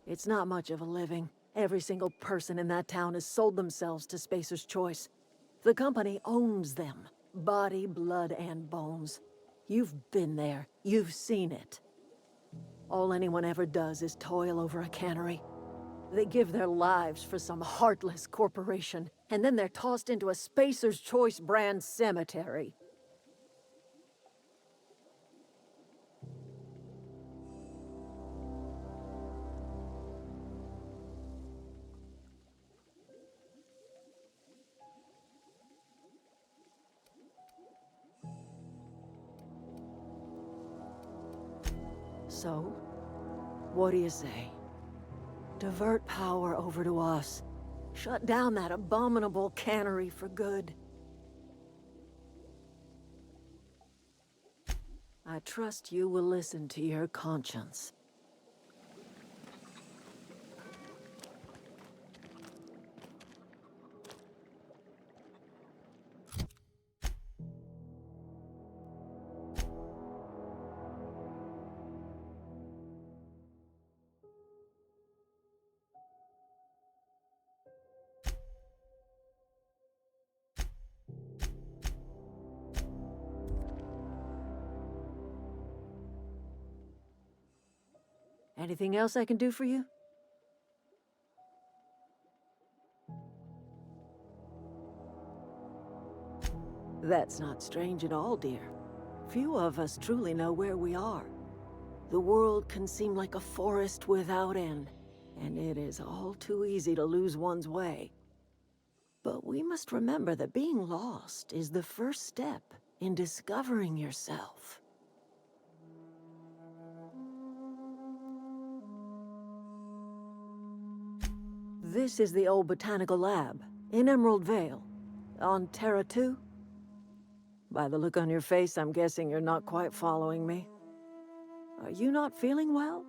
It's not much of a living. Every single person in that town has sold themselves to Spacer's Choice. The company owns them. Body, blood, and bones. You've been there. You've seen it. All anyone ever does is toil over a cannery. They give their lives for some heartless corporation, and then they're tossed into a Spacer's Choice brand cemetery. So, what do you say? Divert power over to us. Shut down that abominable cannery for good. I trust you will listen to your conscience. Anything else I can do for you? That's not strange at all, dear. Few of us truly know where we are. The world can seem like a forest without end, and it is all too easy to lose one's way. But we must remember that being lost is the first step in discovering yourself. This is the old botanical lab, in Emerald Vale, on Terra 2. By the look on your face, I'm guessing you're not quite following me. Are you not feeling well?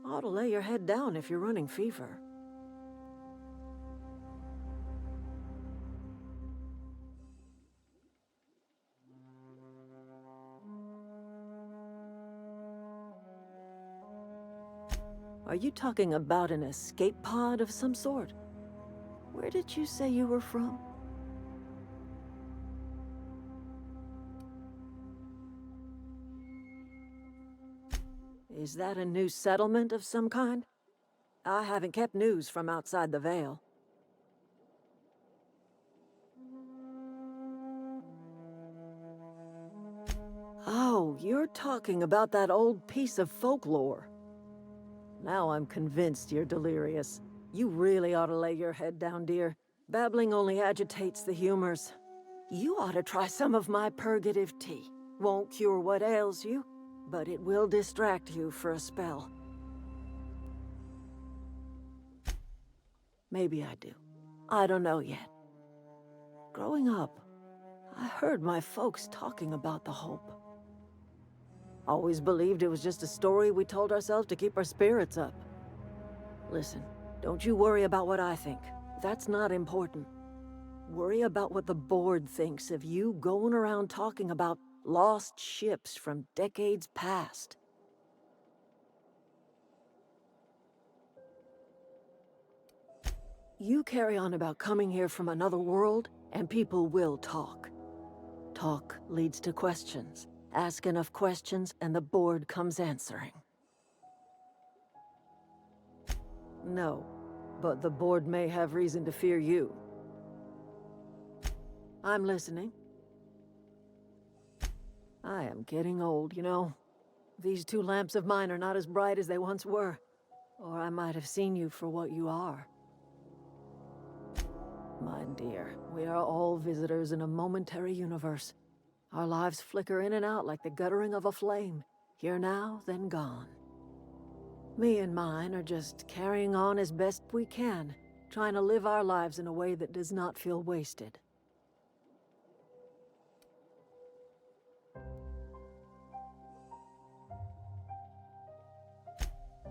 Ought to lay your head down if you're running fever. Are you talking about an escape pod of some sort? Where did you say you were from? Is that a new settlement of some kind? I haven't kept news from outside the Vale. Oh, you're talking about that old piece of folklore. Now I'm convinced you're delirious. You really ought to lay your head down, dear. Babbling only agitates the humors. You ought to try some of my purgative tea. Won't cure what ails you, but it will distract you for a spell. Maybe I do. I don't know yet. Growing up, I heard my folks talking about the hope. Always believed it was just a story we told ourselves to keep our spirits up. Listen, don't you worry about what I think. That's not important. Worry about what the board thinks of you going around talking about lost ships from decades past. You carry on about coming here from another world, and people will talk. Talk leads to questions. Ask enough questions, and the board comes answering. No, but the board may have reason to fear you. I'm listening. I am getting old, you know. These two lamps of mine are not as bright as they once were. Or I might have seen you for what you are. My dear, we are all visitors in a momentary universe. Our lives flicker in and out like the guttering of a flame. Here now, then gone. Me and mine are just carrying on as best we can, trying to live our lives in a way that does not feel wasted.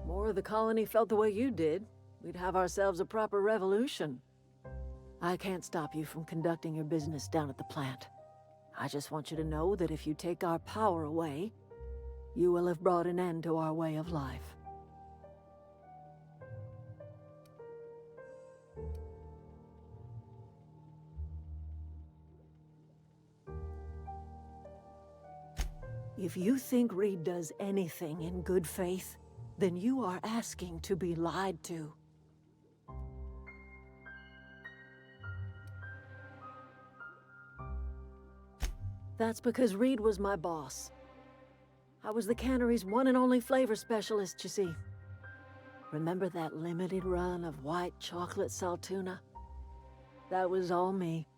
More of the colony felt the way you did, we'd have ourselves a proper revolution. I can't stop you from conducting your business down at the plant. I just want you to know that if you take our power away, you will have brought an end to our way of life. If you think Reed does anything in good faith, then you are asking to be lied to. That's because Reed was my boss. I was the cannery's one and only flavor specialist, you see. Remember that limited run of white chocolate saltuna? That was all me.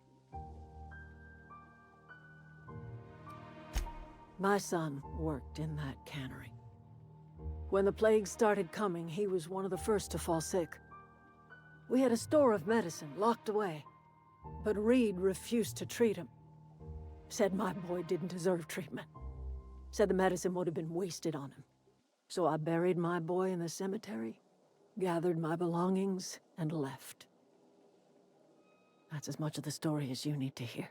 My son worked in that cannery. When the plague started coming, he was one of the first to fall sick. We had a store of medicine locked away, but Reed refused to treat him. Said my boy didn't deserve treatment. Said the medicine would have been wasted on him. So I buried my boy in the cemetery, gathered my belongings, and left. That's as much of the story as you need to hear.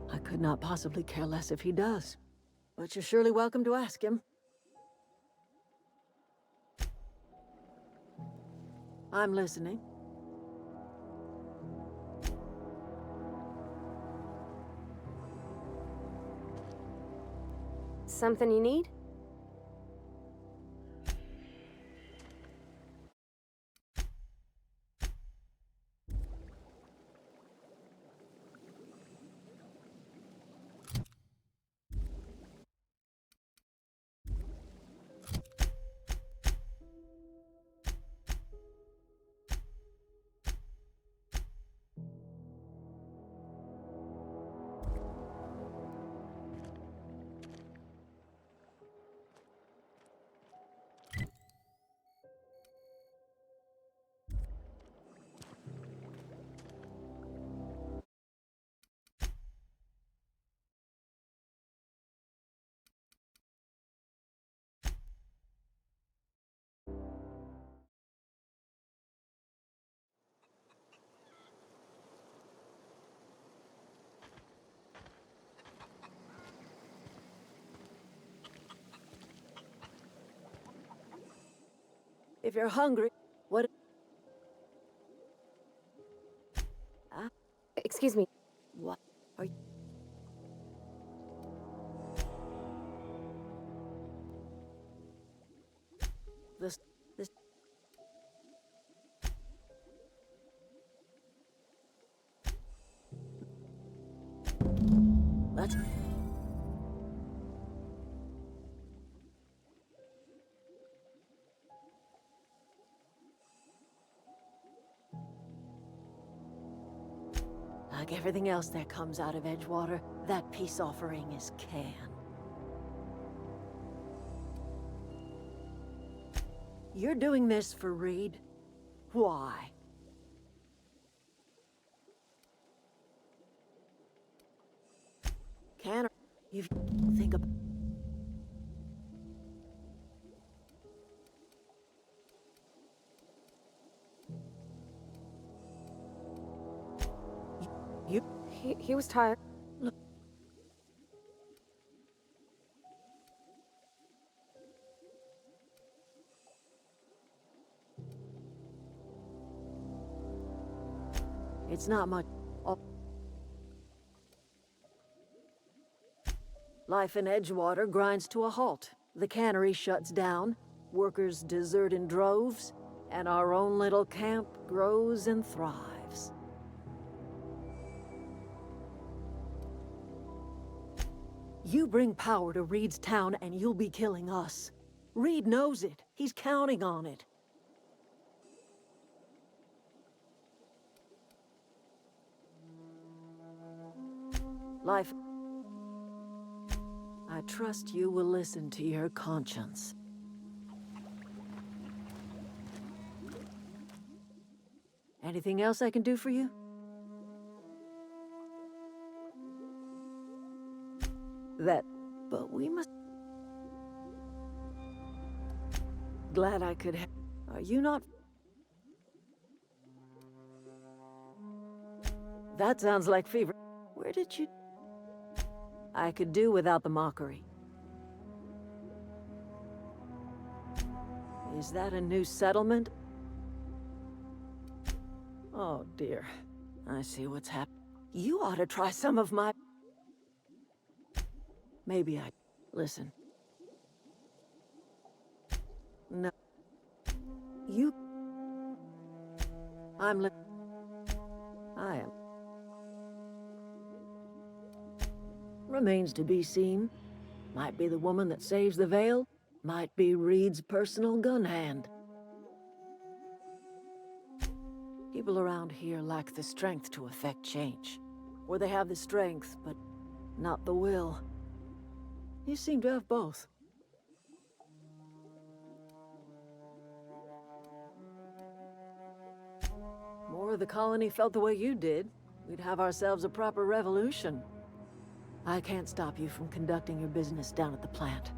I could not possibly care less if he does, but you're surely welcome to ask him. I'm listening. Something you need? If you're hungry, what... Excuse me. What are you... This... Let's... Like everything else that comes out of Edgewater, that peace offering is canned. You're doing this for Reed? Why? Can you think about... He was tired. Look. It's not much. Life in Edgewater grinds to a halt. The cannery shuts down, workers desert in droves, and our own little camp grows and thrives. You bring power to Reed's town and you'll be killing us. Reed knows it. He's counting on it. Life... I trust you will listen to your conscience. Anything else I can do for you? But we must... Glad I could help. Are you not... That sounds like fever. Where did you... I could do without the mockery. Is that a new settlement? Oh, dear. I see what's happening. You ought to try some of my... Maybe I... Listen. No. You... I'm I am. Remains to be seen. Might be the woman that saves the veil. Might be Reed's personal gun hand. People around here lack the strength to effect change. Or they have the strength, but not the will. You seem to have both. More of the colony felt the way you did, we'd have ourselves a proper revolution. I can't stop you from conducting your business down at the plant.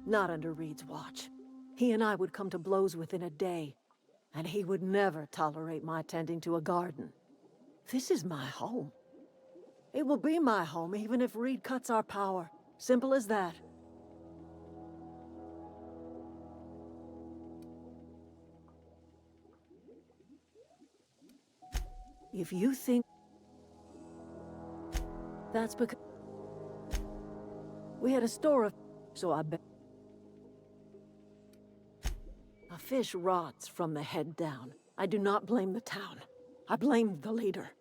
Not under Reed's watch. He and I would come to blows within a day, and he would never tolerate my tending to a garden. This is my home. It will be my home even if Reed cuts our power. Simple as that. If you think... That's because... We had a store of... So I bet... A fish rots from the head down. I do not blame the town. I blame the leader.